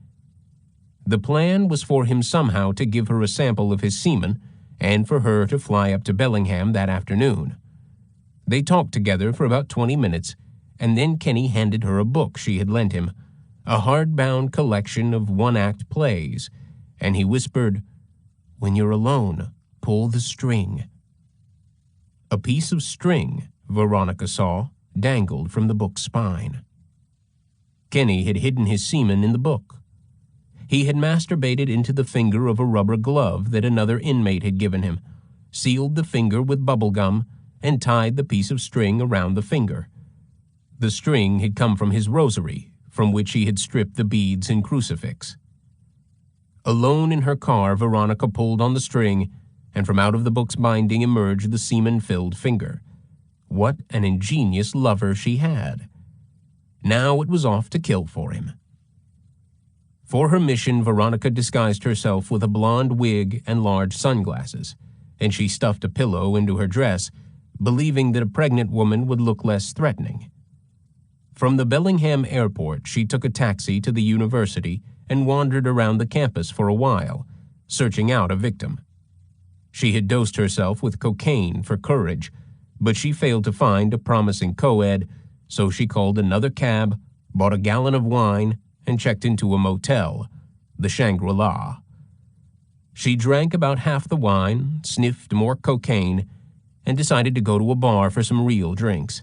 The plan was for him somehow to give her a sample of his semen and for her to fly up to Bellingham that afternoon. They talked together for about 20 minutes, and then Kenny handed her a book she had lent him, a hardbound collection of one-act plays, and he whispered, "When you're alone, pull the string." A piece of string, Veronica saw, dangled from the book's spine. Kenny had hidden his semen in the book. He had masturbated into the finger of a rubber glove that another inmate had given him, sealed the finger with bubble gum, and tied the piece of string around the finger. The string had come from his rosary, from which he had stripped the beads and crucifix. Alone in her car, Veronica pulled on the string, and from out of the book's binding emerged the semen-filled finger. What an ingenious lover she had! Now it was off to kill for him. For her mission, Veronica disguised herself with a blonde wig and large sunglasses, and she stuffed a pillow into her dress, believing that a pregnant woman would look less threatening. From the Bellingham airport, she took a taxi to the university and wandered around the campus for a while, searching out a victim. She had dosed herself with cocaine for courage, but she failed to find a promising co-ed, so she called another cab, bought a gallon of wine, and checked into a motel, the Shangri-La. She drank about half the wine, sniffed more cocaine, and decided to go to a bar for some real drinks.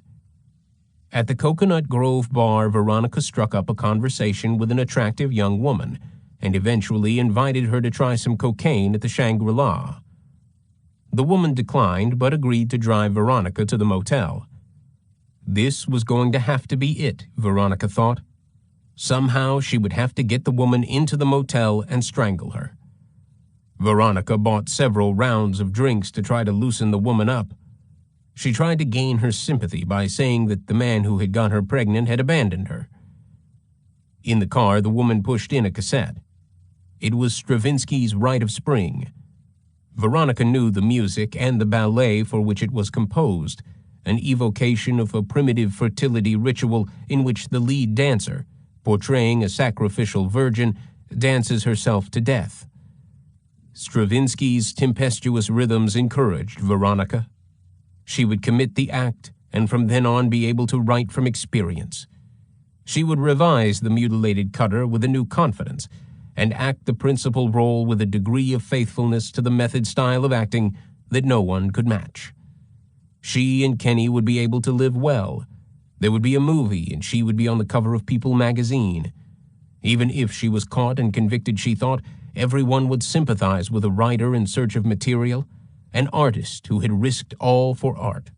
At the Coconut Grove bar, Veronica struck up a conversation with an attractive young woman and eventually invited her to try some cocaine at the Shangri-La. The woman declined but agreed to drive Veronica to the motel. This was going to have to be it, Veronica thought. Somehow she would have to get the woman into the motel and strangle her. Veronica bought several rounds of drinks to try to loosen the woman up. She tried to gain her sympathy by saying that the man who had got her pregnant had abandoned her. In the car, the woman pushed in a cassette. It was Stravinsky's Rite of Spring. Veronica knew the music and the ballet for which it was composed, an evocation of a primitive fertility ritual in which the lead dancer, portraying a sacrificial virgin, dances herself to death. Stravinsky's tempestuous rhythms encouraged Veronica. She would commit the act and from then on be able to write from experience. She would revise the mutilated cutter with a new confidence and act the principal role with a degree of faithfulness to the method style of acting that no one could match. She and Kenny would be able to live well. There would be a movie and she would be on the cover of People magazine. Even if she was caught and convicted, she thought, everyone would sympathize with a writer in search of material, an artist who had risked all for art.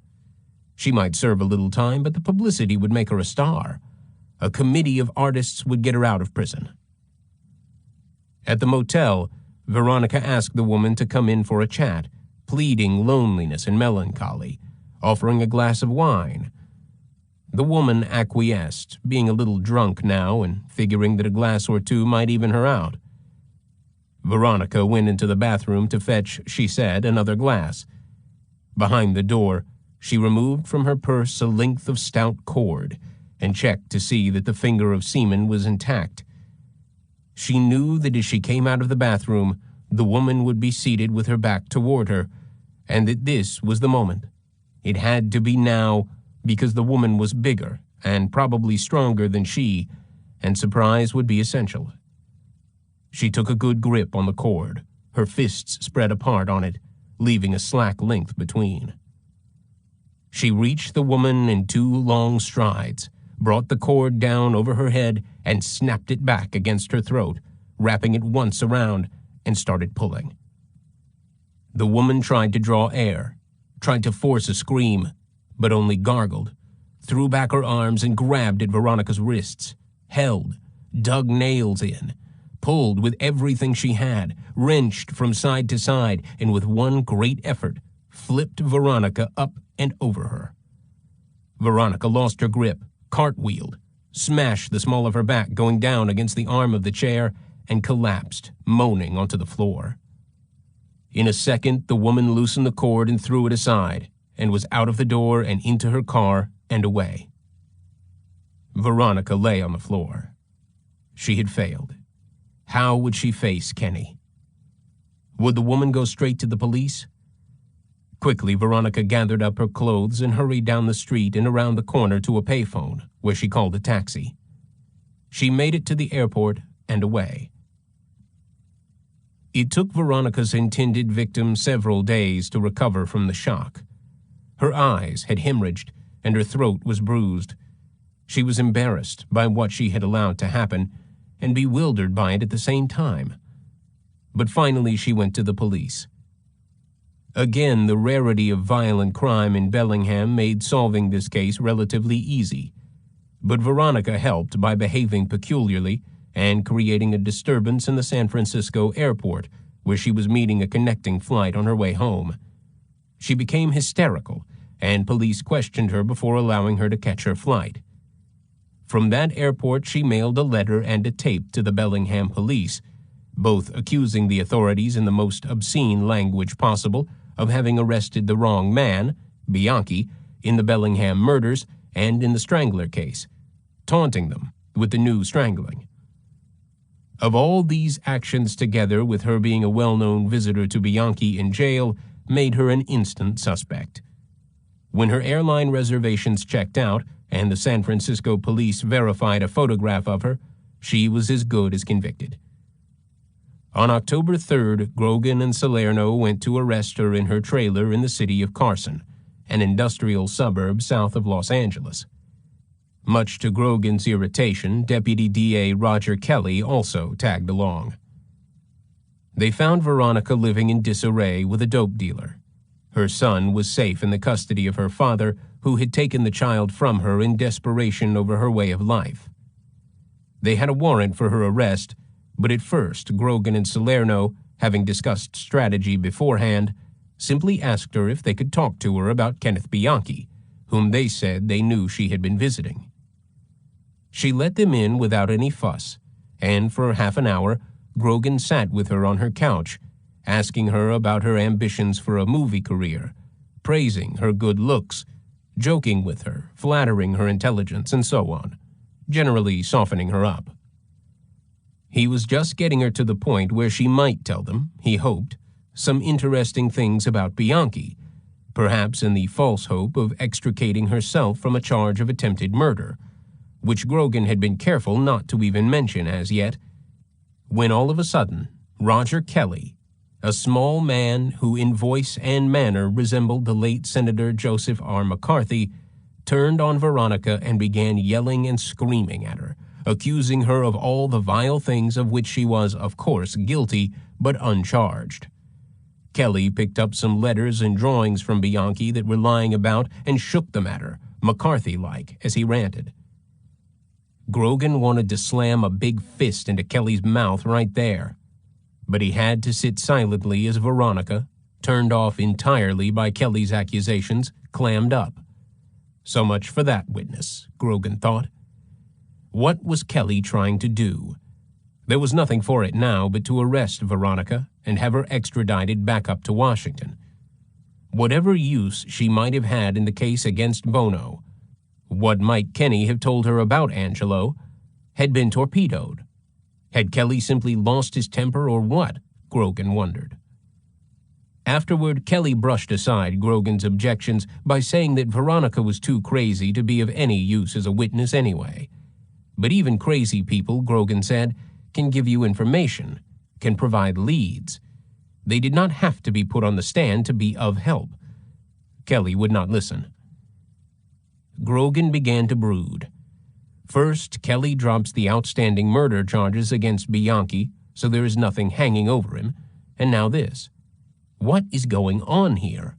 She might serve a little time, but the publicity would make her a star. A committee of artists would get her out of prison. At the motel, Veronica asked the woman to come in for a chat, pleading loneliness and melancholy, offering a glass of wine. The woman acquiesced, being a little drunk now and figuring that a glass or two might even her out. Veronica went into the bathroom to fetch, she said, another glass. Behind the door, she removed from her purse a length of stout cord and checked to see that the finger of semen was intact. She knew that as she came out of the bathroom, the woman would be seated with her back toward her, and that this was the moment. It had to be now, because the woman was bigger and probably stronger than she, and surprise would be essential. She took a good grip on the cord, her fists spread apart on it, leaving a slack length between. She reached the woman in 2 long strides, brought the cord down over her head, and snapped it back against her throat, wrapping it once around, and started pulling. The woman tried to draw air, tried to force a scream, but only gargled, threw back her arms and grabbed at Veronica's wrists, held, dug nails in, pulled with everything she had, wrenched from side to side, and with one great effort, flipped Veronica up and over her. Veronica lost her grip, cartwheeled, smashed the small of her back going down against the arm of the chair, and collapsed, moaning onto the floor. In a second, the woman loosened the cord and threw it aside, and was out of the door and into her car and away. Veronica lay on the floor. She had failed. How would she face Kenny? Would the woman go straight to the police? Quickly, Veronica gathered up her clothes and hurried down the street and around the corner to a payphone, where she called a taxi. She made it to the airport and away. It took Veronica's intended victim several days to recover from the shock. Her eyes had hemorrhaged and her throat was bruised. She was embarrassed by what she had allowed to happen and bewildered by it at the same time. But finally she went to the police. Again, the rarity of violent crime in Bellingham made solving this case relatively easy. But Veronica helped by behaving peculiarly and creating a disturbance in the San Francisco airport, where she was meeting a connecting flight on her way home. She became hysterical, and police questioned her before allowing her to catch her flight. From that airport, she mailed a letter and a tape to the Bellingham police, both accusing the authorities in the most obscene language possible of having arrested the wrong man, Bianchi, in the Bellingham murders and in the Strangler case, taunting them with the new strangling. Of all these actions, together with her being a well-known visitor to Bianchi in jail, made her an instant suspect. When her airline reservations checked out and the San Francisco police verified a photograph of her, she was as good as convicted. On October 3rd, Grogan and Salerno went to arrest her in her trailer in the city of Carson, an industrial suburb south of Los Angeles. Much to Grogan's irritation, Deputy DA Roger Kelly also tagged along. They found Veronica living in disarray with a dope dealer. Her son was safe in the custody of her father, who had taken the child from her in desperation over her way of life. They had a warrant for her arrest, but at first Grogan and Salerno, having discussed strategy beforehand, simply asked her if they could talk to her about Kenneth Bianchi, whom they said they knew she had been visiting. She let them in without any fuss, and for half an hour, Grogan sat with her on her couch, asking her about her ambitions for a movie career, praising her good looks, joking with her, flattering her intelligence, and so on, generally softening her up. He was just getting her to the point where she might tell them, he hoped, some interesting things about Bianchi, perhaps in the false hope of extricating herself from a charge of attempted murder, which Grogan had been careful not to even mention as yet, when all of a sudden, Roger Kelly, a small man who in voice and manner resembled the late Senator Joseph R. McCarthy, turned on Veronica and began yelling and screaming at her, accusing her of all the vile things of which she was, of course, guilty, but uncharged. Kelly picked up some letters and drawings from Bianchi that were lying about and shook them at her, McCarthy-like, as he ranted. Grogan wanted to slam a big fist into Kelly's mouth right there, but he had to sit silently as Veronica, turned off entirely by Kelly's accusations, clammed up. So much for that witness, Grogan thought. What was Kelly trying to do? There was nothing for it now but to arrest Veronica and have her extradited back up to Washington. Whatever use she might have had in the case against Buono, what might Kenny have told her about Angelo, had been torpedoed. Had Kelly simply lost his temper or what? Grogan wondered. Afterward, Kelly brushed aside Grogan's objections by saying that Veronica was too crazy to be of any use as a witness anyway. But even crazy people, Grogan said, can give you information, can provide leads. They did not have to be put on the stand to be of help. Kelly would not listen. Grogan began to brood. First, Kelly drops the outstanding murder charges against Bianchi, so there is nothing hanging over him, and now this. What is going on here?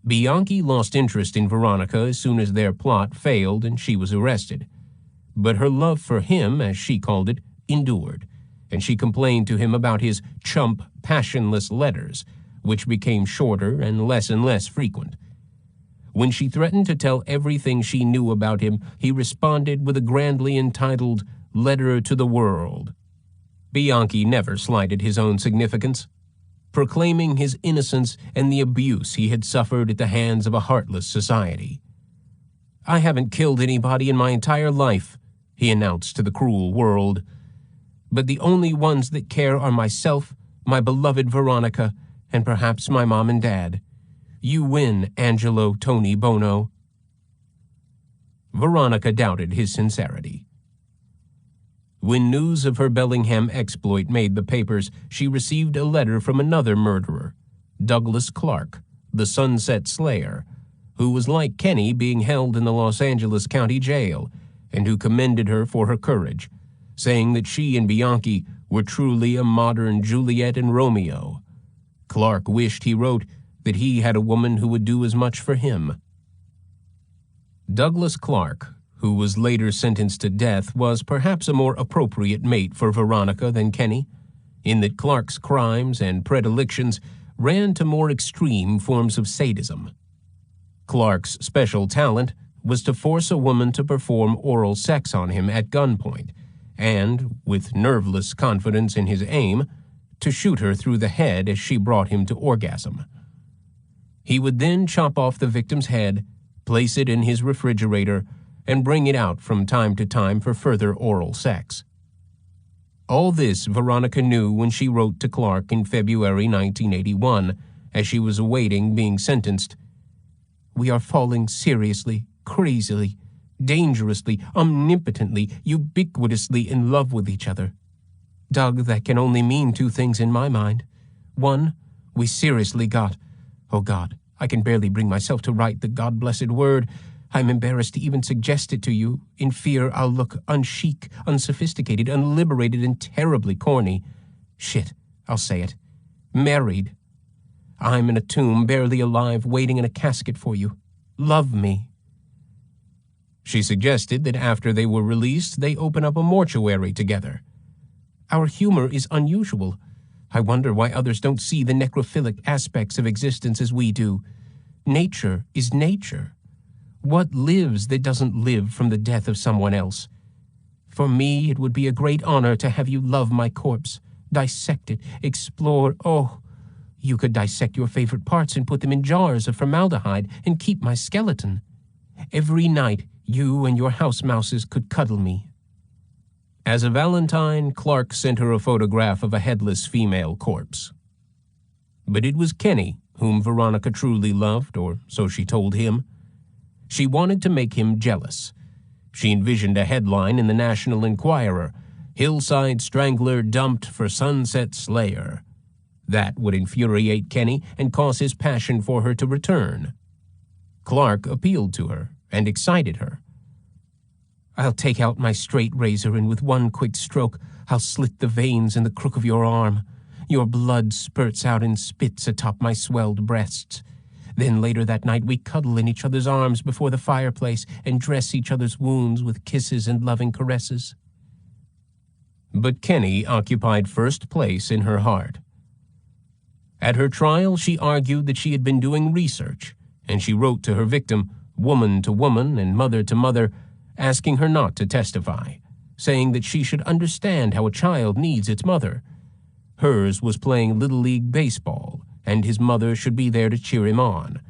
Bianchi lost interest in Veronica as soon as their plot failed and she was arrested. But her love for him, as she called it, endured, and she complained to him about his chump, passionless letters, which became shorter and less frequent. When she threatened to tell everything she knew about him, he responded with a grandly entitled Letter to the World. Bianchi never slighted his own significance, proclaiming his innocence and the abuse he had suffered at the hands of a heartless society. "I haven't killed anybody in my entire life," he announced to the cruel world. "But the only ones that care are myself, my beloved Veronica, and perhaps my mom and dad. You win, Angelo Tony Buono." Veronica doubted his sincerity. When news of her Bellingham exploit made the papers, she received a letter from another murderer, Douglas Clark, the Sunset Slayer, who was like Kenny being held in the Los Angeles County Jail, and who commended her for her courage, saying that she and Bianchi were truly a modern Juliet and Romeo. Clark wished, he wrote, that he had a woman who would do as much for him. Douglas Clark, who was later sentenced to death, was perhaps a more appropriate mate for Veronica than Kenny, in that Clark's crimes and predilections ran to more extreme forms of sadism. Clark's special talent was to force a woman to perform oral sex on him at gunpoint, and, with nerveless confidence in his aim, to shoot her through the head as she brought him to orgasm. He would then chop off the victim's head, place it in his refrigerator, and bring it out from time to time for further oral sex. All this Veronica knew when she wrote to Clark in February 1981, as she was awaiting being sentenced. "We are falling seriously, crazily, dangerously, omnipotently, ubiquitously in love with each other. Doug, that can only mean two things in my mind. One, we seriously got, oh God, I can barely bring myself to write the God-blessed word. I'm embarrassed to even suggest it to you, in fear I'll look unchic, unsophisticated, unliberated, and terribly corny. Shit, I'll say it. Married. I'm in a tomb, barely alive, waiting in a casket for you. Love me." She suggested that after they were released, they open up a mortuary together. "Our humor is unusual. I wonder why others don't see the necrophilic aspects of existence as we do. Nature is nature. What lives that doesn't live from the death of someone else? For me, it would be a great honor to have you love my corpse, dissect it, explore. Oh, you could dissect your favorite parts and put them in jars of formaldehyde and keep my skeleton. Every night, you and your house mouses could cuddle me." As a valentine, Clark sent her a photograph of a headless female corpse. But it was Kenny whom Veronica truly loved, or so she told him. She wanted to make him jealous. She envisioned a headline in the National Enquirer, "Hillside Strangler dumped for Sunset Slayer." That would infuriate Kenny and cause his passion for her to return. Clark appealed to her and excited her. "I'll take out my straight razor, and with one quick stroke, I'll slit the veins in the crook of your arm. Your blood spurts out and spits atop my swelled breasts. Then later that night we cuddle in each other's arms before the fireplace and dress each other's wounds with kisses and loving caresses." But Kenny occupied first place in her heart. At her trial, she argued that she had been doing research, and she wrote to her victim, woman to woman and mother to mother, asking her not to testify, saying that she should understand how a child needs its mother. Hers was playing Little League baseball, and his mother should be there to cheer him on.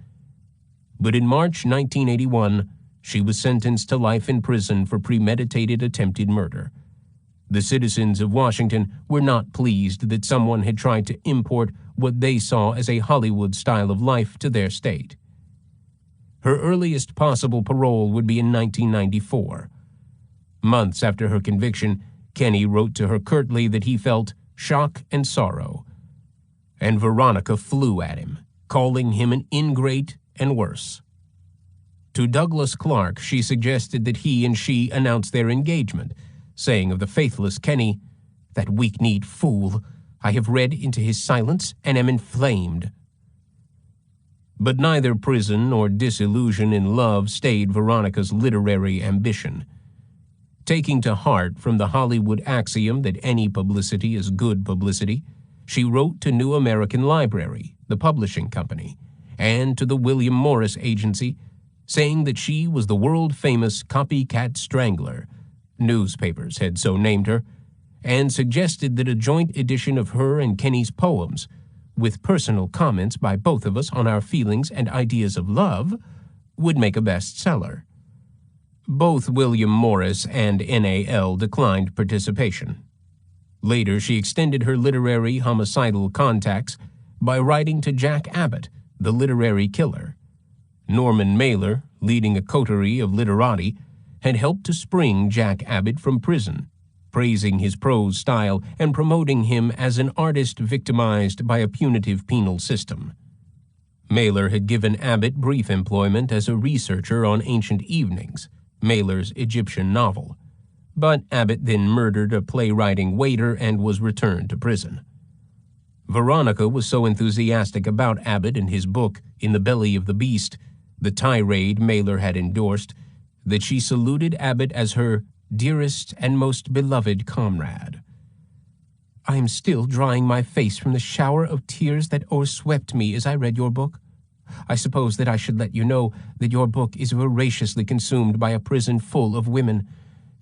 But in March 1981, she was sentenced to life in prison for premeditated attempted murder. The citizens of Washington were not pleased that someone had tried to import what they saw as a Hollywood style of life to their state. Her earliest possible parole would be in 1994. Months after her conviction, Kenny wrote to her curtly that he felt shock and sorrow. And Veronica flew at him, calling him an ingrate and worse. To Douglas Clark, she suggested that he and she announce their engagement, saying of the faithless Kenny, "That weak-kneed fool, I have read into his silence and am inflamed." But neither prison nor disillusion in love stayed Veronica's literary ambition. Taking to heart from the Hollywood axiom that any publicity is good publicity, she wrote to New American Library, the publishing company, and to the William Morris Agency, saying that she was the world-famous copycat strangler, newspapers had so named her, and suggested that a joint edition of her and Kenny's poems, with personal comments by both of us on our feelings and ideas of love, would make a bestseller. Both William Morris and NAL declined participation. Later, she extended her literary homicidal contacts by writing to Jack Abbott, the literary killer. Norman Mailer, leading a coterie of literati, had helped to spring Jack Abbott from prison, praising his prose style and promoting him as an artist victimized by a punitive penal system. Mailer had given Abbott brief employment as a researcher on Ancient Evenings, Mailer's Egyptian novel, but Abbott then murdered a playwriting waiter and was returned to prison. Veronica was so enthusiastic about Abbott and his book, In the Belly of the Beast, the tirade Mailer had endorsed, that she saluted Abbott as her dearest and most beloved comrade. "I am still drying my face from the shower of tears that o'erswept me as I read your book. I suppose that I should let you know that your book is voraciously consumed by a prison full of women,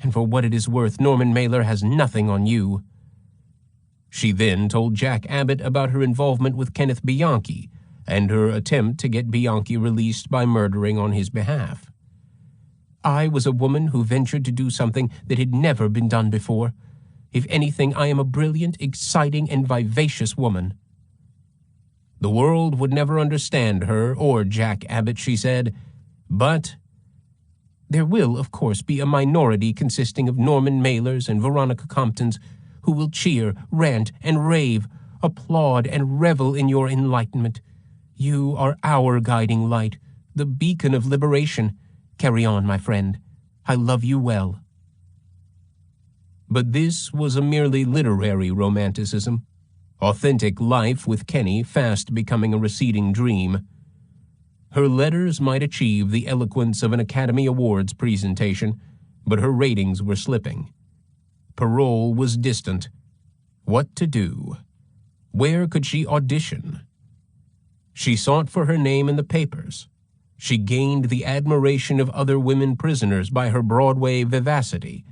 and for what it is worth, Norman Mailer has nothing on you." She then told Jack Abbott about her involvement with Kenneth Bianchi and her attempt to get Bianchi released by murdering on his behalf. "I was a woman who ventured to do something that had never been done before. If anything, I am a brilliant, exciting, and vivacious woman." The world would never understand her or Jack Abbott, she said, but there will, of course, be a minority consisting of Norman Mailers and Veronica Comptons who will cheer, rant, and rave, applaud, and revel in your enlightenment. You are our guiding light, the beacon of liberation. Carry on, my friend. I love you well. But this was a merely literary romanticism. Authentic life with Kenny fast becoming a receding dream. Her letters might achieve the eloquence of an Academy Awards presentation, but her ratings were slipping. Parole was distant. What to do? Where could she audition? She sought for her name in the papers. She gained the admiration of other women prisoners by her Broadway vivacity.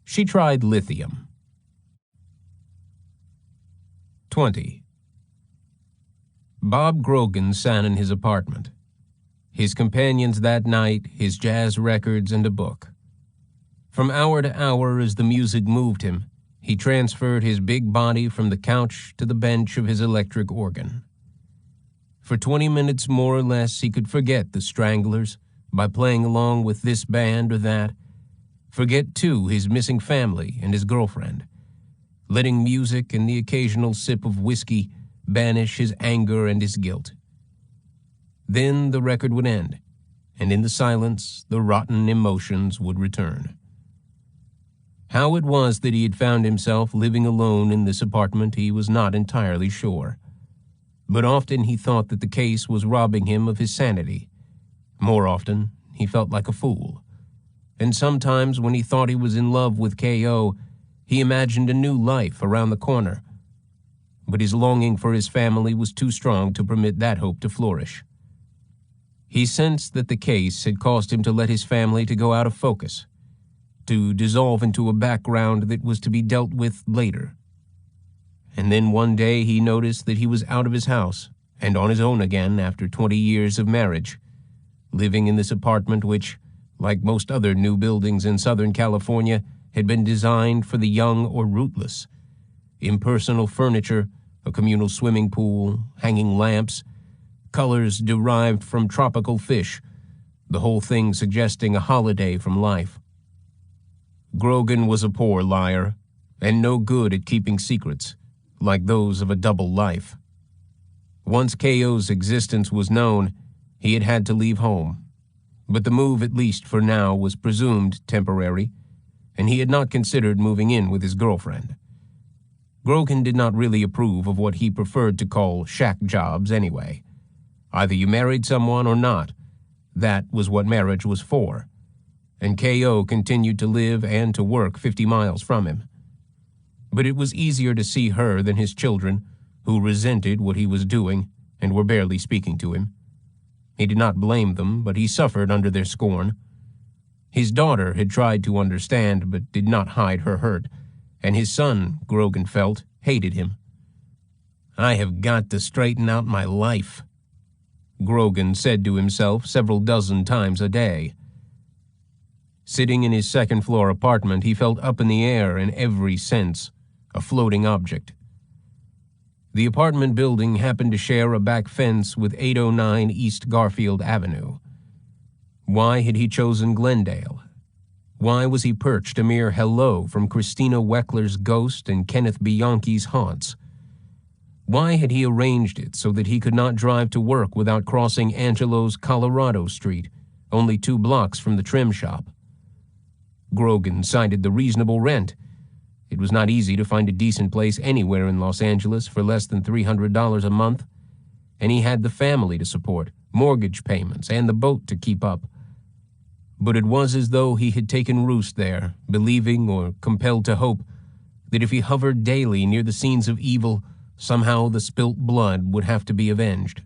She tried lithium. 20. Bob Grogan sat in his apartment. His companions that night, his jazz records, and a book. From hour to hour, as the music moved him, he transferred his big body from the couch to the bench of his electric organ. For 20 minutes more or less, he could forget the Stranglers by playing along with this band or that, forget, too, his missing family and his girlfriend, letting music and the occasional sip of whiskey banish his anger and his guilt. Then the record would end, and in the silence, the rotten emotions would return. How it was that he had found himself living alone in this apartment, he was not entirely sure. But often he thought that the case was robbing him of his sanity. More often, he felt like a fool. And sometimes, when he thought he was in love with K.O., he imagined a new life around the corner. But his longing for his family was too strong to permit that hope to flourish. He sensed that the case had caused him to let his family to go out of focus, to dissolve into a background that was to be dealt with later. And then one day he noticed that he was out of his house and on his own again after 20 years of marriage, living in this apartment which, like most other new buildings in Southern California, had been designed for the young or rootless. Impersonal furniture, a communal swimming pool, hanging lamps, colors derived from tropical fish, the whole thing suggesting a holiday from life. Grogan was a poor liar, and no good at keeping secrets, like those of a double life. Once K.O.'s existence was known, he had had to leave home. But the move, at least for now, was presumed temporary, and he had not considered moving in with his girlfriend. Grogan did not really approve of what he preferred to call shack jobs anyway. Either you married someone or not. That was what marriage was for. And K.O. continued to live and to work 50 miles from him. But it was easier to see her than his children, who resented what he was doing and were barely speaking to him. He did not blame them, but he suffered under their scorn. His daughter had tried to understand, but did not hide her hurt, and his son, Grogan felt, hated him. "I have got to straighten out my life," Grogan said to himself several dozen times a day. Sitting in his second-floor apartment, he felt up in the air in every sense, a floating object. The apartment building happened to share a back fence with 809 East Garfield Avenue. Why had he chosen Glendale? Why was he perched a mere hello from Christina Weckler's ghost and Kenneth Bianchi's haunts? Why had he arranged it so that he could not drive to work without crossing Angelo's Colorado Street, only 2 blocks from the trim shop? Grogan cited the reasonable rent. It was not easy to find a decent place anywhere in Los Angeles for less than $300 a month, and he had the family to support, mortgage payments, and the boat to keep up. But it was as though he had taken roost there, believing or compelled to hope that if he hovered daily near the scenes of evil, somehow the spilt blood would have to be avenged.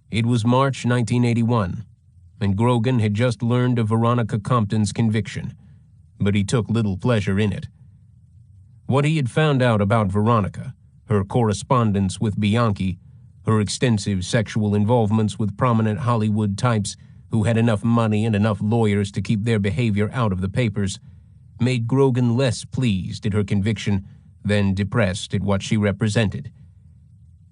It was March 1981, and Grogan had just learned of Veronica Compton's conviction, but he took little pleasure in it. What he had found out about Veronica, her correspondence with Bianchi, her extensive sexual involvements with prominent Hollywood types who had enough money and enough lawyers to keep their behavior out of the papers, made Grogan less pleased at her conviction than depressed at what she represented.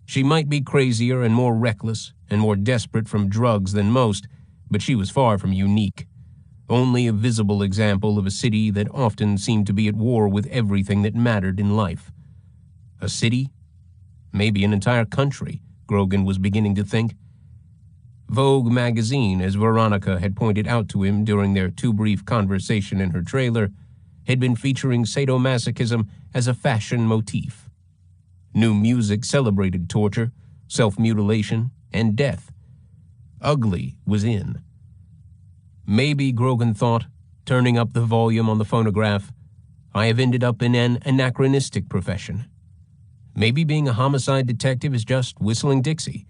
She might be crazier and more reckless and more desperate from drugs than most, but she was far from unique. Only a visible example of a city that often seemed to be at war with everything that mattered in life. A city? Maybe an entire country, Grogan was beginning to think. Vogue magazine, as Veronica had pointed out to him during their too-brief conversation in her trailer, had been featuring sadomasochism as a fashion motif. New music celebrated torture, self-mutilation, and death. Ugly was in. Maybe, Grogan thought, turning up the volume on the phonograph, I have ended up in an anachronistic profession. Maybe being a homicide detective is just whistling Dixie.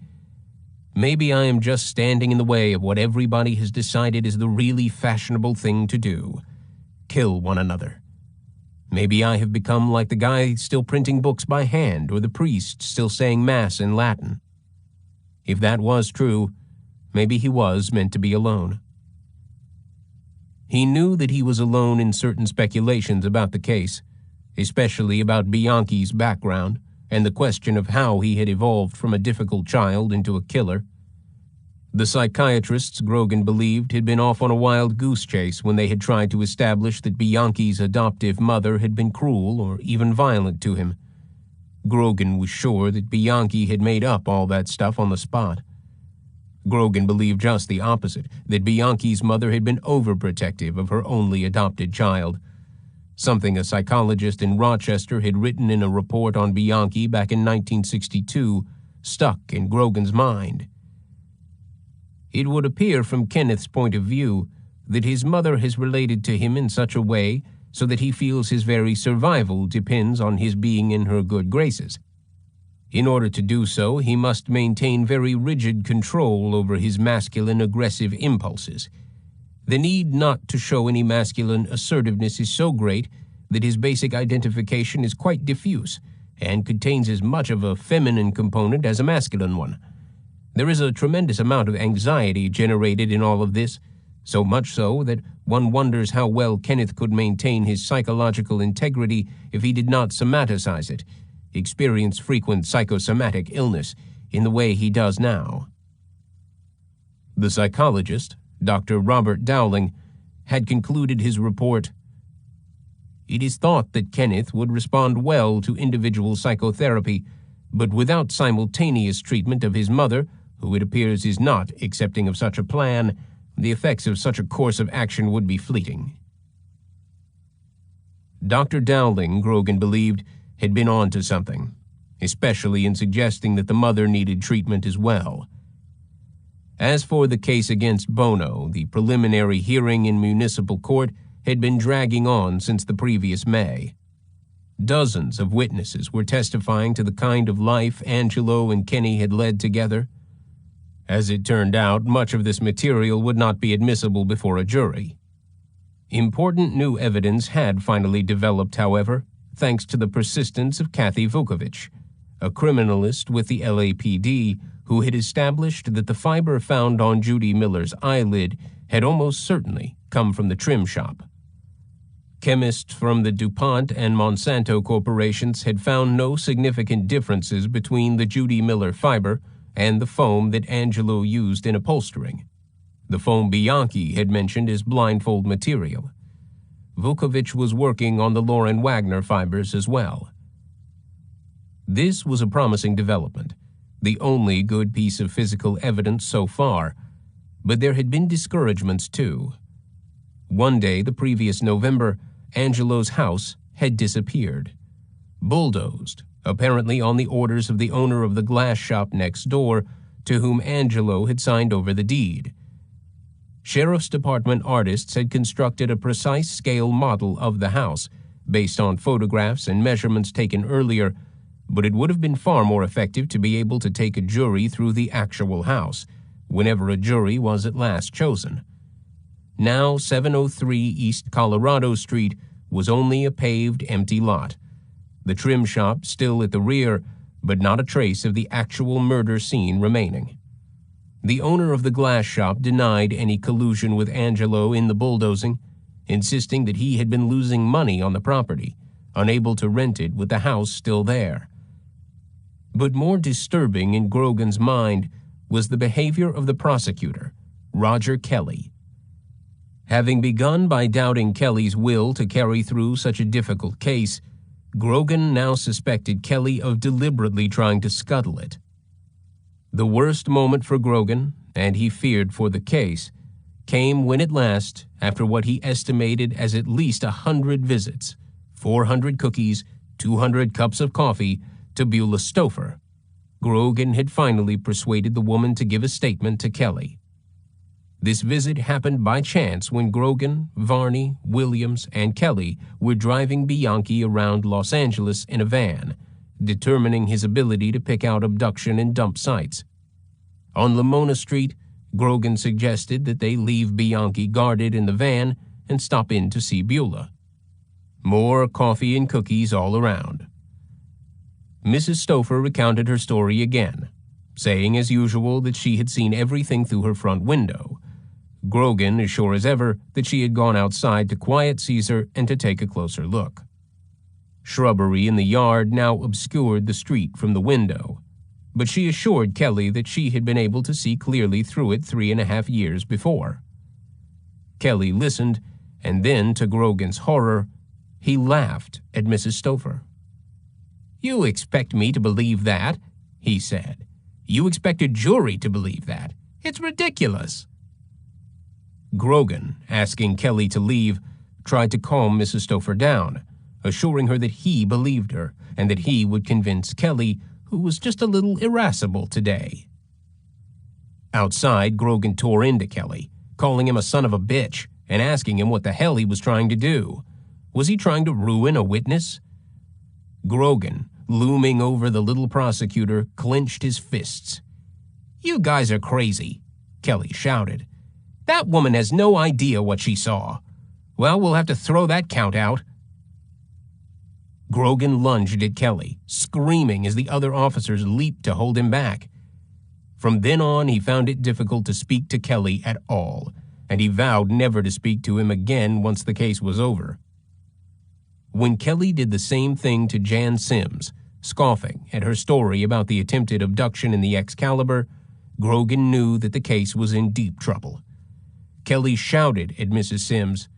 Maybe I am just standing in the way of what everybody has decided is the really fashionable thing to do. Kill one another. Maybe I have become like the guy still printing books by hand or the priest still saying Mass in Latin. If that was true, maybe he was meant to be alone. He knew that he was alone in certain speculations about the case, especially about Bianchi's background and the question of how he had evolved from a difficult child into a killer. The psychiatrists Grogan believed had been off on a wild goose chase when they had tried to establish that Bianchi's adoptive mother had been cruel or even violent to him. Grogan was sure that Bianchi had made up all that stuff on the spot. Grogan believed just the opposite, that Bianchi's mother had been overprotective of her only adopted child, something a psychologist in Rochester had written in a report on Bianchi back in 1962 stuck in Grogan's mind. It would appear from Kenneth's point of view that his mother has related to him in such a way so that he feels his very survival depends on his being in her good graces. In order to do so, he must maintain very rigid control over his masculine aggressive impulses. The need not to show any masculine assertiveness is so great that his basic identification is quite diffuse and contains as much of a feminine component as a masculine one. There is a tremendous amount of anxiety generated in all of this, so much so that one wonders how well Kenneth could maintain his psychological integrity if he did not somaticize it, experience frequent psychosomatic illness in the way he does now. The psychologist, Dr. Robert Dowling, had concluded his report. It is thought that Kenneth would respond well to individual psychotherapy, but without simultaneous treatment of his mother, who it appears is not accepting of such a plan, the effects of such a course of action would be fleeting. Dr. Dowling, Grogan believed, had been on to something, especially in suggesting that the mother needed treatment as well. As for the case against Buono, the preliminary hearing in municipal court had been dragging on since the previous May. Dozens of witnesses were testifying to the kind of life Angelo and Kenny had led together. As it turned out, much of this material would not be admissible before a jury. Important new evidence had finally developed, however, thanks to the persistence of Kathy Vukovich, a criminalist with the LAPD who had established that the fiber found on Judy Miller's eyelid had almost certainly come from the trim shop. Chemists from the DuPont and Monsanto corporations had found no significant differences between the Judy Miller fiber and the foam that Angelo used in upholstering. The foam Bianchi had mentioned as blindfold material. Vukovich was working on the Lauren Wagner fibers as well. This was a promising development, the only good piece of physical evidence so far, but there had been discouragements too. One day, the previous November, Angelo's house had disappeared, bulldozed, apparently on the orders of the owner of the glass shop next door, to whom Angelo had signed over the deed. Sheriff's Department artists had constructed a precise scale model of the house, based on photographs and measurements taken earlier, but it would have been far more effective to be able to take a jury through the actual house, whenever a jury was at last chosen. Now 703 East Colorado Street was only a paved, empty lot. The trim shop still at the rear, but not a trace of the actual murder scene remaining. The owner of the glass shop denied any collusion with Angelo in the bulldozing, insisting that he had been losing money on the property, unable to rent it with the house still there. But more disturbing in Grogan's mind was the behavior of the prosecutor, Roger Kelly. Having begun by doubting Kelly's will to carry through such a difficult case, Grogan now suspected Kelly of deliberately trying to scuttle it. The worst moment for Grogan, and he feared for the case, came when at last, after what he estimated as at least 100 visits, 400 cookies, 200 cups of coffee, to Beulah Stouffer, Grogan had finally persuaded the woman to give a statement to Kelly. This visit happened by chance when Grogan, Varney, Williams, and Kelly were driving Bianchi around Los Angeles in a van, determining his ability to pick out abduction and dump sites. On Lamona Street, Grogan suggested that they leave Bianchi guarded in the van and stop in to see Beulah. More coffee and cookies all around. Mrs. Stouffer recounted her story again, saying as usual that she had seen everything through her front window. Grogan as sure as ever that she had gone outside to quiet Caesar and to take a closer look. Shrubbery in the yard now obscured the street from the window, but she assured Kelly that she had been able to see clearly through it 3.5 years before. Kelly listened, and then, to Grogan's horror, he laughed at Mrs. Stouffer. "You expect me to believe that?" he said. "You expect a jury to believe that? It's ridiculous." Grogan, asking Kelly to leave, tried to calm Mrs. Stouffer down, assuring her that he believed her and that he would convince Kelly, who was just a little irascible today. Outside, Grogan tore into Kelly, calling him a son of a bitch and asking him what the hell he was trying to do. Was he trying to ruin a witness? Grogan, looming over the little prosecutor, clenched his fists. "You guys are crazy," Kelly shouted. "That woman has no idea what she saw. Well, we'll have to throw that count out." Grogan lunged at Kelly, screaming as the other officers leaped to hold him back. From then on, he found it difficult to speak to Kelly at all, and he vowed never to speak to him again once the case was over. When Kelly did the same thing to Jan Sims, scoffing at her story about the attempted abduction in the Excalibur, Grogan knew that the case was in deep trouble. Kelly shouted at Mrs. Sims,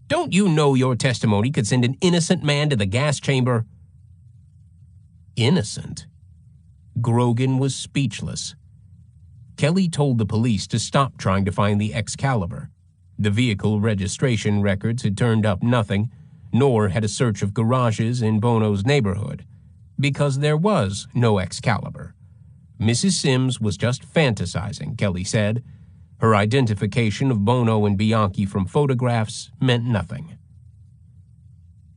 "Don't you know your testimony could send an innocent man to the gas chamber?" Innocent? Grogan was speechless. Kelly told the police to stop trying to find the Excalibur. The vehicle registration records had turned up nothing, nor had a search of garages in Buono's neighborhood, because there was no Excalibur. Mrs. Sims was just fantasizing, Kelly said. Her identification of Buono and Bianchi from photographs meant nothing.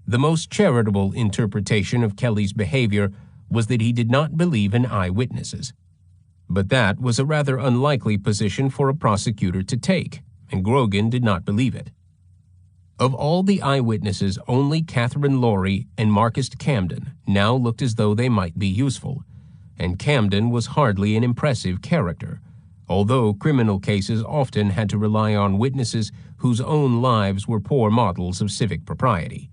The most charitable interpretation of Kelly's behavior was that he did not believe in eyewitnesses. But that was a rather unlikely position for a prosecutor to take, and Grogan did not believe it. Of all the eyewitnesses, only Catherine Laurie and Marcus Camden now looked as though they might be useful, and Camden was hardly an impressive character, although criminal cases often had to rely on witnesses whose own lives were poor models of civic propriety.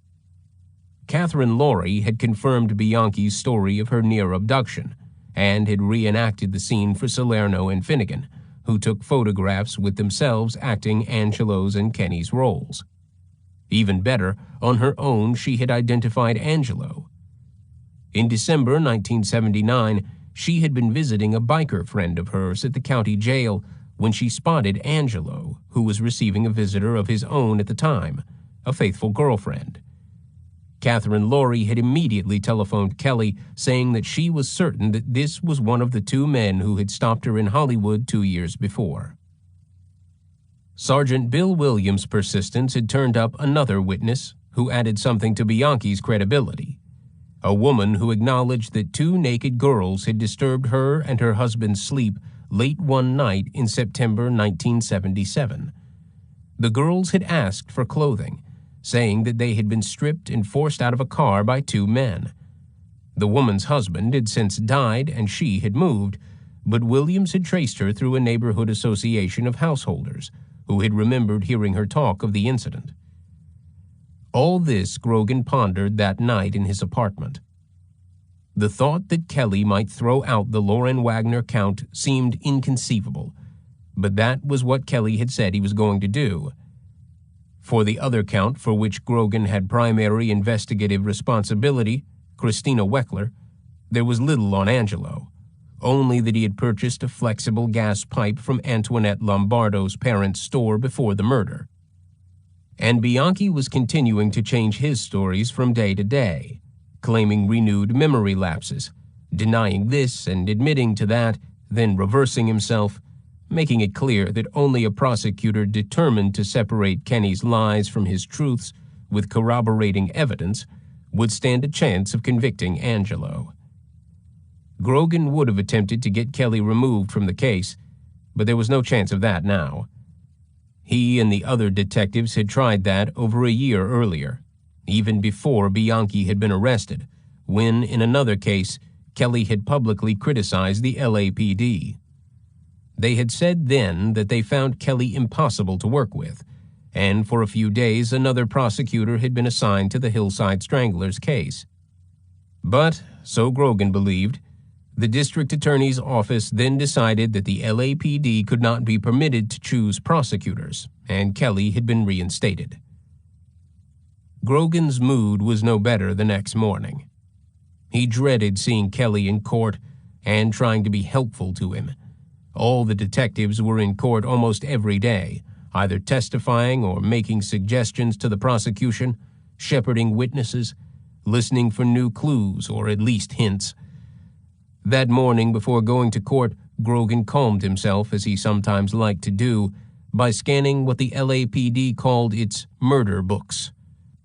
Catherine Laurie had confirmed Bianchi's story of her near abduction, and had reenacted the scene for Salerno and Finnegan, who took photographs with themselves acting Angelo's and Kenny's roles. Even better, on her own she had identified Angelo. In December 1979, she had been visiting a biker friend of hers at the county jail when she spotted Angelo, who was receiving a visitor of his own at the time, a faithful girlfriend. Catherine Laurie had immediately telephoned Kelly, saying that she was certain that this was one of the two men who had stopped her in Hollywood 2 years before. Sergeant Bill Williams' persistence had turned up another witness who added something to Bianchi's credibility. A woman who acknowledged that 2 naked girls had disturbed her and her husband's sleep late one night in September 1977. The girls had asked for clothing, saying that they had been stripped and forced out of a car by 2 men. The woman's husband had since died and she had moved, but Williams had traced her through a neighborhood association of householders who had remembered hearing her talk of the incident. All this Grogan pondered that night in his apartment. The thought that Kelly might throw out the Lauren Wagner count seemed inconceivable, but that was what Kelly had said he was going to do. For the other count for which Grogan had primary investigative responsibility, Christina Weckler, there was little on Angelo, only that he had purchased a flexible gas pipe from Antoinette Lombardo's parents' store before the murder. And Bianchi was continuing to change his stories from day to day, claiming renewed memory lapses, denying this and admitting to that, then reversing himself, making it clear that only a prosecutor determined to separate Kenny's lies from his truths with corroborating evidence would stand a chance of convicting Angelo. Grogan would have attempted to get Kelly removed from the case, but there was no chance of that now. He and the other detectives had tried that over a year earlier. even before Bianchi had been arrested, when, in another case, Kelly had publicly criticized the LAPD. They had said then that they found Kelly impossible to work with, and for a few days another prosecutor had been assigned to the Hillside Stranglers case. But, so Grogan believed, the district attorney's office then decided that the LAPD could not be permitted to choose prosecutors, and Kelly had been reinstated. Grogan's mood was no better the next morning. He dreaded seeing Kelly in court and trying to be helpful to him. All the detectives were in court almost every day, either testifying or making suggestions to the prosecution, shepherding witnesses, listening for new clues or at least hints. That morning before going to court, Grogan calmed himself, as he sometimes liked to do, by scanning what the LAPD called its murder books,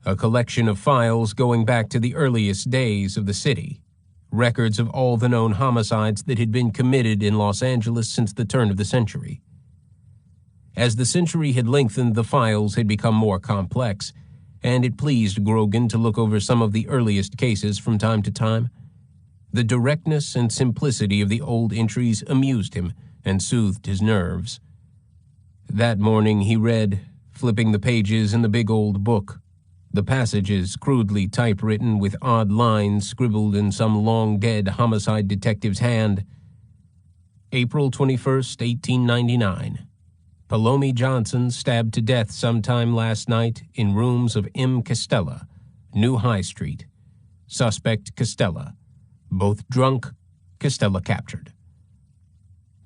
a collection of files going back to the earliest days of the city, records of all the known homicides that had been committed in Los Angeles since the turn of the century. As the century had lengthened, the files had become more complex, and it pleased Grogan to look over some of the earliest cases from time to time. The directness and simplicity of the old entries amused him and soothed his nerves. That morning he read, flipping the pages in the big old book, the passages crudely typewritten with odd lines scribbled in some long-dead homicide detective's hand. April 21st, 1899. Palomi Johnson stabbed to death sometime last night in rooms of M. Costella, New High Street. Suspect Costella. Both drunk, Costella captured.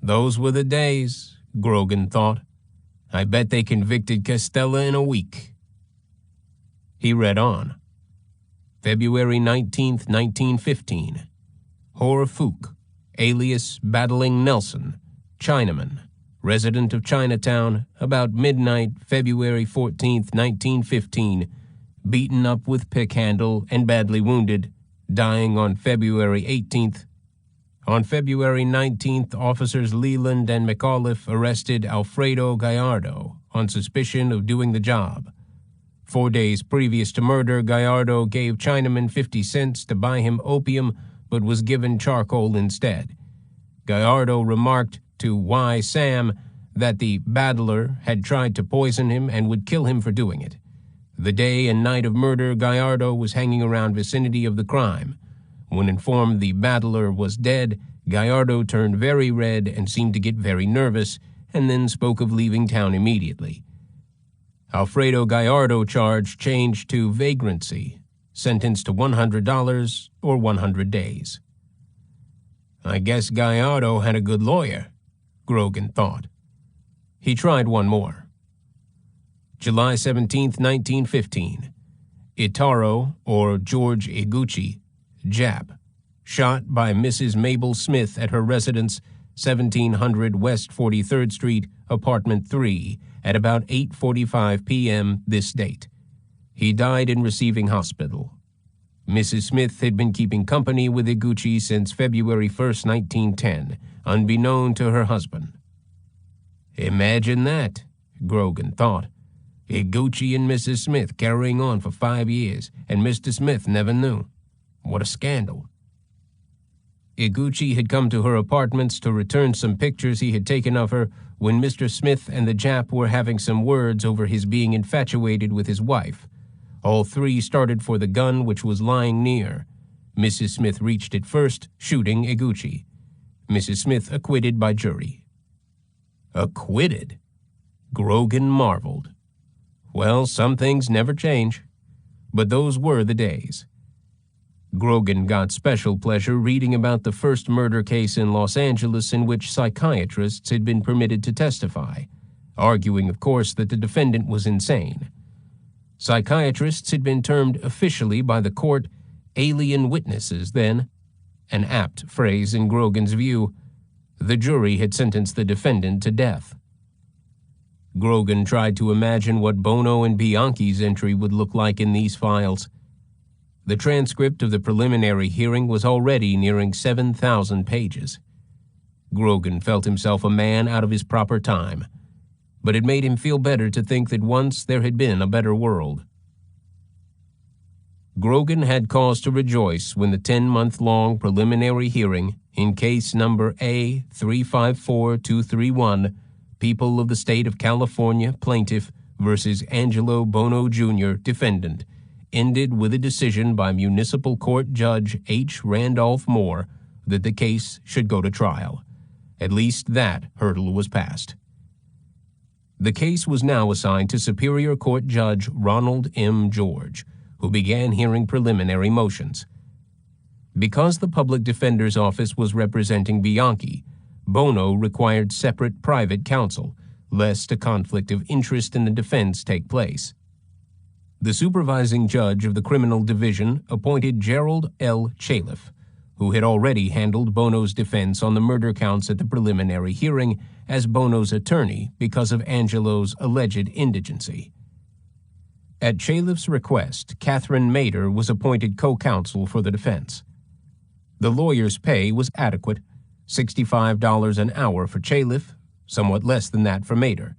Those were the days, Grogan thought. I bet they convicted Costella in a week. He read on. February 19th, 1915. Hor Fook, alias Battling Nelson, Chinaman, resident of Chinatown, about midnight, February 14th, 1915, beaten up with pick handle and badly wounded, dying on February 18th. On February 19th, officers Leland and McAuliffe arrested Alfredo Gallardo on suspicion of doing the job. 4 days previous to murder, Gallardo gave Chinaman 50 cents to buy him opium, but was given charcoal instead. Gallardo remarked to Y. Sam that the battler had tried to poison him and would kill him for doing it. The day and night of murder, Gallardo was hanging around vicinity of the crime. When informed the battler was dead, Gallardo turned very red and seemed to get very nervous, and then spoke of leaving town immediately. Alfredo Gallardo charge changed to vagrancy, sentenced to $100 or 100 days. I guess Gallardo had a good lawyer, Grogan thought. He tried one more. July 17, 1915. Itaro, or George Iguchi, Jap, shot by Mrs. Mabel Smith at her residence, 1700 West 43rd Street, Apartment 3, at about 8:45 p.m. this date. He died in receiving hospital. Mrs. Smith had been keeping company with Iguchi since February 1st, 1910, unbeknown to her husband. Imagine that, Grogan thought. Iguchi and Mrs. Smith carrying on for 5 years, and Mr. Smith never knew. What a scandal. Iguchi had come to her apartments to return some pictures he had taken of her when Mr. Smith and the Jap were having some words over his being infatuated with his wife. All three started for the gun which was lying near. Mrs. Smith reached it first, shooting Iguchi. Mrs. Smith acquitted by jury. Acquitted? Grogan marveled. Well, some things never change. But those were the days. Grogan got special pleasure reading about the first murder case in Los Angeles in which psychiatrists had been permitted to testify, arguing, of course, that the defendant was insane. Psychiatrists had been termed officially by the court alien witnesses then, an apt phrase in Grogan's view. The jury had sentenced the defendant to death. Grogan tried to imagine what Buono and Bianchi's entry would look like in these files. The transcript of the preliminary hearing was already nearing 7,000 pages. Grogan felt himself a man out of his proper time, but it made him feel better to think that once there had been a better world. Grogan had cause to rejoice when the 10-month-long preliminary hearing in case number A354231, People of the State of California Plaintiff versus Angelo Buono Jr., Defendant, ended with a decision by Municipal Court Judge H. Randolph Moore that the case should go to trial. At least that hurdle was passed. The case was now assigned to Superior Court Judge Ronald M. George, who began hearing preliminary motions. Because the public defender's office was representing Bianchi, Buono required separate private counsel, lest a conflict of interest in the defense take place. The supervising judge of the criminal division appointed Gerald L. Chaliff, who had already handled Buono's defense on the murder counts at the preliminary hearing, as Buono's attorney because of Angelo's alleged indigency. At Chaliff's request, Catherine Mader was appointed co-counsel for the defense. The lawyer's pay was adequate, $65 an hour for Chaliff, somewhat less than that for Mader.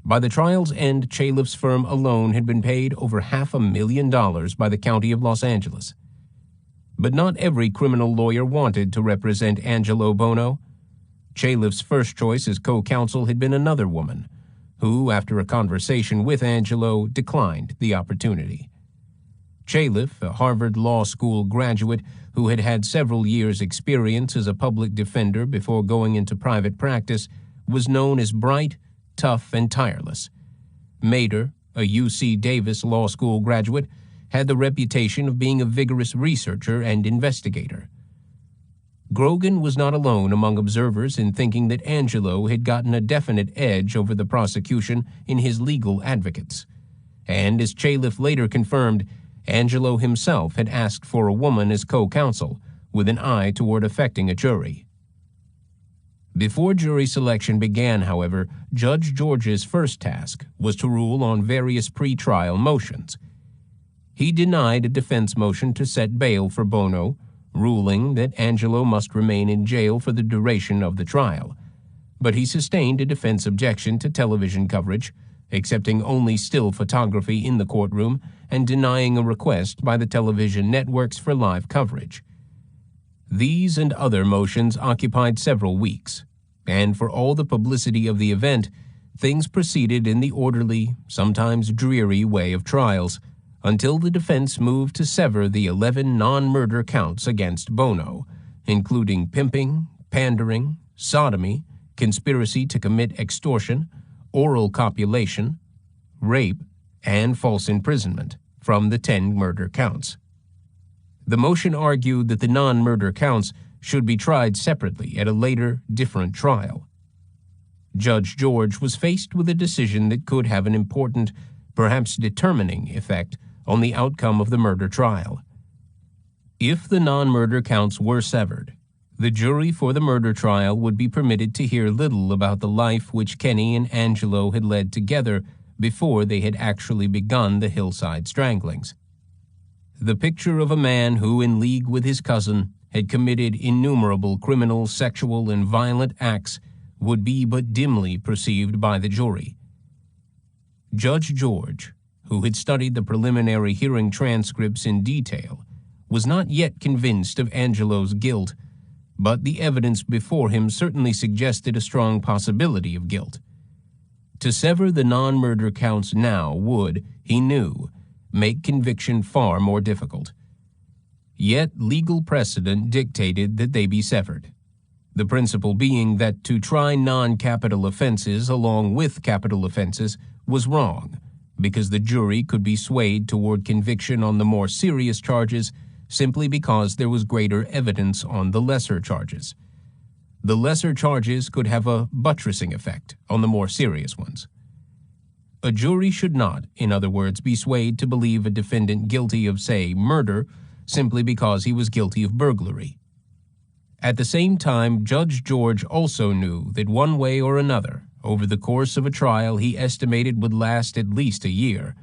By the trial's end, Chaliff's firm alone had been paid over $500,000 by the County of Los Angeles. But not every criminal lawyer wanted to represent Angelo Buono. Chaliff's first choice as co-counsel had been another woman, who, after a conversation with Angelo, declined the opportunity. Chaliff, a Harvard Law School graduate who had had several years' experience as a public defender before going into private practice, was known as bright, tough, and tireless. Mader, a UC Davis Law School graduate, had the reputation of being a vigorous researcher and investigator. Grogan was not alone among observers in thinking that Angelo had gotten a definite edge over the prosecution in his legal advocates. And as Chaliff later confirmed, Angelo himself had asked for a woman as co-counsel, with an eye toward affecting a jury. Before jury selection began, however, Judge George's first task was to rule on various pre-trial motions. He denied a defense motion to set bail for Buono, ruling that Angelo must remain in jail for the duration of the trial. But he sustained a defense objection to television coverage, accepting only still photography in the courtroom and denying a request by the television networks for live coverage. These and other motions occupied several weeks, and for all the publicity of the event, things proceeded in the orderly, sometimes dreary way of trials, until the defense moved to sever the 11 non-murder counts against Buono, including pimping, pandering, sodomy, conspiracy to commit extortion, oral copulation, rape, and false imprisonment from the 10 murder counts. The motion argued that the non-murder counts should be tried separately at a later, different trial. Judge George was faced with a decision that could have an important, perhaps determining effect on the outcome of the murder trial. If the non-murder counts were severed, the jury for the murder trial would be permitted to hear little about the life which Kenny and Angelo had led together before they had actually begun the Hillside Stranglings. The picture of a man who, in league with his cousin, had committed innumerable criminal, sexual, and violent acts would be but dimly perceived by the jury. Judge George, who had studied the preliminary hearing transcripts in detail, was not yet convinced of Angelo's guilt, but the evidence before him certainly suggested a strong possibility of guilt. To sever the non-murder counts now would, he knew, make conviction far more difficult. Yet legal precedent dictated that they be severed, the principle being that to try non-capital offenses along with capital offenses was wrong, because the jury could be swayed toward conviction on the more serious charges simply because there was greater evidence on the lesser charges. The lesser charges could have a buttressing effect on the more serious ones. A jury should not, in other words, be swayed to believe a defendant guilty of, say, murder simply because he was guilty of burglary. At the same time, Judge George also knew that one way or another, over the course of a trial he estimated would last at least a year,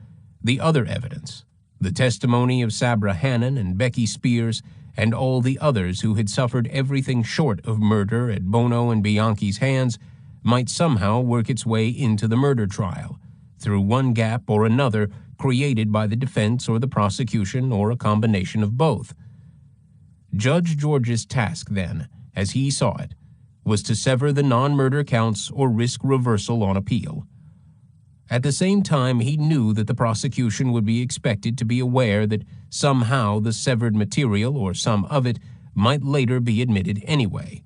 the other evidence, the testimony of Sabra Hannon and Becky Spears and all the others who had suffered everything short of murder at Buono and Bianchi's hands, might somehow work its way into the murder trial, through one gap or another created by the defense or the prosecution or a combination of both. Judge George's task then, as he saw it, was to sever the non-murder counts or risk reversal on appeal. At the same time, he knew that the prosecution would be expected to be aware that somehow the severed material, or some of it, might later be admitted anyway.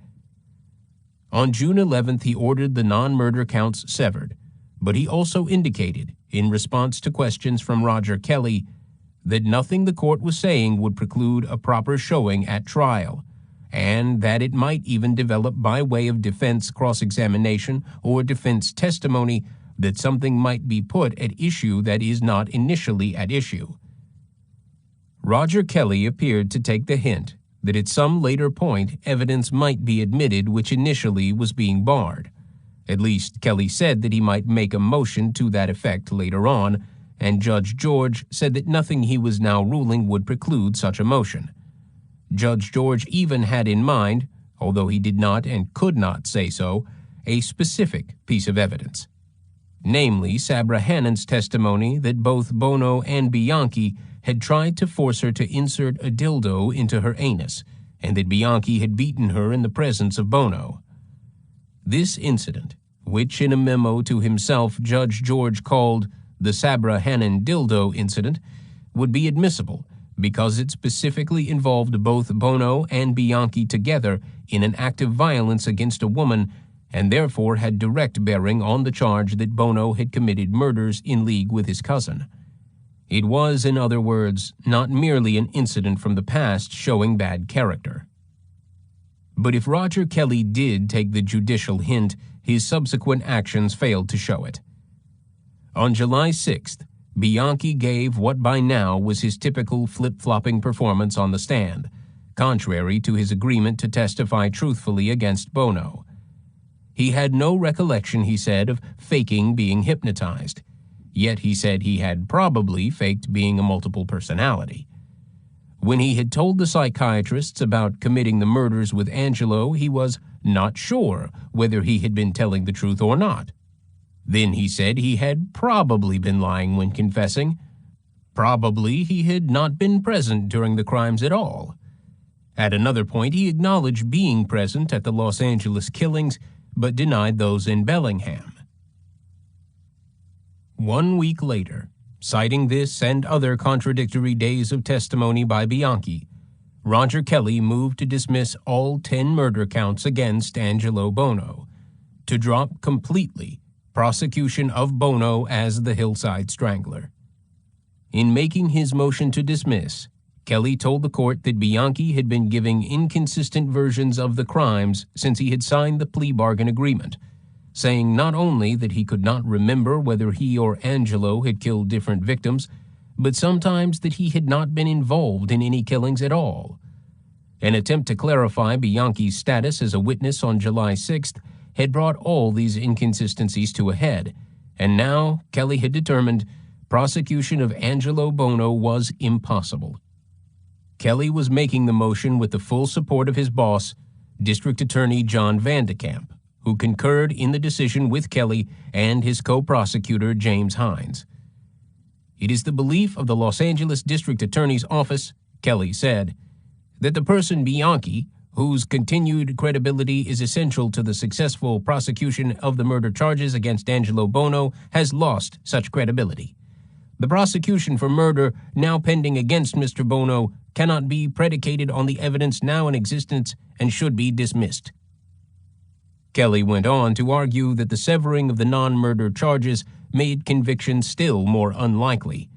On June 11th, he ordered the non-murder counts severed, but he also indicated, in response to questions from Roger Kelly, that nothing the court was saying would preclude a proper showing at trial, and that it might even develop by way of defense cross-examination or defense testimony that something might be put at issue that is not initially at issue. Roger Kelly appeared to take the hint that at some later point evidence might be admitted which initially was being barred. At least Kelly said that he might make a motion to that effect later on, and Judge George said that nothing he was now ruling would preclude such a motion. Judge George even had in mind, although he did not and could not say so, a specific piece of evidence. Namely, Sabra Hannon's testimony that both Buono and Bianchi had tried to force her to insert a dildo into her anus, and that Bianchi had beaten her in the presence of Buono. This incident, which in a memo to himself Judge George called the Sabra Hannon dildo incident, would be admissible because it specifically involved both Buono and Bianchi together in an act of violence against a woman, and therefore had direct bearing on the charge that Buono had committed murders in league with his cousin. It was, in other words, not merely an incident from the past showing bad character. But if Roger Kelly did take the judicial hint, his subsequent actions failed to show it. On July 6th, Bianchi gave what by now was his typical flip-flopping performance on the stand, contrary to his agreement to testify truthfully against Buono. He had no recollection, he said, of faking being hypnotized. Yet he said he had probably faked being a multiple personality. When he had told the psychiatrists about committing the murders with Angelo, he was not sure whether he had been telling the truth or not. Then he said he had probably been lying when confessing. Probably he had not been present during the crimes at all. At another point, he acknowledged being present at the Los Angeles killings, but denied those in Bellingham. 1 week later, citing this and other contradictory days of testimony by Bianchi, Roger Kelly moved to dismiss all 10 murder counts against Angelo Buono, to drop completely prosecution of Buono as the Hillside Strangler. In making his motion to dismiss, Kelly told the court that Bianchi had been giving inconsistent versions of the crimes since he had signed the plea bargain agreement, saying not only that he could not remember whether he or Angelo had killed different victims, but sometimes that he had not been involved in any killings at all. An attempt to clarify Bianchi's status as a witness on July 6th had brought all these inconsistencies to a head, and now Kelly had determined prosecution of Angelo Buono was impossible. Kelly was making the motion with the full support of his boss, District Attorney John Vandekamp, who concurred in the decision with Kelly and his co-prosecutor James Hines. It is the belief of the Los Angeles District Attorney's Office, Kelly said, that the person Bianchi, whose continued credibility is essential to the successful prosecution of the murder charges against Angelo Buono, has lost such credibility. The prosecution for murder now pending against Mr. Buono cannot be predicated on the evidence now in existence and should be dismissed. Kelly went on to argue that the severing of the non-murder charges made conviction still more unlikely.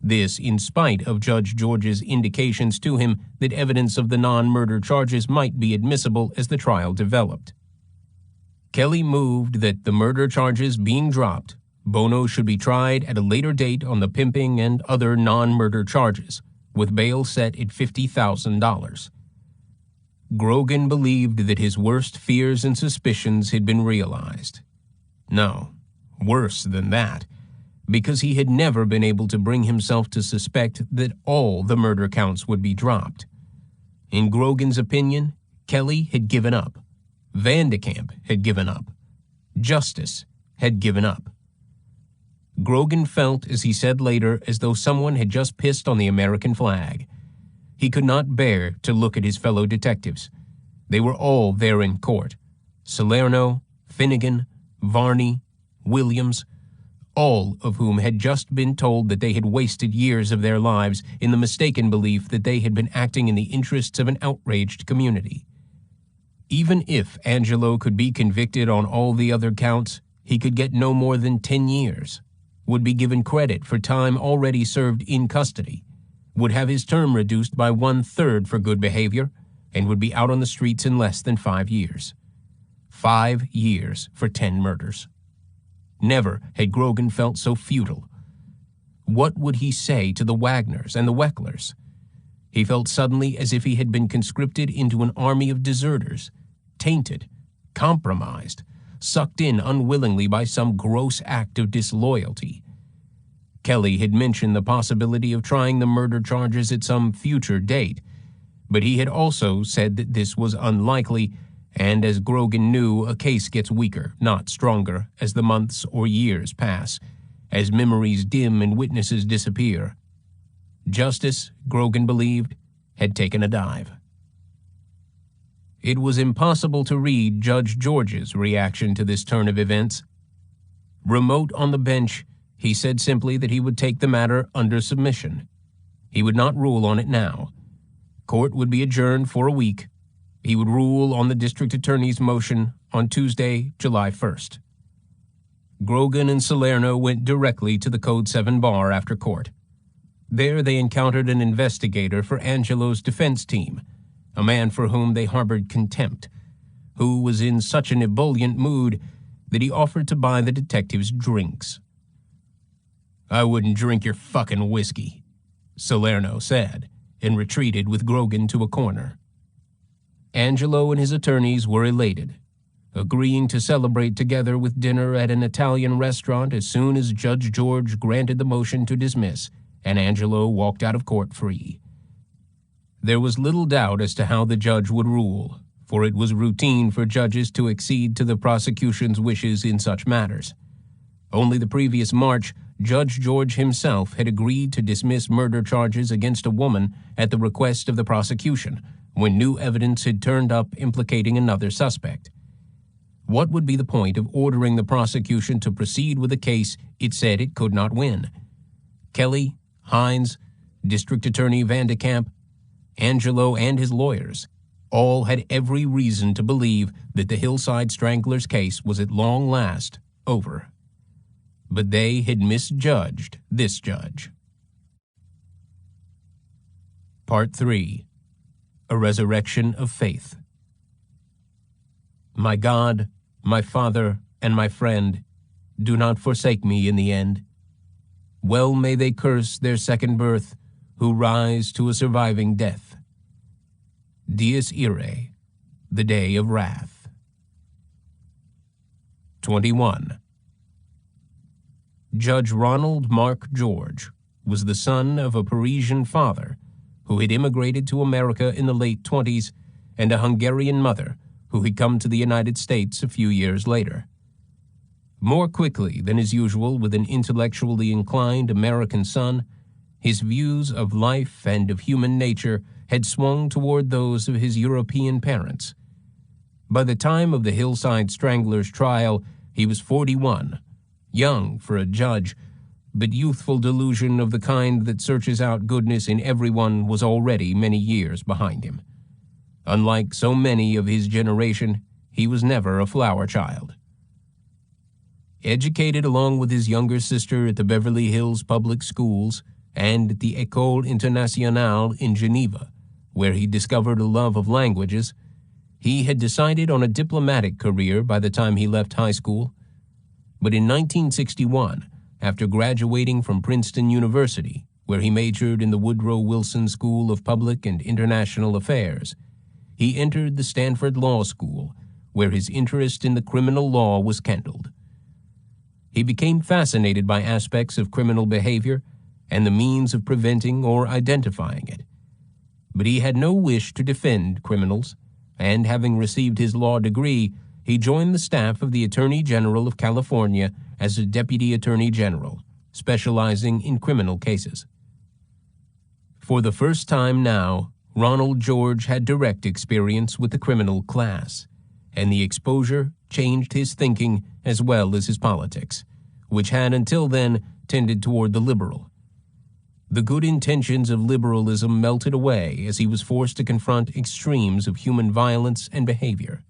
This in spite of Judge George's indications to him that evidence of the non-murder charges might be admissible as the trial developed. Kelly moved that the murder charges being dropped, Buono should be tried at a later date on the pimping and other non-murder charges, with bail set at $50,000. Grogan believed that his worst fears and suspicions had been realized. No, worse than that, because he had never been able to bring himself to suspect that all the murder counts would be dropped. In Grogan's opinion, Kelly had given up. Vandekamp had given up. Justice had given up. Grogan felt, as he said later, as though someone had just pissed on the American flag. He could not bear to look at his fellow detectives. They were all there in court. Salerno, Finnegan, Varney, Williams, all of whom had just been told that they had wasted years of their lives in the mistaken belief that they had been acting in the interests of an outraged community. Even if Angelo could be convicted on all the other counts, he could get no more than 10 years, would be given credit for time already served in custody, would have his term reduced by 1/3 for good behavior, and would be out on the streets in less than 5 years. 5 years for 10 murders. Never had Grogan felt so futile. What would he say to the Wagners and the Wecklers? He felt suddenly as if he had been conscripted into an army of deserters, tainted, compromised, sucked in unwillingly by some gross act of disloyalty. Kelly had mentioned the possibility of trying the murder charges at some future date, but he had also said that this was unlikely, and as Grogan knew, a case gets weaker, not stronger, as the months or years pass, as memories dim and witnesses disappear. Justice, Grogan believed, had taken a dive. It was impossible to read Judge George's reaction to this turn of events. Remote on the bench, he said simply that he would take the matter under submission. He would not rule on it now. Court would be adjourned for a week. He would rule on the district attorney's motion on Tuesday, July 1st. Grogan and Salerno went directly to the Code 7 bar after court. There they encountered an investigator for Angelo's defense team, a man for whom they harbored contempt, who was in such an ebullient mood that he offered to buy the detectives drinks. "I wouldn't drink your fucking whiskey," Salerno said, and retreated with Grogan to a corner. Angelo and his attorneys were elated, agreeing to celebrate together with dinner at an Italian restaurant as soon as Judge George granted the motion to dismiss, and Angelo walked out of court free. There was little doubt as to how the judge would rule, for it was routine for judges to accede to the prosecution's wishes in such matters. Only the previous March, Judge George himself had agreed to dismiss murder charges against a woman at the request of the prosecution, when new evidence had turned up implicating another suspect. What would be the point of ordering the prosecution to proceed with a case it said it could not win? Kelly, Hines, District Attorney Vandekamp, Angelo, and his lawyers all had every reason to believe that the Hillside Stranglers case was at long last over. But they had misjudged this judge. Part 3. A Resurrection of Faith. My God, my Father, and my friend, do not forsake me in the end. Well may they curse their second birth, who rise to a surviving death. Dies irae, the day of wrath. 21. Judge Ronald Mark George was the son of a Parisian father who had immigrated to America in the late 20s and a Hungarian mother who had come to the United States a few years later. More quickly than is usual with an intellectually inclined American son, his views of life and of human nature had swung toward those of his European parents. By the time of the Hillside Stranglers trial, he was 41, young for a judge, but youthful delusion of the kind that searches out goodness in everyone was already many years behind him. Unlike so many of his generation, he was never a flower child. Educated along with his younger sister at the Beverly Hills public schools and at the École Internationale in Geneva, where he discovered a love of languages, he had decided on a diplomatic career by the time he left high school. But in 1961, after graduating from Princeton University, where he majored in the Woodrow Wilson School of Public and International Affairs, he entered the Stanford Law School, where his interest in the criminal law was kindled. He became fascinated by aspects of criminal behavior and the means of preventing or identifying it. But he had no wish to defend criminals, and having received his law degree, he joined the staff of the Attorney General of California as a Deputy Attorney General, specializing in criminal cases. For the first time now, Ronald George had direct experience with the criminal class, and the exposure changed his thinking as well as his politics, which had until then tended toward the liberal. The good intentions of liberalism melted away as he was forced to confront extremes of human violence and behavior.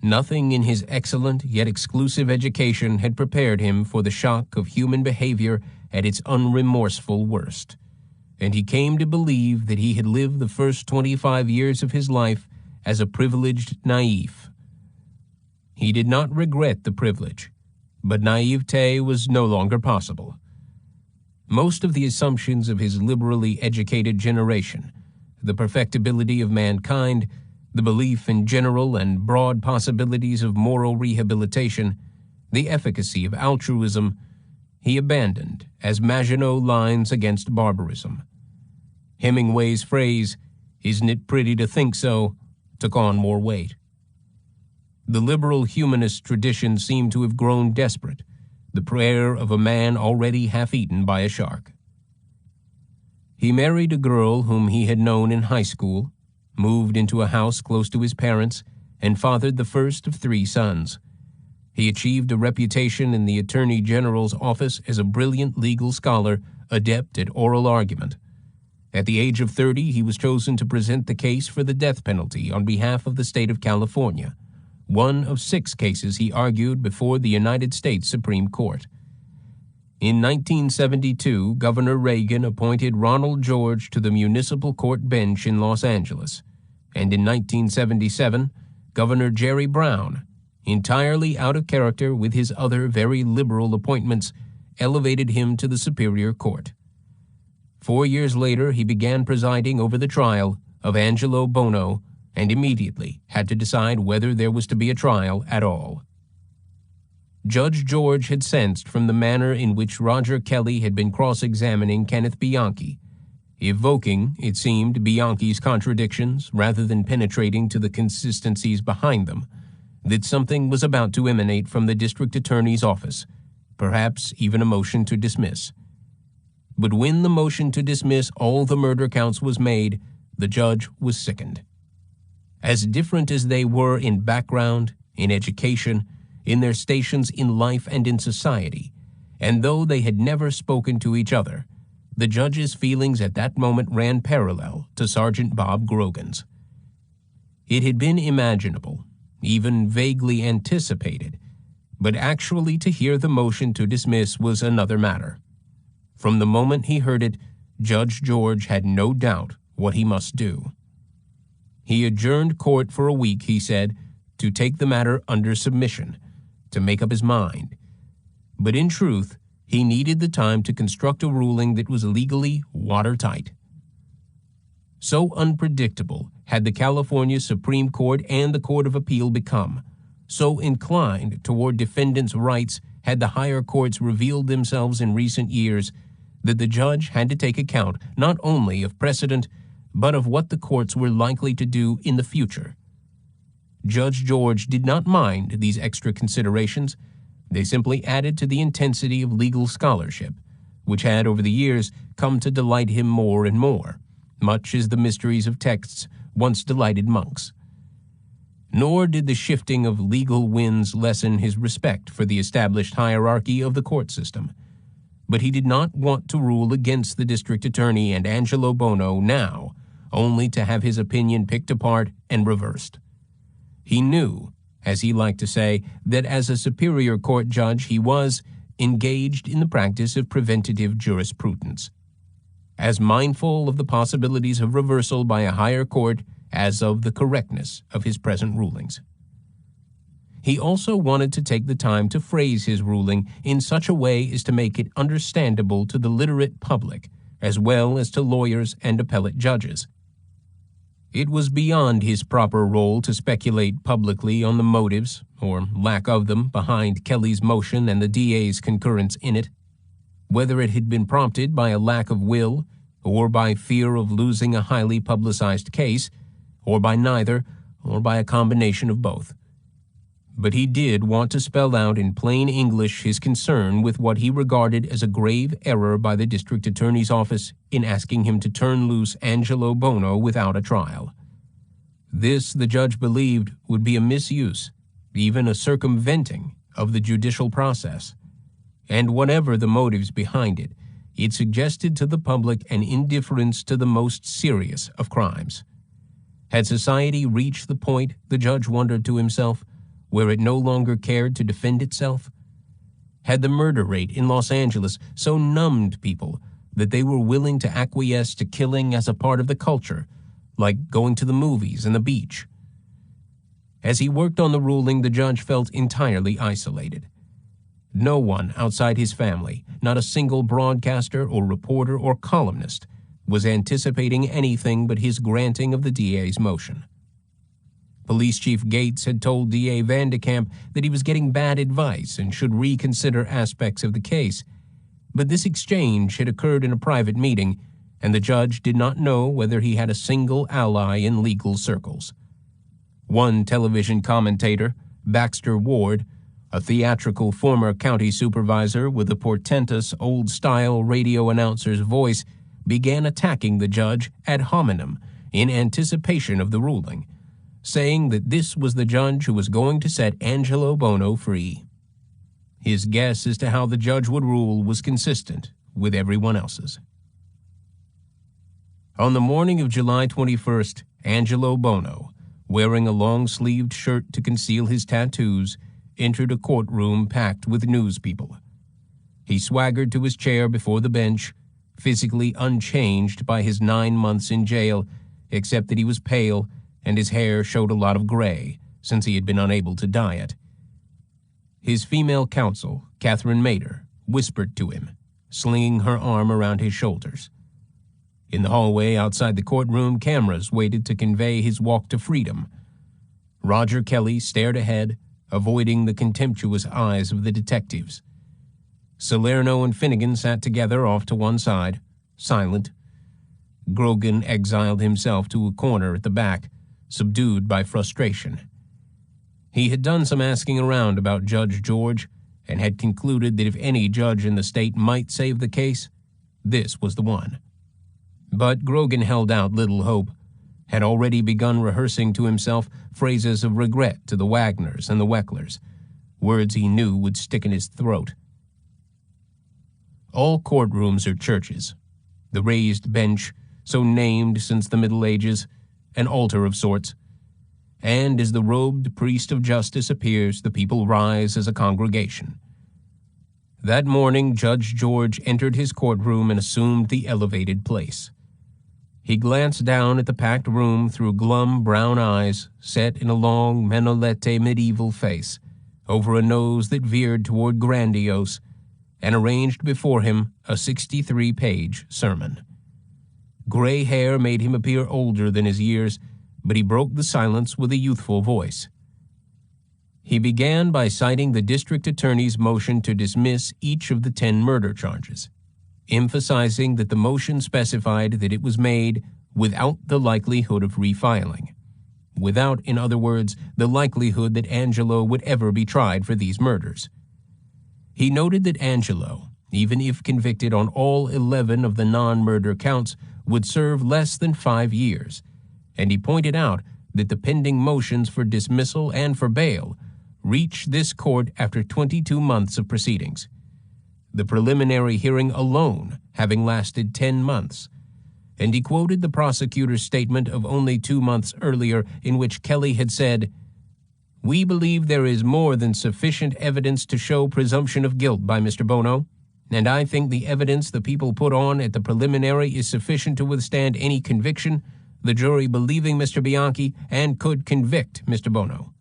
Nothing in his excellent yet exclusive education had prepared him for the shock of human behavior at its unremorseful worst, and he came to believe that he had lived the first 25 years of his life as a privileged naïf. He did not regret the privilege, but naivete was no longer possible. Most of the assumptions of his liberally educated generation, the perfectibility of mankind, the belief in general and broad possibilities of moral rehabilitation, the efficacy of altruism, he abandoned as Maginot Lines against barbarism. Hemingway's phrase, "Isn't it pretty to think so?" took on more weight. The liberal humanist tradition seemed to have grown desperate, the prayer of a man already half-eaten by a shark. He married a girl whom he had known in high school, moved into a house close to his parents, and fathered the first of 3 sons. He achieved a reputation in the Attorney General's office as a brilliant legal scholar, adept at oral argument. At the age of 30, he was chosen to present the case for the death penalty on behalf of the state of California, one of 6 cases he argued before the United States Supreme Court. In 1972, Governor Reagan appointed Ronald George to the municipal court bench in Los Angeles, and in 1977, Governor Jerry Brown, entirely out of character with his other very liberal appointments, elevated him to the Superior Court. 4 years later, he began presiding over the trial of Angelo Buono and immediately had to decide whether there was to be a trial at all. Judge George had sensed from the manner in which Roger Kelly had been cross-examining Kenneth Bianchi, evoking, it seemed, Bianchi's contradictions rather than penetrating to the consistencies behind them, that something was about to emanate from the district attorney's office, perhaps even a motion to dismiss. But when the motion to dismiss all the murder counts was made, the judge was sickened. As different as they were in background, in education, in their stations in life and in society, and though they had never spoken to each other, the judge's feelings at that moment ran parallel to Sergeant Bob Grogan's. It had been imaginable, even vaguely anticipated, but actually to hear the motion to dismiss was another matter. From the moment he heard it, Judge George had no doubt what he must do. He adjourned court for a week, he said, to take the matter under submission, to make up his mind. But in truth, he needed the time to construct a ruling that was legally watertight. So unpredictable had the California Supreme Court and the Court of Appeal become, so inclined toward defendants' rights had the higher courts revealed themselves in recent years, that the judge had to take account not only of precedent, but of what the courts were likely to do in the future. Judge George did not mind these extra considerations. They simply added to the intensity of legal scholarship, which had over the years come to delight him more and more, much as the mysteries of texts once delighted monks. Nor did the shifting of legal winds lessen his respect for the established hierarchy of the court system. But he did not want to rule against the district attorney and Angelo Buono now, only to have his opinion picked apart and reversed. He knew, as he liked to say, that as a superior court judge he was engaged in the practice of preventative jurisprudence, as mindful of the possibilities of reversal by a higher court as of the correctness of his present rulings. He also wanted to take the time to phrase his ruling in such a way as to make it understandable to the literate public, as well as to lawyers and appellate judges. It was beyond his proper role to speculate publicly on the motives, or lack of them, behind Kelly's motion and the DA's concurrence in it, whether it had been prompted by a lack of will, or by fear of losing a highly publicized case, or by neither, or by a combination of both. But he did want to spell out in plain English his concern with what he regarded as a grave error by the district attorney's office in asking him to turn loose Angelo Buono without a trial. This, the judge believed, would be a misuse, even a circumventing, of the judicial process. And whatever the motives behind it, it suggested to the public an indifference to the most serious of crimes. Had society reached the point, the judge wondered to himself, where it no longer cared to defend itself? Had the murder rate in Los Angeles so numbed people that they were willing to acquiesce to killing as a part of the culture, like going to the movies and the beach? As he worked on the ruling, the judge felt entirely isolated. No one outside his family, not a single broadcaster or reporter or columnist, was anticipating anything but his granting of the DA's motion. Police Chief Gates had told DA Vandekamp that he was getting bad advice and should reconsider aspects of the case, but this exchange had occurred in a private meeting, and the judge did not know whether he had a single ally in legal circles. One television commentator, Baxter Ward, a theatrical former county supervisor with a portentous old-style radio announcer's voice, began attacking the judge ad hominem in anticipation of the ruling, saying that this was the judge who was going to set Angelo Buono free. His guess as to how the judge would rule was consistent with everyone else's. On the morning of July 21st, Angelo Buono, wearing a long-sleeved shirt to conceal his tattoos, entered a courtroom packed with news people. He swaggered to his chair before the bench, physically unchanged by his 9 months in jail, except that he was pale and his hair showed a lot of gray, since he had been unable to dye it. His female counsel, Catherine Mader, whispered to him, slinging her arm around his shoulders. In the hallway outside the courtroom, cameras waited to convey his walk to freedom. Roger Kelly stared ahead, avoiding the contemptuous eyes of the detectives. Salerno and Finnegan sat together off to one side, silent. Grogan exiled himself to a corner at the back, subdued by frustration. He had done some asking around about Judge George and had concluded that if any judge in the state might save the case, this was the one. But Grogan held out little hope, had already begun rehearsing to himself phrases of regret to the Wagners and the Wecklers, words he knew would stick in his throat. All courtrooms are churches. The raised bench, so named since the Middle Ages, an altar of sorts. And as the robed priest of justice appears, the people rise as a congregation. That morning, Judge George entered his courtroom and assumed the elevated place. He glanced down at the packed room through glum brown eyes set in a long Menolete medieval face, over a nose that veered toward grandiose, and arranged before him a 63-page sermon. Gray hair made him appear older than his years, but he broke the silence with a youthful voice. He began by citing the district attorney's motion to dismiss each of the 10 murder charges, emphasizing that the motion specified that it was made without the likelihood of refiling. Without, in other words, the likelihood that Angelo would ever be tried for these murders. He noted that Angelo, even if convicted on all 11 of the non-murder counts, would serve less than 5 years, and he pointed out that the pending motions for dismissal and for bail reached this court after 22 months of proceedings, the preliminary hearing alone having lasted 10 months, and he quoted the prosecutor's statement of only 2 months earlier in which Kelly had said, "We believe there is more than sufficient evidence to show presumption of guilt by Mr. Buono, and I think the evidence the people put on at the preliminary is sufficient to withstand any conviction, the jury believing Mr. Bianchi and could convict Mr. Buono."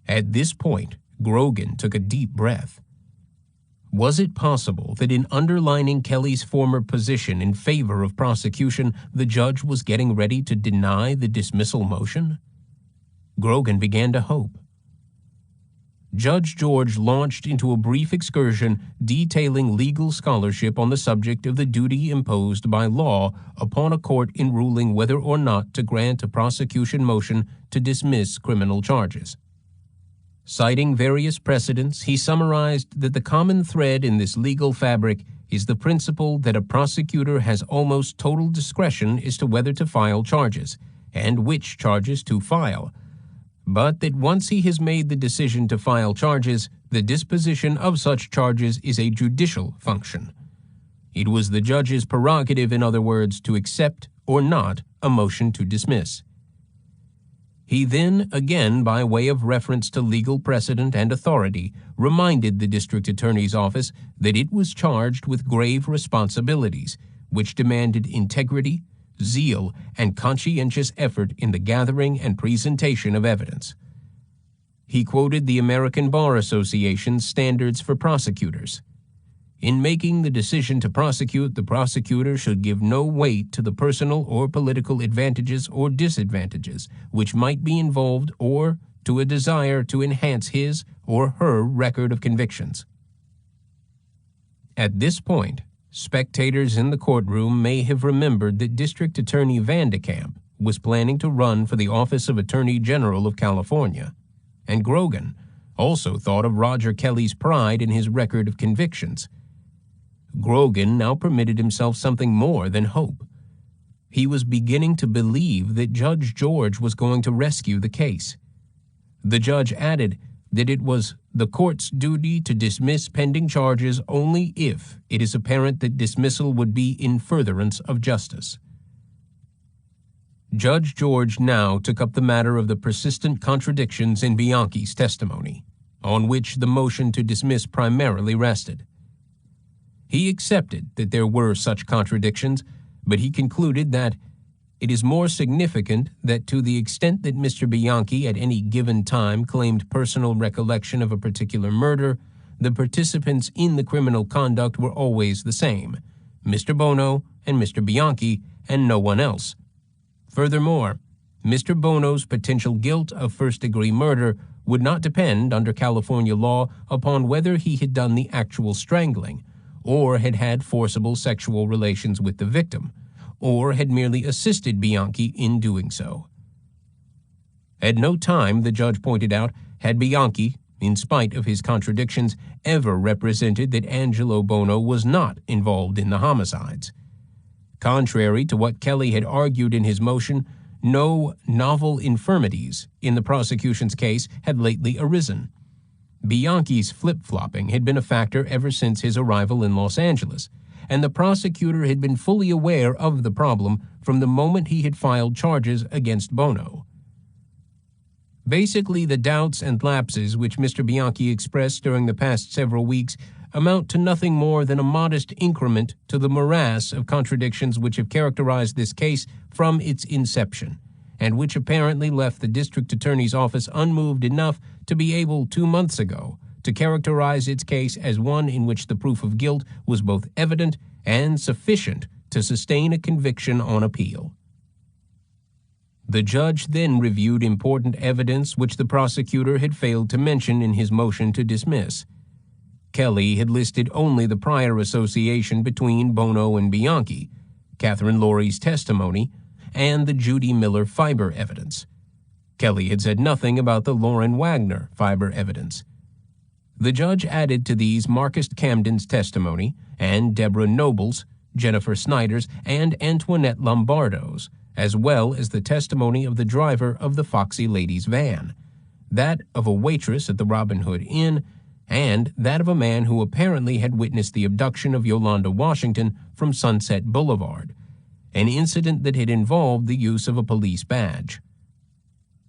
At this point, Grogan took a deep breath. Was it possible that in underlining Kelly's former position in favor of prosecution, the judge was getting ready to deny the dismissal motion? Grogan began to hope. Judge George launched into a brief excursion detailing legal scholarship on the subject of the duty imposed by law upon a court in ruling whether or not to grant a prosecution motion to dismiss criminal charges. Citing various precedents, he summarized that the common thread in this legal fabric is the principle that a prosecutor has almost total discretion as to whether to file charges, and which charges to file, but that once he has made the decision to file charges, the disposition of such charges is a judicial function. It was the judge's prerogative, in other words, to accept or not a motion to dismiss. He then, again by way of reference to legal precedent and authority, reminded the district attorney's office that it was charged with grave responsibilities, which demanded integrity, zeal, and conscientious effort in the gathering and presentation of evidence. He quoted the American Bar Association's standards for prosecutors. In making the decision to prosecute, the prosecutor should give no weight to the personal or political advantages or disadvantages which might be involved or to a desire to enhance his or her record of convictions. At this point, spectators in the courtroom may have remembered that District Attorney Vandekamp was planning to run for the office of Attorney General of California, and Grogan also thought of Roger Kelly's pride in his record of convictions. Grogan now permitted himself something more than hope. He was beginning to believe that Judge George was going to rescue the case. The judge added that it was the court's duty to dismiss pending charges only if it is apparent that dismissal would be in furtherance of justice. Judge George now took up the matter of the persistent contradictions in Bianchi's testimony, on which the motion to dismiss primarily rested. He accepted that there were such contradictions, but he concluded that it is more significant that to the extent that Mr. Bianchi at any given time claimed personal recollection of a particular murder, the participants in the criminal conduct were always the same, Mr. Buono and Mr. Bianchi, and no one else. Furthermore, Mr. Buono's potential guilt of first-degree murder would not depend, under California law, upon whether he had done the actual strangling, or had had forcible sexual relations with the victim, or had merely assisted Bianchi in doing so. At no time, the judge pointed out, had Bianchi, in spite of his contradictions, ever represented that Angelo Buono was not involved in the homicides. Contrary to what Kelly had argued in his motion, no novel infirmities in the prosecution's case had lately arisen. Bianchi's flip-flopping had been a factor ever since his arrival in Los Angeles, and the prosecutor had been fully aware of the problem from the moment he had filed charges against Buono. Basically, the doubts and lapses which Mr. Bianchi expressed during the past several weeks amount to nothing more than a modest increment to the morass of contradictions which have characterized this case from its inception, and which apparently left the district attorney's office unmoved enough to be able 2 months ago to characterize its case as one in which the proof of guilt was both evident and sufficient to sustain a conviction on appeal. The judge then reviewed important evidence which the prosecutor had failed to mention in his motion to dismiss. Kelly had listed only the prior association between Buono and Bianchi, Catherine Laurie's testimony, and the Judy Miller fiber evidence. Kelly had said nothing about the Lauren Wagner fiber evidence. The judge added to these Marcus Camden's testimony and Deborah Noble's, Jennifer Snyder's, and Antoinette Lombardo's, as well as the testimony of the driver of the Foxy Lady's van, that of a waitress at the Robin Hood Inn, and that of a man who apparently had witnessed the abduction of Yolanda Washington from Sunset Boulevard, an incident that had involved the use of a police badge.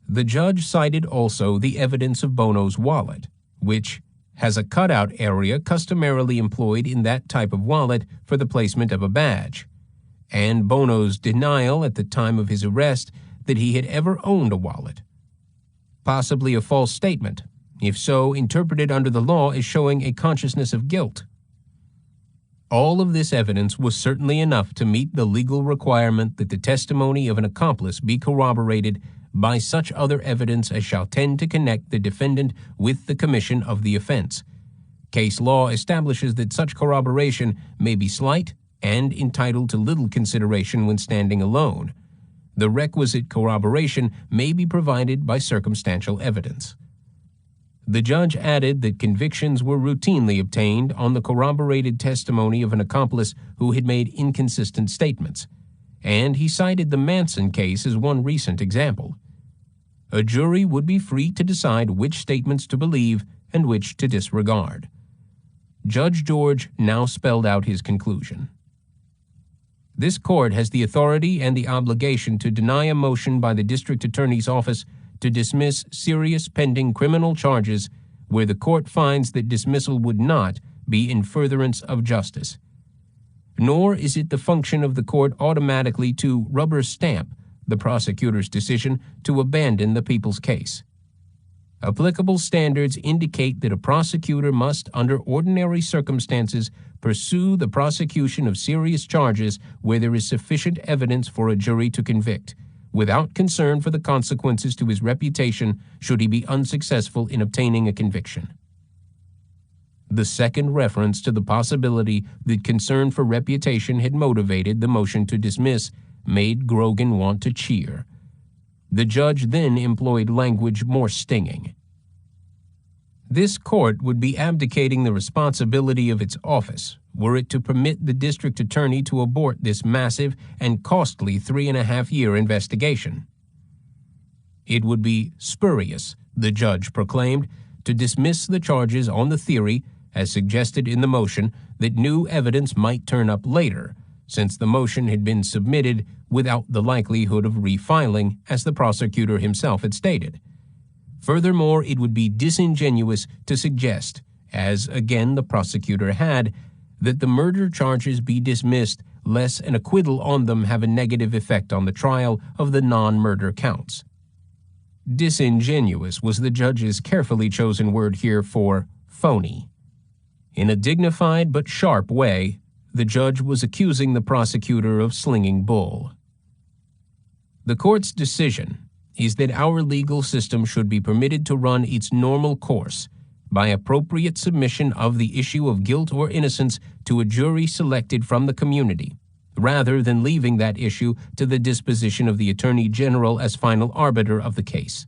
The judge cited also the evidence of Buono's wallet, which has a cutout area customarily employed in that type of wallet for the placement of a badge, and Buono's denial at the time of his arrest that he had ever owned a wallet. Possibly a false statement, if so interpreted under the law as showing a consciousness of guilt. All of this evidence was certainly enough to meet the legal requirement that the testimony of an accomplice be corroborated by such other evidence as shall tend to connect the defendant with the commission of the offense. Case law establishes that such corroboration may be slight and entitled to little consideration when standing alone. The requisite corroboration may be provided by circumstantial evidence. The judge added that convictions were routinely obtained on the corroborated testimony of an accomplice who had made inconsistent statements, and he cited the Manson case as one recent example. A jury would be free to decide which statements to believe and which to disregard. Judge George now spelled out his conclusion. This court has the authority and the obligation to deny a motion by the district attorney's office to dismiss serious pending criminal charges where the court finds that dismissal would not be in furtherance of justice. Nor is it the function of the court automatically to rubber stamp the prosecutor's decision to abandon the people's case. Applicable standards indicate that a prosecutor must, under ordinary circumstances, pursue the prosecution of serious charges where there is sufficient evidence for a jury to convict, without concern for the consequences to his reputation should he be unsuccessful in obtaining a conviction. The second reference to the possibility that concern for reputation had motivated the motion to dismiss made Grogan want to cheer. The judge then employed language more stinging. This court would be abdicating the responsibility of its office were it to permit the district attorney to abort this massive and costly 3.5-year investigation. It would be spurious, the judge proclaimed, to dismiss the charges on the theory, as suggested in the motion, that new evidence might turn up later, since the motion had been submitted without the likelihood of refiling, as the prosecutor himself had stated. Furthermore, it would be disingenuous to suggest, as again the prosecutor had, that the murder charges be dismissed lest an acquittal on them have a negative effect on the trial of the non-murder counts. Disingenuous was the judge's carefully chosen word here for phony. In a dignified but sharp way, the judge was accusing the prosecutor of slinging bull. The court's decision is that our legal system should be permitted to run its normal course by appropriate submission of the issue of guilt or innocence to a jury selected from the community, rather than leaving that issue to the disposition of the Attorney General as final arbiter of the case.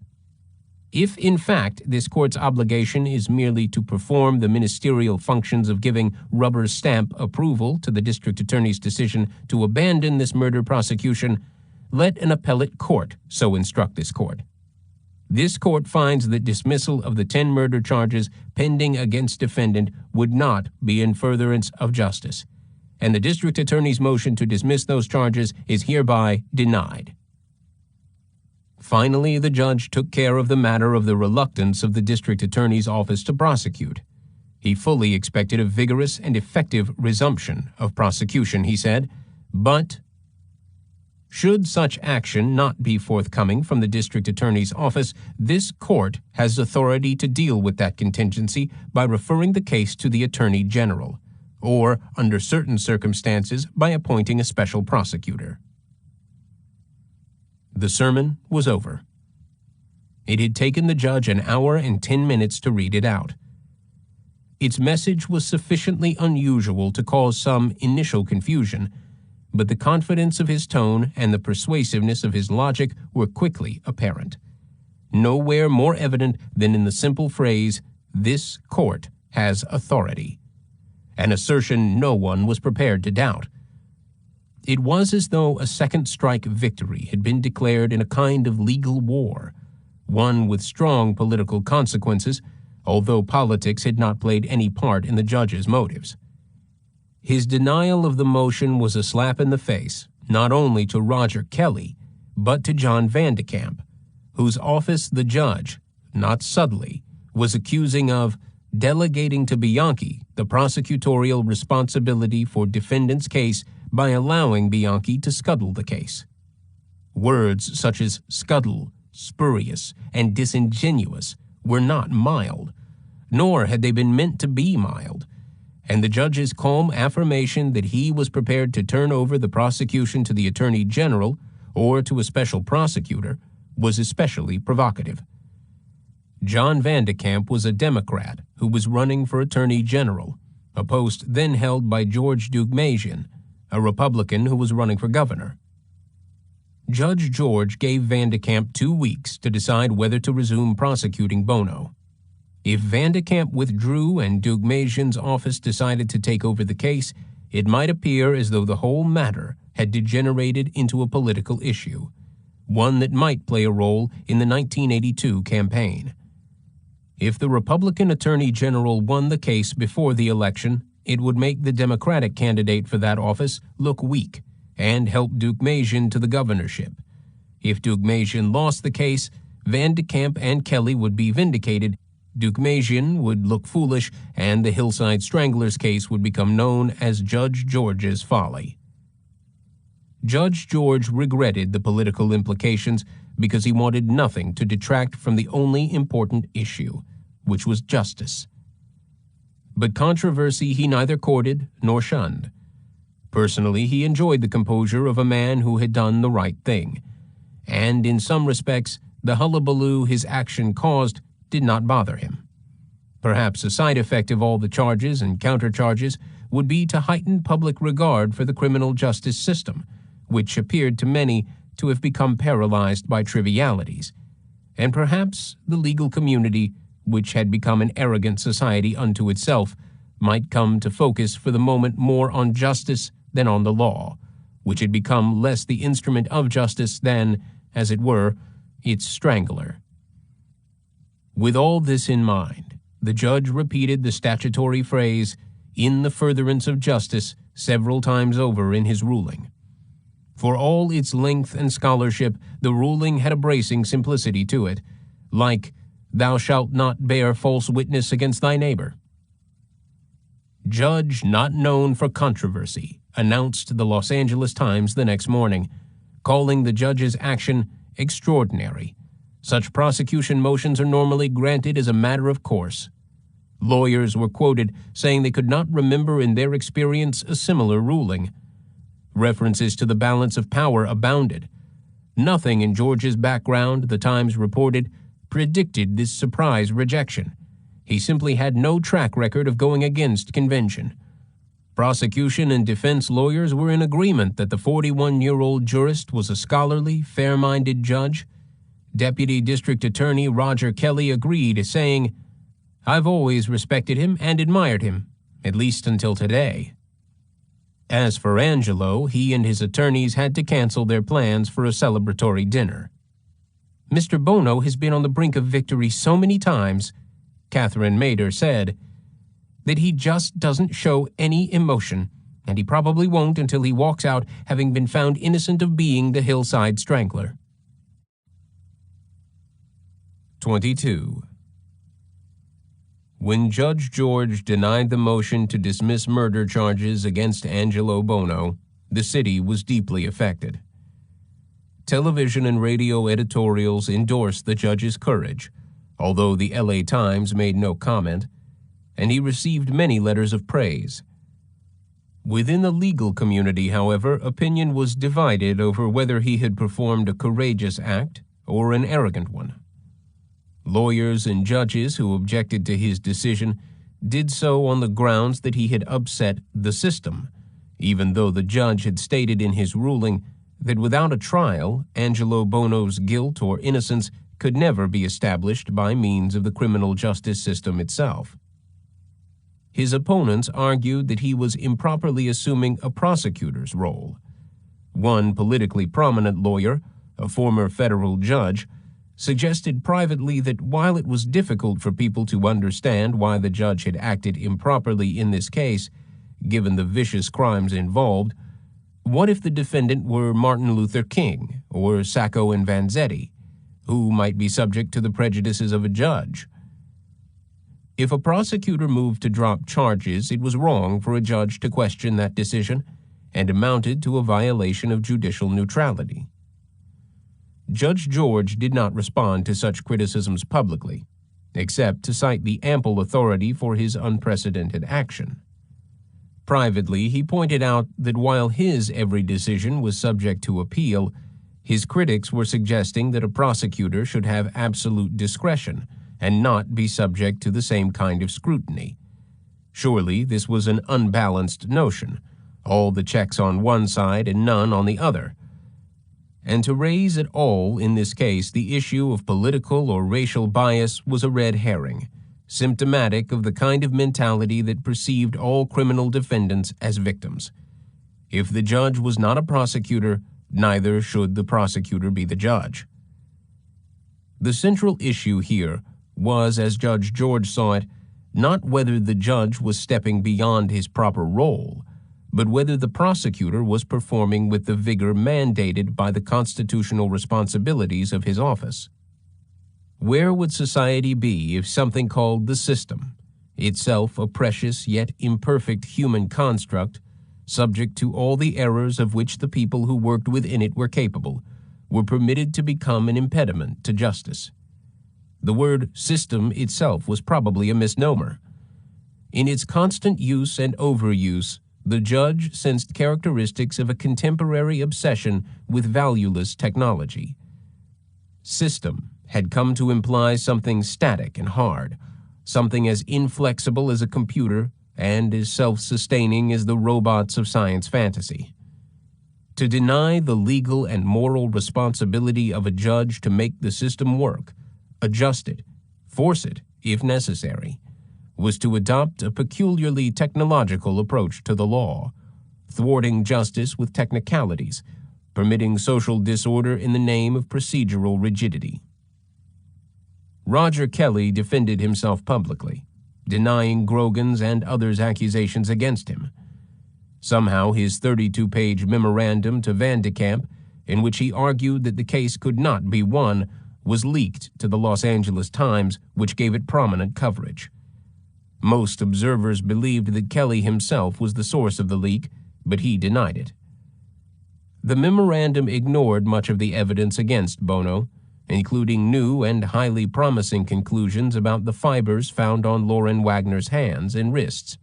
If, in fact, this court's obligation is merely to perform the ministerial functions of giving rubber stamp approval to the district attorney's decision to abandon this murder prosecution, let an appellate court so instruct this court. This court finds that dismissal of the 10 murder charges pending against defendant would not be in furtherance of justice, and the district attorney's motion to dismiss those charges is hereby denied. Finally, the judge took care of the matter of the reluctance of the district attorney's office to prosecute. He fully expected a vigorous and effective resumption of prosecution, he said, but should such action not be forthcoming from the district attorney's office, this court has authority to deal with that contingency by referring the case to the Attorney General, or, under certain circumstances, by appointing a special prosecutor. The sermon was over. It had taken the judge an hour and 10 minutes to read it out. Its message was sufficiently unusual to cause some initial confusion, but the confidence of his tone and the persuasiveness of his logic were quickly apparent. Nowhere more evident than in the simple phrase, "This court has authority," an assertion no one was prepared to doubt. It was as though a second strike victory had been declared in a kind of legal war, one with strong political consequences, although politics had not played any part in the judge's motives. His denial of the motion was a slap in the face, not only to Roger Kelly, but to John Vandekamp, whose office the judge, not subtly, was accusing of delegating to Bianchi the prosecutorial responsibility for defendant's case by allowing Bianchi to scuttle the case. Words such as scuttle, spurious, and disingenuous were not mild, nor had they been meant to be mild, and the judge's calm affirmation that he was prepared to turn over the prosecution to the Attorney General or to a special prosecutor was especially provocative. John Vandekamp was a Democrat who was running for Attorney General, a post then held by George Deukmejian, a Republican who was running for governor. Judge George gave Vandekamp 2 weeks to decide whether to resume prosecuting Buono. If Van de Kamp withdrew and Deugmasian's office decided to take over the case, it might appear as though the whole matter had degenerated into a political issue, one that might play a role in the 1982 campaign. If the Republican Attorney General won the case before the election, it would make the Democratic candidate for that office look weak and help Deugmasian to the governorship. If Deugmasian lost the case, Van de Kamp and Kelly would be vindicated, Deugmasian would look foolish, and the Hillside Stranglers case would become known as Judge George's folly. Judge George regretted the political implications because he wanted nothing to detract from the only important issue, which was justice. But controversy he neither courted nor shunned. Personally, he enjoyed the composure of a man who had done the right thing, and in some respects, the hullabaloo his action caused did not bother him. Perhaps a side effect of all the charges and countercharges would be to heighten public regard for the criminal justice system, which appeared to many to have become paralyzed by trivialities, and perhaps the legal community, which had become an arrogant society unto itself, might come to focus for the moment more on justice than on the law, which had become less the instrument of justice than, as it were, its strangler. With all this in mind, the judge repeated the statutory phrase, "in the furtherance of justice," several times over in his ruling. For all its length and scholarship, the ruling had a bracing simplicity to it, like, "Thou shalt not bear false witness against thy neighbor." Judge not known for controversy announced the Los Angeles Times the next morning, calling the judge's action extraordinary. Such prosecution motions are normally granted as a matter of course. Lawyers were quoted saying they could not remember in their experience a similar ruling. References to the balance of power abounded. Nothing in George's background, the Times reported, predicted this surprise rejection. He simply had no track record of going against convention. Prosecution and defense lawyers were in agreement that the 41-year-old jurist was a scholarly, fair-minded judge. Deputy District Attorney Roger Kelly agreed, saying, "I've always respected him and admired him, at least until today." As for Angelo, he and his attorneys had to cancel their plans for a celebratory dinner. "Mr. Buono has been on the brink of victory so many times," Catherine Mader said, "that he just doesn't show any emotion, and he probably won't until he walks out having been found innocent of being the Hillside Strangler." 22. When Judge George denied the motion to dismiss murder charges against Angelo Buono, the city was deeply affected. Television and radio editorials endorsed the judge's courage, although the LA Times made no comment, and he received many letters of praise. Within the legal community, however, opinion was divided over whether he had performed a courageous act or an arrogant one. Lawyers and judges who objected to his decision did so on the grounds that he had upset the system, even though the judge had stated in his ruling that without a trial, Angelo Buono's guilt or innocence could never be established by means of the criminal justice system itself. His opponents argued that he was improperly assuming a prosecutor's role. One politically prominent lawyer, a former federal judge, suggested privately that while it was difficult for people to understand why the judge had acted improperly in this case, given the vicious crimes involved, what if the defendant were Martin Luther King or Sacco and Vanzetti, who might be subject to the prejudices of a judge? If a prosecutor moved to drop charges, it was wrong for a judge to question that decision and amounted to a violation of judicial neutrality. Judge George did not respond to such criticisms publicly, except to cite the ample authority for his unprecedented action. Privately, he pointed out that while his every decision was subject to appeal, his critics were suggesting that a prosecutor should have absolute discretion and not be subject to the same kind of scrutiny. Surely this was an unbalanced notion, all the checks on one side and none on the other. And to raise at all in this case the issue of political or racial bias was a red herring, symptomatic of the kind of mentality that perceived all criminal defendants as victims. If the judge was not a prosecutor, neither should the prosecutor be the judge. The central issue here was, as Judge George saw it, not whether the judge was stepping beyond his proper role, but whether the prosecutor was performing with the vigor mandated by the constitutional responsibilities of his office. Where would society be if something called the system, itself a precious yet imperfect human construct, subject to all the errors of which the people who worked within it were capable, were permitted to become an impediment to justice? The word system itself was probably a misnomer. In its constant use and overuse, the judge sensed characteristics of a contemporary obsession with valueless technology. System had come to imply something static and hard, something as inflexible as a computer and as self-sustaining as the robots of science fantasy. To deny the legal and moral responsibility of a judge to make the system work, adjust it, force it, if necessary, was to adopt a peculiarly technological approach to the law, thwarting justice with technicalities, permitting social disorder in the name of procedural rigidity. Roger Kelly defended himself publicly, denying Grogan's and others' accusations against him. Somehow his 32-page memorandum to Van de Kamp, in which he argued that the case could not be won, was leaked to the Los Angeles Times, which gave it prominent coverage. Most observers believed that Kelly himself was the source of the leak, but he denied it. The memorandum ignored much of the evidence against Buono, including new and highly promising conclusions about the fibers found on Lauren Wagner's hands and wrists.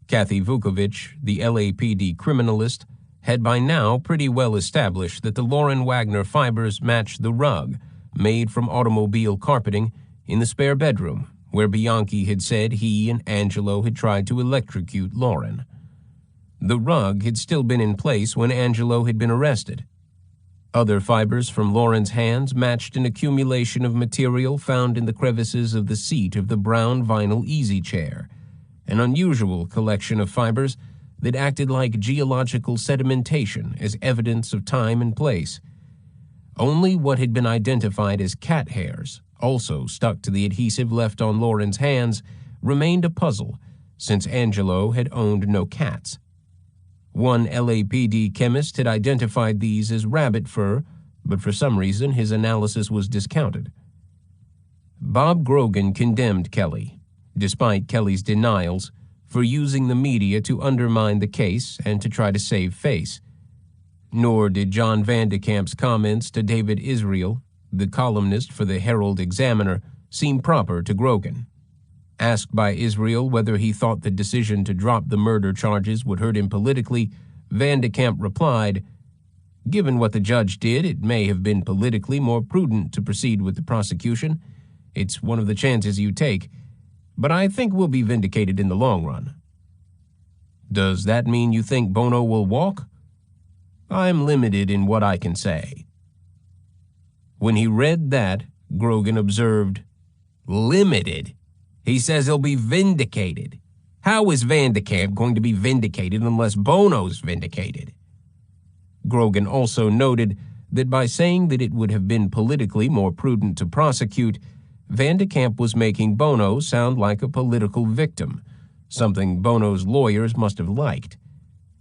Kathy Vukovich, the LAPD criminalist, had by now pretty well established that the Lauren Wagner fibers matched the rug made from automobile carpeting in the spare bedroom where Bianchi had said he and Angelo had tried to electrocute Lauren. The rug had still been in place when Angelo had been arrested. Other fibers from Lauren's hands matched an accumulation of material found in the crevices of the seat of the brown vinyl easy chair, an unusual collection of fibers that acted like geological sedimentation as evidence of time and place. Only what had been identified as cat hairs, also stuck to the adhesive left on Lauren's hands, remained a puzzle, since Angelo had owned no cats. One LAPD chemist had identified these as rabbit fur, but for some reason his analysis was discounted. Bob Grogan condemned Kelly, despite Kelly's denials, for using the media to undermine the case and to try to save face. Nor did John Van de Kamp's comments to David Israel, the columnist for the Herald Examiner, seem proper to Grogan. Asked by Israel whether he thought the decision to drop the murder charges would hurt him politically, Van de Kamp replied, "Given what the judge did, it may have been politically more prudent to proceed with the prosecution. It's one of the chances you take, but I think we'll be vindicated in the long run." Does that mean you think Buono will walk? I'm limited in what I can say. When he read that, Grogan observed, "Limited? He says he'll be vindicated. How is Van de Kamp going to be vindicated unless Buono's vindicated?" Grogan also noted that by saying that it would have been politically more prudent to prosecute, Van de Kamp was making Buono sound like a political victim, something Buono's lawyers must have liked.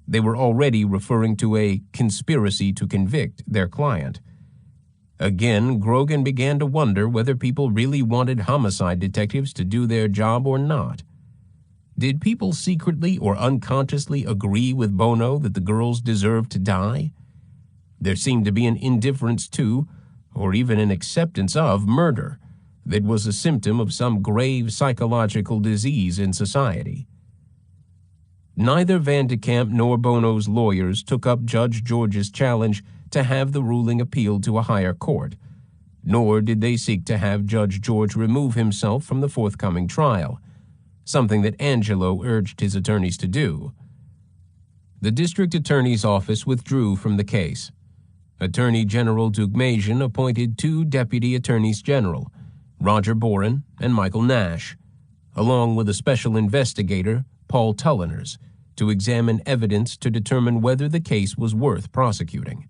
They were already referring to a conspiracy to convict their client. Again, Grogan began to wonder whether people really wanted homicide detectives to do their job or not. Did people secretly or unconsciously agree with Buono that the girls deserved to die? There seemed to be an indifference to, or even an acceptance of, murder that was a symptom of some grave psychological disease in society. Neither Van de Kamp nor Buono's lawyers took up Judge George's challenge to have the ruling appealed to a higher court, nor did they seek to have Judge George remove himself from the forthcoming trial, something that Angelo urged his attorneys to do. The district attorney's office withdrew from the case. Attorney General Dugmasian appointed 2 deputy attorneys general, Roger Boren, and Michael Nash, along with a special investigator, Paul Tulliners, to examine evidence to determine whether the case was worth prosecuting.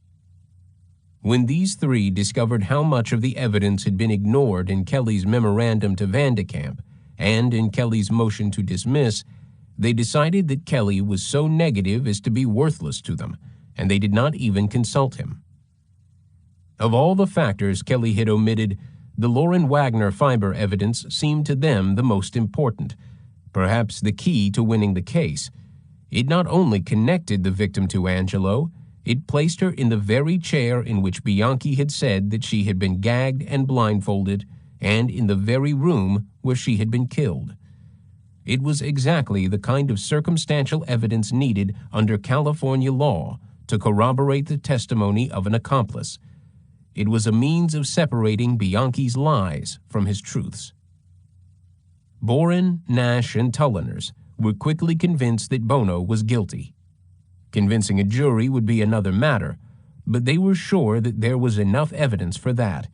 When these three discovered how much of the evidence had been ignored in Kelly's memorandum to Vandekamp and in Kelly's motion to dismiss, they decided that Kelly was so negative as to be worthless to them, and they did not even consult him. Of all the factors Kelly had omitted, the Lauren Wagner fiber evidence seemed to them the most important, perhaps the key to winning the case. It not only connected the victim to Angelo, it placed her in the very chair in which Bianchi had said that she had been gagged and blindfolded, and in the very room where she had been killed. It was exactly the kind of circumstantial evidence needed under California law to corroborate the testimony of an accomplice. It was a means of separating Bianchi's lies from his truths. Boren, Nash, and Tulliners were quickly convinced that Buono was guilty. Convincing a jury would be another matter, but they were sure that there was enough evidence for that,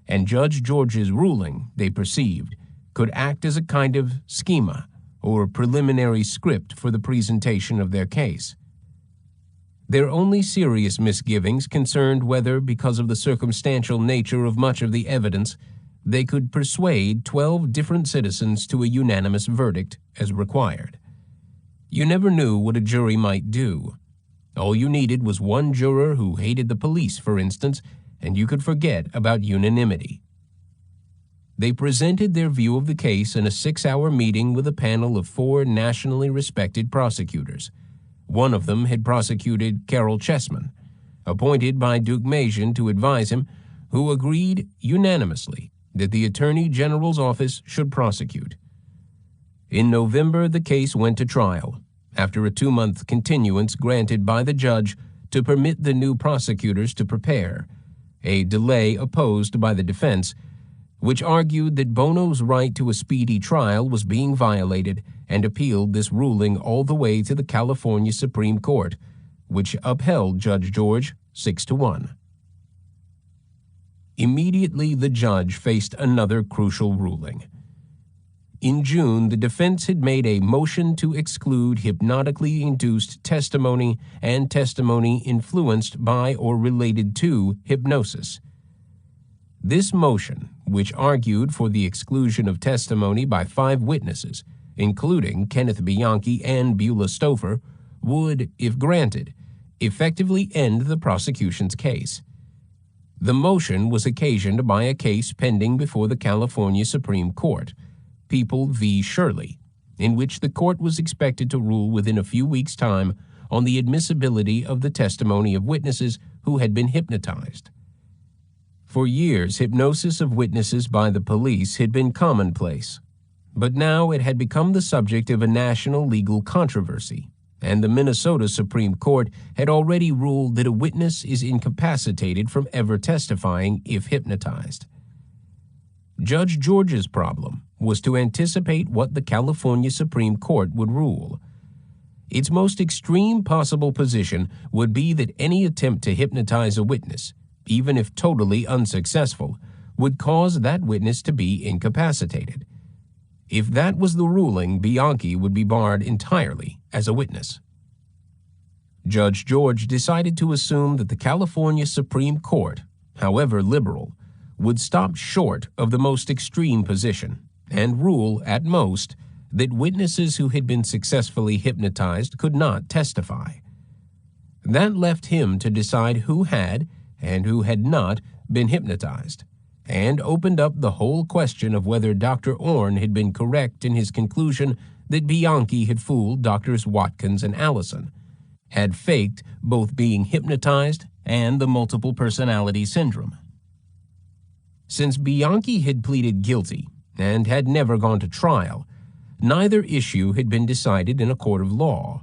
and Judge George's ruling, they perceived, could act as a kind of schema or preliminary script for the presentation of their case. Their only serious misgivings concerned whether, because of the circumstantial nature of much of the evidence, they could persuade 12 different citizens to a unanimous verdict as required. You never knew what a jury might do. All you needed was one juror who hated the police, for instance, and you could forget about unanimity. They presented their view of the case in a 6-hour meeting with a panel of 4 nationally respected prosecutors. One of them had prosecuted Carol Chessman, appointed by Duke Majan to advise him, who agreed unanimously that the Attorney General's office should prosecute. In November, the case went to trial, after a 2-month continuance granted by the judge to permit the new prosecutors to prepare, a delay opposed by the defense, which argued that Buono's right to a speedy trial was being violated and appealed this ruling all the way to the California Supreme Court, which upheld Judge George 6-1. Immediately, the judge faced another crucial ruling. In June, the defense had made a motion to exclude hypnotically induced testimony and testimony influenced by or related to hypnosis. This motion, which argued for the exclusion of testimony by 5 witnesses, including Kenneth Bianchi and Beulah Stouffer, would, if granted, effectively end the prosecution's case. The motion was occasioned by a case pending before the California Supreme Court, People v. Shirley, in which the court was expected to rule within a few weeks' time on the admissibility of the testimony of witnesses who had been hypnotized. For years, hypnosis of witnesses by the police had been commonplace, but now it had become the subject of a national legal controversy, and the Minnesota Supreme Court had already ruled that a witness is incapacitated from ever testifying if hypnotized. Judge George's problem was to anticipate what the California Supreme Court would rule. Its most extreme possible position would be that any attempt to hypnotize a witness, even if totally unsuccessful, would cause that witness to be incapacitated. If that was the ruling, Bianchi would be barred entirely as a witness. Judge George decided to assume that the California Supreme Court, however liberal, would stop short of the most extreme position and rule, at most, that witnesses who had been successfully hypnotized could not testify. That left him to decide who had and who had not been hypnotized, and opened up the whole question of whether Dr. Orne had been correct in his conclusion that Bianchi had fooled Drs. Watkins and Allison, had faked both being hypnotized and the multiple personality syndrome. Since Bianchi had pleaded guilty and had never gone to trial, neither issue had been decided in a court of law.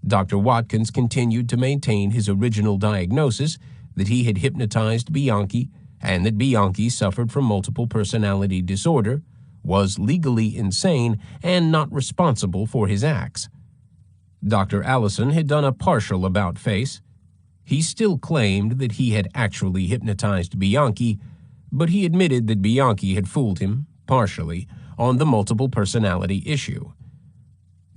Dr. Watkins continued to maintain his original diagnosis that he had hypnotized Bianchi and that Bianchi suffered from multiple personality disorder, was legally insane, and not responsible for his acts. Dr. Allison had done a partial about-face. He still claimed that he had actually hypnotized Bianchi, but he admitted that Bianchi had fooled him, partially, on the multiple personality issue.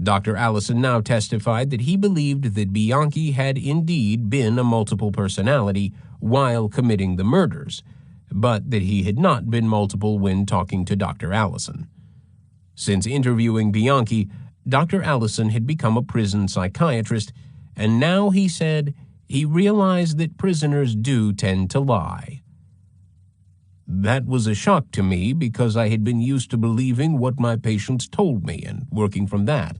Dr. Allison now testified that he believed that Bianchi had indeed been a multiple personality while committing the murders, but that he had not been multiple when talking to Dr. Allison. Since interviewing Bianchi, Dr. Allison had become a prison psychiatrist, and now, he said, he realized that prisoners do tend to lie. That was a shock to me because I had been used to believing what my patients told me and working from that.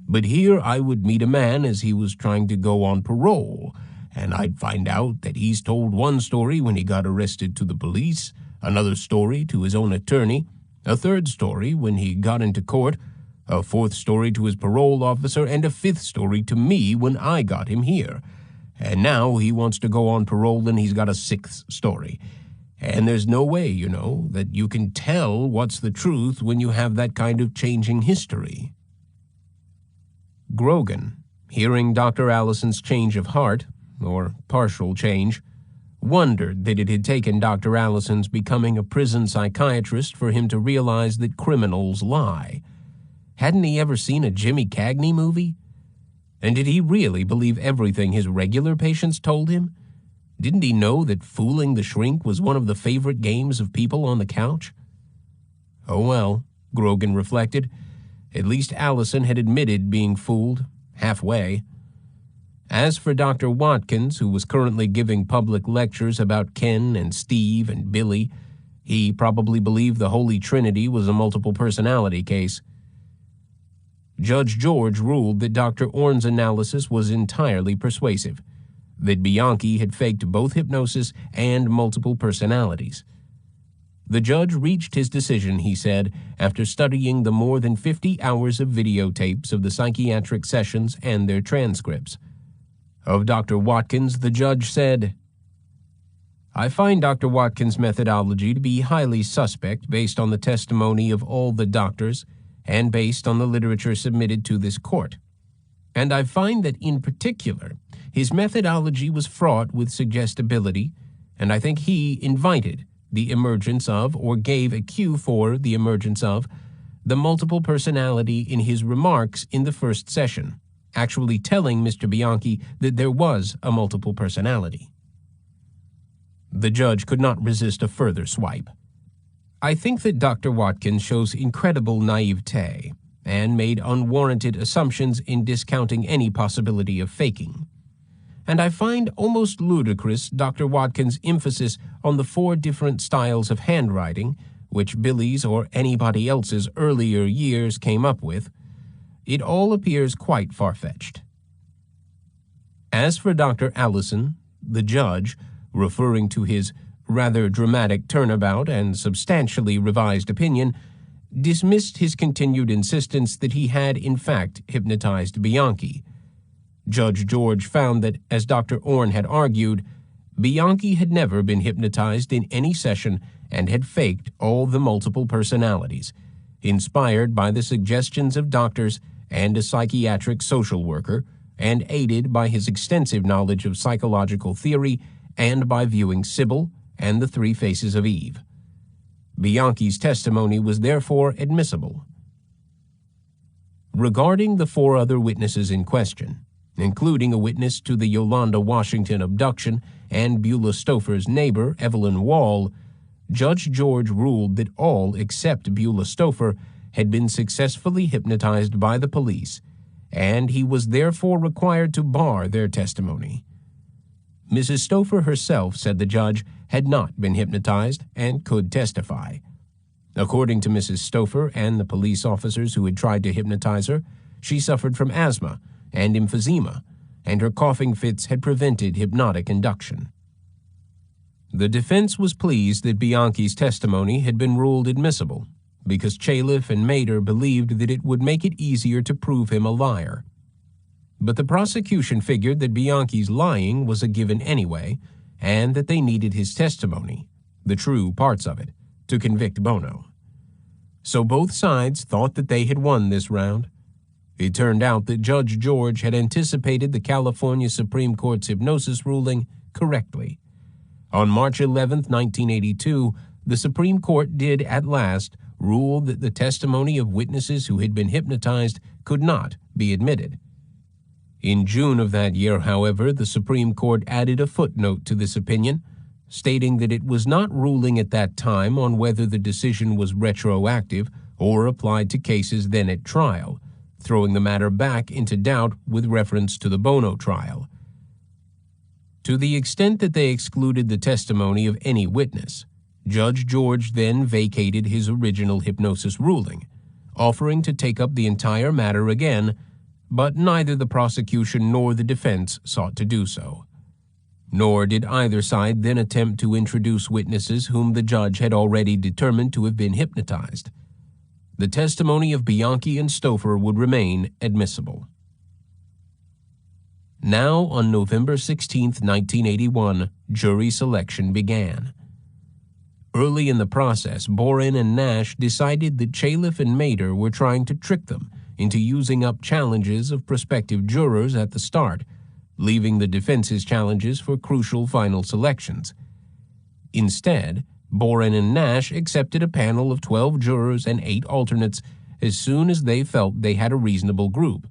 But here I would meet a man as he was trying to go on parole, and I'd find out that he's told one story when he got arrested to the police, another story to his own attorney, a third story when he got into court, a fourth story to his parole officer, and a fifth story to me when I got him here. And now he wants to go on parole and he's got a sixth story. And there's no way, that you can tell what's the truth when you have that kind of changing history. Grogan, hearing Dr. Allison's change of heart, or partial change, wondered that it had taken Dr. Allison's becoming a prison psychiatrist for him to realize that criminals lie. Hadn't he ever seen a Jimmy Cagney movie? And did he really believe everything his regular patients told him? Didn't he know that fooling the shrink was one of the favorite games of people on the couch? Oh well, Grogan reflected. At least Allison had admitted being fooled, halfway. As for Dr. Watkins, who was currently giving public lectures about Ken and Steve and Billy, he probably believed the Holy Trinity was a multiple personality case. Judge George ruled that Dr. Orne's analysis was entirely persuasive, that Bianchi had faked both hypnosis and multiple personalities. The judge reached his decision, he said, after studying the more than 50 hours of videotapes of the psychiatric sessions and their transcripts. Of Dr. Watkins, the judge said, "I find Dr. Watkins' methodology to be highly suspect based on the testimony of all the doctors and based on the literature submitted to this court. And I find that, in particular, his methodology was fraught with suggestibility, and I think he invited the emergence of, or gave a cue for the emergence of, the multiple personality in his remarks in the first session, actually telling Mr. Bianchi that there was a multiple personality." The judge could not resist a further swipe. "I think that Dr. Watkins shows incredible naivete and made unwarranted assumptions in discounting any possibility of faking. And I find almost ludicrous Dr. Watkins' emphasis on the 4 different styles of handwriting, which Billy's or anybody else's earlier years came up with. It all appears quite far-fetched." As for Dr. Allison, the judge, referring to his rather dramatic turnabout and substantially revised opinion, dismissed his continued insistence that he had, in fact, hypnotized Bianchi. Judge George found that, as Dr. Orne had argued, Bianchi had never been hypnotized in any session and had faked all the multiple personalities, inspired by the suggestions of doctors and a psychiatric social worker, and aided by his extensive knowledge of psychological theory and by viewing Sybil and the 3 Faces of Eve. Bianchi's testimony was therefore admissible. Regarding the 4 other witnesses in question, including a witness to the Yolanda Washington abduction and Beulah Stouffer's neighbor, Evelyn Wall, Judge George ruled that all except Beulah Stouffer had been successfully hypnotized by the police, and he was therefore required to bar their testimony. Mrs. Stouffer herself, said the judge, had not been hypnotized and could testify. According to Mrs. Stouffer and the police officers who had tried to hypnotize her, she suffered from asthma and emphysema, and her coughing fits had prevented hypnotic induction. The defense was pleased that Bianchi's testimony had been ruled admissible, because Chalif and Mader believed that it would make it easier to prove him a liar. But the prosecution figured that Bianchi's lying was a given anyway, and that they needed his testimony, the true parts of it, to convict Buono. So both sides thought that they had won this round. It turned out that Judge George had anticipated the California Supreme Court's hypnosis ruling correctly. On March 11, 1982, the Supreme Court did at last rule that the testimony of witnesses who had been hypnotized could not be admitted. In June of that year, however, the Supreme Court added a footnote to this opinion, stating that it was not ruling at that time on whether the decision was retroactive or applied to cases then at trial, throwing the matter back into doubt with reference to the Buono trial. To the extent that they excluded the testimony of any witness, Judge George then vacated his original hypnosis ruling, offering to take up the entire matter again, but neither the prosecution nor the defense sought to do so. Nor did either side then attempt to introduce witnesses whom the judge had already determined to have been hypnotized. The testimony of Bianchi and Stouffer would remain admissible. Now, on November 16, 1981, jury selection began. Early in the process, Boren and Nash decided that Chalif and Mader were trying to trick them into using up challenges of prospective jurors at the start, leaving the defense's challenges for crucial final selections. Instead, Boren and Nash accepted a panel of 12 jurors and 8 alternates as soon as they felt they had a reasonable group,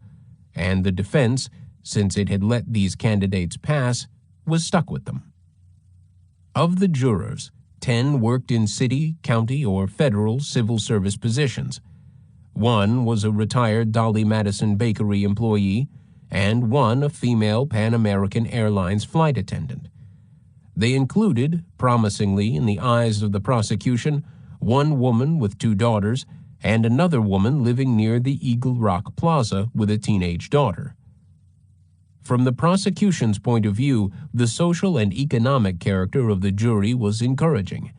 and the defense, since it had let these candidates pass, was stuck with them. Of the jurors, 10 worked in city, county, or federal civil service positions. 1 was a retired Dolly Madison Bakery employee, and 1 a female Pan American Airlines flight attendant. They included, promisingly in the eyes of the prosecution, 1 woman with 2 daughters and another woman living near the Eagle Rock Plaza with a teenage daughter. From the prosecution's point of view, the social and economic character of the jury was encouraging.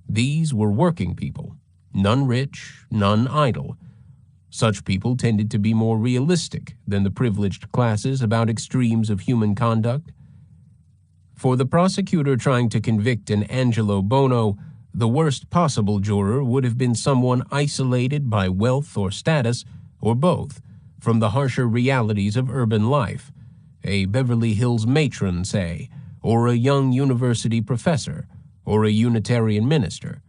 These were working people, none rich, none idle. Such people tended to be more realistic than the privileged classes about extremes of human conduct. For the prosecutor trying to convict an Angelo Buono, the worst possible juror would have been someone isolated by wealth or status, or both, from the harsher realities of urban life, a Beverly Hills matron, say, or a young university professor, or a Unitarian minister,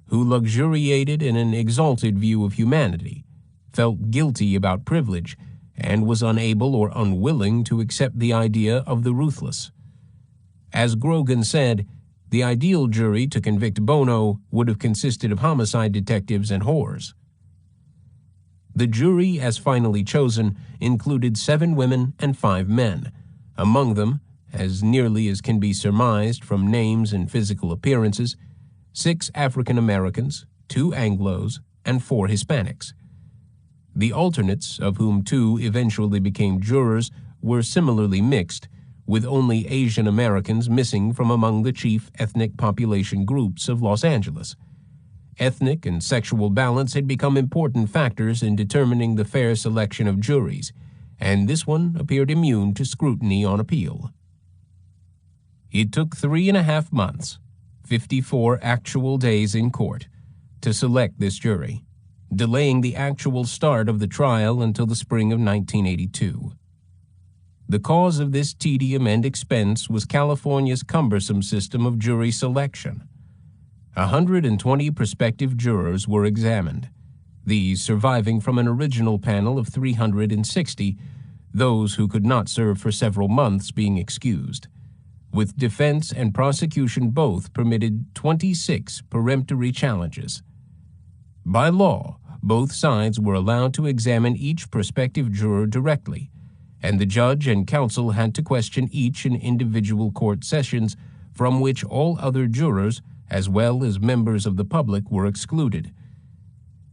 who luxuriated in an exalted view of humanity, felt guilty about privilege, and was unable or unwilling to accept the idea of the ruthless. As Grogan said, the ideal jury to convict Buono would have consisted of homicide detectives and whores. The jury, as finally chosen, included 7 women and 5 men, among them, as nearly as can be surmised from names and physical appearances, 6 African Americans, 2 Anglos, and 4 Hispanics. The alternates, of whom 2 eventually became jurors, were similarly mixed, with only Asian Americans missing from among the chief ethnic population groups of Los Angeles. Ethnic and sexual balance had become important factors in determining the fair selection of juries, and this one appeared immune to scrutiny on appeal. It took 3.5 months, 54 actual days in court, to select this jury, delaying the actual start of the trial until the spring of 1982. The cause of this tedium and expense was California's cumbersome system of jury selection. 120 prospective jurors were examined, these surviving from an original panel of 360, those who could not serve for several months being excused, with defense and prosecution both permitted 26 peremptory challenges. By law, both sides were allowed to examine each prospective juror directly, and the judge and counsel had to question each in individual court sessions from which all other jurors, as well as members of the public, were excluded.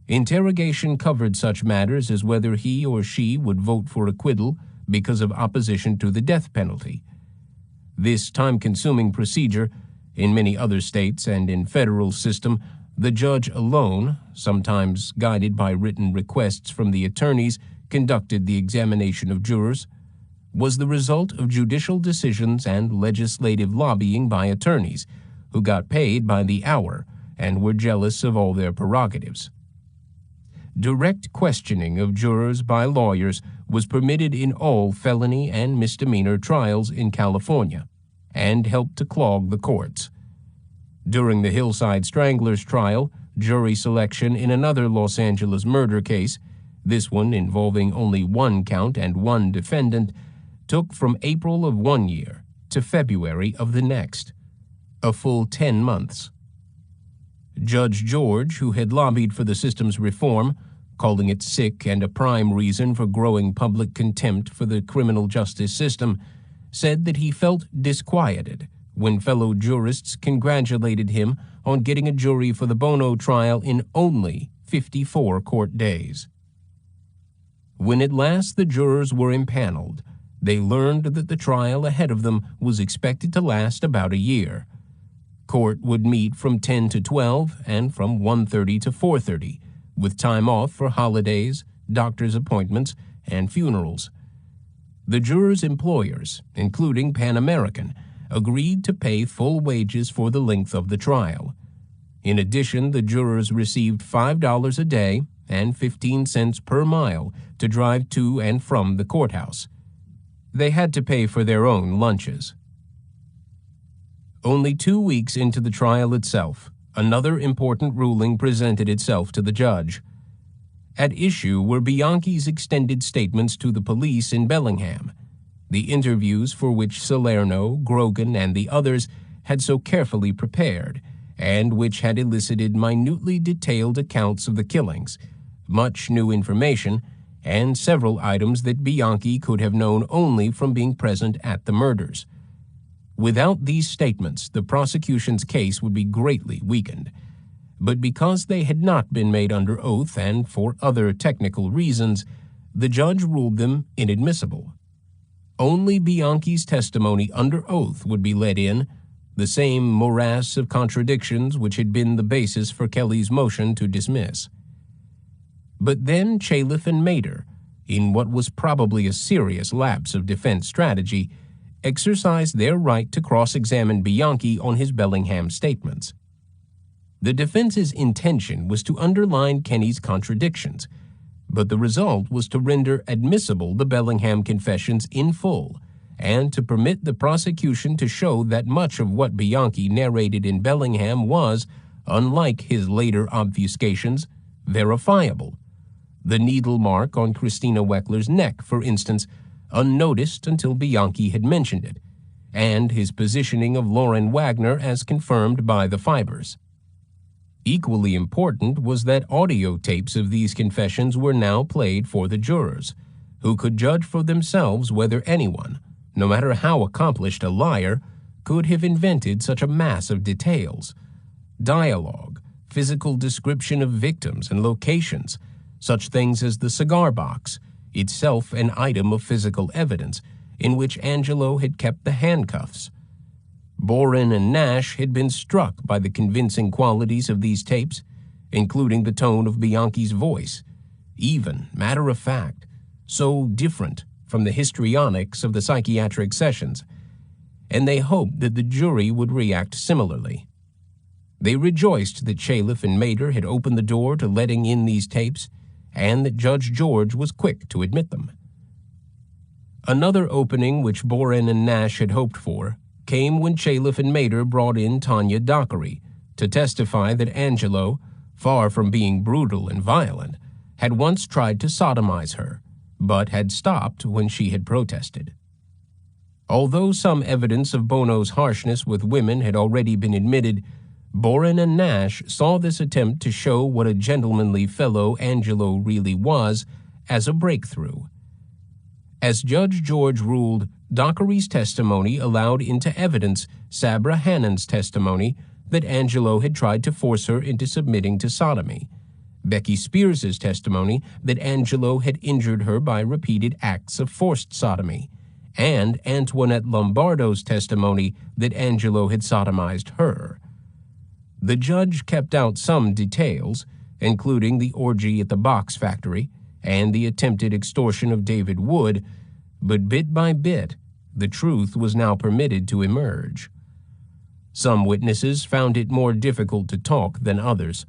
Interrogation covered such matters as whether he or she would vote for acquittal because of opposition to the death penalty. This time-consuming procedure, in many other states and in federal system, the judge alone, sometimes guided by written requests from the attorneys, conducted the examination of jurors, was the result of judicial decisions and legislative lobbying by attorneys who got paid by the hour and were jealous of all their prerogatives. Direct questioning of jurors by lawyers was permitted in all felony and misdemeanor trials in California and helped to clog the courts, During the Hillside Stranglers trial, jury selection in another Los Angeles murder case, this one involving only one count and one defendant, took from April of one year to February of the next, a full 10 months. Judge George, who had lobbied for the system's reform, calling it sick and a prime reason for growing public contempt for the criminal justice system, said that he felt disquieted when fellow jurists congratulated him on getting a jury for the Buono trial in only 54 court days. When at last the jurors were impaneled, they learned that the trial ahead of them was expected to last about a year. Court would meet from 10 to 12 and from 1:30 to 4:30, with time off for holidays, doctor's appointments, and funerals. The jurors' employers, including Pan American, agreed to pay full wages for the length of the trial. In addition, the jurors received $5 a day and 15 cents per mile to drive to and from the courthouse. They had to pay for their own lunches. Only 2 weeks into the trial itself, another important ruling presented itself to the judge. At issue were Bianchi's extended statements to the police in Bellingham, the interviews for which Salerno, Grogan, and the others had so carefully prepared, and which had elicited minutely detailed accounts of the killings, much new information, and several items that Bianchi could have known only from being present at the murders. Without these statements, the prosecution's case would be greatly weakened. But because they had not been made under oath and for other technical reasons, the judge ruled them inadmissible. Only Bianchi's testimony under oath would be let in, the same morass of contradictions which had been the basis for Kelly's motion to dismiss. But then Chalif and Mader, in what was probably a serious lapse of defense strategy, exercised their right to cross-examine Bianchi on his Bellingham statements. The defense's intention was to underline Kenny's contradictions, but the result was to render admissible the Bellingham confessions in full and to permit the prosecution to show that much of what Bianchi narrated in Bellingham was, unlike his later obfuscations, verifiable. The needle mark on Christina Weckler's neck, for instance, unnoticed until Bianchi had mentioned it, and his positioning of Lauren Wagner as confirmed by the fibers. Equally important was that audio tapes of these confessions were now played for the jurors, who could judge for themselves whether anyone, no matter how accomplished a liar, could have invented such a mass of details, dialogue, physical description of victims and locations, such things as the cigar box, itself an item of physical evidence, in which Angelo had kept the handcuffs. Boren and Nash had been struck by the convincing qualities of these tapes, including the tone of Bianchi's voice, even, matter of fact, so different from the histrionics of the psychiatric sessions, and they hoped that the jury would react similarly. They rejoiced that Chalif and Mader had opened the door to letting in these tapes, and that Judge George was quick to admit them. Another opening which Boren and Nash had hoped for came when Chalif and Mader brought in Tanya Dockery to testify that Angelo, far from being brutal and violent, had once tried to sodomize her, but had stopped when she had protested. Although some evidence of Buono's harshness with women had already been admitted, Boren and Nash saw this attempt to show what a gentlemanly fellow Angelo really was as a breakthrough. As Judge George ruled, Dockery's testimony allowed into evidence Sabra Hannon's testimony that Angelo had tried to force her into submitting to sodomy, Becky Spears's testimony that Angelo had injured her by repeated acts of forced sodomy, and Antoinette Lombardo's testimony that Angelo had sodomized her. The judge kept out some details, including the orgy at the box factory and the attempted extortion of David Wood, but bit by bit, the truth was now permitted to emerge. Some witnesses found it more difficult to talk than others.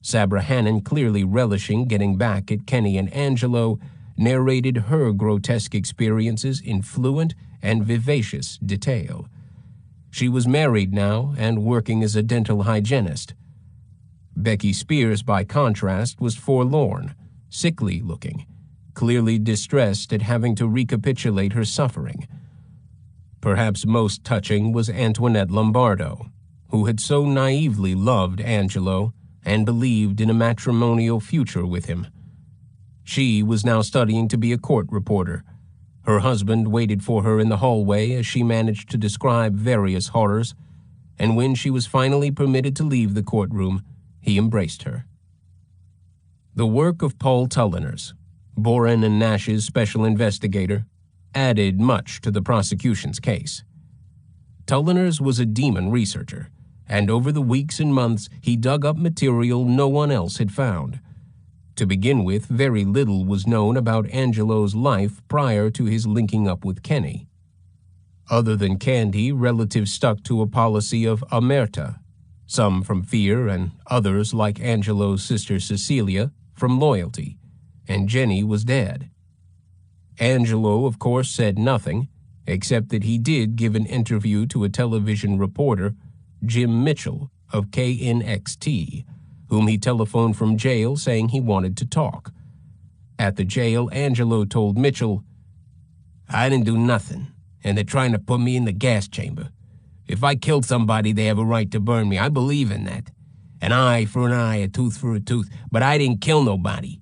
Sabra Hannon, clearly relishing getting back at Kenny and Angelo, narrated her grotesque experiences in fluent and vivacious detail. She was married now and working as a dental hygienist. Becky Spears, by contrast, was forlorn, sickly looking, clearly distressed at having to recapitulate her suffering. Perhaps most touching was Antoinette Lombardo, who had so naively loved Angelo and believed in a matrimonial future with him. She was now studying to be a court reporter. Her husband waited for her in the hallway as she managed to describe various horrors, and when she was finally permitted to leave the courtroom, he embraced her. The work of Paul Tulliners, Boren and Nash's special investigator, added much to the prosecution's case. Tulliners was a demon researcher, and over the weeks and months he dug up material no one else had found. To begin with, very little was known about Angelo's life prior to his linking up with Kenny. Other than candy, relatives stuck to a policy of omerta, some from fear and others, like Angelo's sister Cecilia, from loyalty, and Jenny was dead. Angelo, of course, said nothing, except that he did give an interview to a television reporter, Jim Mitchell of KNXT, whom he telephoned from jail saying he wanted to talk. At the jail, Angelo told Mitchell, "I didn't do nothing, and they're trying to put me in the gas chamber. If I killed somebody, they have a right to burn me. I believe in that. An eye for an eye, a tooth for a tooth, but I didn't kill nobody."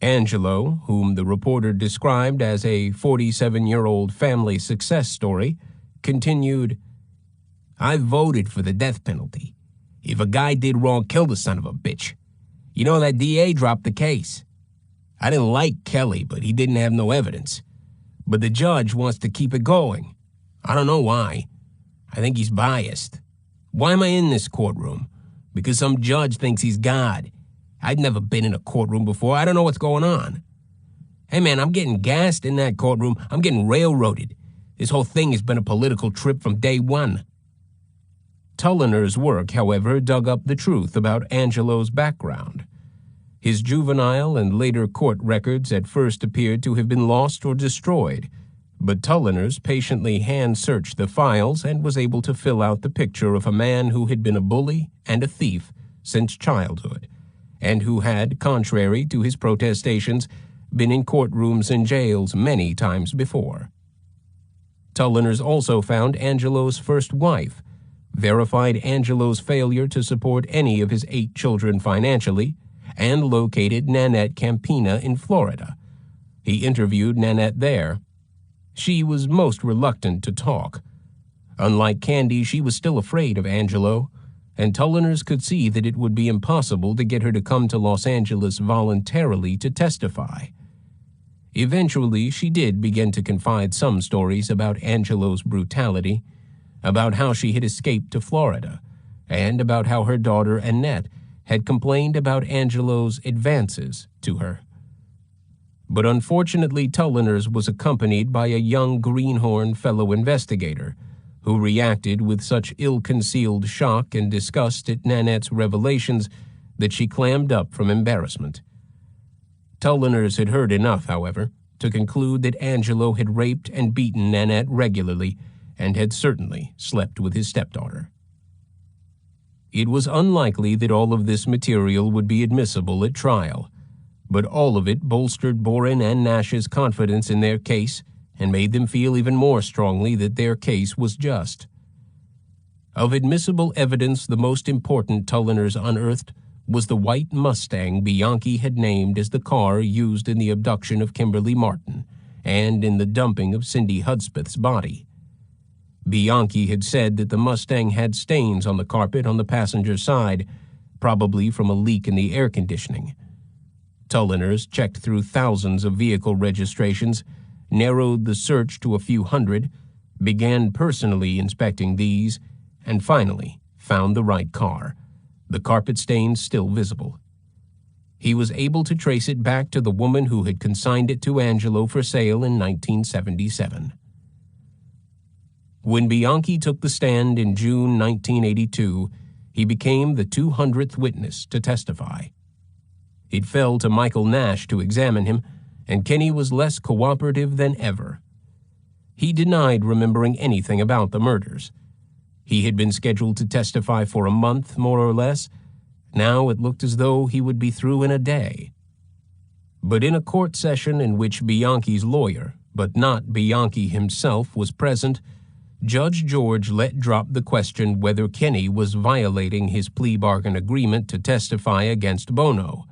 Angelo, whom the reporter described as a 47-year-old family success story, continued, "I voted for the death penalty. If a guy did wrong, kill the son of a bitch. You know, that DA dropped the case. I didn't like Kelly, but he didn't have no evidence. But the judge wants to keep it going. I don't know why. I think he's biased. Why am I in this courtroom? Because some judge thinks he's God. I'd never been in a courtroom before. I don't know what's going on. Hey, man, I'm getting gassed in that courtroom. I'm getting railroaded. This whole thing has been a political trip from day one." Tulliner's work, however, dug up the truth about Angelo's background. His juvenile and later court records at first appeared to have been lost or destroyed, but Tulliner's patiently hand-searched the files and was able to fill out the picture of a man who had been a bully and a thief since childhood, and who had, contrary to his protestations, been in courtrooms and jails many times before. Tulliner's also found Angelo's first wife, verified Angelo's failure to support any of his 8 children financially, and located Nanette Campina in Florida. He interviewed Nanette there. She was most reluctant to talk. Unlike Candy, she was still afraid of Angelo, and Tulliner's could see that it would be impossible to get her to come to Los Angeles voluntarily to testify. Eventually, she did begin to confide some stories about Angelo's brutality, about how she had escaped to Florida, and about how her daughter Annette had complained about Angelo's advances to her. But unfortunately, Tulliner's was accompanied by a young greenhorn fellow investigator, who reacted with such ill-concealed shock and disgust at Nanette's revelations that she clammed up from embarrassment. Tulliner's had heard enough, however, to conclude that Angelo had raped and beaten Nanette regularly and had certainly slept with his stepdaughter. It was unlikely that all of this material would be admissible at trial, but all of it bolstered Boren and Nash's confidence in their case and made them feel even more strongly that their case was just. Of admissible evidence, the most important Tulliner's unearthed was the white Mustang Bianchi had named as the car used in the abduction of Kimberly Martin and in the dumping of Cindy Hudspeth's body. Bianchi had said that the Mustang had stains on the carpet on the passenger side, probably from a leak in the air conditioning. Tulliner's checked through thousands of vehicle registrations, narrowed the search to a few hundred, began personally inspecting these, and finally found the right car, the carpet stains still visible. He was able to trace it back to the woman who had consigned it to Angelo for sale in 1977. When Bianchi took the stand in June 1982, he became the 200th witness to testify. It fell to Michael Nash to examine him, and Kenny was less cooperative than ever. He denied remembering anything about the murders, He had been scheduled to testify for a month, more or less. Now it looked as though he would be through in a day. But in a court session in which Bianchi's lawyer, but not Bianchi himself, was present, Judge George let drop the question whether Kenny was violating his plea bargain agreement to testify against Buono.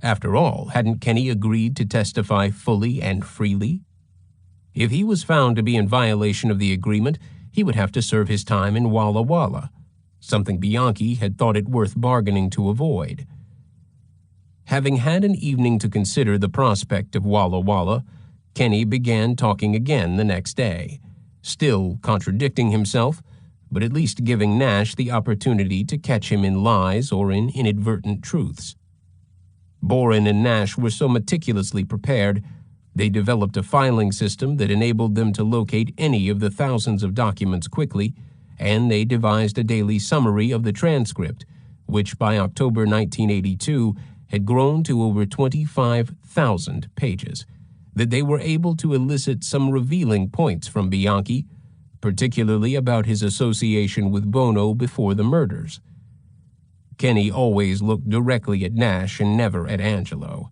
After all, hadn't Kenny agreed to testify fully and freely? If he was found to be in violation of the agreement, he would have to serve his time in Walla Walla, something Bianchi had thought it worth bargaining to avoid. Having had an evening to consider the prospect of Walla Walla, Kenny began talking again the next day, still contradicting himself, but at least giving Nash the opportunity to catch him in lies or in inadvertent truths. Boren and Nash were so meticulously prepared, they developed a filing system that enabled them to locate any of the thousands of documents quickly, and they devised a daily summary of the transcript, which by October 1982 had grown to over 25,000 pages, that they were able to elicit some revealing points from Bianchi, particularly about his association with Buono before the murders. Kenny always looked directly at Nash and never at Angelo.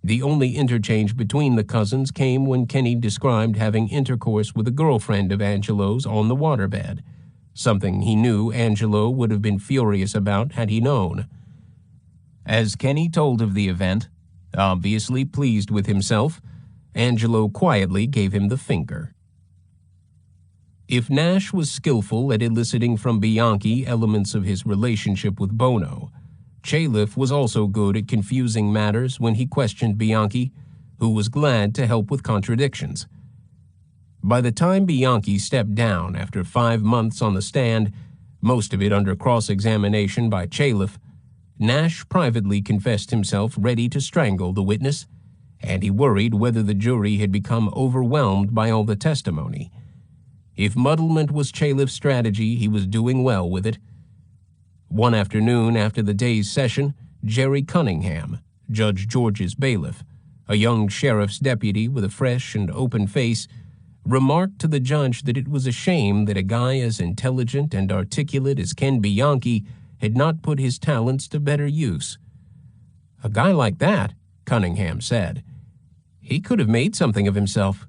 The only interchange between the cousins came when Kenny described having intercourse with a girlfriend of Angelo's on the waterbed, something he knew Angelo would have been furious about had he known. As Kenny told of the event, obviously pleased with himself, Angelo quietly gave him the finger. If Nash was skillful at eliciting from Bianchi elements of his relationship with Buono, Chalif was also good at confusing matters when he questioned Bianchi, who was glad to help with contradictions. By the time Bianchi stepped down after 5 months on the stand, most of it under cross-examination by Chalif, Nash privately confessed himself ready to strangle the witness, and he worried whether the jury had become overwhelmed by all the testimony. If muddlement was Chalif's strategy, he was doing well with it. One afternoon after the day's session, Jerry Cunningham, Judge George's bailiff, a young sheriff's deputy with a fresh and open face, remarked to the judge that it was a shame that a guy as intelligent and articulate as Ken Bianchi had not put his talents to better use. "A guy like that," Cunningham said, "he could have made something of himself.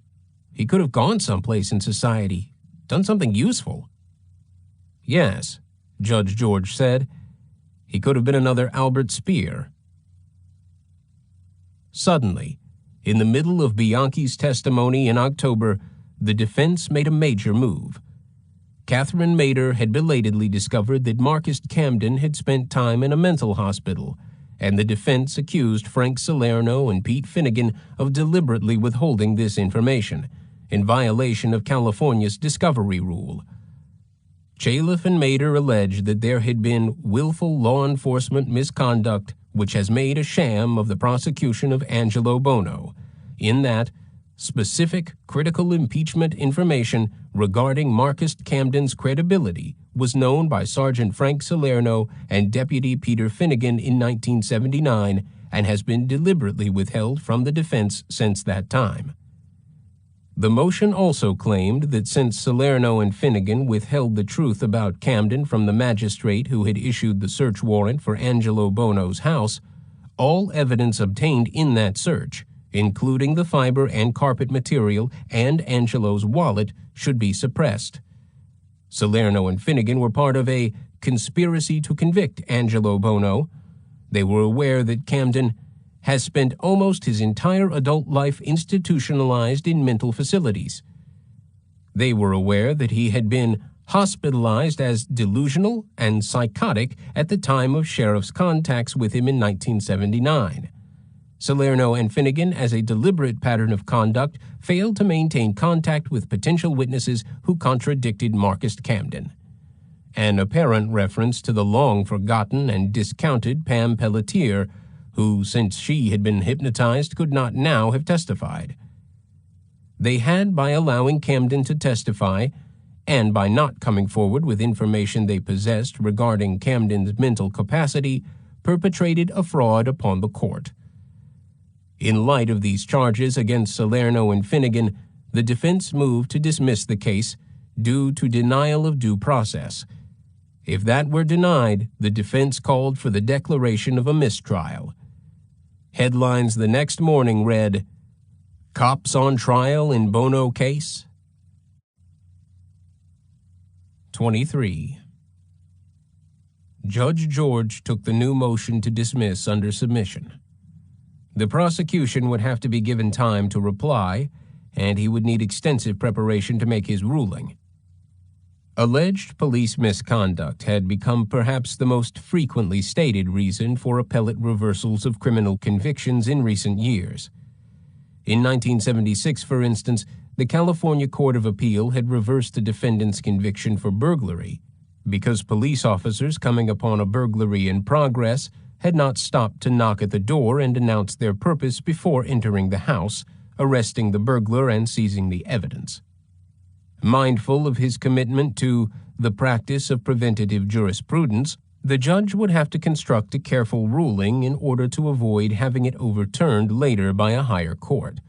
He could have gone someplace in society, done something useful." "Yes," Judge George said, "he could have been another Albert Speer." Suddenly, in the middle of Bianchi's testimony in October, the defense made a major move. Catherine Mader had belatedly discovered that Marcus Camden had spent time in a mental hospital, and the defense accused Frank Salerno and Pete Finnegan of deliberately withholding this information, in violation of California's discovery rule. Chalif and Mader alleged that there had been willful law enforcement misconduct which has made a sham of the prosecution of Angelo Buono, in that specific critical impeachment information regarding Marcus Camden's credibility was known by Sergeant Frank Salerno and Deputy Peter Finnegan in 1979 and has been deliberately withheld from the defense since that time. The motion also claimed that since Salerno and Finnegan withheld the truth about Camden from the magistrate who had issued the search warrant for Angelo Buono's house, all evidence obtained in that search, including the fiber and carpet material and Angelo's wallet, should be suppressed. Salerno and Finnegan were part of a conspiracy to convict Angelo Buono. They were aware that Camden has spent almost his entire adult life institutionalized in mental facilities. They were aware that he had been hospitalized as delusional and psychotic at the time of sheriff's contacts with him in 1979. Salerno and Finnegan, as a deliberate pattern of conduct, failed to maintain contact with potential witnesses who contradicted Marcus Camden. An apparent reference to the long-forgotten and discounted Pam Pelletier, who, since she had been hypnotized, could not now have testified. They had, by allowing Camden to testify, and by not coming forward with information they possessed regarding Camden's mental capacity, perpetrated a fraud upon the court. In light of these charges against Salerno and Finnegan, the defense moved to dismiss the case, due to denial of due process. If that were denied, the defense called for the declaration of a mistrial. Headlines the next morning read, "Cops on trial in Buono case." 23. Judge George took the new motion to dismiss under submission. The prosecution would have to be given time to reply, and he would need extensive preparation to make his ruling. Alleged police misconduct had become perhaps the most frequently stated reason for appellate reversals of criminal convictions in recent years. In 1976, for instance, the California Court of Appeal had reversed the defendant's conviction for burglary because police officers coming upon a burglary in progress had not stopped to knock at the door and announce their purpose before entering the house, arresting the burglar and seizing the evidence. Mindful of his commitment to the practice of preventative jurisprudence, the judge would have to construct a careful ruling in order to avoid having it overturned later by a higher court,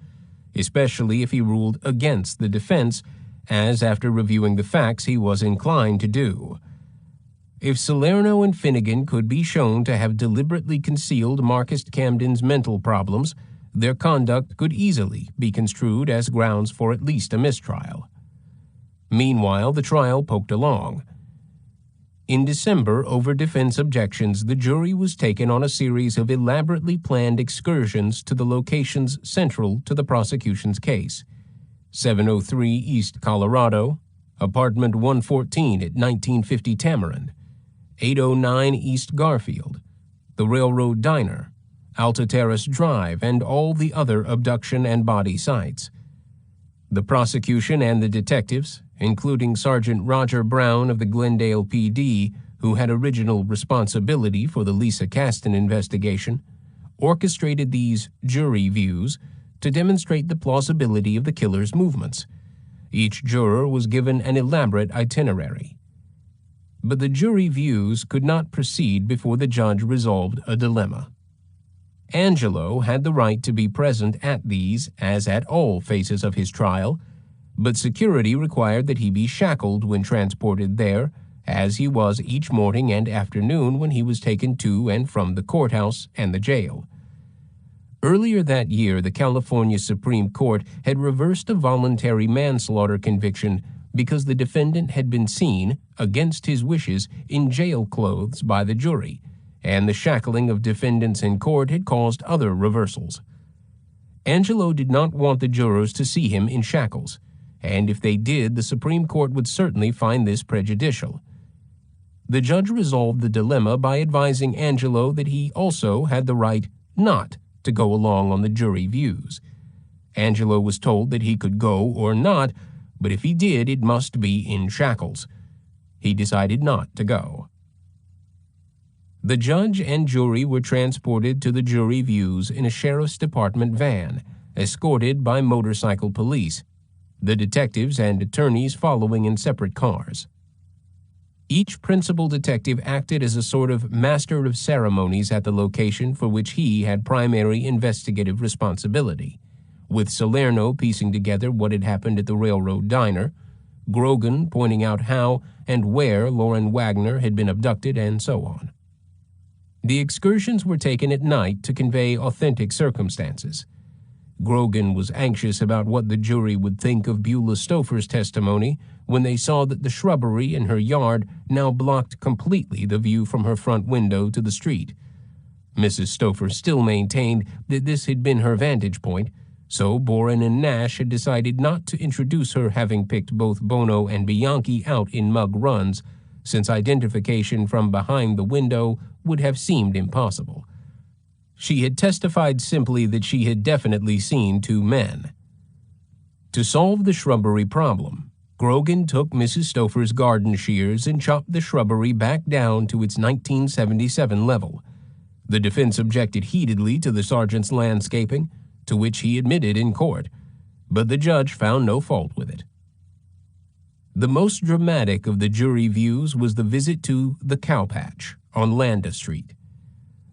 especially if he ruled against the defense, as after reviewing the facts he was inclined to do. If Salerno and Finnegan could be shown to have deliberately concealed Marcus Camden's mental problems, their conduct could easily be construed as grounds for at least a mistrial. Meanwhile, the trial poked along. In December, over defense objections, the jury was taken on a series of elaborately planned excursions to the locations central to the prosecution's case: 703 East Colorado, apartment 114 at 1950 Tamarind, 809 East Garfield, the Railroad Diner, Alta Terrace Drive, and all the other abduction and body sites. The prosecution and the detectives, including Sergeant Roger Brown of the Glendale PD, who had original responsibility for the Lisa Kasten investigation, orchestrated these jury views to demonstrate the plausibility of the killer's movements. Each juror was given an elaborate itinerary. But the jury views could not proceed before the judge resolved a dilemma. Angelo had the right to be present at these, as at all phases of his trial, but security required that he be shackled when transported there, as he was each morning and afternoon when he was taken to and from the courthouse and the jail. Earlier that year, the California Supreme Court had reversed a voluntary manslaughter conviction because the defendant had been seen, against his wishes, in jail clothes by the jury, and the shackling of defendants in court had caused other reversals. Angelo did not want the jurors to see him in shackles, and if they did, the Supreme Court would certainly find this prejudicial. The judge resolved the dilemma by advising Angelo that he also had the right not to go along on the jury views. Angelo was told that he could go or not, but if he did, it must be in shackles. He decided not to go. The judge and jury were transported to the jury views in a sheriff's department van, escorted by motorcycle police, the detectives and attorneys following in separate cars. Each principal detective acted as a sort of master of ceremonies at the location for which he had primary investigative responsibility, with Salerno piecing together what had happened at the Railroad Diner, Grogan pointing out how and where Lauren Wagner had been abducted, and so on. The excursions were taken at night to convey authentic circumstances. Grogan was anxious about what the jury would think of Beulah Stouffer's testimony when they saw that the shrubbery in her yard now blocked completely the view from her front window to the street. Mrs. Stouffer still maintained that this had been her vantage point, so Boren and Nash had decided not to introduce her having picked both Buono and Bianchi out in mug runs, since identification from behind the window would have seemed impossible. She had testified simply that she had definitely seen two men. To solve the shrubbery problem, Grogan took Mrs. Stouffer's garden shears and chopped the shrubbery back down to its 1977 level. The defense objected heatedly to the sergeant's landscaping, to which he admitted in court, but the judge found no fault with it. The most dramatic of the jury views was the visit to the Cowpatch on Landa Street.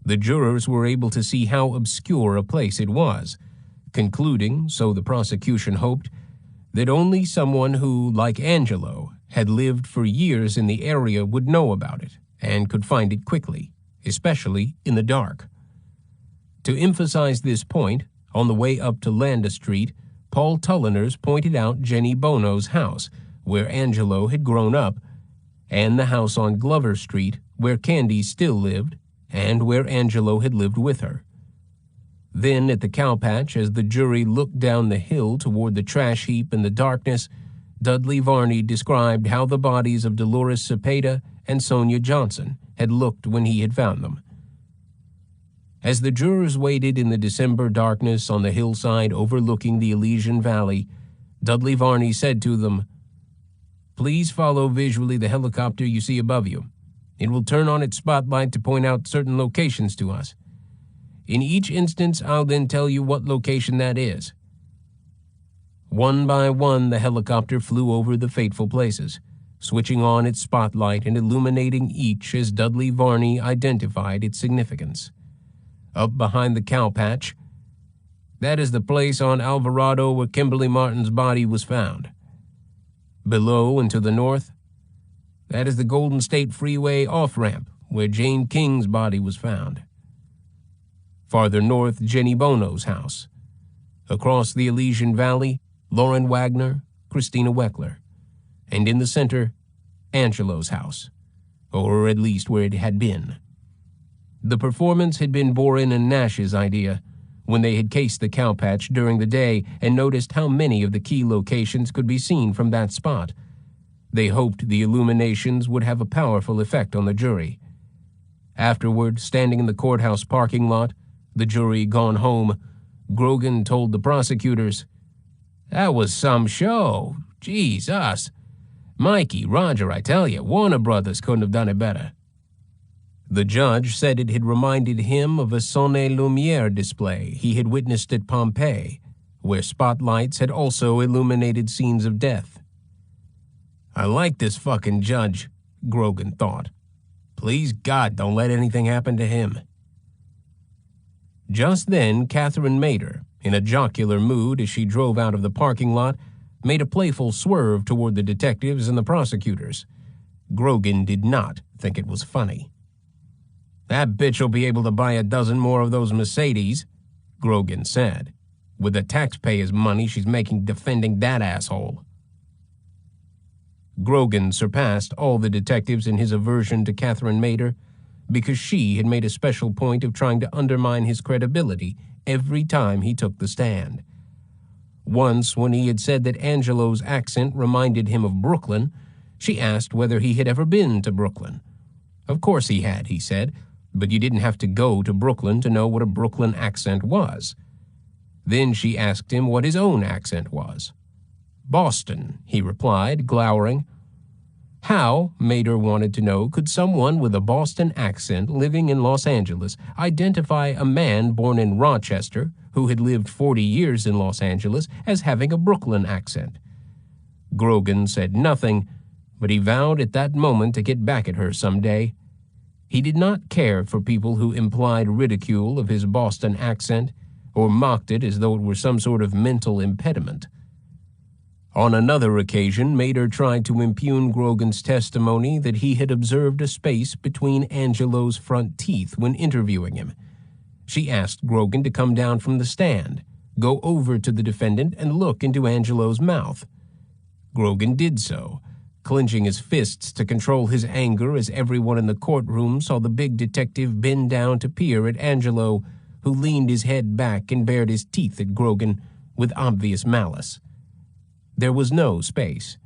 The jurors were able to see how obscure a place it was, concluding, so the prosecution hoped, that only someone who, like Angelo, had lived for years in the area would know about it and could find it quickly, especially in the dark. To emphasize this point, on the way up to Landa Street, Paul Tulliners pointed out Jenny Buono's house, where Angelo had grown up, and the house on Glover Street, where Candy still lived, and where Angelo had lived with her. Then, at the cowpatch, as the jury looked down the hill toward the trash heap in the darkness, Dudley Varney described how the bodies of Dolores Cepeda and Sonia Johnson had looked when he had found them. As the jurors waited in the December darkness on the hillside overlooking the Elysian Valley, Dudley Varney said to them, "Please follow visually the helicopter you see above you. It will turn on its spotlight to point out certain locations to us. In each instance, I'll then tell you what location that is." One by one, the helicopter flew over the fateful places, switching on its spotlight and illuminating each as Dudley Varney identified its significance. Up behind the cowpatch, "That is the place on Alvarado where Kimberly Martin's body was found." Below and to the north, "That is the Golden State Freeway off-ramp where Jane King's body was found." Farther north, Jenny Buono's house. Across the Elysian Valley, Lauren Wagner, Christina Weckler. And in the center, Angelo's house, or at least where it had been. The performance had been Boren and Nash's idea when they had cased the cowpatch during the day and noticed how many of the key locations could be seen from that spot. They hoped the illuminations would have a powerful effect on the jury. Afterward, standing in the courthouse parking lot, the jury gone home, Grogan told the prosecutors, "That was some show. Jesus. Mikey, Roger, I tell you, Warner Brothers couldn't have done it better." The judge said it had reminded him of a Sonne Lumiere display he had witnessed at Pompeii, where spotlights had also illuminated scenes of death. "I like this fucking judge," Grogan thought. "Please God, don't let anything happen to him." Just then, Catherine Mader, in a jocular mood as she drove out of the parking lot, made a playful swerve toward the detectives and the prosecutors. Grogan did not think it was funny. "That bitch will be able to buy a dozen more of those Mercedes," Grogan said, "with the taxpayers' money she's making defending that asshole." Grogan surpassed all the detectives in his aversion to Catherine Mader because she had made a special point of trying to undermine his credibility every time he took the stand. Once, when he had said that Angelo's accent reminded him of Brooklyn, she asked whether he had ever been to Brooklyn. Of course he had, he said, but you didn't have to go to Brooklyn to know what a Brooklyn accent was. Then she asked him what his own accent was. "Boston," he replied, glowering. How, Mader wanted to know, could someone with a Boston accent living in Los Angeles identify a man born in Rochester, who had lived 40 years in Los Angeles, as having a Brooklyn accent? Grogan said nothing, but he vowed at that moment to get back at her someday. He did not care for people who implied ridicule of his Boston accent or mocked it as though it were some sort of mental impediment. On another occasion, Mader tried to impugn Grogan's testimony that he had observed a space between Angelo's front teeth when interviewing him. She asked Grogan to come down from the stand, go over to the defendant, and look into Angelo's mouth. Grogan did so, clenching his fists to control his anger as everyone in the courtroom saw the big detective bend down to peer at Angelo, who leaned his head back and bared his teeth at Grogan with obvious malice. There was no space.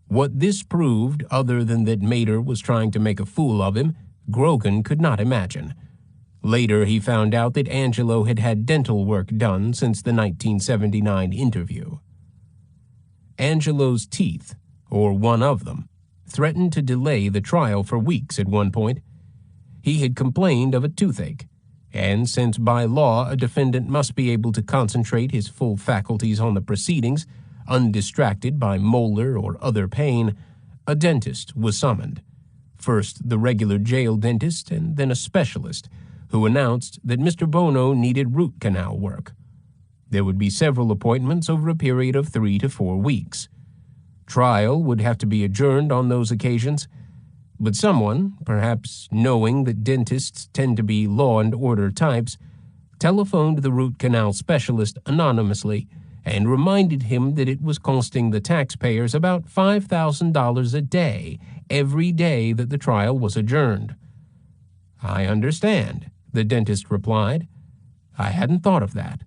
What this proved, other than that Mader was trying to make a fool of him, Grogan could not imagine. Later, he found out that Angelo had had dental work done since the 1979 interview. Angelo's teeth, or one of them, threatened to delay the trial for weeks at one point. He had complained of a toothache, and since by law a defendant must be able to concentrate his full faculties on the proceedings, undistracted by molar or other pain, a dentist was summoned. First the regular jail dentist, and then a specialist, who announced that Mr. Buono needed root canal work. There would be several appointments over a period of 3 to 4 weeks. Trial would have to be adjourned on those occasions, but someone, perhaps knowing that dentists tend to be law and order types, telephoned the root canal specialist anonymously and reminded him that it was costing the taxpayers about $5,000 a day every day that the trial was adjourned. "I understand," the dentist replied. "I hadn't thought of that."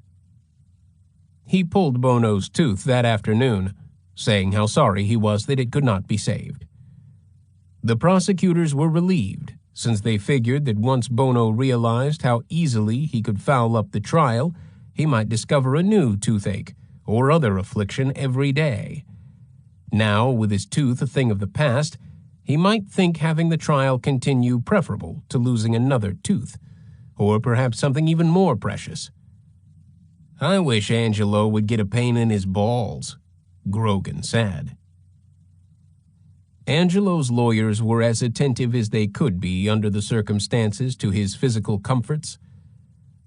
He pulled Buono's tooth that afternoon, saying how sorry he was that it could not be saved. The prosecutors were relieved, since they figured that once Buono realized how easily he could foul up the trial, he might discover a new toothache or other affliction every day. Now, with his tooth a thing of the past, he might think having the trial continue preferable to losing another tooth, or perhaps something even more precious. "I wish Angelo would get a pain in his balls," Grogan said. Angelo's lawyers were as attentive as they could be under the circumstances to his physical comforts.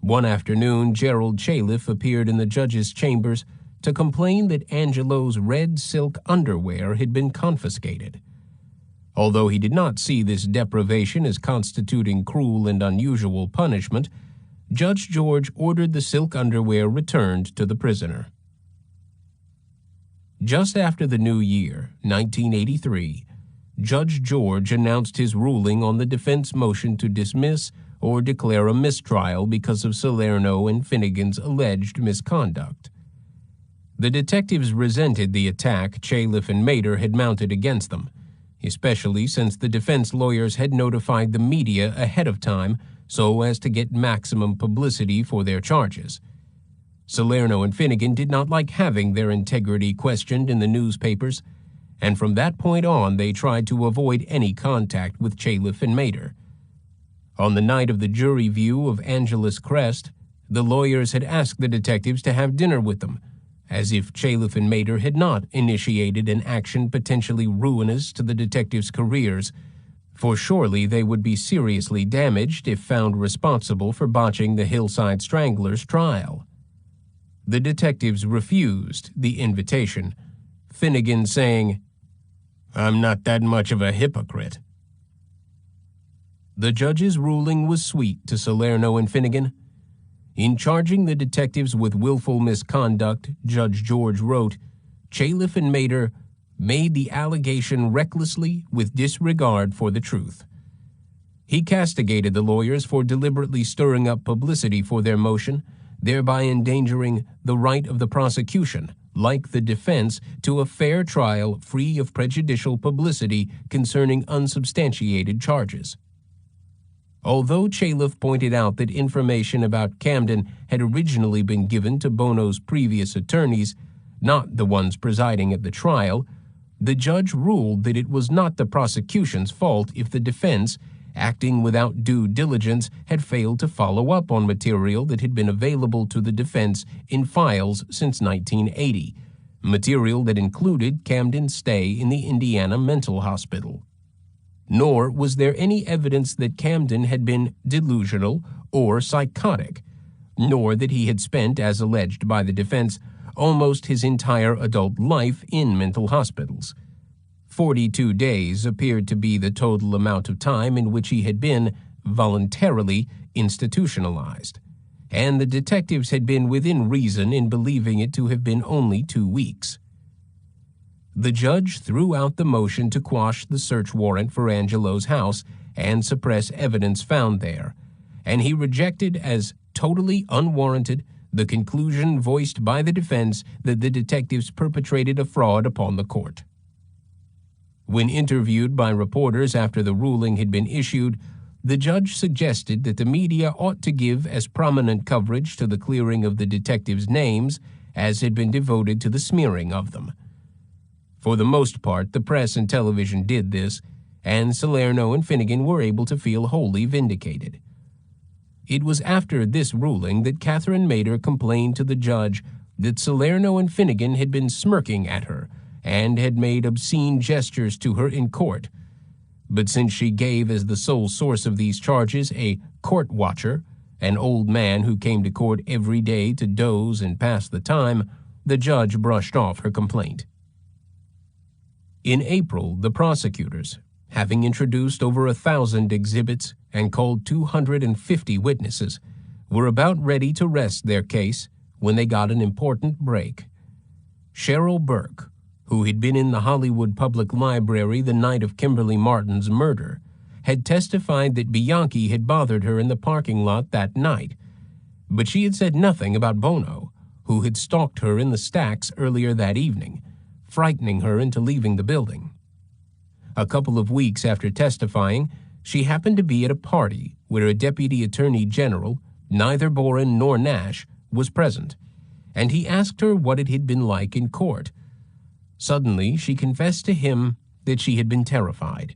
One afternoon, Gerald Chalif appeared in the judge's chambers to complain that Angelo's red silk underwear had been confiscated. Although he did not see this deprivation as constituting cruel and unusual punishment, Judge George ordered the silk underwear returned to the prisoner. Just after the new year, 1983, Judge George announced his ruling on the defense motion to dismiss or declare a mistrial because of Salerno and Finnegan's alleged misconduct. The detectives resented the attack Chalif and Mader had mounted against them, especially since the defense lawyers had notified the media ahead of time so as to get maximum publicity for their charges. Salerno and Finnegan did not like having their integrity questioned in the newspapers, and from that point on they tried to avoid any contact with Chalif and Mader. On the night of the jury view of Angelus Crest, the lawyers had asked the detectives to have dinner with them, as if Chalif and Mader had not initiated an action potentially ruinous to the detectives' careers, for surely they would be seriously damaged if found responsible for botching the Hillside Stranglers trial. The detectives refused the invitation, Finnegan saying, "I'm not that much of a hypocrite." The judge's ruling was sweet to Salerno and Finnegan. In charging the detectives with willful misconduct, Judge George wrote, Chalif and Mader made the allegation recklessly with disregard for the truth. He castigated the lawyers for deliberately stirring up publicity for their motion, thereby endangering the right of the prosecution, like the defense, to a fair trial free of prejudicial publicity concerning unsubstantiated charges. Although Chalif pointed out that information about Camden had originally been given to Buono's previous attorneys, not the ones presiding at the trial, the judge ruled that it was not the prosecution's fault if the defense, acting without due diligence, had failed to follow up on material that had been available to the defense in files since 1980, material that included Camden's stay in the Indiana Mental Hospital. Nor was there any evidence that Camden had been delusional or psychotic, nor that he had spent, as alleged by the defense, almost his entire adult life in mental hospitals. 42 days appeared to be the total amount of time in which he had been voluntarily institutionalized, and the detectives had been within reason in believing it to have been only 2 weeks. The judge threw out the motion to quash the search warrant for Angelo's house and suppress evidence found there, and he rejected as totally unwarranted the conclusion voiced by the defense that the detectives perpetrated a fraud upon the court. When interviewed by reporters after the ruling had been issued, the judge suggested that the media ought to give as prominent coverage to the clearing of the detectives' names as had been devoted to the smearing of them. For the most part, the press and television did this, and Salerno and Finnegan were able to feel wholly vindicated. It was after this ruling that Catherine Mader complained to the judge that Salerno and Finnegan had been smirking at her and had made obscene gestures to her in court. But since she gave as the sole source of these charges a court watcher, an old man who came to court every day to doze and pass the time, the judge brushed off her complaint. In April, the prosecutors, having introduced over 1,000 exhibits and called 250 witnesses, were about ready to rest their case when they got an important break. Cheryl Burke, who had been in the Hollywood Public Library the night of Kimberly Martin's murder, had testified that Bianchi had bothered her in the parking lot that night, but she had said nothing about Buono, who had stalked her in the stacks earlier that evening, frightening her into leaving the building. A couple of weeks after testifying, she happened to be at a party where a deputy attorney general, neither Boren nor Nash, was present, and he asked her what it had been like in court. Suddenly, she confessed to him that she had been terrified.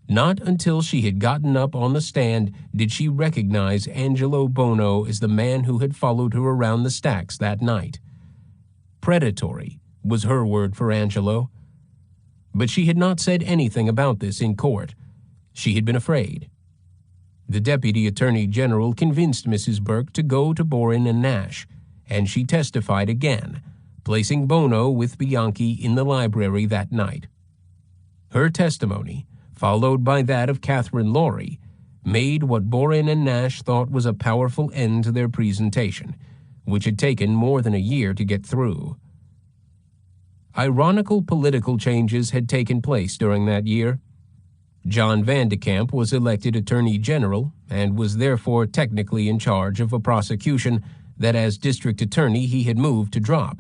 Not until she had gotten up on the stand did she recognize Angelo Buono as the man who had followed her around the stacks that night. Predatory was her word for Angelo. But she had not said anything about this in court. She had been afraid. The Deputy Attorney General convinced Mrs. Burke to go to Boren and Nash, and she testified again, placing Buono with Bianchi in the library that night. Her testimony, followed by that of Catherine Laurie, made what Boren and Nash thought was a powerful end to their presentation, which had taken more than a year to get through. Ironical political changes had taken place during that year. John Vandekamp was elected Attorney General and was therefore technically in charge of a prosecution that as District Attorney he had moved to drop.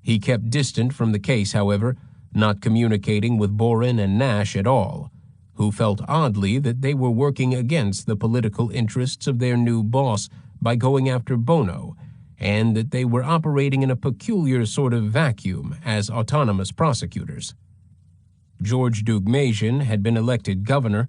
He kept distant from the case, however, not communicating with Boren and Nash at all, who felt oddly that they were working against the political interests of their new boss by going after Buono, and that they were operating in a peculiar sort of vacuum as autonomous prosecutors. George Deugmasian had been elected governor,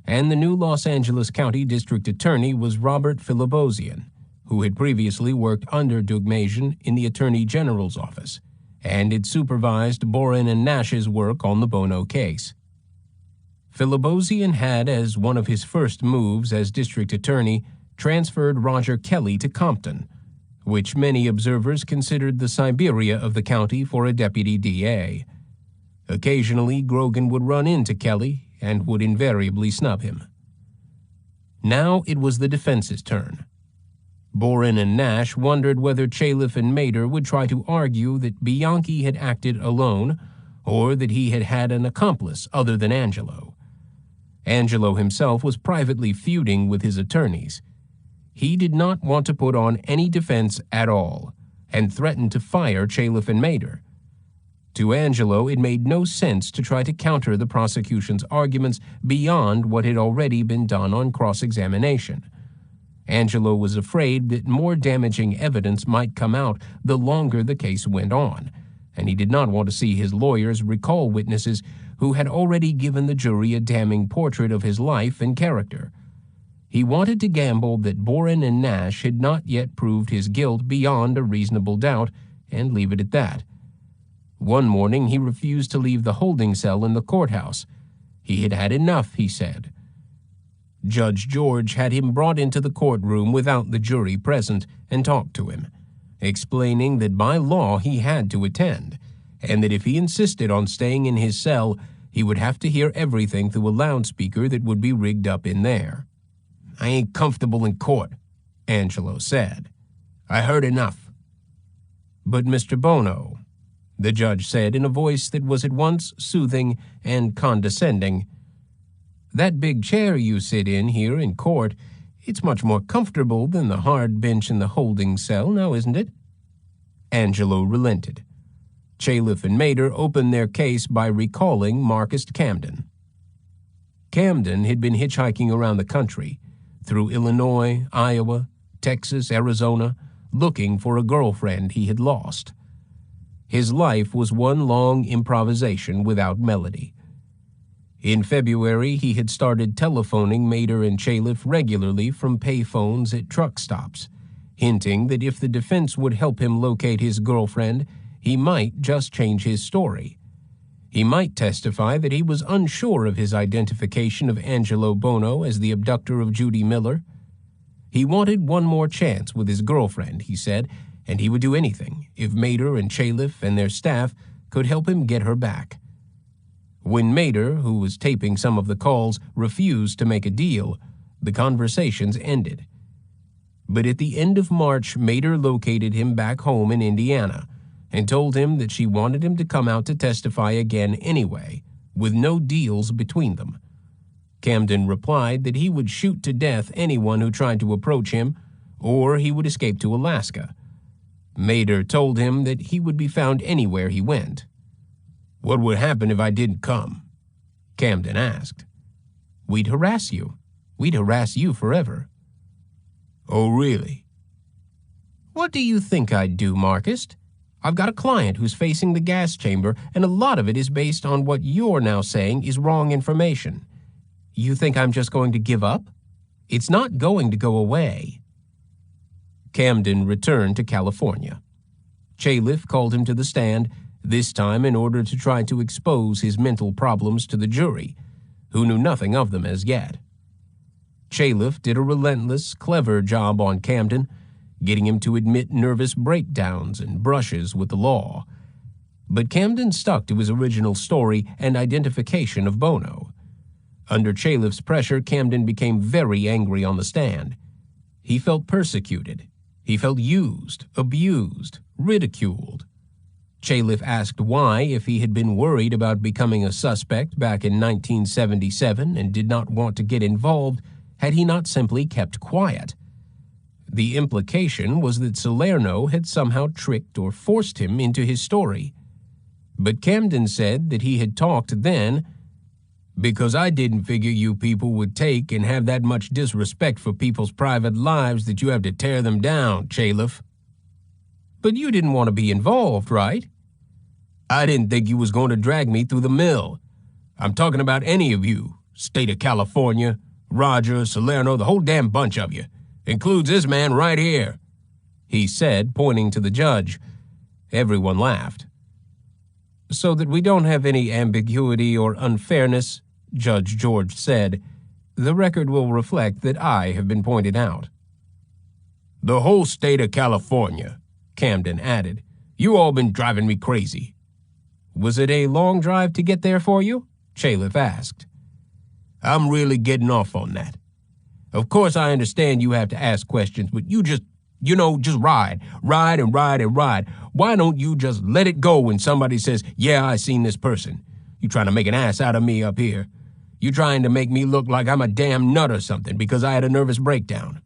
and the new Los Angeles County District Attorney was Robert Philibosian, who had previously worked under Deugmasian in the Attorney General's office, and had supervised Boren and Nash's work on the Buono case. Philibosian had, as one of his first moves as district attorney, transferred Roger Kelly to Compton, which many observers considered the Siberia of the county for a deputy DA. Occasionally, Grogan would run into Kelly and would invariably snub him. Now it was the defense's turn. Boren and Nash wondered whether Chalif and Mader would try to argue that Bianchi had acted alone or that he had had an accomplice other than Angelo. Angelo himself was privately feuding with his attorneys. He did not want to put on any defense at all and threatened to fire Chalif and Mader. To Angelo, it made no sense to try to counter the prosecution's arguments beyond what had already been done on cross-examination. Angelo was afraid that more damaging evidence might come out the longer the case went on, and he did not want to see his lawyers recall witnesses who had already given the jury a damning portrait of his life and character. He wanted to gamble that Boren and Nash had not yet proved his guilt beyond a reasonable doubt and leave it at that. One morning he refused to leave the holding cell in the courthouse. He had had enough, he said. Judge George had him brought into the courtroom without the jury present and talked to him, explaining that by law he had to attend, and that if he insisted on staying in his cell, he would have to hear everything through a loudspeaker that would be rigged up in there. "I ain't comfortable in court," Angelo said. "I heard enough." "But Mr. Buono," the judge said in a voice that was at once soothing and condescending, "that big chair you sit in here in court, it's much more comfortable than the hard bench in the holding cell, now isn't it?" Angelo relented. Chalif and Mader opened their case by recalling Marcus Camden. Camden had been hitchhiking around the country, through Illinois, Iowa, Texas, Arizona, looking for a girlfriend he had lost. His life was one long improvisation without melody. In February, he had started telephoning Mader and Chalif regularly from payphones at truck stops, hinting that if the defense would help him locate his girlfriend, he might just change his story. He might testify that he was unsure of his identification of Angelo Buono as the abductor of Judy Miller. He wanted one more chance with his girlfriend, he said, and he would do anything if Mater and Chalif and their staff could help him get her back. When Mater, who was taping some of the calls, refused to make a deal, the conversations ended. But at the end of March, Mater located him back home in Indiana and told him that she wanted him to come out to testify again anyway, with no deals between them. Camden replied that he would shoot to death anyone who tried to approach him, or he would escape to Alaska. Mater told him that he would be found anywhere he went. "What would happen if I didn't come?" Camden asked. "We'd harass you. We'd harass you forever." "Oh, really?" "What do you think I'd do, Marcus? I've got a client who's facing the gas chamber, and a lot of it is based on what you're now saying is wrong information. You think I'm just going to give up? It's not going to go away." Camden returned to California. Chalif called him to the stand, this time in order to try to expose his mental problems to the jury, who knew nothing of them as yet. Chalif did a relentless, clever job on Camden, getting him to admit nervous breakdowns and brushes with the law. But Camden stuck to his original story and identification of Buono. Under Chalif's pressure, Camden became very angry on the stand. He felt persecuted. He felt used, abused, ridiculed. Chalif asked why, if he had been worried about becoming a suspect back in 1977 and did not want to get involved, had he not simply kept quiet. The implication was that Salerno had somehow tricked or forced him into his story. But Camden said that he had talked then because I didn't figure you people would take and have that much disrespect for people's private lives that you have to tear them down, Chalif. But you didn't want to be involved, right? I didn't think you was going to drag me through the mill. I'm talking about any of you, State of California, Roger, Salerno, the whole damn bunch of you. Includes this man right here, he said, pointing to the judge. Everyone laughed. So that we don't have any ambiguity or unfairness, Judge George said, the record will reflect that I have been pointed out. The whole state of California, Camden added. You all been driving me crazy. Was it a long drive to get there for you? Chalif asked. I'm really getting off on that. Of course, I understand you have to ask questions, but you just ride. Ride and ride and ride. Why don't you just let it go when somebody says, yeah, I seen this person? You trying to make an ass out of me up here. You trying to make me look like I'm a damn nut or something because I had a nervous breakdown.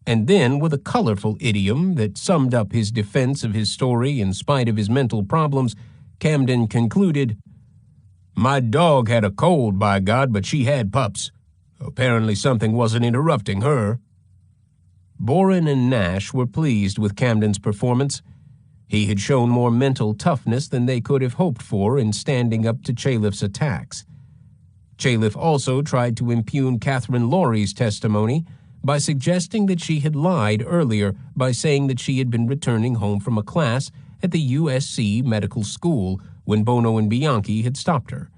And then, with a colorful idiom that summed up his defense of his story in spite of his mental problems, Camden concluded, My dog had a cold, by God, but she had pups. Apparently something wasn't interrupting her. Boren and Nash were pleased with Camden's performance. He had shown more mental toughness than they could have hoped for in standing up to Chalif's attacks. Chalif also tried to impugn Catherine Laurie's testimony by suggesting that she had lied earlier by saying that she had been returning home from a class at the USC Medical School when Buono and Bianchi had stopped her.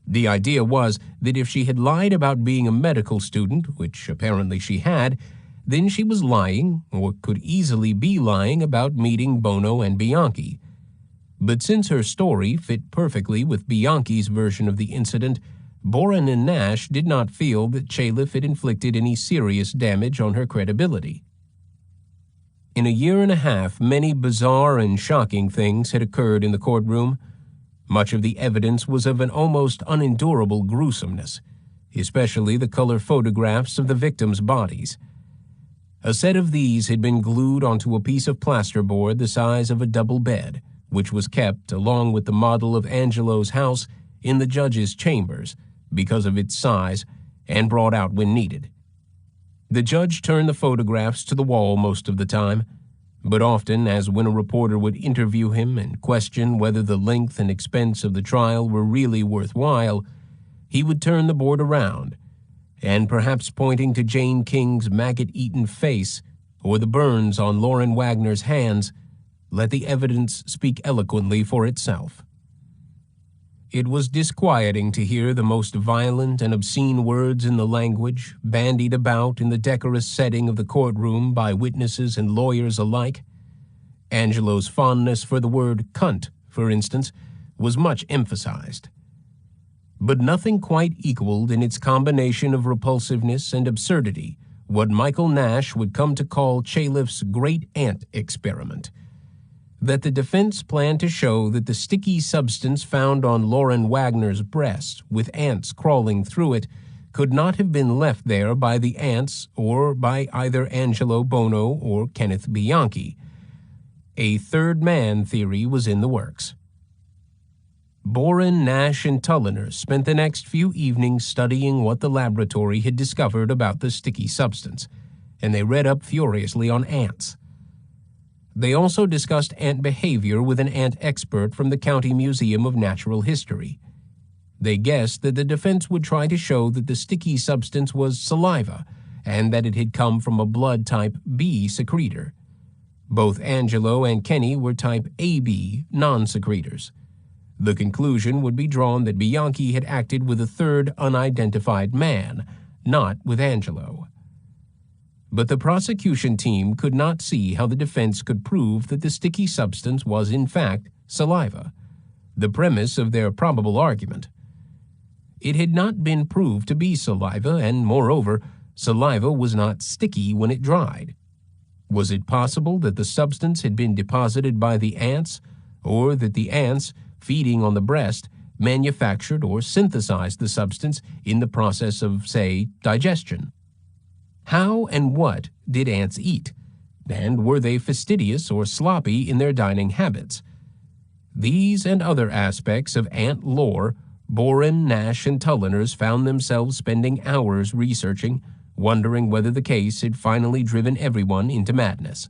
The idea was that if she had lied about being a medical student, which apparently she had, then she was lying, or could easily be lying, about meeting Buono and Bianchi. But since her story fit perfectly with Bianchi's version of the incident, Boren and Nash did not feel that Chalif had inflicted any serious damage on her credibility. In a year and a half, many bizarre and shocking things had occurred in the courtroom. Much of the evidence was of an almost unendurable gruesomeness, especially the color photographs of the victims' bodies. A set of these had been glued onto a piece of plasterboard the size of a double bed, which was kept, along with the model of Angelo's house, in the judge's chambers because of its size, and brought out when needed. The judge turned the photographs to the wall most of the time, but often, as when a reporter would interview him and question whether the length and expense of the trial were really worthwhile, he would turn the board around, and perhaps pointing to Jane King's maggot-eaten face or the burns on Lauren Wagner's hands, let the evidence speak eloquently for itself. It was disquieting to hear the most violent and obscene words in the language bandied about in the decorous setting of the courtroom by witnesses and lawyers alike. Angelo's fondness for the word cunt, for instance, was much emphasized. But nothing quite equaled in its combination of repulsiveness and absurdity what Michael Nash would come to call Califf's great ant experiment. That the defense planned to show that the sticky substance found on Lauren Wagner's breast, with ants crawling through it, could not have been left there by the ants or by either Angelo Buono or Kenneth Bianchi. A third man theory was in the works. Boren, Nash, and Tulliner spent the next few evenings studying what the laboratory had discovered about the sticky substance, and they read up furiously on ants. They also discussed ant behavior with an ant expert from the County Museum of Natural History. They guessed that the defense would try to show that the sticky substance was saliva and that it had come from a blood type B secretor. Both Angelo and Kenny were type AB non-secretors. The conclusion would be drawn that Bianchi had acted with a third unidentified man, not with Angelo. But the prosecution team could not see how the defense could prove that the sticky substance was in fact saliva, the premise of their probable argument. It had not been proved to be saliva, and moreover, saliva was not sticky when it dried. Was it possible that the substance had been deposited by the ants, or that the ants, feeding on the breast, manufactured or synthesized the substance in the process of, say, digestion? How and what did ants eat? And were they fastidious or sloppy in their dining habits? These and other aspects of ant lore, Boren, Nash, and Tulliners found themselves spending hours researching, wondering whether the case had finally driven everyone into madness.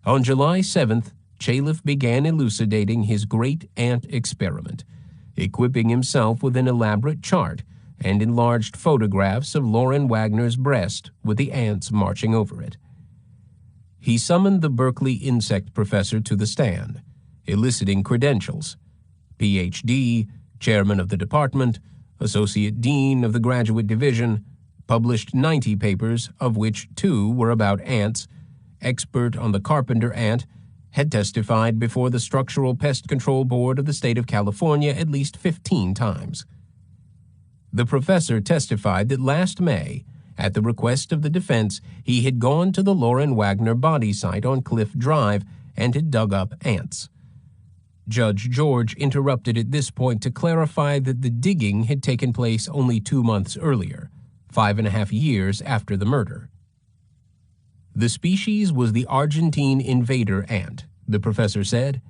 On July 7th, Califf began elucidating his great ant experiment, equipping himself with an elaborate chart and enlarged photographs of Lauren Wagner's breast with the ants marching over it. He summoned the Berkeley insect professor to the stand, eliciting credentials: Ph.D., chairman of the department, associate dean of the graduate division, published 90 papers, of which 2 were about ants, expert on the carpenter ant, had testified before the Structural Pest Control Board of the state of California at least 15 times. The professor testified that last May, at the request of the defense, he had gone to the Lauren Wagner body site on Cliff Drive and had dug up ants. Judge George interrupted at this point to clarify that the digging had taken place only 2 months earlier, 5.5 years after the murder. The species was the Argentine invader ant, the professor said.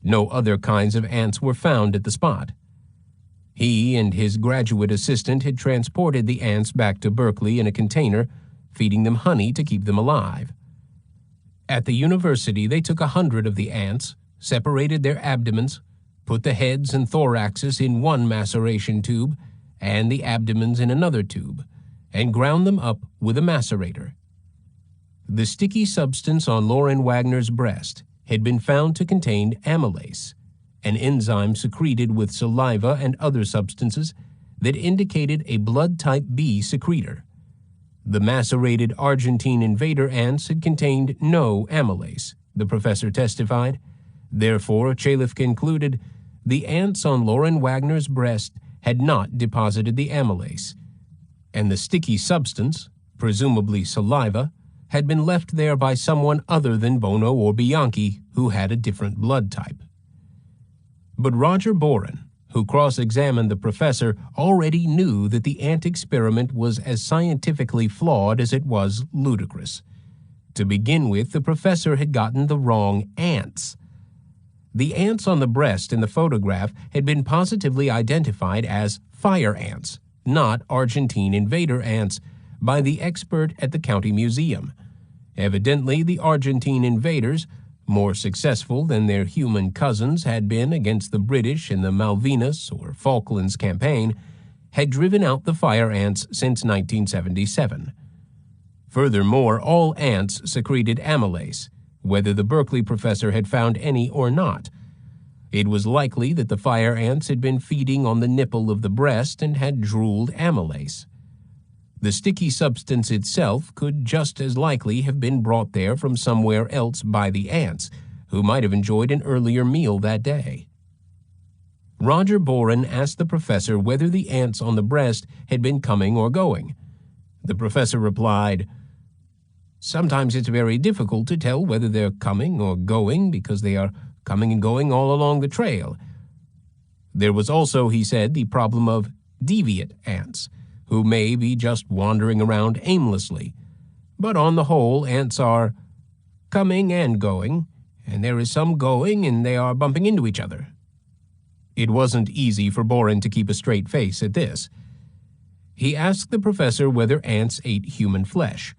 No other kinds of ants were found at the spot. He and his graduate assistant had transported the ants back to Berkeley in a container, feeding them honey to keep them alive. At the university, they took 100 of the ants, separated their abdomens, put the heads and thoraxes in one maceration tube and the abdomens in another tube, and ground them up with a macerator. The sticky substance on Lauren Wagner's breast had been found to contain amylase, an enzyme secreted with saliva and other substances that indicated a blood type B secretor. The macerated Argentine invader ants had contained no amylase, the professor testified. Therefore, Califf concluded, the ants on Lauren Wagner's breast had not deposited the amylase, and the sticky substance, presumably saliva, had been left there by someone other than Buono or Bianchi, who had a different blood type. But Roger Boren, who cross-examined the professor, already knew that the ant experiment was as scientifically flawed as it was ludicrous. To begin with, the professor had gotten the wrong ants. The ants on the breast in the photograph had been positively identified as fire ants, not Argentine invader ants, by the expert at the county museum. Evidently, the Argentine invaders, more successful than their human cousins had been against the British in the Malvinas or Falklands campaign, had driven out the fire ants since 1977. Furthermore, all ants secreted amylase, whether the Berkeley professor had found any or not. It was likely that the fire ants had been feeding on the nipple of the breast and had drooled amylase. The sticky substance itself could just as likely have been brought there from somewhere else by the ants, who might have enjoyed an earlier meal that day. Roger Boren asked the professor whether the ants on the breast had been coming or going. The professor replied, "Sometimes it's very difficult to tell whether they're coming or going because they are coming and going all along the trail." There was also, he said, the problem of deviant ants, who may be just wandering around aimlessly. But on the whole, ants are coming and going, and there is some going and they are bumping into each other. It wasn't easy for Boren to keep a straight face at this. He asked the professor whether ants ate human flesh.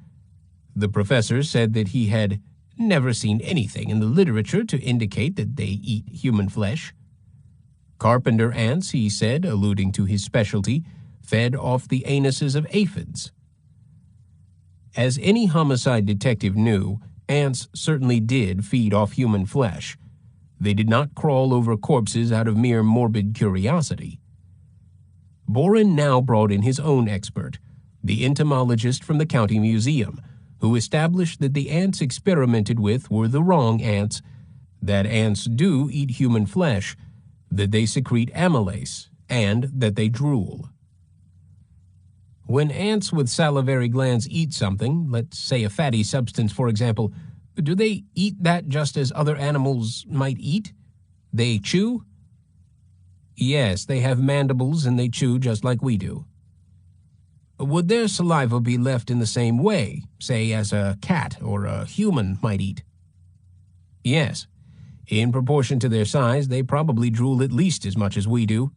The professor said that he had never seen anything in the literature to indicate that they eat human flesh. Carpenter ants, he said, alluding to his specialty, fed off the anuses of aphids. As any homicide detective knew, ants certainly did feed off human flesh. They did not crawl over corpses out of mere morbid curiosity. Boren now brought in his own expert, the entomologist from the county museum, who established that the ants experimented with were the wrong ants, that ants do eat human flesh, that they secrete amylase, and that they drool. When ants with salivary glands eat something, let's say a fatty substance, for example, do they eat that just as other animals might eat? They chew? Yes, they have mandibles and they chew just like we do. Would their saliva be left in the same way, say as a cat or a human might eat? Yes. In proportion to their size, they probably drool at least as much as we do.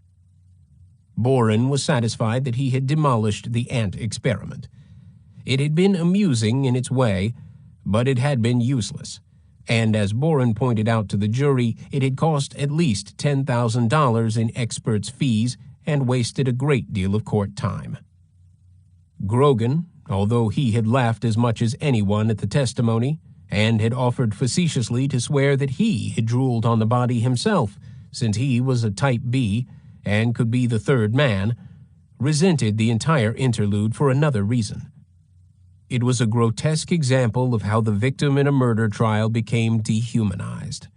Boren was satisfied that he had demolished the ant experiment. It had been amusing in its way, but it had been useless, and as Boren pointed out to the jury, it had cost at least $10,000 in experts' fees and wasted a great deal of court time. Grogan, although he had laughed as much as anyone at the testimony, and had offered facetiously to swear that he had drooled on the body himself, since he was a type B and could be the third man, resented the entire interlude for another reason. It was a grotesque example of how the victim in a murder trial became dehumanized,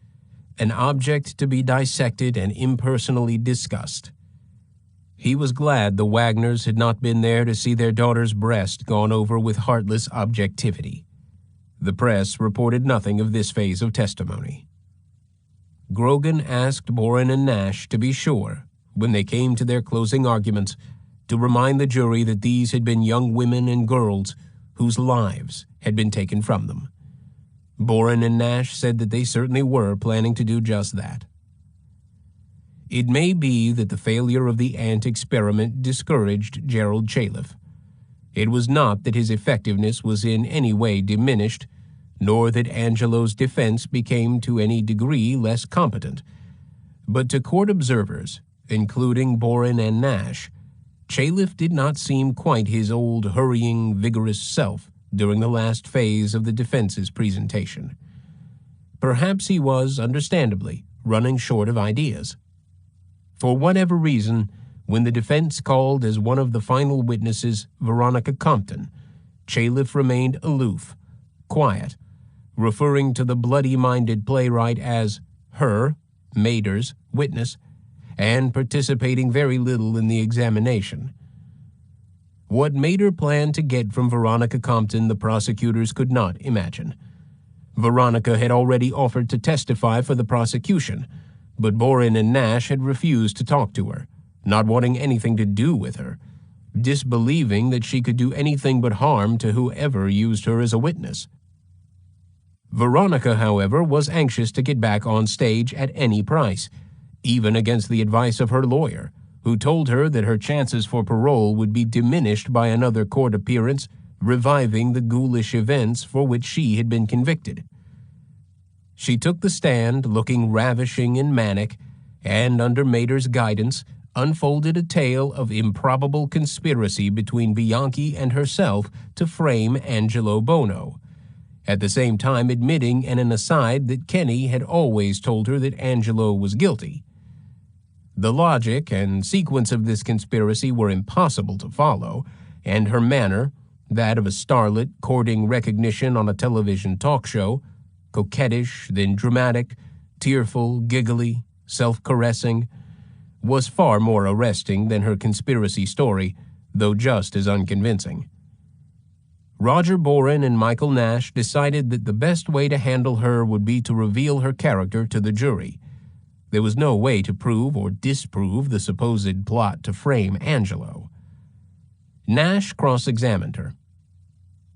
an object to be dissected and impersonally discussed. He was glad the Wagners had not been there to see their daughter's breast gone over with heartless objectivity. The press reported nothing of this phase of testimony. Grogan asked Boren and Nash to be sure, when they came to their closing arguments, to remind the jury that these had been young women and girls whose lives had been taken from them. Boren and Nash said that they certainly were planning to do just that. It may be that the failure of the ant experiment discouraged Gerald Chaliff. It was not that his effectiveness was in any way diminished, nor that Angelo's defense became to any degree less competent. But to court observers, including Boren and Nash, Chaliff did not seem quite his old hurrying, vigorous self during the last phase of the defense's presentation. Perhaps he was, understandably, running short of ideas. For whatever reason, when the defense called as one of the final witnesses Veronica Compton, Chaliff remained aloof, quiet, referring to the bloody-minded playwright as her, Mader's, witness, and participating very little in the examination. What Mader planned to get from Veronica Compton the prosecutors could not imagine. Veronica had already offered to testify for the prosecution, but Boren and Nash had refused to talk to her, not wanting anything to do with her, disbelieving that she could do anything but harm to whoever used her as a witness. Veronica, however, was anxious to get back on stage at any price, even against the advice of her lawyer, who told her that her chances for parole would be diminished by another court appearance reviving the ghoulish events for which she had been convicted. She took the stand, looking ravishing and manic, and, under Mader's guidance, unfolded a tale of improbable conspiracy between Bianchi and herself to frame Angelo Buono, at the same time admitting in an aside that Kenny had always told her that Angelo was guilty. The logic and sequence of this conspiracy were impossible to follow, and her manner, that of a starlet courting recognition on a television talk show, coquettish, then dramatic, tearful, giggly, self-caressing, was far more arresting than her conspiracy story, though just as unconvincing. Roger Boren and Michael Nash decided that the best way to handle her would be to reveal her character to the jury. There was no way to prove or disprove the supposed plot to frame Angelo. Nash cross-examined her.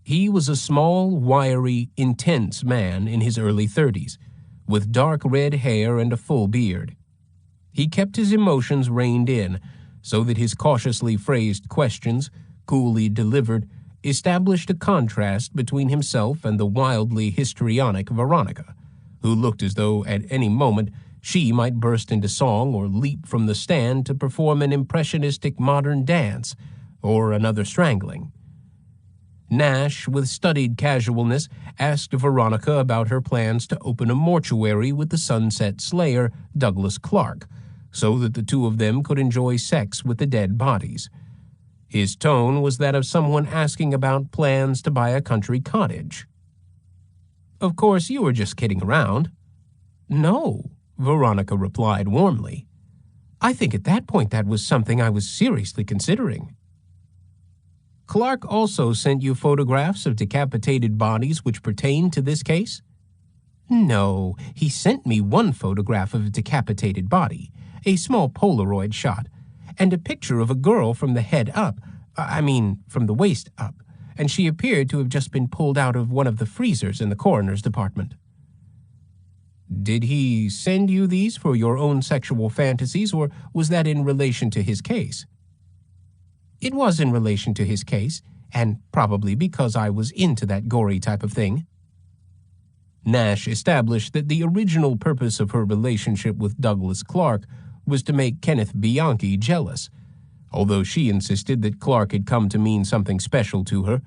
He was a small, wiry, intense man in his early 30s, with dark red hair and a full beard. He kept his emotions reined in, so that his cautiously phrased questions, coolly delivered, established a contrast between himself and the wildly histrionic Veronica, who looked as though at any moment she might burst into song or leap from the stand to perform an impressionistic modern dance or another strangling. Nash, with studied casualness, asked Veronica about her plans to open a mortuary with the Sunset Slayer, Douglas Clark, so that the two of them could enjoy sex with the dead bodies. His tone was that of someone asking about plans to buy a country cottage. "Of course, you were just kidding around." "No," Veronica replied warmly. "I think at that point that was something I was seriously considering." "Clark also sent you photographs of decapitated bodies which pertain to this case?" "No, he sent me one photograph of a decapitated body, a small Polaroid shot, and a picture of a girl from the head up, from the waist up, and she appeared to have just been pulled out of one of the freezers in the coroner's department." "Did he send you these for your own sexual fantasies, or was that in relation to his case?" "It was in relation to his case, and probably because I was into that gory type of thing." Nash established that the original purpose of her relationship with Douglas Clark was to make Kenneth Bianchi jealous, although she insisted that Clark had come to mean something special to her,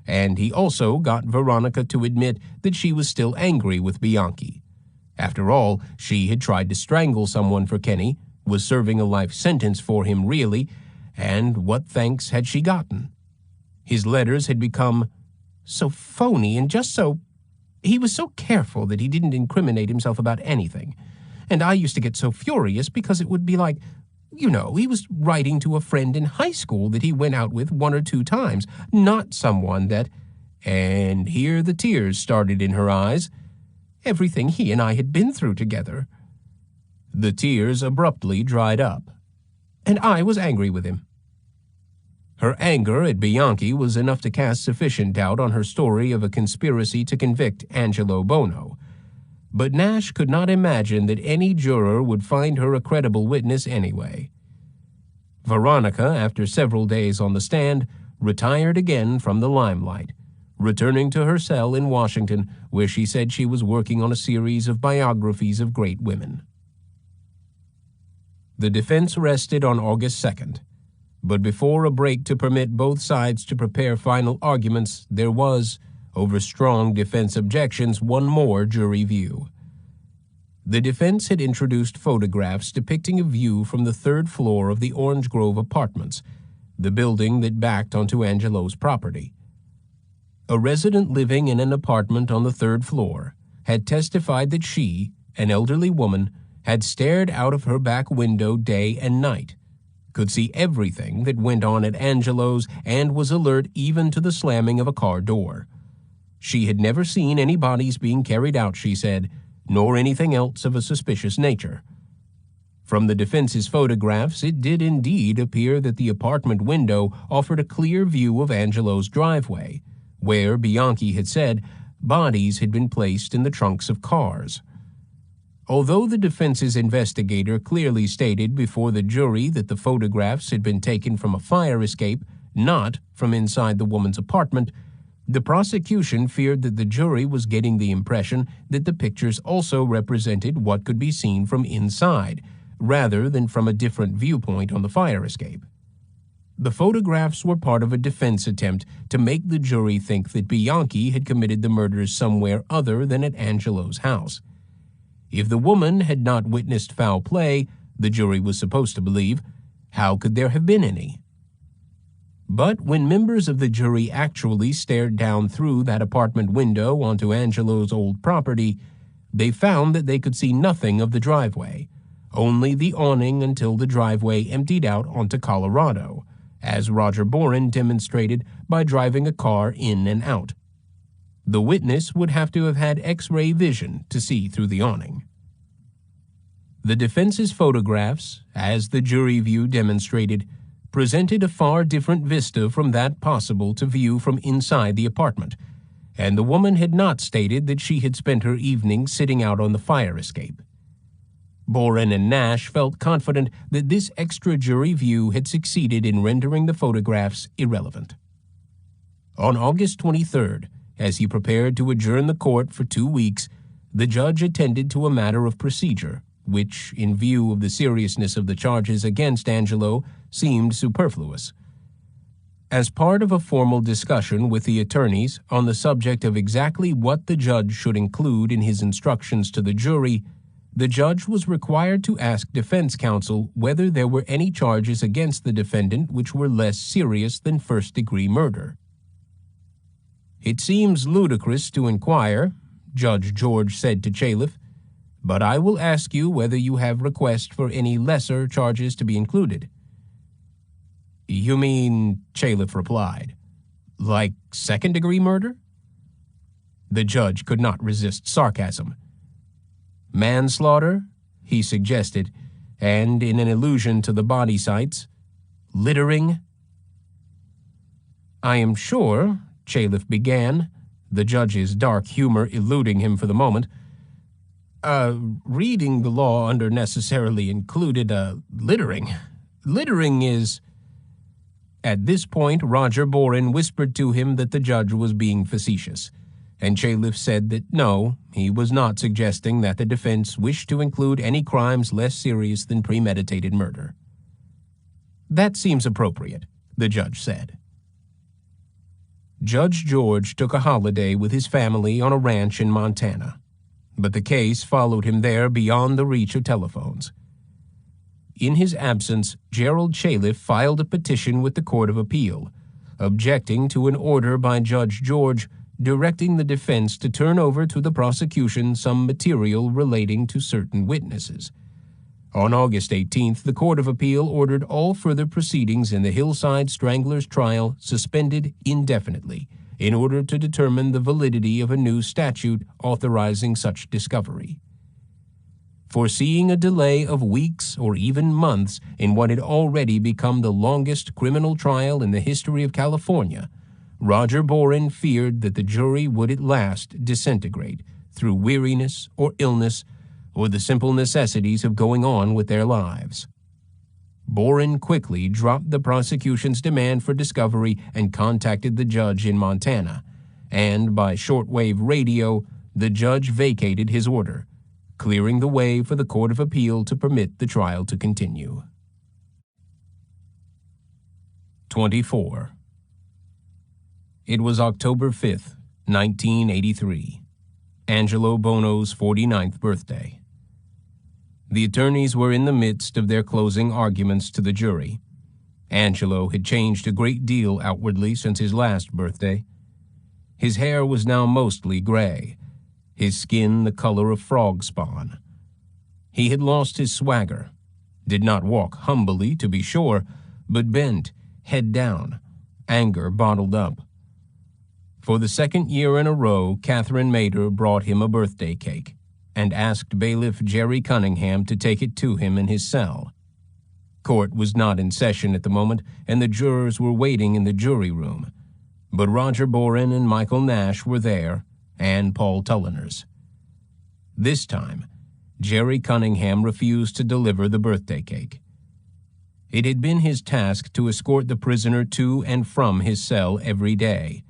and he also got Veronica to admit that she was still angry with Bianchi. After all, she had tried to strangle someone for Kenny, was serving a life sentence for him really, and what thanks had she gotten? His letters had become so phony and just so... He was so careful that he didn't incriminate himself about anything. And I used to get so furious because it would be like, he was writing to a friend in high school that he went out with 1 or 2 times, not someone that... And here the tears started in her eyes. Everything he and I had been through together. The tears abruptly dried up, and I was angry with him. Her anger at Bianchi was enough to cast sufficient doubt on her story of a conspiracy to convict Angelo Buono. But Nash could not imagine that any juror would find her a credible witness anyway. Veronica, after several days on the stand, retired again from the limelight, returning to her cell in Washington, where she said she was working on a series of biographies of great women. The defense rested on August 2nd, but before a break to permit both sides to prepare final arguments, there was, over strong defense objections, one more jury view. The defense had introduced photographs depicting a view from the 3rd floor of the Orange Grove Apartments, the building that backed onto Angelo's property. A resident living in an apartment on the 3rd floor had testified that she, an elderly woman, had stared out of her back window day and night, could see everything that went on at Angelo's, and was alert even to the slamming of a car door. She had never seen any bodies being carried out, she said, nor anything else of a suspicious nature. From the defense's photographs, it did indeed appear that the apartment window offered a clear view of Angelo's driveway, where, Bianchi had said, bodies had been placed in the trunks of cars. Although the defense's investigator clearly stated before the jury that the photographs had been taken from a fire escape, not from inside the woman's apartment, the prosecution feared that the jury was getting the impression that the pictures also represented what could be seen from inside, rather than from a different viewpoint on the fire escape. The photographs were part of a defense attempt to make the jury think that Bianchi had committed the murders somewhere other than at Angelo's house. If the woman had not witnessed foul play, the jury was supposed to believe, how could there have been any? But when members of the jury actually stared down through that apartment window onto Angelo's old property, they found that they could see nothing of the driveway, only the awning until the driveway emptied out onto Colorado, as Roger Boren demonstrated by driving a car in and out. The witness would have to have had X-ray vision to see through the awning. The defense's photographs, as the jury view demonstrated, presented a far different vista from that possible to view from inside the apartment, and the woman had not stated that she had spent her evening sitting out on the fire escape. Boren and Nash felt confident that this extra jury view had succeeded in rendering the photographs irrelevant. On August 23rd, as he prepared to adjourn the court for 2 weeks, the judge attended to a matter of procedure, which, in view of the seriousness of the charges against Angelo, seemed superfluous. As part of a formal discussion with the attorneys on the subject of exactly what the judge should include in his instructions to the jury, the judge was required to ask defense counsel whether there were any charges against the defendant which were less serious than first-degree murder. "It seems ludicrous to inquire," Judge George said to Chalif, "but I will ask you whether you have request for any lesser charges to be included." "You mean," Chalif replied, "like second-degree murder?" The judge could not resist sarcasm. "Manslaughter," he suggested, and in an allusion to the body sites, "littering." "I am sure," Chalif began, the judge's dark humor eluding him for the moment, reading the law under necessarily included littering. Littering is—" At this point, Roger Boren whispered to him that the judge was being facetious, and Chalif said that no, he was not suggesting that the defense wished to include any crimes less serious than premeditated murder. "That seems appropriate," the judge said. Judge George took a holiday with his family on a ranch in Montana, but the case followed him there beyond the reach of telephones. In his absence, Gerald Chalif filed a petition with the Court of Appeal, objecting to an order by Judge George directing the defense to turn over to the prosecution some material relating to certain witnesses. On August 18th, the Court of Appeal ordered all further proceedings in the Hillside Stranglers trial suspended indefinitely in order to determine the validity of a new statute authorizing such discovery. Foreseeing a delay of weeks or even months in what had already become the longest criminal trial in the history of California, Roger Boren feared that the jury would at last disintegrate through weariness or illness or the simple necessities of going on with their lives. Boren quickly dropped the prosecution's demand for discovery and contacted the judge in Montana, and by shortwave radio, the judge vacated his order, clearing the way for the Court of Appeal to permit the trial to continue. 24. It was October 5th, 1983, Angelo Buono's 49th birthday. The attorneys were in the midst of their closing arguments to the jury. Angelo had changed a great deal outwardly since his last birthday. His hair was now mostly gray, his skin the color of frog spawn. He had lost his swagger, did not walk humbly, to be sure, but bent, head down, anger bottled up. For the second year in a row, Catherine Mader brought him a birthday cake and asked bailiff Jerry Cunningham to take it to him in his cell. Court was not in session at the moment, and the jurors were waiting in the jury room, but Roger Boren and Michael Nash were there, and Paul Tulliners. This time, Jerry Cunningham refused to deliver the birthday cake. It had been his task to escort the prisoner to and from his cell every day.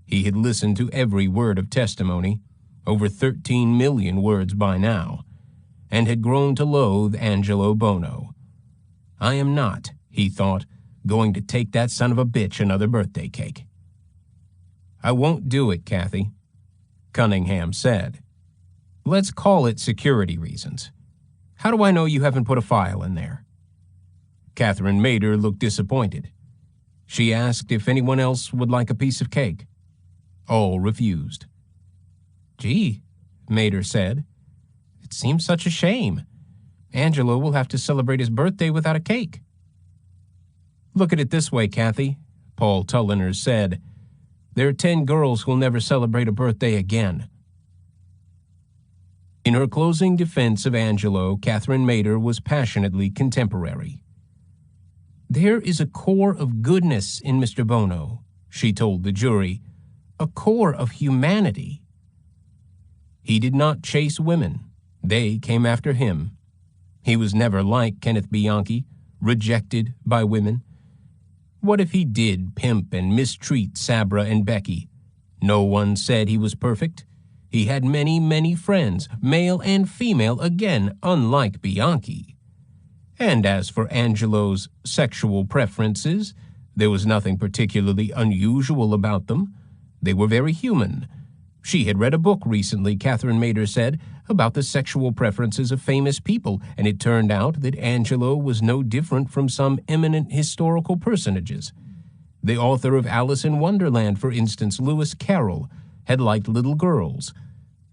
He had listened to every word of testimony, over 13 million words by now, and had grown to loathe Angelo Buono. "I am not," he thought, going to take that son of a bitch another birthday cake. I won't do it, Kathy, Cunningham said. Let's call it security reasons. How do I know you haven't put a file in there? Catherine Mader looked disappointed. She asked if anyone else would like a piece of cake. All refused. Gee, Mader said. It seems such a shame. Angelo will have to celebrate his birthday without a cake. Look at it this way, Kathy, Paul Tulliner said. There are 10 girls who'll never celebrate a birthday again. In her closing defense of Angelo, Catherine Mader was passionately contemporary. There is a core of goodness in Mr. Buono, she told the jury, a core of humanity. He did not chase women. They came after him. He was never like Kenneth Bianchi, rejected by women. What if he did pimp and mistreat Sabra and Becky? No one said he was perfect. He had many, many friends, male and female, again, unlike Bianchi. And as for Angelo's sexual preferences, there was nothing particularly unusual about them. They were very human. She had read a book recently, Catherine Mader said, about the sexual preferences of famous people, and it turned out that Angelo was no different from some eminent historical personages. The author of Alice in Wonderland, for instance, Lewis Carroll, had liked little girls.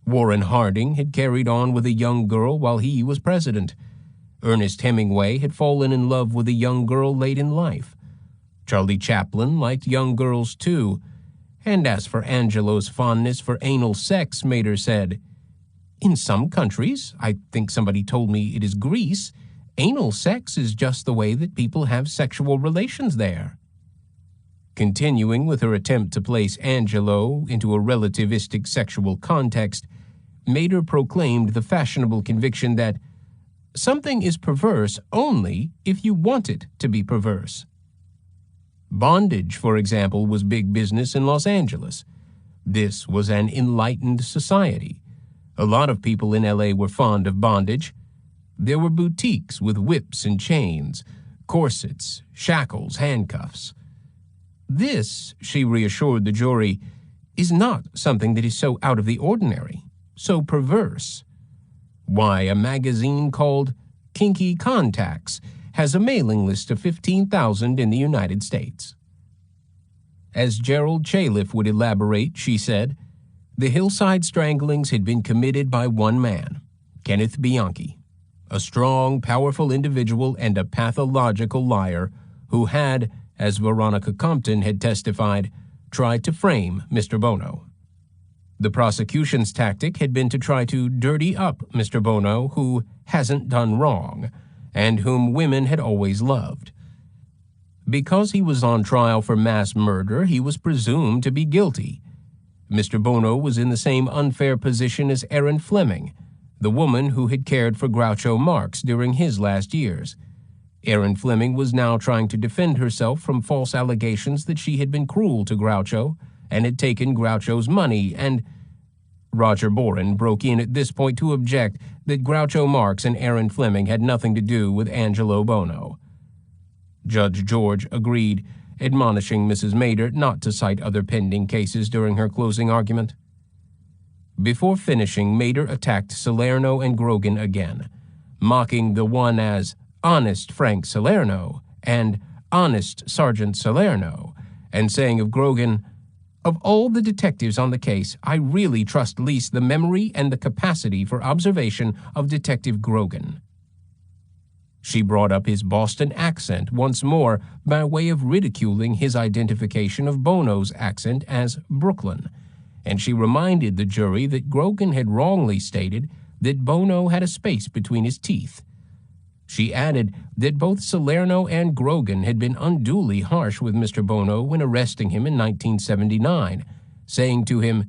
Warren Harding had carried on with a young girl while he was president. Ernest Hemingway had fallen in love with a young girl late in life. Charlie Chaplin liked young girls too. And as for Angelo's fondness for anal sex, Mader said, in some countries, I think somebody told me it is Greece, anal sex is just the way that people have sexual relations there. Continuing with her attempt to place Angelo into a relativistic sexual context, Mader proclaimed the fashionable conviction that something is perverse only if you want it to be perverse. Bondage, for example, was big business in Los Angeles. This was an enlightened society. A lot of people in L.A. were fond of bondage. There were boutiques with whips and chains, corsets, shackles, handcuffs. This, she reassured the jury, is not something that is so out of the ordinary, so perverse. Why, a magazine called Kinky Contacts has a mailing list of 15,000 in the United States. As Gerald Chaliff would elaborate, she said, the Hillside Stranglings had been committed by one man, Kenneth Bianchi, a strong, powerful individual and a pathological liar who had, as Veronica Compton had testified, tried to frame Mr. Buono. The prosecution's tactic had been to try to dirty up Mr. Buono, who hasn't done wrong, and whom women had always loved. Because he was on trial for mass murder, he was presumed to be guilty. Mr. Buono was in the same unfair position as Erin Fleming, the woman who had cared for Groucho Marx during his last years. Erin Fleming was now trying to defend herself from false allegations that she had been cruel to Groucho and had taken Groucho's money, and Roger Boren broke in at this point to object that Groucho Marx and Erin Fleming had nothing to do with Angelo Buono. Judge George agreed, admonishing Mrs. Mader not to cite other pending cases during her closing argument. Before finishing, Mader attacked Salerno and Grogan again, mocking the one as Honest Frank Salerno and Honest Sergeant Salerno, and saying of Grogan, of all the detectives on the case, I really trust least the memory and the capacity for observation of Detective Grogan. She brought up his Boston accent once more by way of ridiculing his identification of Buono's accent as Brooklyn, and she reminded the jury that Grogan had wrongly stated that Buono had a space between his teeth. She added that both Salerno and Grogan had been unduly harsh with Mr. Buono when arresting him in 1979, saying to him,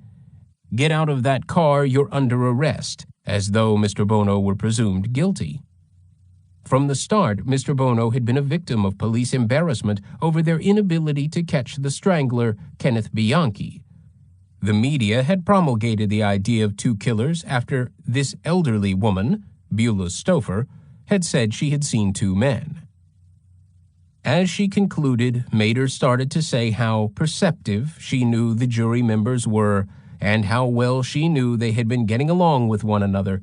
"Get out of that car, you're under arrest," as though Mr. Buono were presumed guilty. From the start, Mr. Buono had been a victim of police embarrassment over their inability to catch the strangler, Kenneth Bianchi. The media had promulgated the idea of two killers after this elderly woman, Beulah Stouffer, had said she had seen two men. As she concluded, Mater started to say how perceptive she knew the jury members were and how well she knew they had been getting along with one another.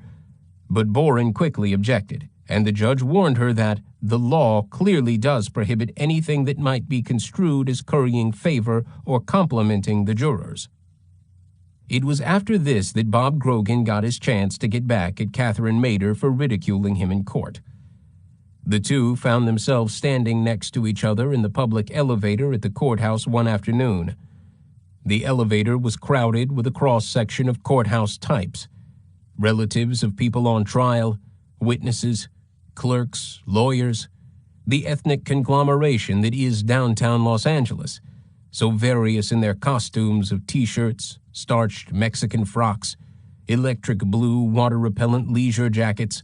But Boren quickly objected, and the judge warned her that the law clearly does prohibit anything that might be construed as currying favor or complimenting the jurors. It was after this that Bob Grogan got his chance to get back at Catherine Mater for ridiculing him in court. The two found themselves standing next to each other in the public elevator at the courthouse one afternoon. The elevator was crowded with a cross-section of courthouse types: relatives of people on trial, witnesses, clerks, lawyers, the ethnic conglomeration that is downtown Los Angeles, so various in their costumes of T-shirts, starched Mexican frocks, electric blue water-repellent leisure jackets,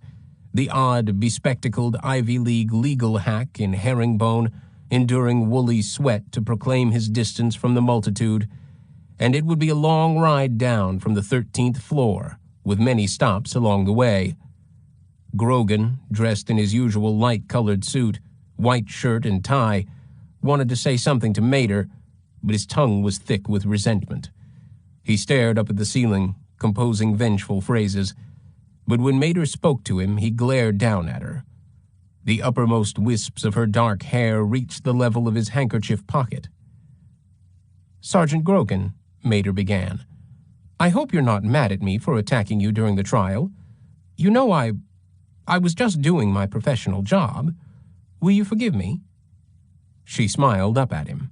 the odd, bespectacled Ivy League legal hack in herringbone, enduring woolly sweat to proclaim his distance from the multitude, and it would be a long ride down from the 13th floor, with many stops along the way. Grogan, dressed in his usual light-colored suit, white shirt and tie, wanted to say something to Mater, but his tongue was thick with resentment. He stared up at the ceiling, composing vengeful phrases, but when Mater spoke to him, he glared down at her. The uppermost wisps of her dark hair reached the level of his handkerchief pocket. "Sergeant Grogan," Mater began, "I hope you're not mad at me for attacking you during the trial. You know I was just doing my professional job. Will you forgive me?" She smiled up at him.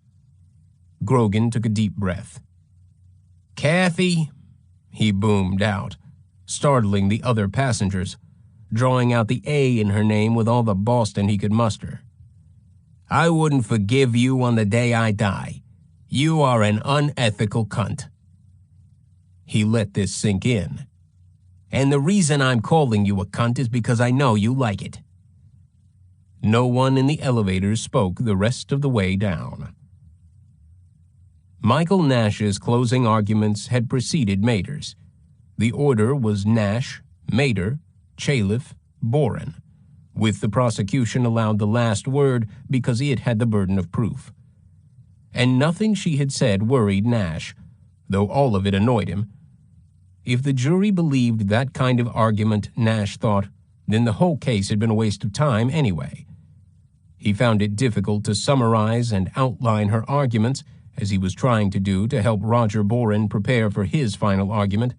Grogan took a deep breath. "Kathy," he boomed out, startling the other passengers, drawing out the A in her name with all the Boston he could muster. "I wouldn't forgive you on the day I die. You are an unethical cunt." He let this sink in. "And the reason I'm calling you a cunt is because I know you like it." No one in the elevator spoke the rest of the way down. Michael Nash's closing arguments had preceded Mater's. The order was Nash, Mater, Chalif, Boren, with the prosecution allowed the last word because it had the burden of proof. And nothing she had said worried Nash, though all of it annoyed him. If the jury believed that kind of argument, Nash thought, then the whole case had been a waste of time anyway. He found it difficult to summarize and outline her arguments, as he was trying to do to help Roger Boren prepare for his final argument,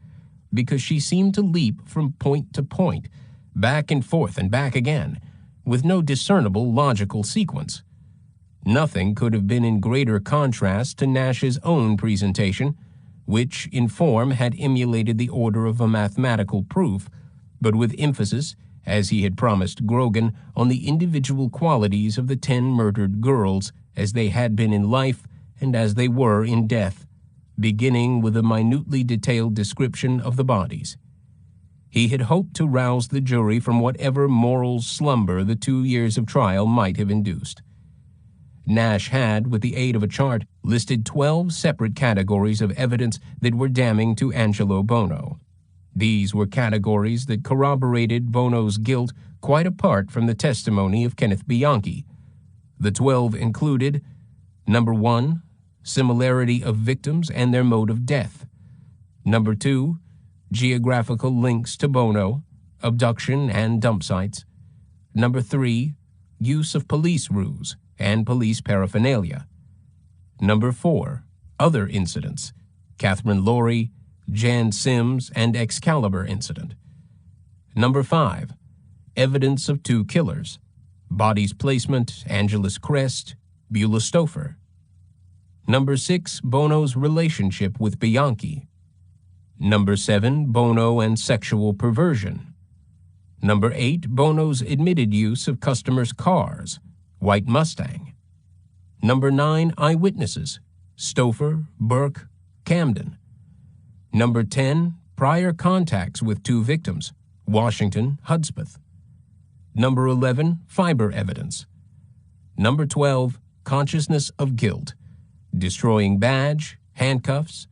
because she seemed to leap from point to point, back and forth and back again, with no discernible logical sequence. Nothing could have been in greater contrast to Nash's own presentation, which in form had emulated the order of a mathematical proof, but with emphasis, as he had promised Grogan, on the individual qualities of the 10 murdered girls, as they had been in life and as they were in death, beginning with a minutely detailed description of the bodies. He had hoped to rouse the jury from whatever moral slumber the 2 years of trial might have induced. Nash had, with the aid of a chart, listed 12 separate categories of evidence that were damning to Angelo Buono. These were categories that corroborated Buono's guilt quite apart from the testimony of Kenny Bianchi. The 12 included: number 1, similarity of victims and their mode of death; number 2, geographical links to Buono, abduction and dump sites; number 3, use of police ruse and police paraphernalia; number 4, other incidents, Catherine Laurie, Jan Sims, and Excalibur incident; number 5, evidence of 2 killers, body's placement, Angelus Crest, Beulah Stouffer; number 6, Buono's relationship with Bianchi; number 7, Buono and sexual perversion; number 8, Buono's admitted use of customers' cars, White Mustang; number 9, eyewitnesses, Stouffer, Burke, Camden; number 10, prior contacts with 2 victims, Washington, Hudspeth; number 11, fiber evidence; number 12, consciousness of guilt, destroying badge, handcuffs,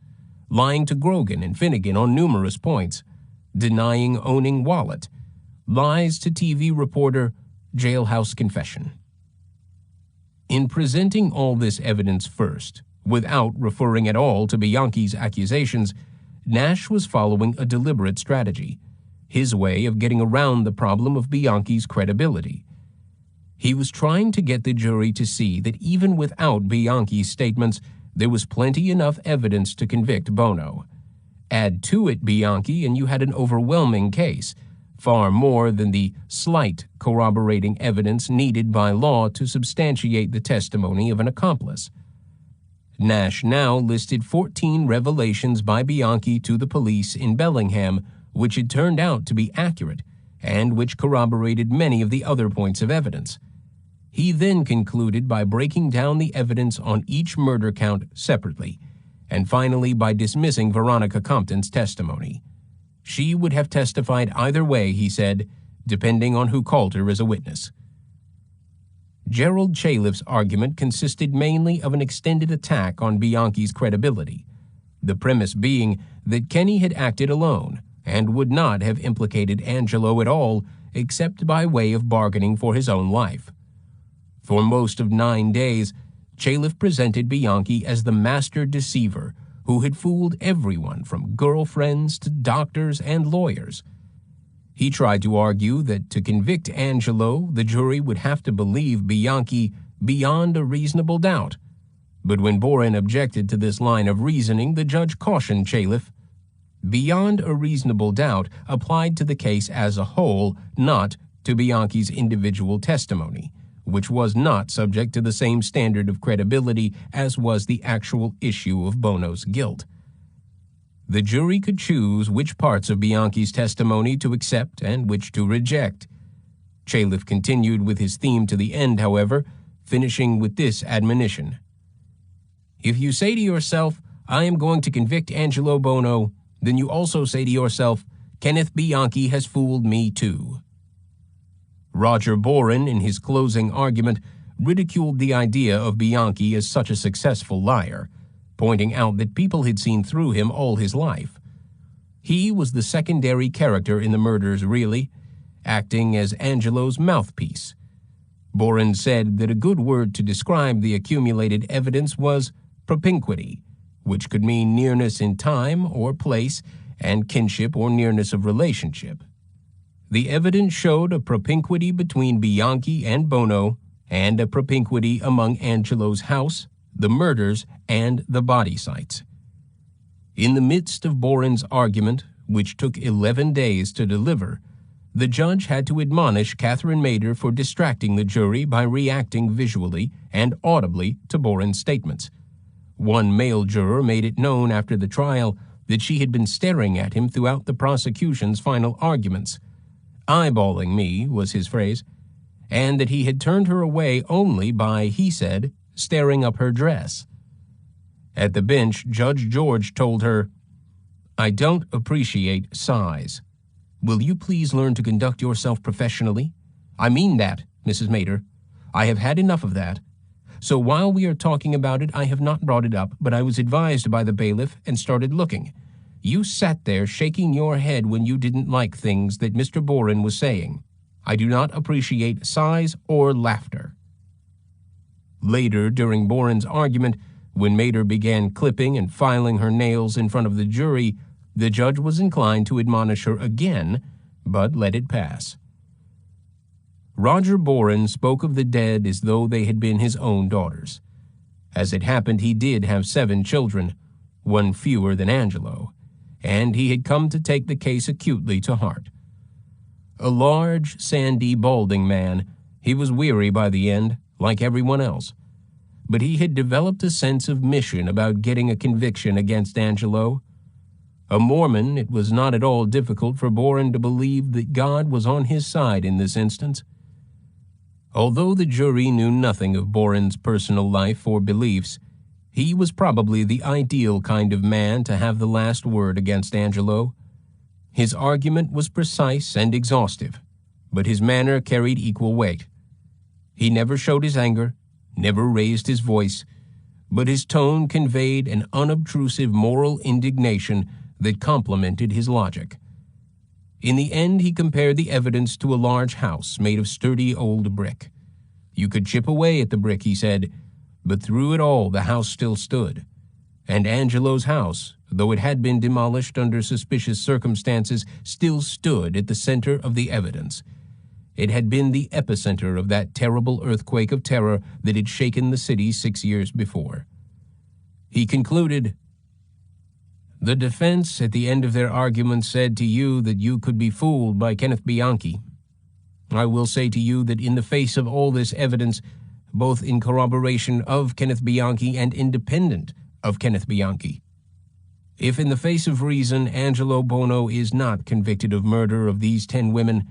lying to Grogan and Finnegan on numerous points, denying owning wallet, lies to TV reporter, jailhouse confession. In presenting all this evidence first, without referring at all to Bianchi's accusations, Nash was following a deliberate strategy, his way of getting around the problem of Bianchi's credibility. He was trying to get the jury to see that even without Bianchi's statements, there was plenty enough evidence to convict Buono. Add to it Bianchi and you had an overwhelming case, far more than the slight corroborating evidence needed by law to substantiate the testimony of an accomplice. Nash now listed 14 revelations by Bianchi to the police in Bellingham, which had turned out to be accurate, and which corroborated many of the other points of evidence. He then concluded by breaking down the evidence on each murder count separately, and finally by dismissing Veronica Compton's testimony. She would have testified either way, he said, depending on who called her as a witness. Gerald Chalif's argument consisted mainly of an extended attack on Bianchi's credibility, the premise being that Kenny had acted alone and would not have implicated Angelo at all except by way of bargaining for his own life. For most of 9 days, Chalif presented Bianchi as the master deceiver who had fooled everyone from girlfriends to doctors and lawyers. He tried to argue that to convict Angelo, the jury would have to believe Bianchi beyond a reasonable doubt. But when Boren objected to this line of reasoning, the judge cautioned Chalif. Beyond a reasonable doubt applied to the case as a whole, not to Bianchi's individual testimony, which was not subject to the same standard of credibility as was the actual issue of Buono's guilt. The jury could choose which parts of Bianchi's testimony to accept and which to reject. Chalif continued with his theme to the end, however, finishing with this admonition. If you say to yourself, I am going to convict Angelo Buono, then you also say to yourself, Kenneth Bianchi has fooled me too. Roger Boren, in his closing argument, ridiculed the idea of Bianchi as such a successful liar, pointing out that people had seen through him all his life. He was the secondary character in the murders, really, acting as Angelo's mouthpiece. Boren said that a good word to describe the accumulated evidence was propinquity, which could mean nearness in time or place, and kinship or nearness of relationship. The evidence showed a propinquity between Bianchi and Buono, and a propinquity among Angelo's house, the murders, and the body sites. In the midst of Boren's argument, which took 11 days to deliver, the judge had to admonish Catherine Mader for distracting the jury by reacting visually and audibly to Boren's statements. One male juror made it known after the trial that she had been staring at him throughout the prosecution's final arguments. Eyeballing me was his phrase, and that he had turned her away only by, he said, staring up her dress. At the bench, Judge George told her, I don't appreciate size. Will you please learn to conduct yourself professionally? I mean that, Mrs. Mader. I have had enough of that. So while we are talking about it, I have not brought it up, but I was advised by the bailiff and started looking. You sat there shaking your head when you didn't like things that Mr. Boren was saying. I do not appreciate size or laughter. Later, during Boren's argument, when Mader began clipping and filing her nails in front of the jury, the judge was inclined to admonish her again, but let it pass. Roger Boren spoke of the dead as though they had been his own daughters. As it happened, he did have 7 children, one fewer than Angelo, and he had come to take the case acutely to heart. A large, sandy, balding man, he was weary by the end, like everyone else. But he had developed a sense of mission about getting a conviction against Angelo. A Mormon, it was not at all difficult for Boren to believe that God was on his side in this instance. Although the jury knew nothing of Boren's personal life or beliefs, he was probably the ideal kind of man to have the last word against Angelo. His argument was precise and exhaustive, but his manner carried equal weight. He never showed his anger, never raised his voice, but his tone conveyed an unobtrusive moral indignation that complemented his logic. In the end, he compared the evidence to a large house made of sturdy old brick. You could chip away at the brick, he said, but through it all the house still stood. And Angelo's house, though it had been demolished under suspicious circumstances, still stood at the center of the evidence. It had been the epicenter of that terrible earthquake of terror that had shaken the city 6 years before. He concluded, "The defense at the end of their argument said to you that you could be fooled by Kenneth Bianchi. I will say to you that in the face of all this evidence, both in corroboration of Kenneth Bianchi and independent of Kenneth Bianchi, if in the face of reason Angelo Buono is not convicted of murder of these 10 women,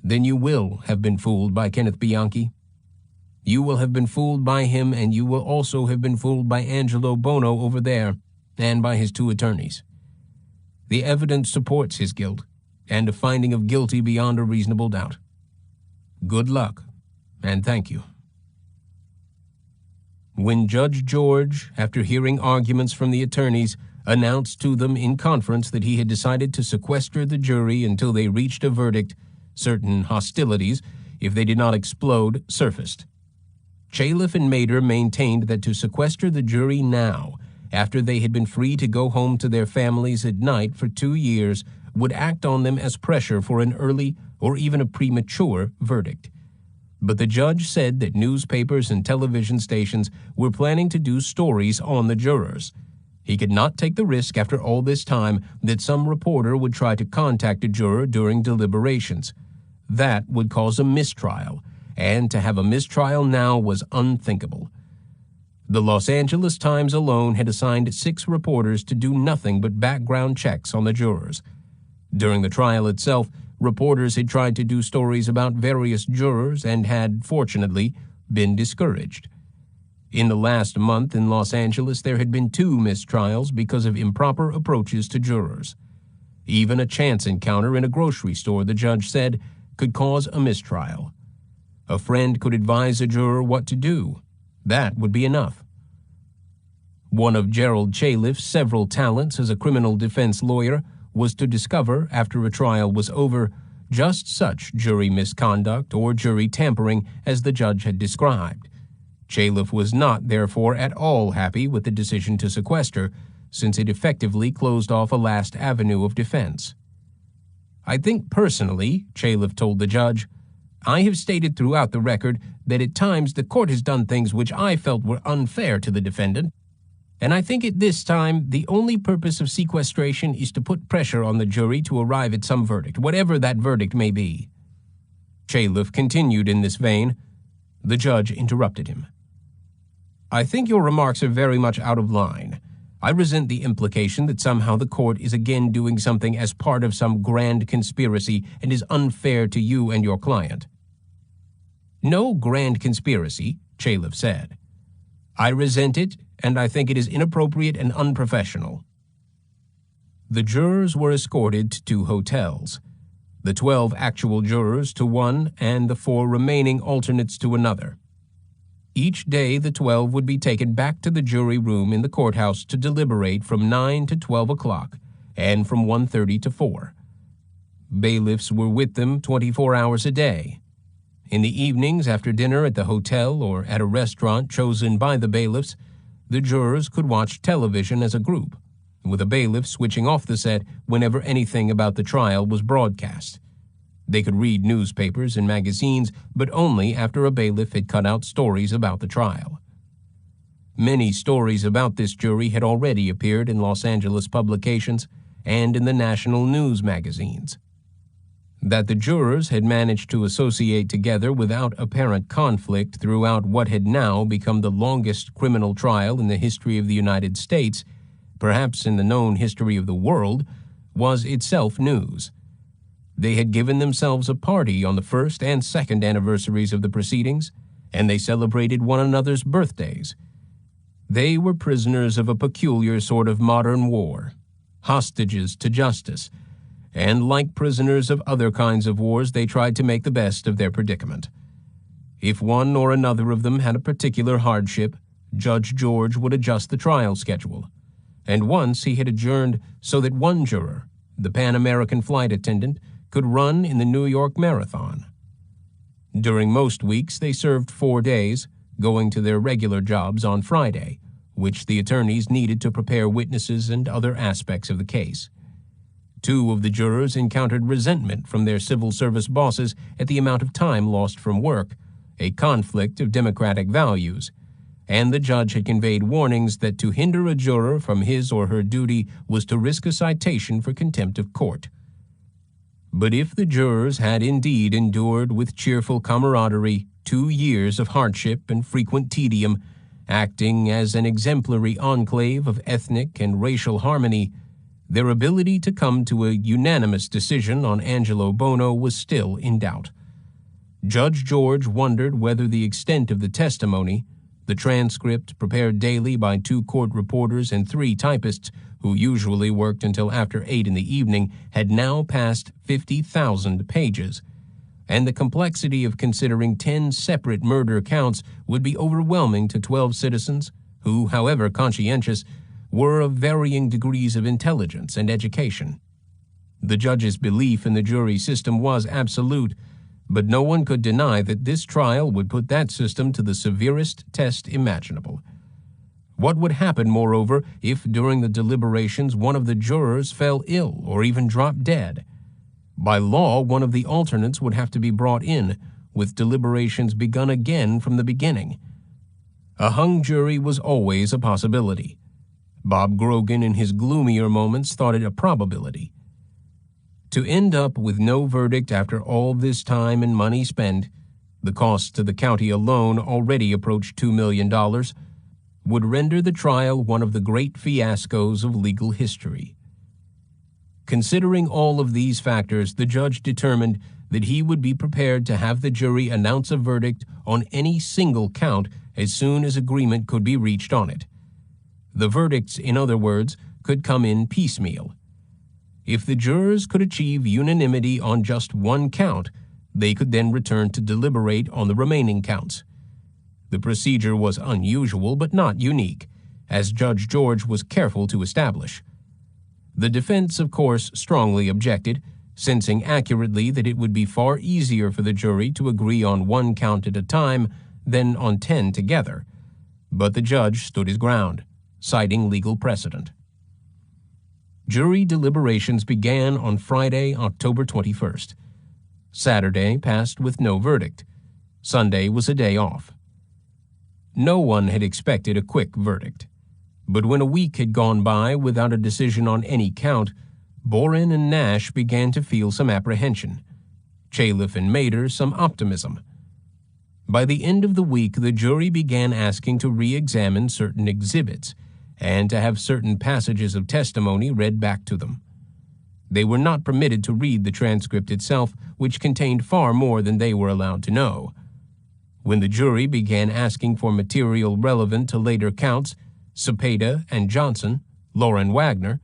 then you will have been fooled by Kenneth Bianchi. You will have been fooled by him, and you will also have been fooled by Angelo Buono over there, and by his 2 attorneys. The evidence supports his guilt, and a finding of guilty beyond a reasonable doubt. Good luck, and thank you." When Judge George, after hearing arguments from the attorneys, announced to them in conference that he had decided to sequester the jury until they reached a verdict, certain hostilities, if they did not explode, surfaced. Chalif and Mader maintained that to sequester the jury now, after they had been free to go home to their families at night for 2 years, would act on them as pressure for an early or even a premature verdict. But the judge said that newspapers and television stations were planning to do stories on the jurors. He could not take the risk after all this time that some reporter would try to contact a juror during deliberations. That would cause a mistrial, and to have a mistrial now was unthinkable. The Los Angeles Times alone had assigned 6 reporters to do nothing but background checks on the jurors. During the trial itself, reporters had tried to do stories about various jurors and had, fortunately, been discouraged. In the last month in Los Angeles, there had been 2 mistrials because of improper approaches to jurors. Even a chance encounter in a grocery store, the judge said, could cause a mistrial. A friend could advise a juror what to do. That would be enough. One of Gerald Chalif's several talents as a criminal defense lawyer was to discover, after a trial was over, just such jury misconduct or jury tampering as the judge had described. Chalif was not, therefore, at all happy with the decision to sequester, since it effectively closed off a last avenue of defense. "I think personally," Chalif told the judge, "I have stated throughout the record that at times the court has done things which I felt were unfair to the defendant, and I think at this time the only purpose of sequestration is to put pressure on the jury to arrive at some verdict, whatever that verdict may be." Chalif continued in this vein. The judge interrupted him. "I think your remarks are very much out of line. I resent the implication that somehow the court is again doing something as part of some grand conspiracy and is unfair to you and your client." "No grand conspiracy," Chalif said. "I resent it, and I think it is inappropriate and unprofessional." The jurors were escorted to 2 hotels, the 12 actual jurors to one and the 4 remaining alternates to another. Each day the 12 would be taken back to the jury room in the courthouse to deliberate from 9 to 12 o'clock and from 1:30 to 4. Bailiffs were with them 24 hours a day. In the evenings after dinner at the hotel or at a restaurant chosen by the bailiffs, the jurors could watch television as a group, with a bailiff switching off the set whenever anything about the trial was broadcast. They could read newspapers and magazines, but only after a bailiff had cut out stories about the trial. Many stories about this jury had already appeared in Los Angeles publications and in the national news magazines. That the jurors had managed to associate together without apparent conflict throughout what had now become the longest criminal trial in the history of the United States, perhaps in the known history of the world, was itself news. They had given themselves a party on the 1st and 2nd anniversaries of the proceedings, and they celebrated one another's birthdays. They were prisoners of a peculiar sort of modern war, hostages to justice, and like prisoners of other kinds of wars, they tried to make the best of their predicament. If one or another of them had a particular hardship, Judge George would adjust the trial schedule, and once he had adjourned so that one juror, the Pan American flight attendant, could run in the New York Marathon. During most weeks, they served 4 days, going to their regular jobs on Friday, which the attorneys needed to prepare witnesses and other aspects of the case. 2 of the jurors encountered resentment from their civil service bosses at the amount of time lost from work, a conflict of democratic values, and the judge had conveyed warnings that to hinder a juror from his or her duty was to risk a citation for contempt of court. But if the jurors had indeed endured with cheerful camaraderie 2 years of hardship and frequent tedium, acting as an exemplary enclave of ethnic and racial harmony, their ability to come to a unanimous decision on Angelo Buono was still in doubt. Judge George wondered whether the extent of the testimony, the transcript prepared daily by 2 court reporters and 3 typists who usually worked until after 8 in the evening, had now passed 50,000 pages, and the complexity of considering 10 separate murder counts would be overwhelming to 12 citizens who, however conscientious, were of varying degrees of intelligence and education. The judge's belief in the jury system was absolute, but no one could deny that this trial would put that system to the severest test imaginable. What would happen, moreover, if during the deliberations one of the jurors fell ill or even dropped dead? By law, one of the alternates would have to be brought in, with deliberations begun again from the beginning. A hung jury was always a possibility. Bob Grogan, in his gloomier moments, thought it a probability. To end up with no verdict after all this time and money spent, the costs to the county alone already approached $2 million, would render the trial one of the great fiascos of legal history. Considering all of these factors, the judge determined that he would be prepared to have the jury announce a verdict on any single count as soon as agreement could be reached on it. The verdicts, in other words, could come in piecemeal. If the jurors could achieve unanimity on just one count, they could then return to deliberate on the remaining counts. The procedure was unusual but not unique, as Judge George was careful to establish. The defense, of course, strongly objected, sensing accurately that it would be far easier for the jury to agree on one count at a time than on 10 together. But the judge stood his ground, citing legal precedent. Jury deliberations began on Friday, October 21st. Saturday passed with no verdict. Sunday was a day off. No one had expected a quick verdict. But when a week had gone by without a decision on any count, Boren and Nash began to feel some apprehension. Chalif and Mader some optimism. By the end of the week, the jury began asking to re-examine certain exhibits and to have certain passages of testimony read back to them. They were not permitted to read the transcript itself, which contained far more than they were allowed to know. When the jury began asking for material relevant to later counts, Cepeda and Johnson, Lauren Wagner,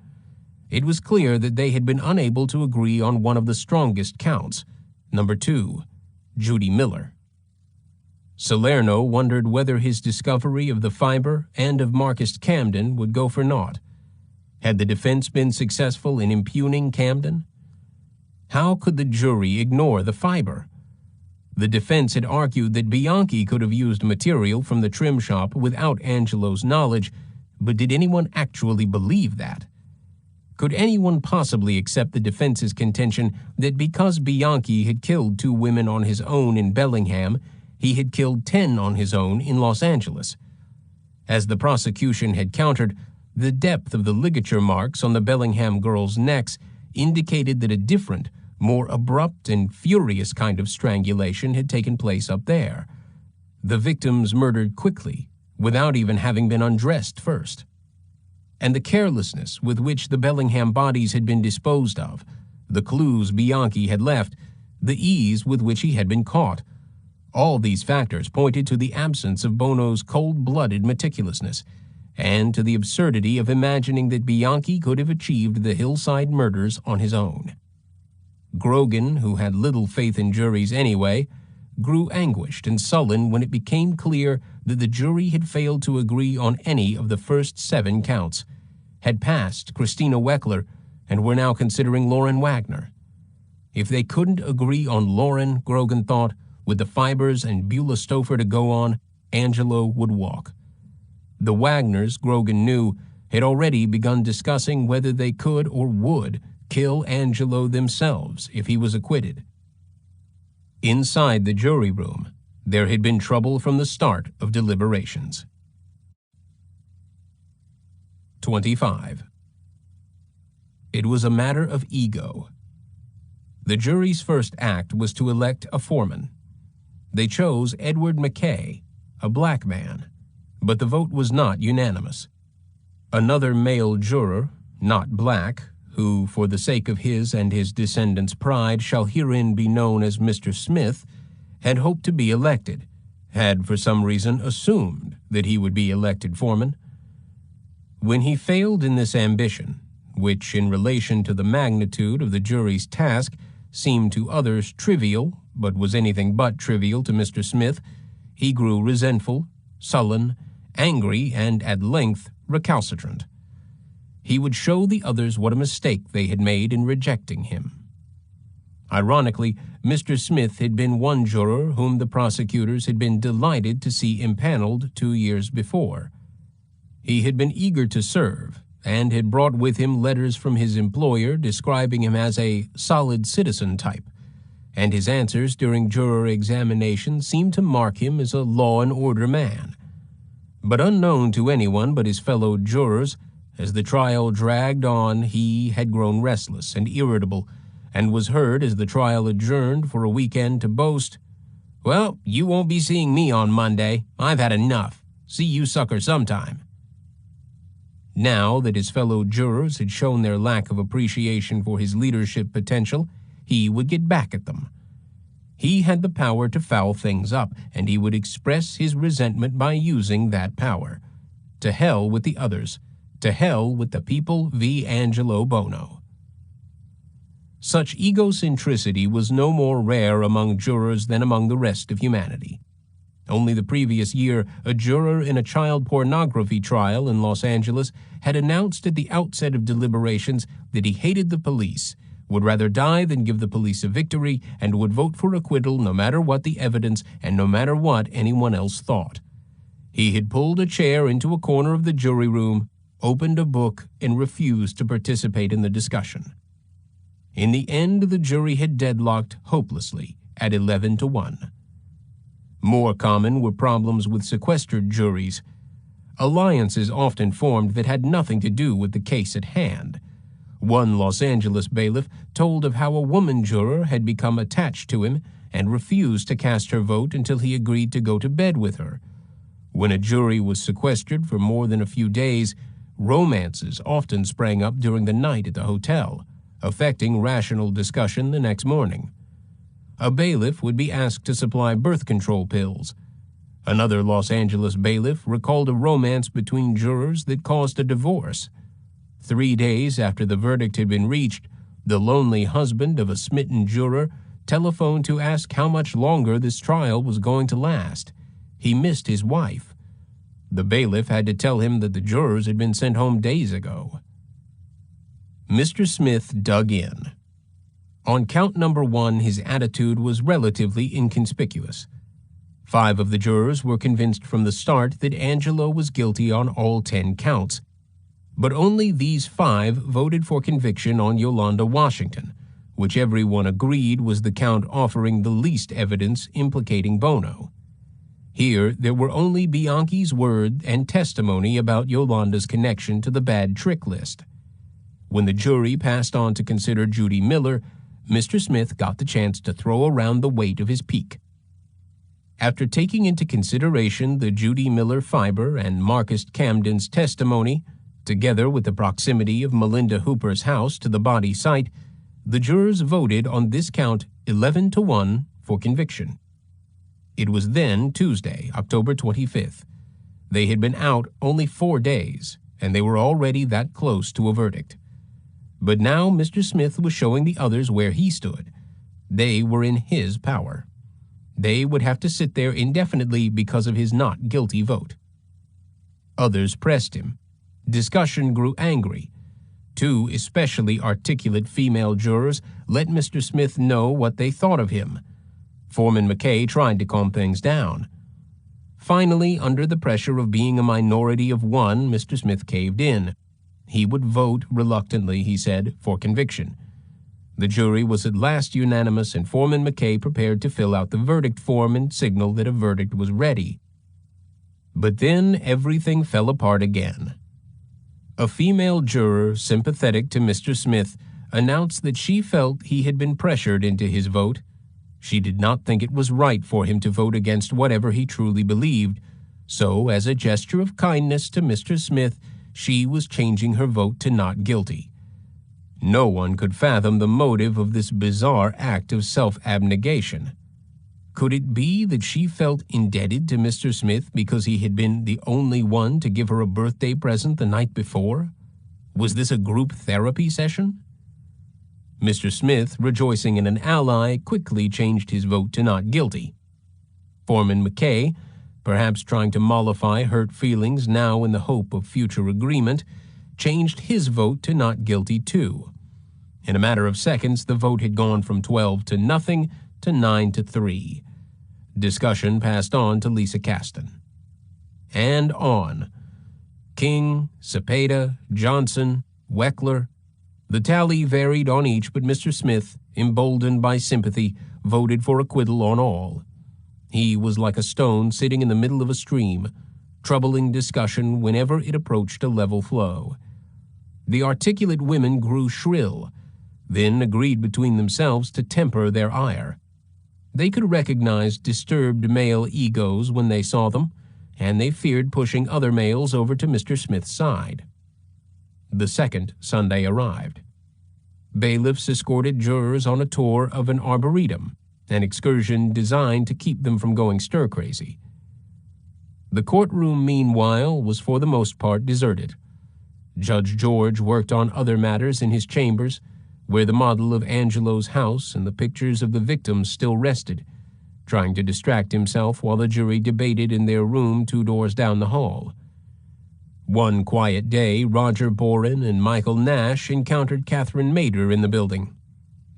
it was clear that they had been unable to agree on one of the strongest counts, number 2, Judy Miller. Salerno wondered whether his discovery of the fiber and of Marcus Camden would go for naught. Had the defense been successful in impugning Camden? How could the jury ignore the fiber? The defense had argued that Bianchi could have used material from the trim shop without Angelo's knowledge, but did anyone actually believe that? Could anyone possibly accept the defense's contention that because Bianchi had killed 2 women on his own in Bellingham, he had killed 10 on his own in Los Angeles? As the prosecution had countered, the depth of the ligature marks on the Bellingham girls' necks indicated that a different, more abrupt and furious kind of strangulation had taken place up there. The victims murdered quickly, without even having been undressed first. And the carelessness with which the Bellingham bodies had been disposed of, the clues Bianchi had left, the ease with which he had been caught, all these factors pointed to the absence of Buono's cold-blooded meticulousness, and to the absurdity of imagining that Bianchi could have achieved the Hillside murders on his own. Grogan, who had little faith in juries anyway, grew anguished and sullen when it became clear that the jury had failed to agree on any of the first 7 counts, had passed Christina Weckler, and were now considering Lauren Wagner. If they couldn't agree on Lauren, Grogan thought, with the fibers and Beulah Stouffer to go on, Angelo would walk. The Wagners, Grogan knew, had already begun discussing whether they could or would kill Angelo themselves if he was acquitted. Inside the jury room, there had been trouble from the start of deliberations. 25. It was a matter of ego. The jury's first act was to elect a foreman. They chose Edward McKay, a black man, but the vote was not unanimous. Another male juror, not black, who, for the sake of his and his descendants' pride, shall herein be known as Mr. Smith, had hoped to be elected, had for some reason assumed that he would be elected foreman. When he failed in this ambition, which in relation to the magnitude of the jury's task seemed to others trivial, but was anything but trivial to Mr. Smith, he grew resentful, sullen, angry, and at length recalcitrant. He would show the others what a mistake they had made in rejecting him. Ironically, Mr. Smith had been one juror whom the prosecutors had been delighted to see impaneled 2 years before. He had been eager to serve, and had brought with him letters from his employer describing him as a solid citizen type, and his answers during juror examination seemed to mark him as a law and order man. But unknown to anyone but his fellow jurors, as the trial dragged on, he had grown restless and irritable, and was heard as the trial adjourned for a weekend to boast, "Well, you won't be seeing me on Monday. I've had enough. See you suckers sometime." Now that his fellow jurors had shown their lack of appreciation for his leadership potential, he would get back at them. He had the power to foul things up, and he would express his resentment by using that power. To hell with the others. To hell with the people v. Angelo Buono. Such egocentricity was no more rare among jurors than among the rest of humanity. Only the previous year, a juror in a child pornography trial in Los Angeles had announced at the outset of deliberations that he hated the police, would rather die than give the police a victory, and would vote for acquittal no matter what the evidence and no matter what anyone else thought. He had pulled a chair into a corner of the jury room, opened a book, and refused to participate in the discussion. In the end, the jury had deadlocked hopelessly at 11-1. More common were problems with sequestered juries. Alliances often formed that had nothing to do with the case at hand. One Los Angeles bailiff told of how a woman juror had become attached to him and refused to cast her vote until he agreed to go to bed with her. When a jury was sequestered for more than a few days, romances often sprang up during the night at the hotel, affecting rational discussion the next morning. A bailiff would be asked to supply birth control pills. Another Los Angeles bailiff recalled a romance between jurors that caused a divorce. 3 days after the verdict had been reached, the lonely husband of a smitten juror telephoned to ask how much longer this trial was going to last. He missed his wife. The bailiff had to tell him that the jurors had been sent home days ago. Mr. Smith dug in. On count number 1, his attitude was relatively inconspicuous. 5 of the jurors were convinced from the start that Angelo was guilty on all 10 counts, but only these 5 voted for conviction on Yolanda Washington, which everyone agreed was the count offering the least evidence implicating Buono. Here, there were only Bianchi's word and testimony about Yolanda's connection to the bad trick list. When the jury passed on to consider Judy Miller, Mr. Smith got the chance to throw around the weight of his peak. After taking into consideration the Judy Miller fiber and Marcus Camden's testimony, together with the proximity of Melinda Hooper's house to the body site, the jurors voted on this count 11-1 for conviction. It was then Tuesday, October 25th. They had been out only 4 days, and they were already that close to a verdict. But now Mr. Smith was showing the others where he stood. They were in his power. They would have to sit there indefinitely because of his not guilty vote. Others pressed him. Discussion grew angry. 2 especially articulate female jurors let Mr. Smith know what they thought of him. Foreman McKay tried to calm things down. Finally, under the pressure of being a minority of one, Mr. Smith caved in. He would vote reluctantly, he said, for conviction. The jury was at last unanimous, and Foreman McKay prepared to fill out the verdict form and signal that a verdict was ready. But then everything fell apart again. A female juror, sympathetic to Mr. Smith, announced that she felt he had been pressured into his vote. She did not think it was right for him to vote against whatever he truly believed, so as a gesture of kindness to Mr. Smith, she was changing her vote to not guilty. No one could fathom the motive of this bizarre act of self-abnegation. Could it be that she felt indebted to Mr. Smith because he had been the only one to give her a birthday present the night before? Was this a group therapy session? Mr. Smith, rejoicing in an ally, quickly changed his vote to not guilty. Foreman McKay, perhaps trying to mollify hurt feelings now in the hope of future agreement, changed his vote to not guilty too. In a matter of seconds, the vote had gone from 12 to nothing to 9 to 3. Discussion passed on to Lisa Caston. And on. King, Cepeda, Johnson, Weckler. The tally varied on each, but Mr. Smith, emboldened by sympathy, voted for acquittal on all. He was like a stone sitting in the middle of a stream, troubling discussion whenever it approached a level flow. The articulate women grew shrill, then agreed between themselves to temper their ire. They could recognize disturbed male egos when they saw them, and they feared pushing other males over to Mr. Smith's side. The second Sunday arrived. Bailiffs escorted jurors on a tour of an arboretum, an excursion designed to keep them from going stir-crazy. The courtroom, meanwhile, was for the most part deserted. Judge George worked on other matters in his chambers, where the model of Angelo's house and the pictures of the victims still rested, trying to distract himself while the jury debated in their room 2 doors down the hall. One quiet day, Roger Boren and Michael Nash encountered Catherine Mader in the building.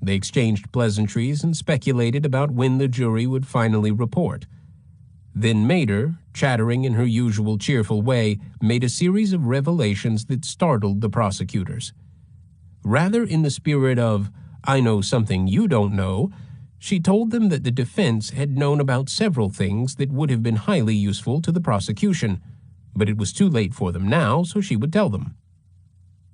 They exchanged pleasantries and speculated about when the jury would finally report. Then Mader, chattering in her usual cheerful way, made a series of revelations that startled the prosecutors. Rather in the spirit of, "I know something you don't know," she told them that the defense had known about several things that would have been highly useful to the prosecution, but it was too late for them now, so she would tell them.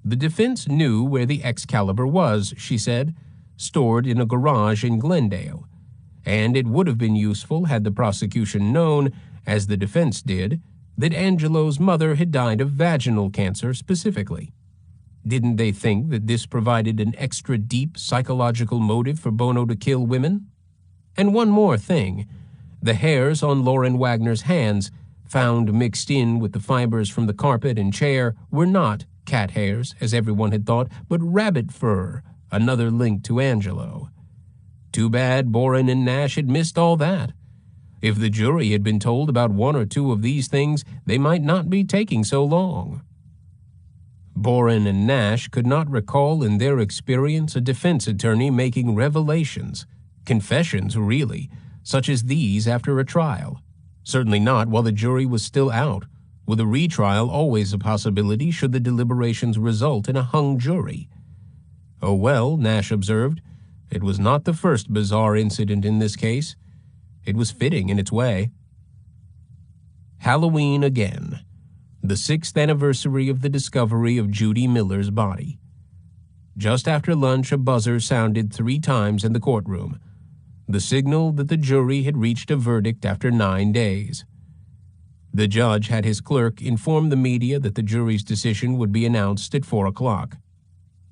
The defense knew where the Excalibur was, she said, stored in a garage in Glendale, and it would have been useful had the prosecution known, as the defense did, that Angelo's mother had died of vaginal cancer specifically. Didn't they think that this provided an extra deep psychological motive for Buono to kill women? And one more thing. The hairs on Lauren Wagner's hands, found mixed in with the fibers from the carpet and chair, were not cat hairs, as everyone had thought, but rabbit fur, another link to Angelo. Too bad Boren and Nash had missed all that. If the jury had been told about 1 or 2 of these things, they might not be taking so long. Boren and Nash could not recall in their experience a defense attorney making revelations, confessions really, such as these after a trial. Certainly not while the jury was still out, with a retrial always a possibility should the deliberations result in a hung jury. Oh well, Nash observed, it was not the first bizarre incident in this case. It was fitting in its way. Halloween again. The 6th anniversary of the discovery of Judy Miller's body. Just after lunch, a buzzer sounded 3 times in the courtroom, the signal that the jury had reached a verdict after 9 days. The judge had his clerk inform the media that the jury's decision would be announced at 4 o'clock.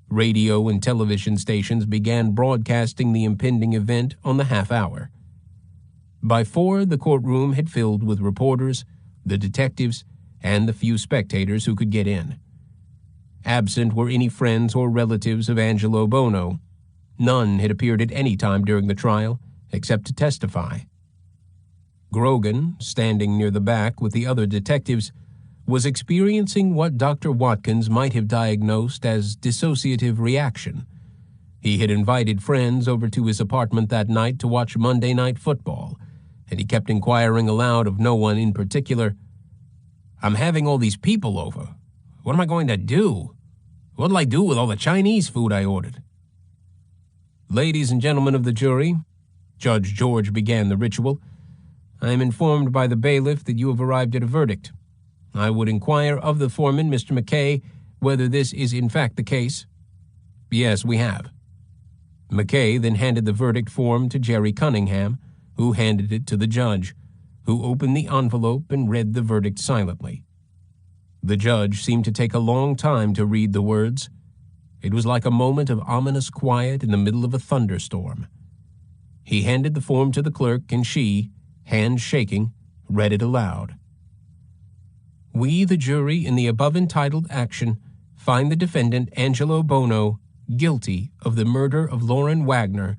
Radio and television stations began broadcasting the impending event on the half hour. By 4, the courtroom had filled with reporters, the detectives, and the few spectators who could get in. Absent were any friends or relatives of Angelo Buono. None had appeared at any time during the trial, except to testify. Grogan, standing near the back with the other detectives, was experiencing what Dr. Watkins might have diagnosed as dissociative reaction. He had invited friends over to his apartment that night to watch Monday Night Football, and he kept inquiring aloud of no one in particular, "I'm having all these people over. What am I going to do? What'll I do with all the Chinese food I ordered?" "Ladies and gentlemen of the jury," Judge George began the ritual, "I am informed by the bailiff that you have arrived at a verdict. I would inquire of the foreman, Mr. McKay, whether this is in fact the case." "Yes, we have." McKay then handed the verdict form to Jerry Cunningham, who handed it to the judge, who opened the envelope and read the verdict silently. The judge seemed to take a long time to read the words. It was like a moment of ominous quiet in the middle of a thunderstorm. He handed the form to the clerk, and she, hands shaking, read it aloud. "We, the jury, in the above entitled action, find the defendant Angelo Buono guilty of the murder of Lauren Wagner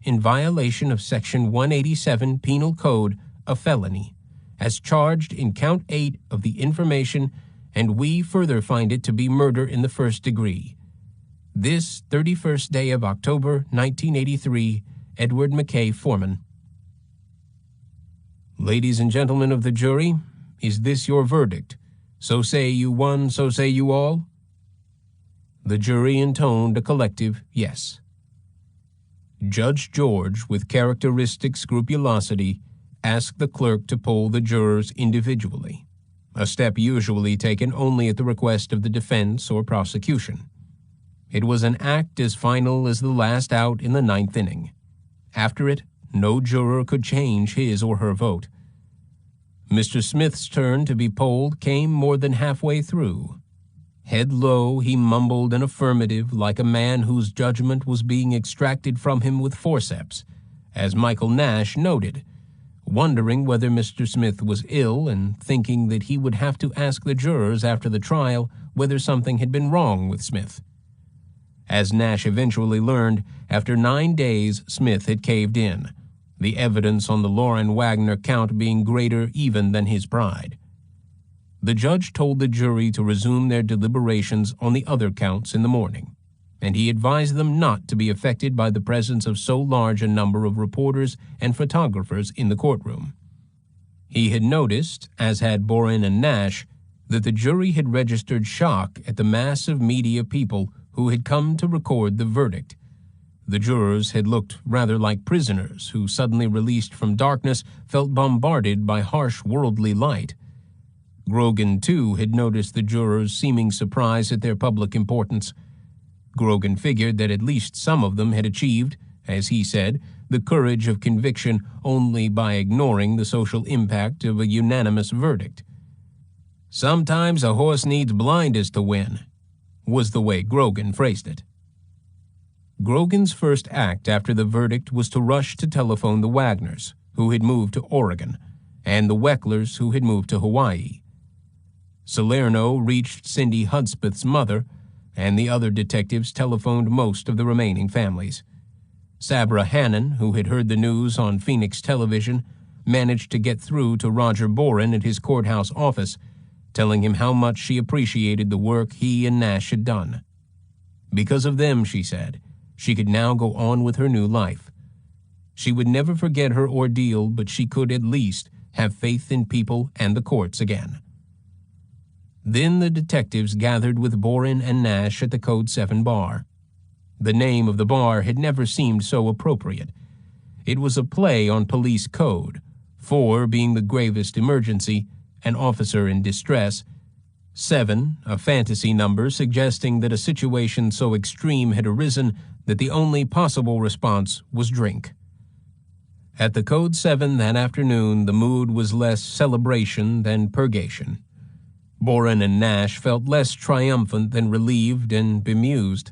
in violation of Section 187 Penal Code, a felony, as charged in Count 8 of the information, and we further find it to be murder in the first degree. This 31st day of October, 1983, Edward McKay, Foreman." Ladies and gentlemen of the jury, is this your verdict? So say you one, so say you all? The jury intoned a collective yes. Judge George, with characteristic scrupulosity, asked the clerk to poll the jurors individually, a step usually taken only at the request of the defense or prosecution. It was an act as final as the last out in the ninth inning. After it, no juror could change his or her vote. Mr. Smith's turn to be polled came more than halfway through. Head low, he mumbled an affirmative like a man whose judgment was being extracted from him with forceps, as Michael Nash noted, wondering whether Mr. Smith was ill and thinking that he would have to ask the jurors after the trial whether something had been wrong with Smith. As Nash eventually learned, after 9 days Smith had caved in, the evidence on the Lauren Wagner count being greater even than his pride. The judge told the jury to resume their deliberations on the other counts in the morning, and he advised them not to be affected by the presence of so large a number of reporters and photographers in the courtroom. He had noticed, as had Boren and Nash, that the jury had registered shock at the mass of media people who had come to record the verdict. The jurors had looked rather like prisoners who, suddenly released from darkness, felt bombarded by harsh worldly light. Grogan, too, had noticed the jurors' seeming surprise at their public importance. Grogan figured that at least some of them had achieved, as he said, the courage of conviction only by ignoring the social impact of a unanimous verdict. "Sometimes a horse needs blinders to win," was the way Grogan phrased it. Grogan's first act after the verdict was to rush to telephone the Wagners, who had moved to Oregon, and the Wecklers, who had moved to Hawaii. Salerno reached Cindy Hudspeth's mother, and the other detectives telephoned most of the remaining families. Sabra Hannon, who had heard the news on Phoenix television, managed to get through to Roger Boren at his courthouse office, telling him how much she appreciated the work he and Nash had done. Because of them, she said, she could now go on with her new life. She would never forget her ordeal, but she could at least have faith in people and the courts again. Then the detectives gathered with Boren and Nash at the Code 7 bar. The name of the bar had never seemed so appropriate. It was a play on police code, 4 being the gravest emergency, an officer in distress, 7, a fantasy number suggesting that a situation so extreme had arisen that the only possible response was drink. At the Code 7 that afternoon, the mood was less celebration than purgation. Boren and Nash felt less triumphant than relieved and bemused.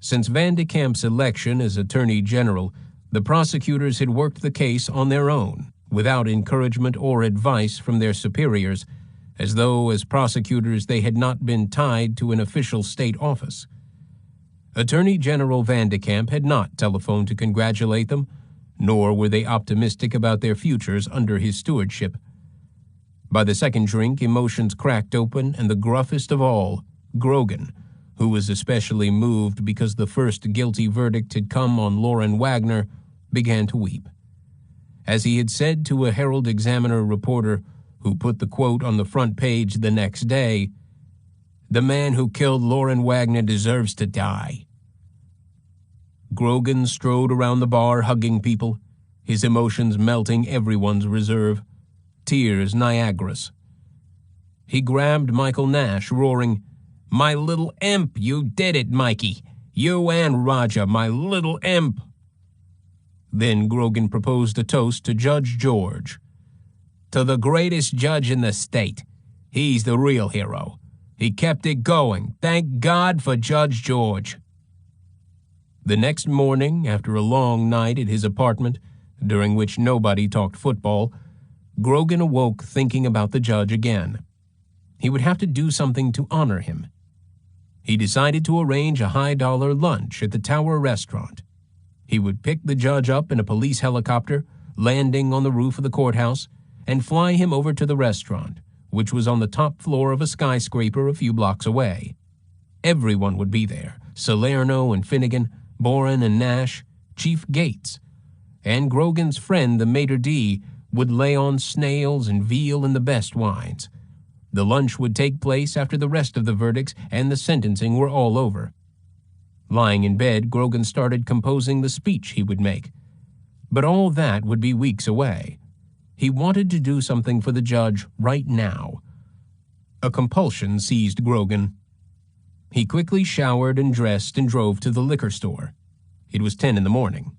Since Van de Kamp's election as Attorney General, the prosecutors had worked the case on their own, without encouragement or advice from their superiors, as though as prosecutors they had not been tied to an official state office. Attorney General Van de Kamp had not telephoned to congratulate them, nor were they optimistic about their futures under his stewardship. By the second drink, emotions cracked open, and the gruffest of all, Grogan, who was especially moved because the first guilty verdict had come on Lauren Wagner, began to weep. As he had said to a Herald Examiner reporter who put the quote on the front page the next day, "The man who killed Lauren Wagner deserves to die." Grogan strode around the bar hugging people, his emotions melting everyone's reserve, tears Niagaras. He grabbed Michael Nash, roaring, "My little imp, you did it, Mikey. You and Roger, my little imp." Then Grogan proposed a toast to Judge George. "To the greatest judge in the state. He's the real hero. He kept it going. Thank God for Judge George." The next morning, after a long night at his apartment, during which nobody talked football, Grogan awoke thinking about the judge again. He would have to do something to honor him. He decided to arrange a high-dollar lunch at the Tower Restaurant. He would pick the judge up in a police helicopter, landing on the roof of the courthouse, and fly him over to the restaurant, which was on the top floor of a skyscraper a few blocks away. Everyone would be there: Salerno and Finnegan, Boren and Nash, Chief Gates. And Grogan's friend, the maitre d', would lay on snails and veal and the best wines. The lunch would take place after the rest of the verdicts and the sentencing were all over. Lying in bed, Grogan started composing the speech he would make. But all that would be weeks away. He wanted to do something for the judge right now. A compulsion seized Grogan. He quickly showered and dressed and drove to the liquor store. It was 10 in the morning.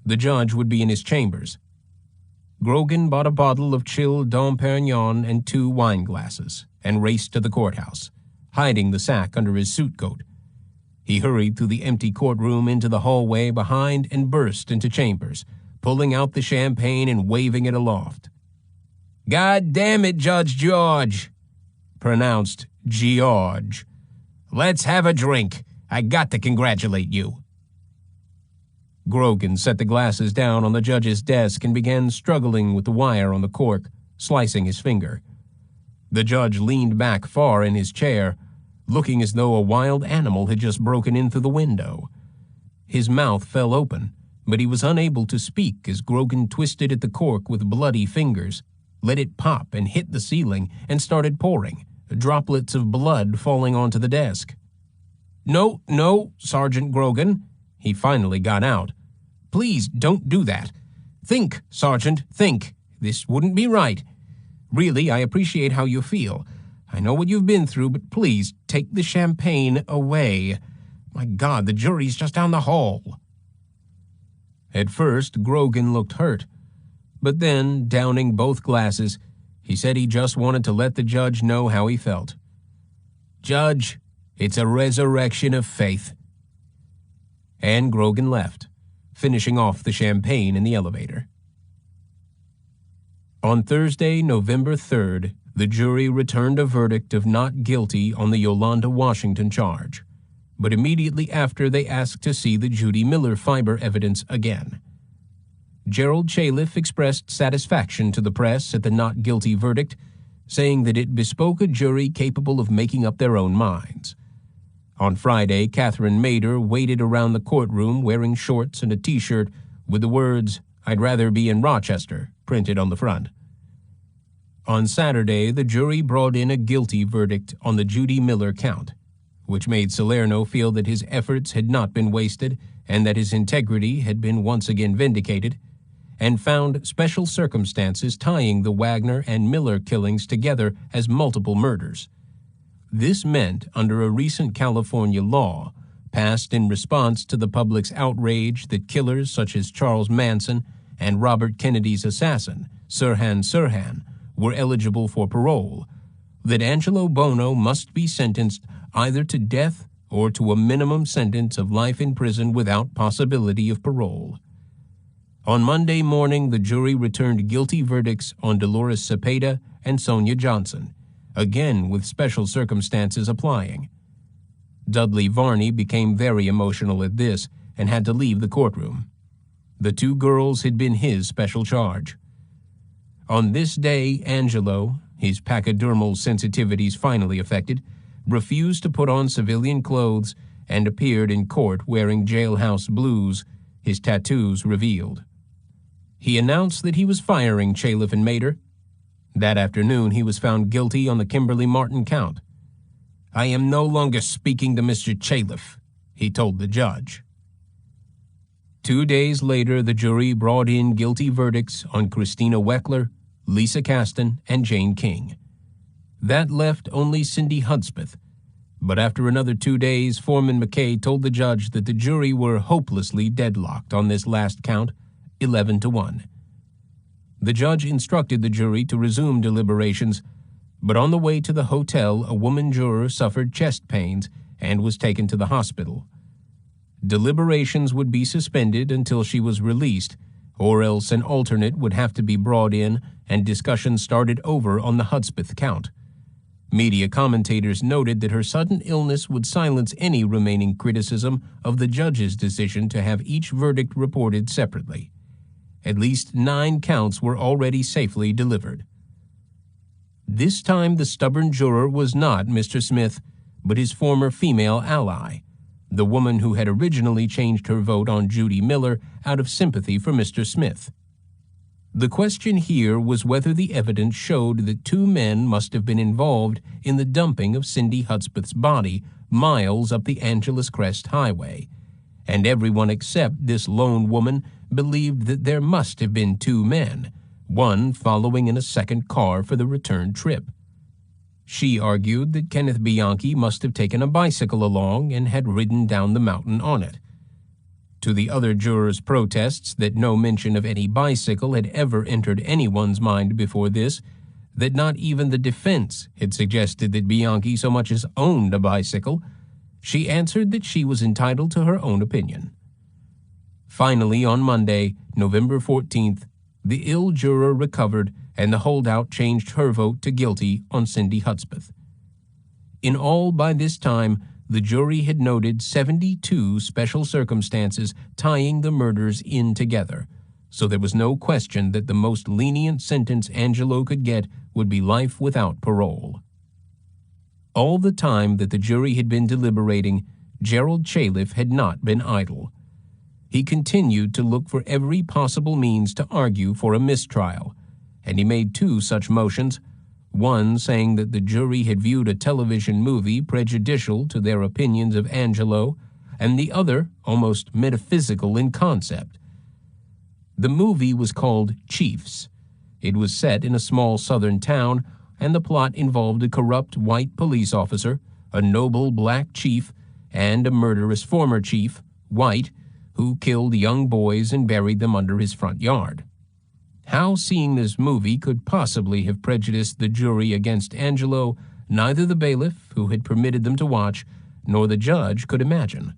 The judge would be in his chambers. Grogan bought a bottle of chilled Dom Perignon and 2 wine glasses and raced to the courthouse, hiding the sack under his suit coat. He hurried through the empty courtroom into the hallway behind and burst into chambers, pulling out the champagne and waving it aloft. "God damn it, Judge George," pronounced George. "Let's have a drink. I got to congratulate you." Grogan set the glasses down on the judge's desk and began struggling with the wire on the cork, slicing his finger. The judge leaned back far in his chair, looking as though a wild animal had just broken in through the window. His mouth fell open, but he was unable to speak as Grogan twisted at the cork with bloody fingers, let it pop and hit the ceiling, and started pouring, droplets of blood falling onto the desk. "No, no, Sergeant Grogan," he finally got out. "Please don't do that. Think, Sergeant, think. This wouldn't be right. Really, I appreciate how you feel. I know what you've been through, but please take the champagne away. My God, the jury's just down the hall." At first, Grogan looked hurt, but then, downing both glasses, he said he just wanted to let the judge know how he felt. "Judge, it's a resurrection of faith." And Grogan left, finishing off the champagne in the elevator. On Thursday, November 3rd, the jury returned a verdict of not guilty on the Yolanda Washington charge, but immediately after they asked to see the Judy Miller fiber evidence again. Gerald Chaliff expressed satisfaction to the press at the not guilty verdict, saying that it bespoke a jury capable of making up their own minds. On Friday, Catherine Mader waited around the courtroom wearing shorts and a T-shirt with the words, "I'd rather be in Rochester," printed on the front. On Saturday, the jury brought in a guilty verdict on the Judy Miller count, which made Salerno feel that his efforts had not been wasted and that his integrity had been once again vindicated, and found special circumstances tying the Wagner and Miller killings together as multiple murders. This meant, under a recent California law, passed in response to the public's outrage that killers such as Charles Manson and Robert Kennedy's assassin, Sirhan Sirhan, were eligible for parole, that Angelo Buono must be sentenced either to death or to a minimum sentence of life in prison without possibility of parole. On Monday morning, the jury returned guilty verdicts on Dolores Cepeda and Sonia Johnson, again with special circumstances applying. Dudley Varney became very emotional at this and had to leave the courtroom. The 2 girls had been his special charge. On this day, Angelo, his pachydermal sensitivities finally affected, refused to put on civilian clothes, and appeared in court wearing jailhouse blues, his tattoos revealed. He announced that he was firing Chalif and Mater. That afternoon, he was found guilty on the Kimberly Martin count. "I am no longer speaking to Mr. Chalif," he told the judge. 2 days later, the jury brought in guilty verdicts on Christina Weckler, Lisa Caston, and Jane King. That left only Cindy Hudspeth, but after another 2 days, Foreman McKay told the judge that the jury were hopelessly deadlocked on this last count, 11-1. The judge instructed the jury to resume deliberations, but on the way to the hotel, a woman juror suffered chest pains and was taken to the hospital. Deliberations would be suspended until she was released, or else an alternate would have to be brought in and discussion started over on the Hudspeth count. Media commentators noted that her sudden illness would silence any remaining criticism of the judge's decision to have each verdict reported separately. At least 9 counts were already safely delivered. This time the stubborn juror was not Mr. Smith, but his former female ally, the woman who had originally changed her vote on Judy Miller out of sympathy for Mr. Smith. The question here was whether the evidence showed that 2 men must have been involved in the dumping of Cindy Hudspeth's body miles up the Angeles Crest Highway, and everyone except this lone woman believed that there must have been 2 men, one following in a second car for the return trip. She argued that Kenneth Bianchi must have taken a bicycle along and had ridden down the mountain on it. To the other jurors' protests that no mention of any bicycle had ever entered anyone's mind before this, that not even the defense had suggested that Bianchi so much as owned a bicycle, she answered that she was entitled to her own opinion. Finally, on Monday, November 14th, the ill juror recovered and the holdout changed her vote to guilty on Cindy Hudspeth. In all, by this time, the jury had noted 72 special circumstances tying the murders in together, so there was no question that the most lenient sentence Angelo could get would be life without parole. All the time that the jury had been deliberating, Gerald Chalif had not been idle. He continued to look for every possible means to argue for a mistrial, and he made 2 such motions, one saying that the jury had viewed a television movie prejudicial to their opinions of Angelo, and the other almost metaphysical in concept. The movie was called Chiefs. It was set in a small southern town, and the plot involved a corrupt white police officer, a noble black chief, and a murderous former chief, white, who killed young boys and buried them under his front yard. How seeing this movie could possibly have prejudiced the jury against Angelo, neither the bailiff, who had permitted them to watch, nor the judge could imagine.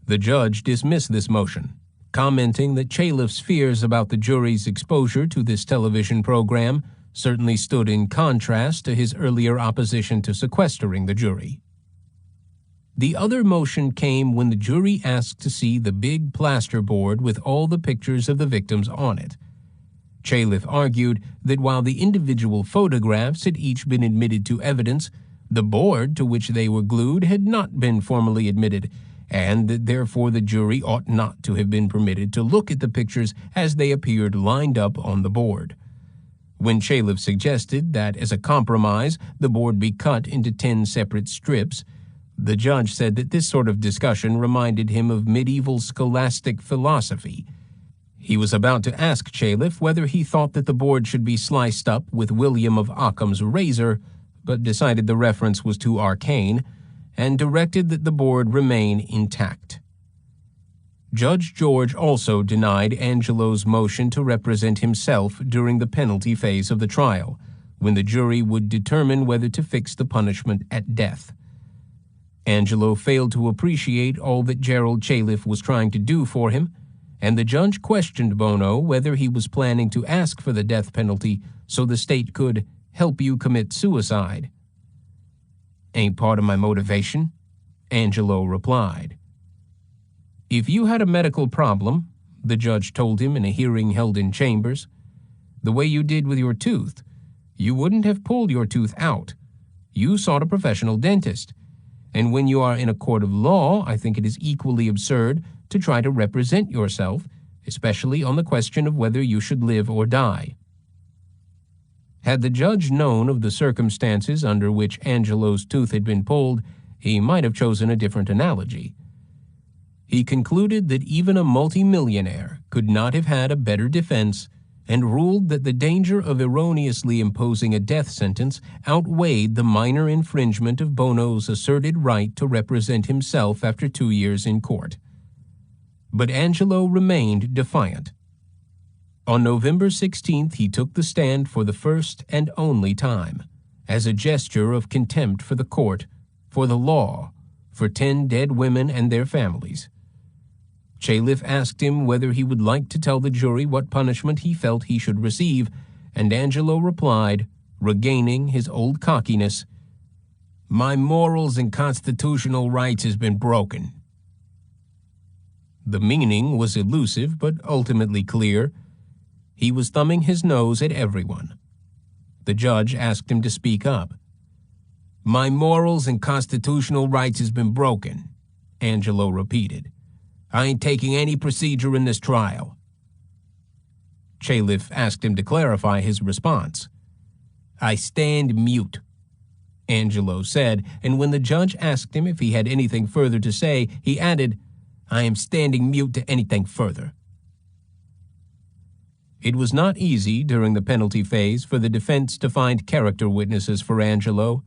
The judge dismissed this motion, commenting that Chalif's fears about the jury's exposure to this television program certainly stood in contrast to his earlier opposition to sequestering the jury. The other motion came when the jury asked to see the big plasterboard with all the pictures of the victims on it. Chalif argued that while the individual photographs had each been admitted to evidence, the board to which they were glued had not been formally admitted, and that therefore the jury ought not to have been permitted to look at the pictures as they appeared lined up on the board. When Chalif suggested that, as a compromise, the board be cut into 10 separate strips, the judge said that this sort of discussion reminded him of medieval scholastic philosophy. He was about to ask Chalif whether he thought that the board should be sliced up with William of Occam's razor, but decided the reference was too arcane, and directed that the board remain intact. Judge George also denied Angelo's motion to represent himself during the penalty phase of the trial, when the jury would determine whether to fix the punishment at death. Angelo failed to appreciate all that Gerald Chalif was trying to do for him, and the judge questioned Buono whether he was planning to ask for the death penalty so the state could help you commit suicide. "Ain't part of my motivation," Angelo replied. "If you had a medical problem," the judge told him in a hearing held in chambers, "the way you did with your tooth, you wouldn't have pulled your tooth out. You sought a professional dentist. And when you are in a court of law, I think it is equally absurd to try to represent yourself, especially on the question of whether you should live or die." Had the judge known of the circumstances under which Angelo's tooth had been pulled, he might have chosen a different analogy. He concluded that even a multimillionaire could not have had a better defense, and ruled that the danger of erroneously imposing a death sentence outweighed the minor infringement of Buono's asserted right to represent himself after 2 years in court. But Angelo remained defiant. On November 16th, he took the stand for the first and only time, as a gesture of contempt for the court, for the law, for 10 dead women and their families. Chalif asked him whether he would like to tell the jury what punishment he felt he should receive, and Angelo replied, regaining his old cockiness, "My morals and constitutional rights has been broken." The meaning was elusive but ultimately clear. He was thumbing his nose at everyone. The judge asked him to speak up. "My morals and constitutional rights has been broken," Angelo repeated. "I ain't taking any procedure in this trial." Chalif asked him to clarify his response. "I stand mute," Angelo said, and when the judge asked him if he had anything further to say, he added, "I am standing mute to anything further." It was not easy during the penalty phase for the defense to find character witnesses for Angelo.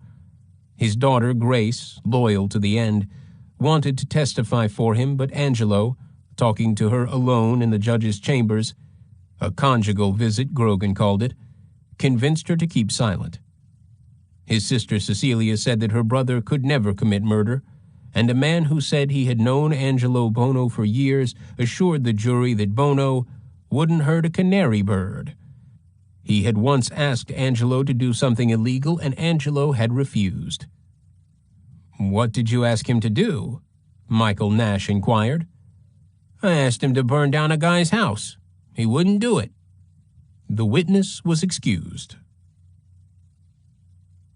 His daughter, Grace, loyal to the end, wanted to testify for him, but Angelo, talking to her alone in the judge's chambers, a conjugal visit, Grogan called it, convinced her to keep silent. His sister Cecilia said that her brother could never commit murder, and a man who said he had known Angelo Buono for years assured the jury that Buono wouldn't hurt a canary bird. He had once asked Angelo to do something illegal, and Angelo had refused. "What did you ask him to do?" Michael Nash inquired. "I asked him to burn down a guy's house. He wouldn't do it." The witness was excused.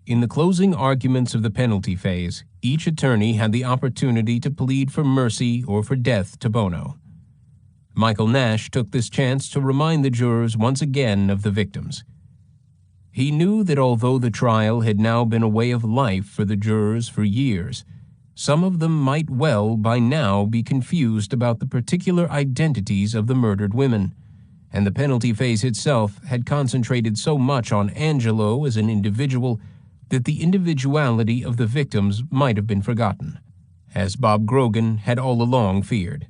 In the closing arguments of the penalty phase, each attorney had the opportunity to plead for mercy or for death to Buono. Michael Nash took this chance to remind the jurors once again of the victims. He knew that although the trial had now been a way of life for the jurors for years, some of them might well by now be confused about the particular identities of the murdered women, and the penalty phase itself had concentrated so much on Angelo as an individual that the individuality of the victims might have been forgotten, as Bob Grogan had all along feared.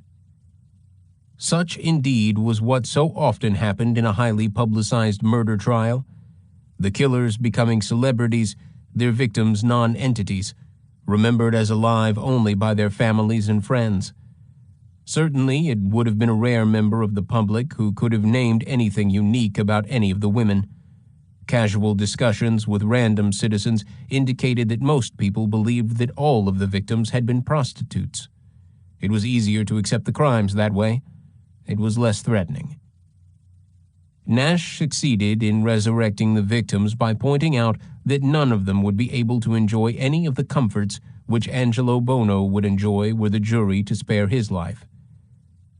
Such indeed was what so often happened in a highly publicized murder trial, the killers becoming celebrities, their victims non-entities, remembered as alive only by their families and friends. Certainly, it would have been a rare member of the public who could have named anything unique about any of the women. Casual discussions with random citizens indicated that most people believed that all of the victims had been prostitutes. It was easier to accept the crimes that way. It was less threatening. Nash succeeded in resurrecting the victims by pointing out that none of them would be able to enjoy any of the comforts which Angelo Buono would enjoy were the jury to spare his life.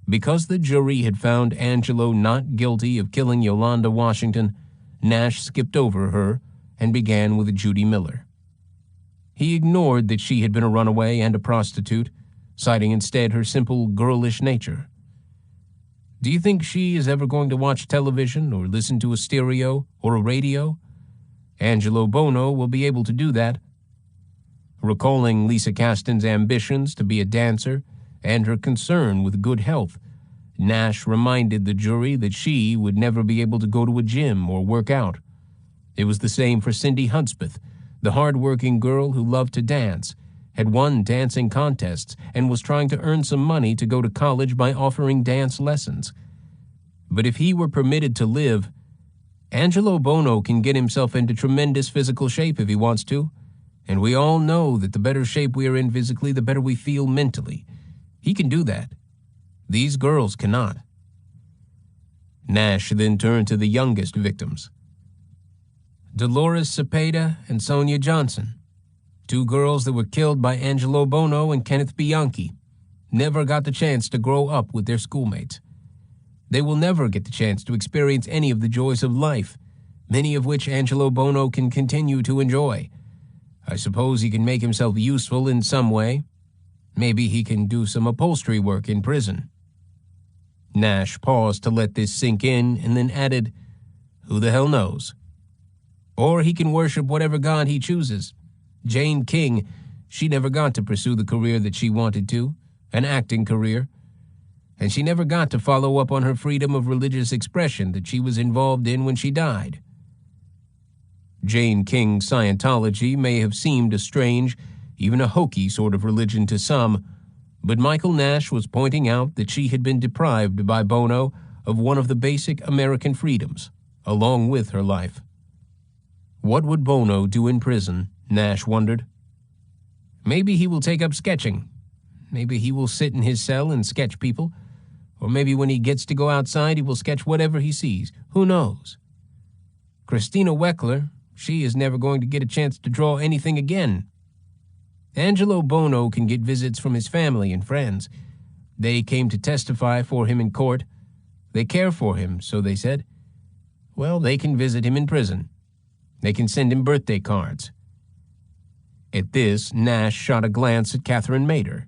Because the jury had found Angelo not guilty of killing Yolanda Washington, Nash skipped over her and began with Judy Miller. He ignored that she had been a runaway and a prostitute, citing instead her simple girlish nature. Do you think she is ever going to watch television or listen to a stereo or a radio? Angelo Buono will be able to do that. Recalling Lisa Kasten's ambitions to be a dancer and her concern with good health, Nash reminded the jury that she would never be able to go to a gym or work out. It was the same for Cindy Hudspeth, the hard-working girl who loved to dance, had won dancing contests, and was trying to earn some money to go to college by offering dance lessons. But if he were permitted to live, Angelo Buono can get himself into tremendous physical shape if he wants to, and we all know that the better shape we are in physically, the better we feel mentally. He can do that. These girls cannot. Nash then turned to the youngest victims. Dolores Cepeda and Sonia Johnson, 2 girls that were killed by Angelo Buono and Kenny Bianchi never got the chance to grow up with their schoolmates. They will never get the chance to experience any of the joys of life, many of which Angelo Buono can continue to enjoy. I suppose he can make himself useful in some way. Maybe he can do some upholstery work in prison. Nash paused to let this sink in and then added, "Who the hell knows? Or he can worship whatever god he chooses. Jane King, she never got to pursue the career that she wanted to, an acting career. And she never got to follow up on her freedom of religious expression that she was involved in when she died." Jane King's Scientology may have seemed a strange, even a hokey sort of religion to some, but Michael Nash was pointing out that she had been deprived by Buono of one of the basic American freedoms, along with her life. What would Buono do in prison, Nash wondered. Maybe he will take up sketching. Maybe he will sit in his cell and sketch people. Or maybe when he gets to go outside, he will sketch whatever he sees. Who knows? Christina Weckler, she is never going to get a chance to draw anything again. Angelo Buono can get visits from his family and friends. They came to testify for him in court. They care for him, so they said. Well, they can visit him in prison. They can send him birthday cards. At this, Nash shot a glance at Catherine Mader.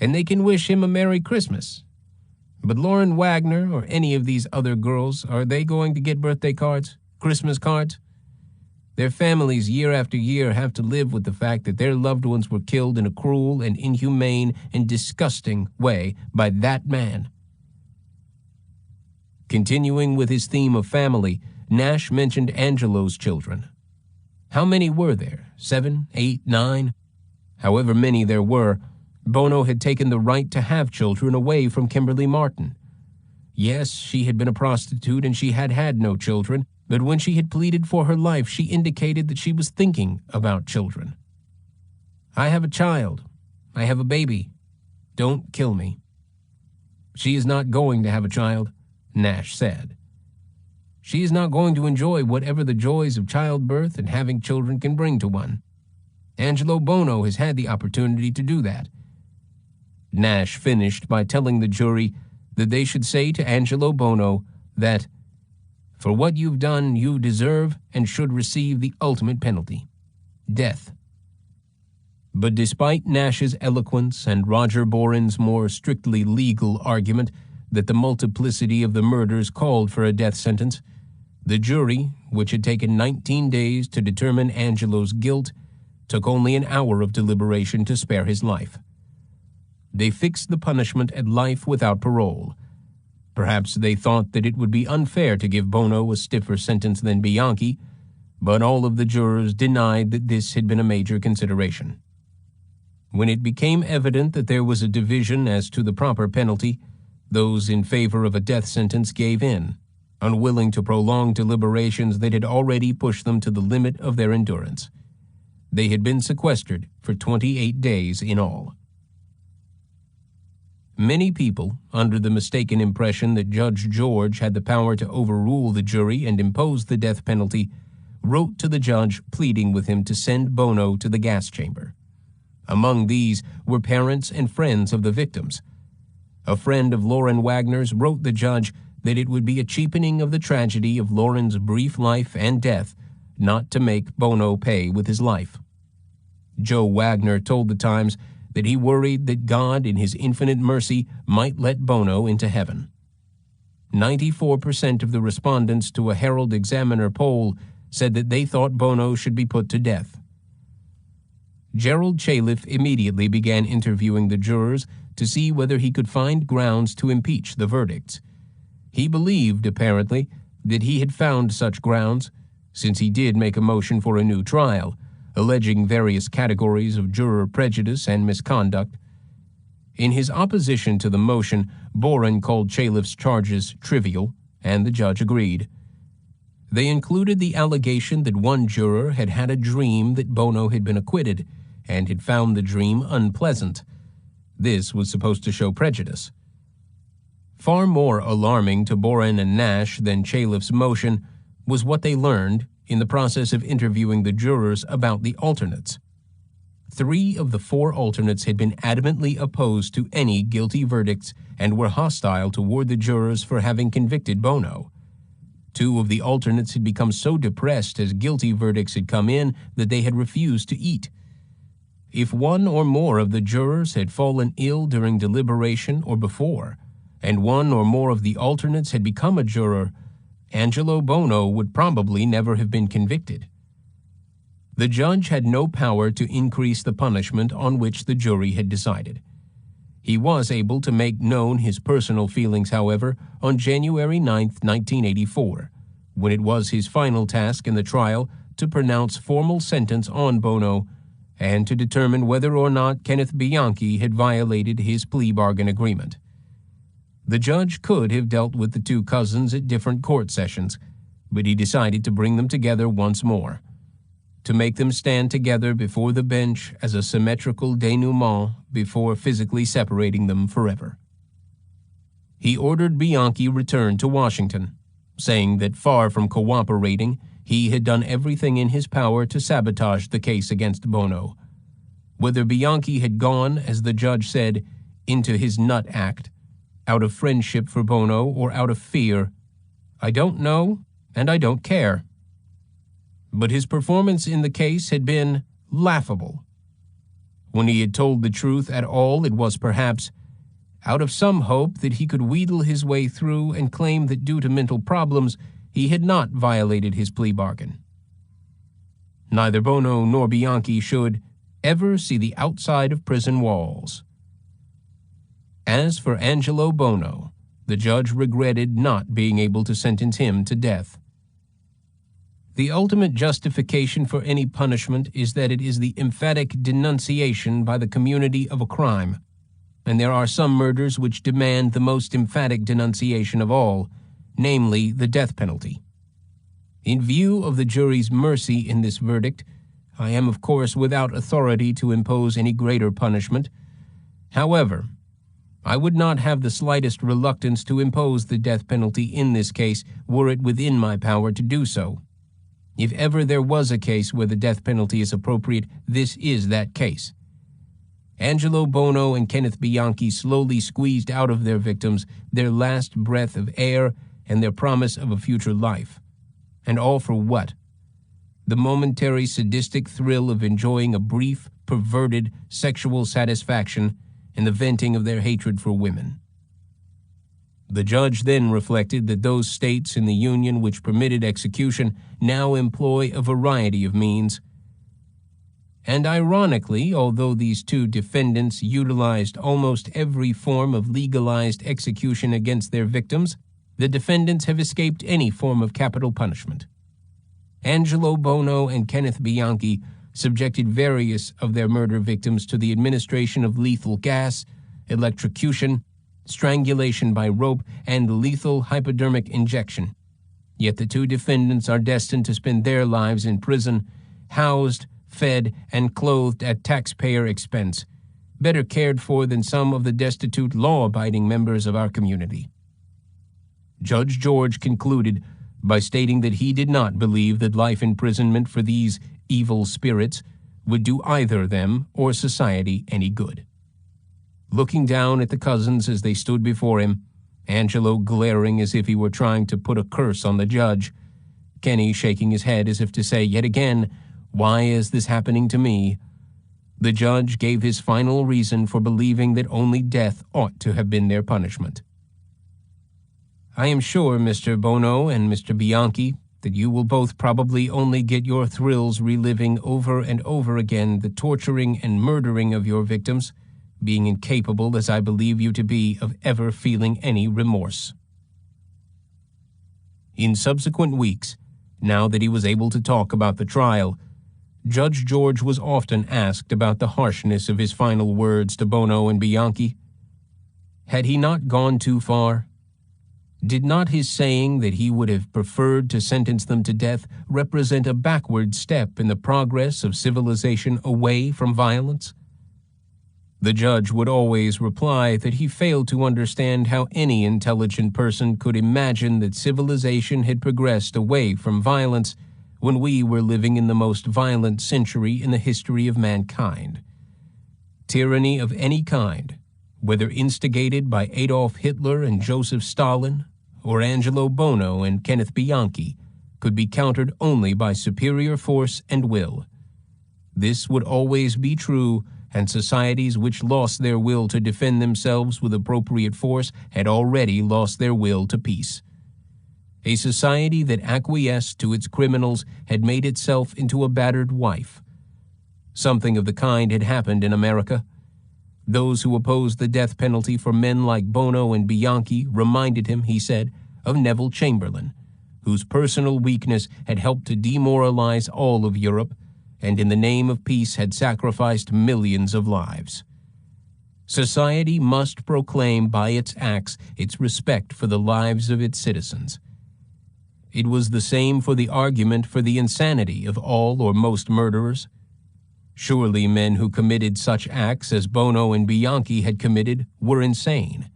And they can wish him a Merry Christmas. But Lauren Wagner or any of these other girls, are they going to get birthday cards, Christmas cards? Their families year after year have to live with the fact that their loved ones were killed in a cruel and inhumane and disgusting way by that man. Continuing with his theme of family, Nash mentioned Angelo's children. How many were there? 7, 8, 9? However many there were, Buono had taken the right to have children away from Kimberly Martin. Yes, she had been a prostitute and she had had no children, but when she had pleaded for her life, she indicated that she was thinking about children. I have a child. I have a baby. Don't kill me. She is not going to have a child, Nash said. She is not going to enjoy whatever the joys of childbirth and having children can bring to one. Angelo Buono has had the opportunity to do that. Nash finished by telling the jury that they should say to Angelo Buono that, "For what you've done, you deserve and should receive the ultimate penalty, death." But despite Nash's eloquence and Roger Boren's more strictly legal argument that the multiplicity of the murders called for a death sentence, the jury, which had taken 19 days to determine Angelo's guilt, took only an hour of deliberation to spare his life. They fixed the punishment at life without parole. Perhaps they thought that it would be unfair to give Buono a stiffer sentence than Bianchi, but all of the jurors denied that this had been a major consideration. When it became evident that there was a division as to the proper penalty, those in favor of a death sentence gave in, unwilling to prolong deliberations that had already pushed them to the limit of their endurance. They had been sequestered for 28 days in all. Many people, under the mistaken impression that Judge George had the power to overrule the jury and impose the death penalty, wrote to the judge pleading with him to send Buono to the gas chamber. Among these were parents and friends of the victims. A friend of Lauren Wagner's wrote the judge that it would be a cheapening of the tragedy of Lauren's brief life and death not to make Buono pay with his life. Joe Wagner told the Times that he worried that God, in his infinite mercy, might let Buono into heaven. 94% of the respondents to a Herald Examiner poll said that they thought Buono should be put to death. Gerald Chaliff immediately began interviewing the jurors to see whether he could find grounds to impeach the verdicts. He believed, apparently, that he had found such grounds, since he did make a motion for a new trial, alleging various categories of juror prejudice and misconduct. In his opposition to the motion, Boren called Chaliff's charges trivial, and the judge agreed. They included the allegation that one juror had had a dream that Buono had been acquitted, and had found the dream unpleasant. This was supposed to show prejudice. Far more alarming to Boren and Nash than Chaliff's motion was what they learned in the process of interviewing the jurors about the alternates. 3 of the 4 alternates had been adamantly opposed to any guilty verdicts and were hostile toward the jurors for having convicted Buono. 2 of the alternates had become so depressed as guilty verdicts had come in that they had refused to eat. If one or more of the jurors had fallen ill during deliberation or before, and one or more of the alternates had become a juror, Angelo Buono would probably never have been convicted. The judge had no power to increase the punishment on which the jury had decided. He was able to make known his personal feelings, however, on January 9, 1984, when it was his final task in the trial to pronounce formal sentence on Buono and to determine whether or not Kenneth Bianchi had violated his plea bargain agreement. The judge could have dealt with the 2 cousins at different court sessions, but he decided to bring them together once more, to make them stand together before the bench as a symmetrical denouement before physically separating them forever. He ordered Bianchi returned to Washington, saying that far from cooperating, he had done everything in his power to sabotage the case against Buono. Whether Bianchi had gone, as the judge said, into his nut act, out of friendship for Buono or out of fear, I don't know, and I don't care. But his performance in the case had been laughable. When he had told the truth at all, it was perhaps out of some hope that he could wheedle his way through and claim that due to mental problems, he had not violated his plea bargain. Neither Buono nor Bianchi should ever see the outside of prison walls. As for Angelo Buono, the judge regretted not being able to sentence him to death. The ultimate justification for any punishment is that it is the emphatic denunciation by the community of a crime, and there are some murders which demand the most emphatic denunciation of all, namely the death penalty. In view of the jury's mercy in this verdict, I am of course without authority to impose any greater punishment. However, I would not have the slightest reluctance to impose the death penalty in this case were it within my power to do so. If ever there was a case where the death penalty is appropriate, this is that case. Angelo Buono and Kenneth Bianchi slowly squeezed out of their victims their last breath of air and their promise of a future life. And all for what? The momentary sadistic thrill of enjoying a brief, perverted sexual satisfaction and the venting of their hatred for women. The judge then reflected that those states in the Union which permitted execution now employ a variety of means. And ironically, although these 2 defendants utilized almost every form of legalized execution against their victims, the defendants have escaped any form of capital punishment. Angelo Buono and Kenneth Bianchi subjected various of their murder victims to the administration of lethal gas, electrocution, strangulation by rope, and lethal hypodermic injection. Yet the 2 defendants are destined to spend their lives in prison, housed, fed, and clothed at taxpayer expense, better cared for than some of the destitute law-abiding members of our community. Judge George concluded by stating that he did not believe that life imprisonment for these evil spirits would do either them or society any good. Looking down at the cousins as they stood before him, Angelo glaring as if he were trying to put a curse on the judge, Kenny shaking his head as if to say yet again, "Why is this happening to me?" The judge gave his final reason for believing that only death ought to have been their punishment. "I am sure, Mr. Buono and Mr. Bianchi, that you will both probably only get your thrills reliving over and over again the torturing and murdering of your victims, being incapable, as I believe you to be, of ever feeling any remorse." In subsequent weeks, now that he was able to talk about the trial, Judge George was often asked about the harshness of his final words to Buono and Bianchi. Had he not gone too far? Did not his saying that he would have preferred to sentence them to death represent a backward step in the progress of civilization away from violence? The judge would always reply that he failed to understand how any intelligent person could imagine that civilization had progressed away from violence when we were living in the most violent century in the history of mankind. Tyranny of any kind, whether instigated by Adolf Hitler and Joseph Stalin, or Angelo Buono and Kenneth Bianchi, could be countered only by superior force and will. This would always be true, and societies which lost their will to defend themselves with appropriate force had already lost their will to peace. A society that acquiesced to its criminals had made itself into a battered wife. Something of the kind had happened in America. Those who opposed the death penalty for men like Buono and Bianchi reminded him, he said, of Neville Chamberlain, whose personal weakness had helped to demoralize all of Europe, and in the name of peace had sacrificed millions of lives. Society must proclaim by its acts its respect for the lives of its citizens. It was the same for the argument for the insanity of all or most murderers. Surely men who committed such acts as Buono and Bianchi had committed were insane.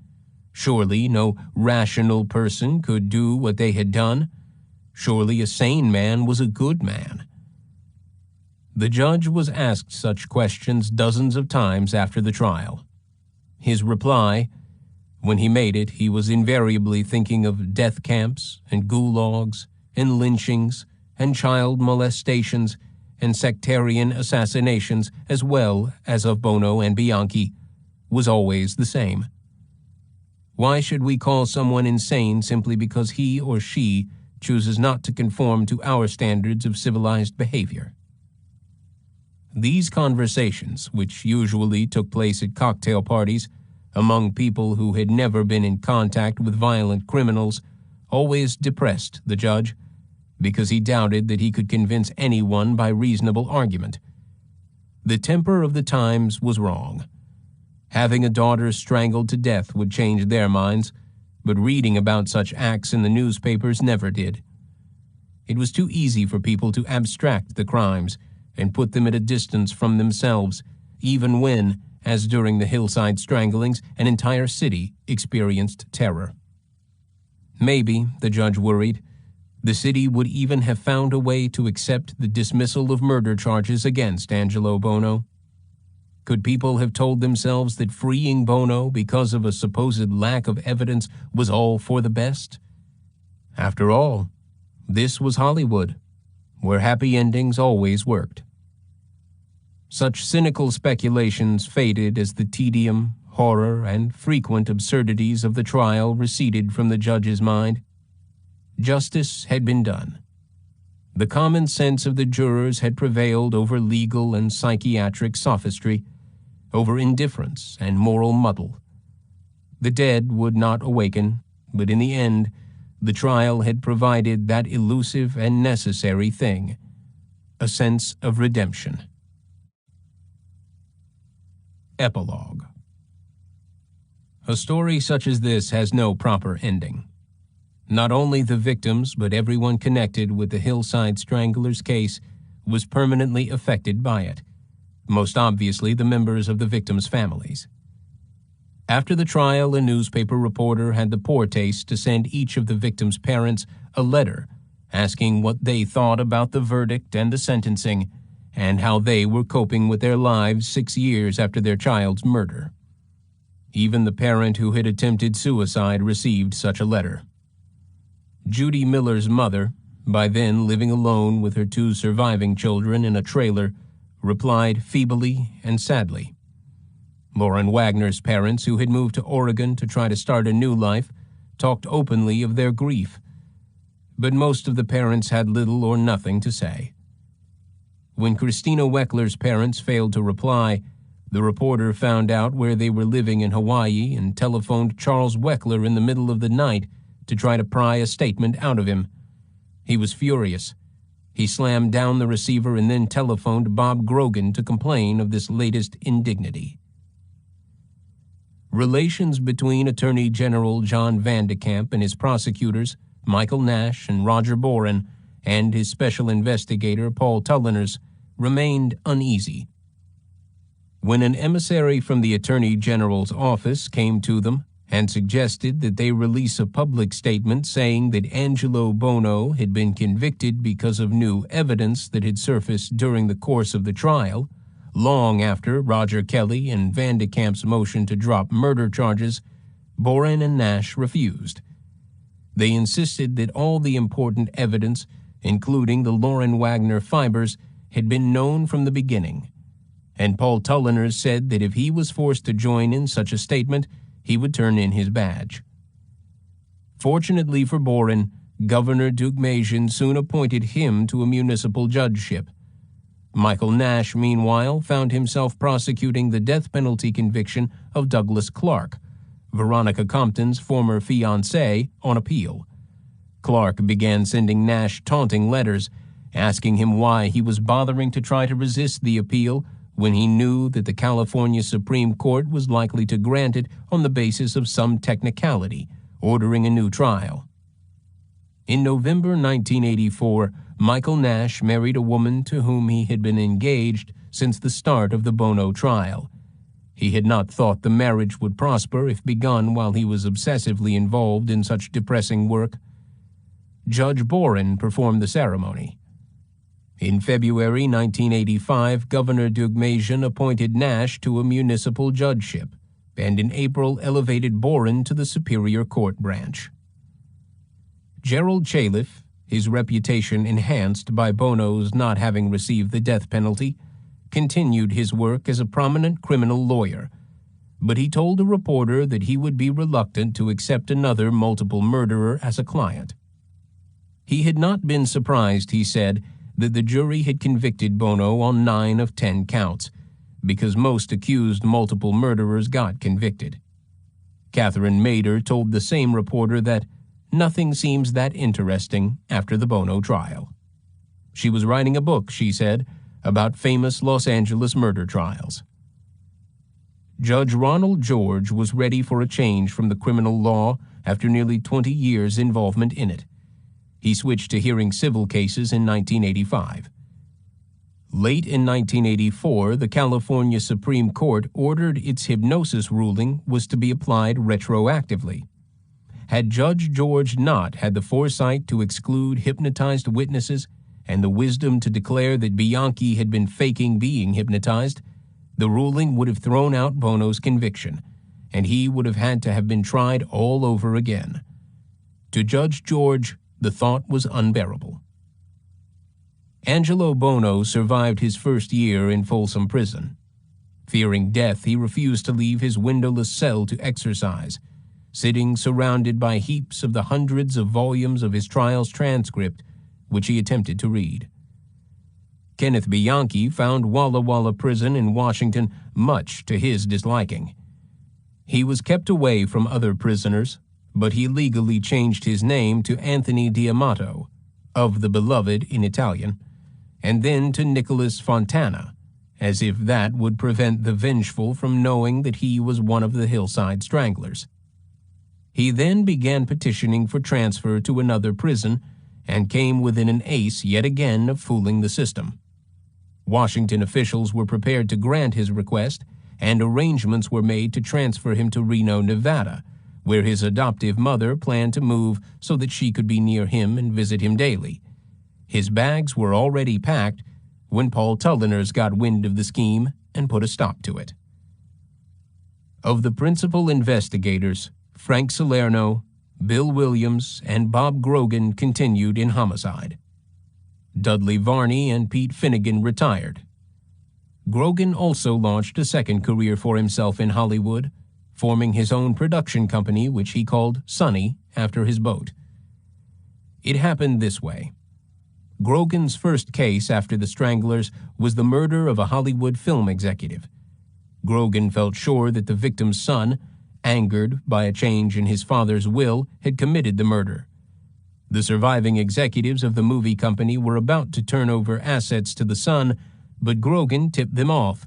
Surely no rational person could do what they had done. Surely a sane man was a good man. The judge was asked such questions dozens of times after the trial. His reply, when he made it, he was invariably thinking of death camps and gulags and lynchings and child molestations and sectarian assassinations, as well as of Buono and Bianchi, was always the same. Why should we call someone insane simply because he or she chooses not to conform to our standards of civilized behavior? These conversations, which usually took place at cocktail parties among people who had never been in contact with violent criminals, always depressed the judge, because he doubted that he could convince anyone by reasonable argument. The temper of the times was wrong. Having a daughter strangled to death would change their minds, but reading about such acts in the newspapers never did. It was too easy for people to abstract the crimes and put them at a distance from themselves, even when, as during the Hillside Stranglings, an entire city experienced terror. Maybe, the judge worried, the city would even have found a way to accept the dismissal of murder charges against Angelo Buono. Could people have told themselves that freeing Buono because of a supposed lack of evidence was all for the best? After all, this was Hollywood, where happy endings always worked. Such cynical speculations faded as the tedium, horror, and frequent absurdities of the trial receded from the judge's mind. Justice had been done. The common sense of the jurors had prevailed over legal and psychiatric sophistry, over indifference and moral muddle. The dead would not awaken, but in the end, the trial had provided that elusive and necessary thing, a sense of redemption. Epilogue. A story such as this has no proper ending. Not only the victims, but everyone connected with the Hillside Stranglers case was permanently affected by it, most obviously the members of the victims' families. After the trial, a newspaper reporter had the poor taste to send each of the victims' parents a letter asking what they thought about the verdict and the sentencing, and how they were coping with their lives 6 years after their child's murder. Even the parent who had attempted suicide received such a letter. Judy Miller's mother, by then living alone with her 2 surviving children in a trailer, replied feebly and sadly. Lauren Wagner's parents, who had moved to Oregon to try to start a new life, talked openly of their grief, but most of the parents had little or nothing to say. When Christina Weckler's parents failed to reply, the reporter found out where they were living in Hawaii and telephoned Charles Weckler in the middle of the night to try to pry a statement out of him. He was furious. He slammed down the receiver and then telephoned Bob Grogan to complain of this latest indignity. Relations between Attorney General John Vandekamp and his prosecutors, Michael Nash and Roger Boren, and his special investigator, Paul Tulliners, remained uneasy. When an emissary from the Attorney General's office came to them, and suggested that they release a public statement saying that Angelo Buono had been convicted because of new evidence that had surfaced during the course of the trial, long after Roger Kelly and Van de Kamp's motion to drop murder charges. Boren and Nash refused. They insisted that all the important evidence, including the Lauren Wagner fibers, had been known from the beginning, and Paul Tulliner said that if he was forced to join in such a statement, he would turn in his badge. Fortunately for Boren, Governor Deukmejian soon appointed him to a municipal judgeship. Michael Nash, meanwhile, found himself prosecuting the death penalty conviction of Douglas Clark, Veronica Compton's former fiancé, on appeal. Clark began sending Nash taunting letters, asking him why he was bothering to try to resist the appeal when he knew that the California Supreme Court was likely to grant it on the basis of some technicality, ordering a new trial. In November 1984, Michael Nash married a woman to whom he had been engaged since the start of the Buono trial. He had not thought the marriage would prosper if begun while he was obsessively involved in such depressing work. Judge Boren performed the ceremony. In February 1985, Governor Deukmejian appointed Nash to a municipal judgeship, and in April elevated Boren to the Superior Court branch. Gerald Chalif, his reputation enhanced by Buono's not having received the death penalty, continued his work as a prominent criminal lawyer, but he told a reporter that he would be reluctant to accept another multiple murderer as a client. He had not been surprised, he said, that the jury had convicted Buono on 9 of 10 counts, because most accused multiple murderers got convicted. Catherine Mader told the same reporter that nothing seems that interesting after the Buono trial. She was writing a book, she said, about famous Los Angeles murder trials. Judge Ronald George was ready for a change from the criminal law after nearly 20 years' involvement in it. He switched to hearing civil cases in 1985. Late in 1984, the California Supreme Court ordered its hypnosis ruling was to be applied retroactively. Had Judge George not had the foresight to exclude hypnotized witnesses and the wisdom to declare that Bianchi had been faking being hypnotized, the ruling would have thrown out Buono's conviction, and he would have had to have been tried all over again. To Judge George, the thought was unbearable. Angelo Buono survived his first year in Folsom Prison. Fearing death, he refused to leave his windowless cell to exercise, sitting surrounded by heaps of the hundreds of volumes of his trial's transcript, which he attempted to read. Kenneth Bianchi found Walla Walla Prison in Washington much to his disliking. He was kept away from other prisoners, but he legally changed his name to Anthony D'Amato, of the Beloved in Italian, and then to Nicholas Fontana, as if that would prevent the vengeful from knowing that he was one of the Hillside Stranglers. He then began petitioning for transfer to another prison and came within an ace yet again of fooling the system. Washington officials were prepared to grant his request, and arrangements were made to transfer him to Reno, Nevada, where his adoptive mother planned to move so that she could be near him and visit him daily. His bags were already packed when Paul Tulliners got wind of the scheme and put a stop to it. Of the principal investigators, Frank Salerno, Bill Williams, and Bob Grogan continued in homicide. Dudley Varney and Pete Finnegan retired. Grogan also launched a second career for himself in Hollywood, forming his own production company, which he called Sunny after his boat. It happened this way. Grogan's first case after the Stranglers was the murder of a Hollywood film executive. Grogan felt sure that the victim's son, angered by a change in his father's will, had committed the murder. The surviving executives of the movie company were about to turn over assets to the son, but Grogan tipped them off.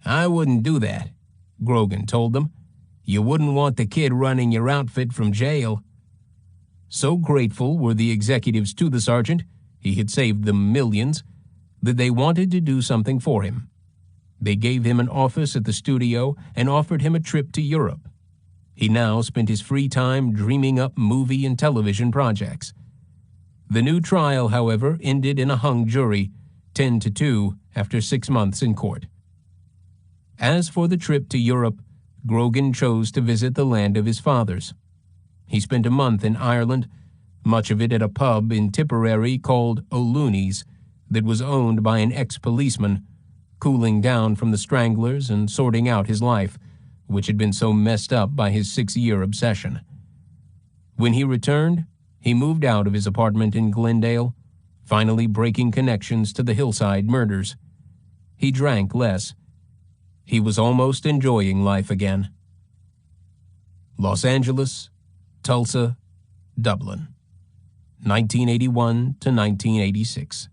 "I wouldn't do that," Grogan told them. "You wouldn't want the kid running your outfit from jail." So grateful were the executives to the sergeant, he had saved them millions, that they wanted to do something for him. They gave him an office at the studio and offered him a trip to Europe. He now spent his free time dreaming up movie and television projects. The new trial, however, ended in a hung jury, 10-2, after 6 months in court. As for the trip to Europe, Grogan chose to visit the land of his fathers. He spent a month in Ireland, much of it at a pub in Tipperary called O'Looney's that was owned by an ex-policeman, cooling down from the Stranglers and sorting out his life, which had been so messed up by his 6-year obsession. When he returned, he moved out of his apartment in Glendale, finally breaking connections to the Hillside murders. He drank less. He was almost enjoying life again. Los Angeles, Tulsa, Dublin, 1981 to 1986.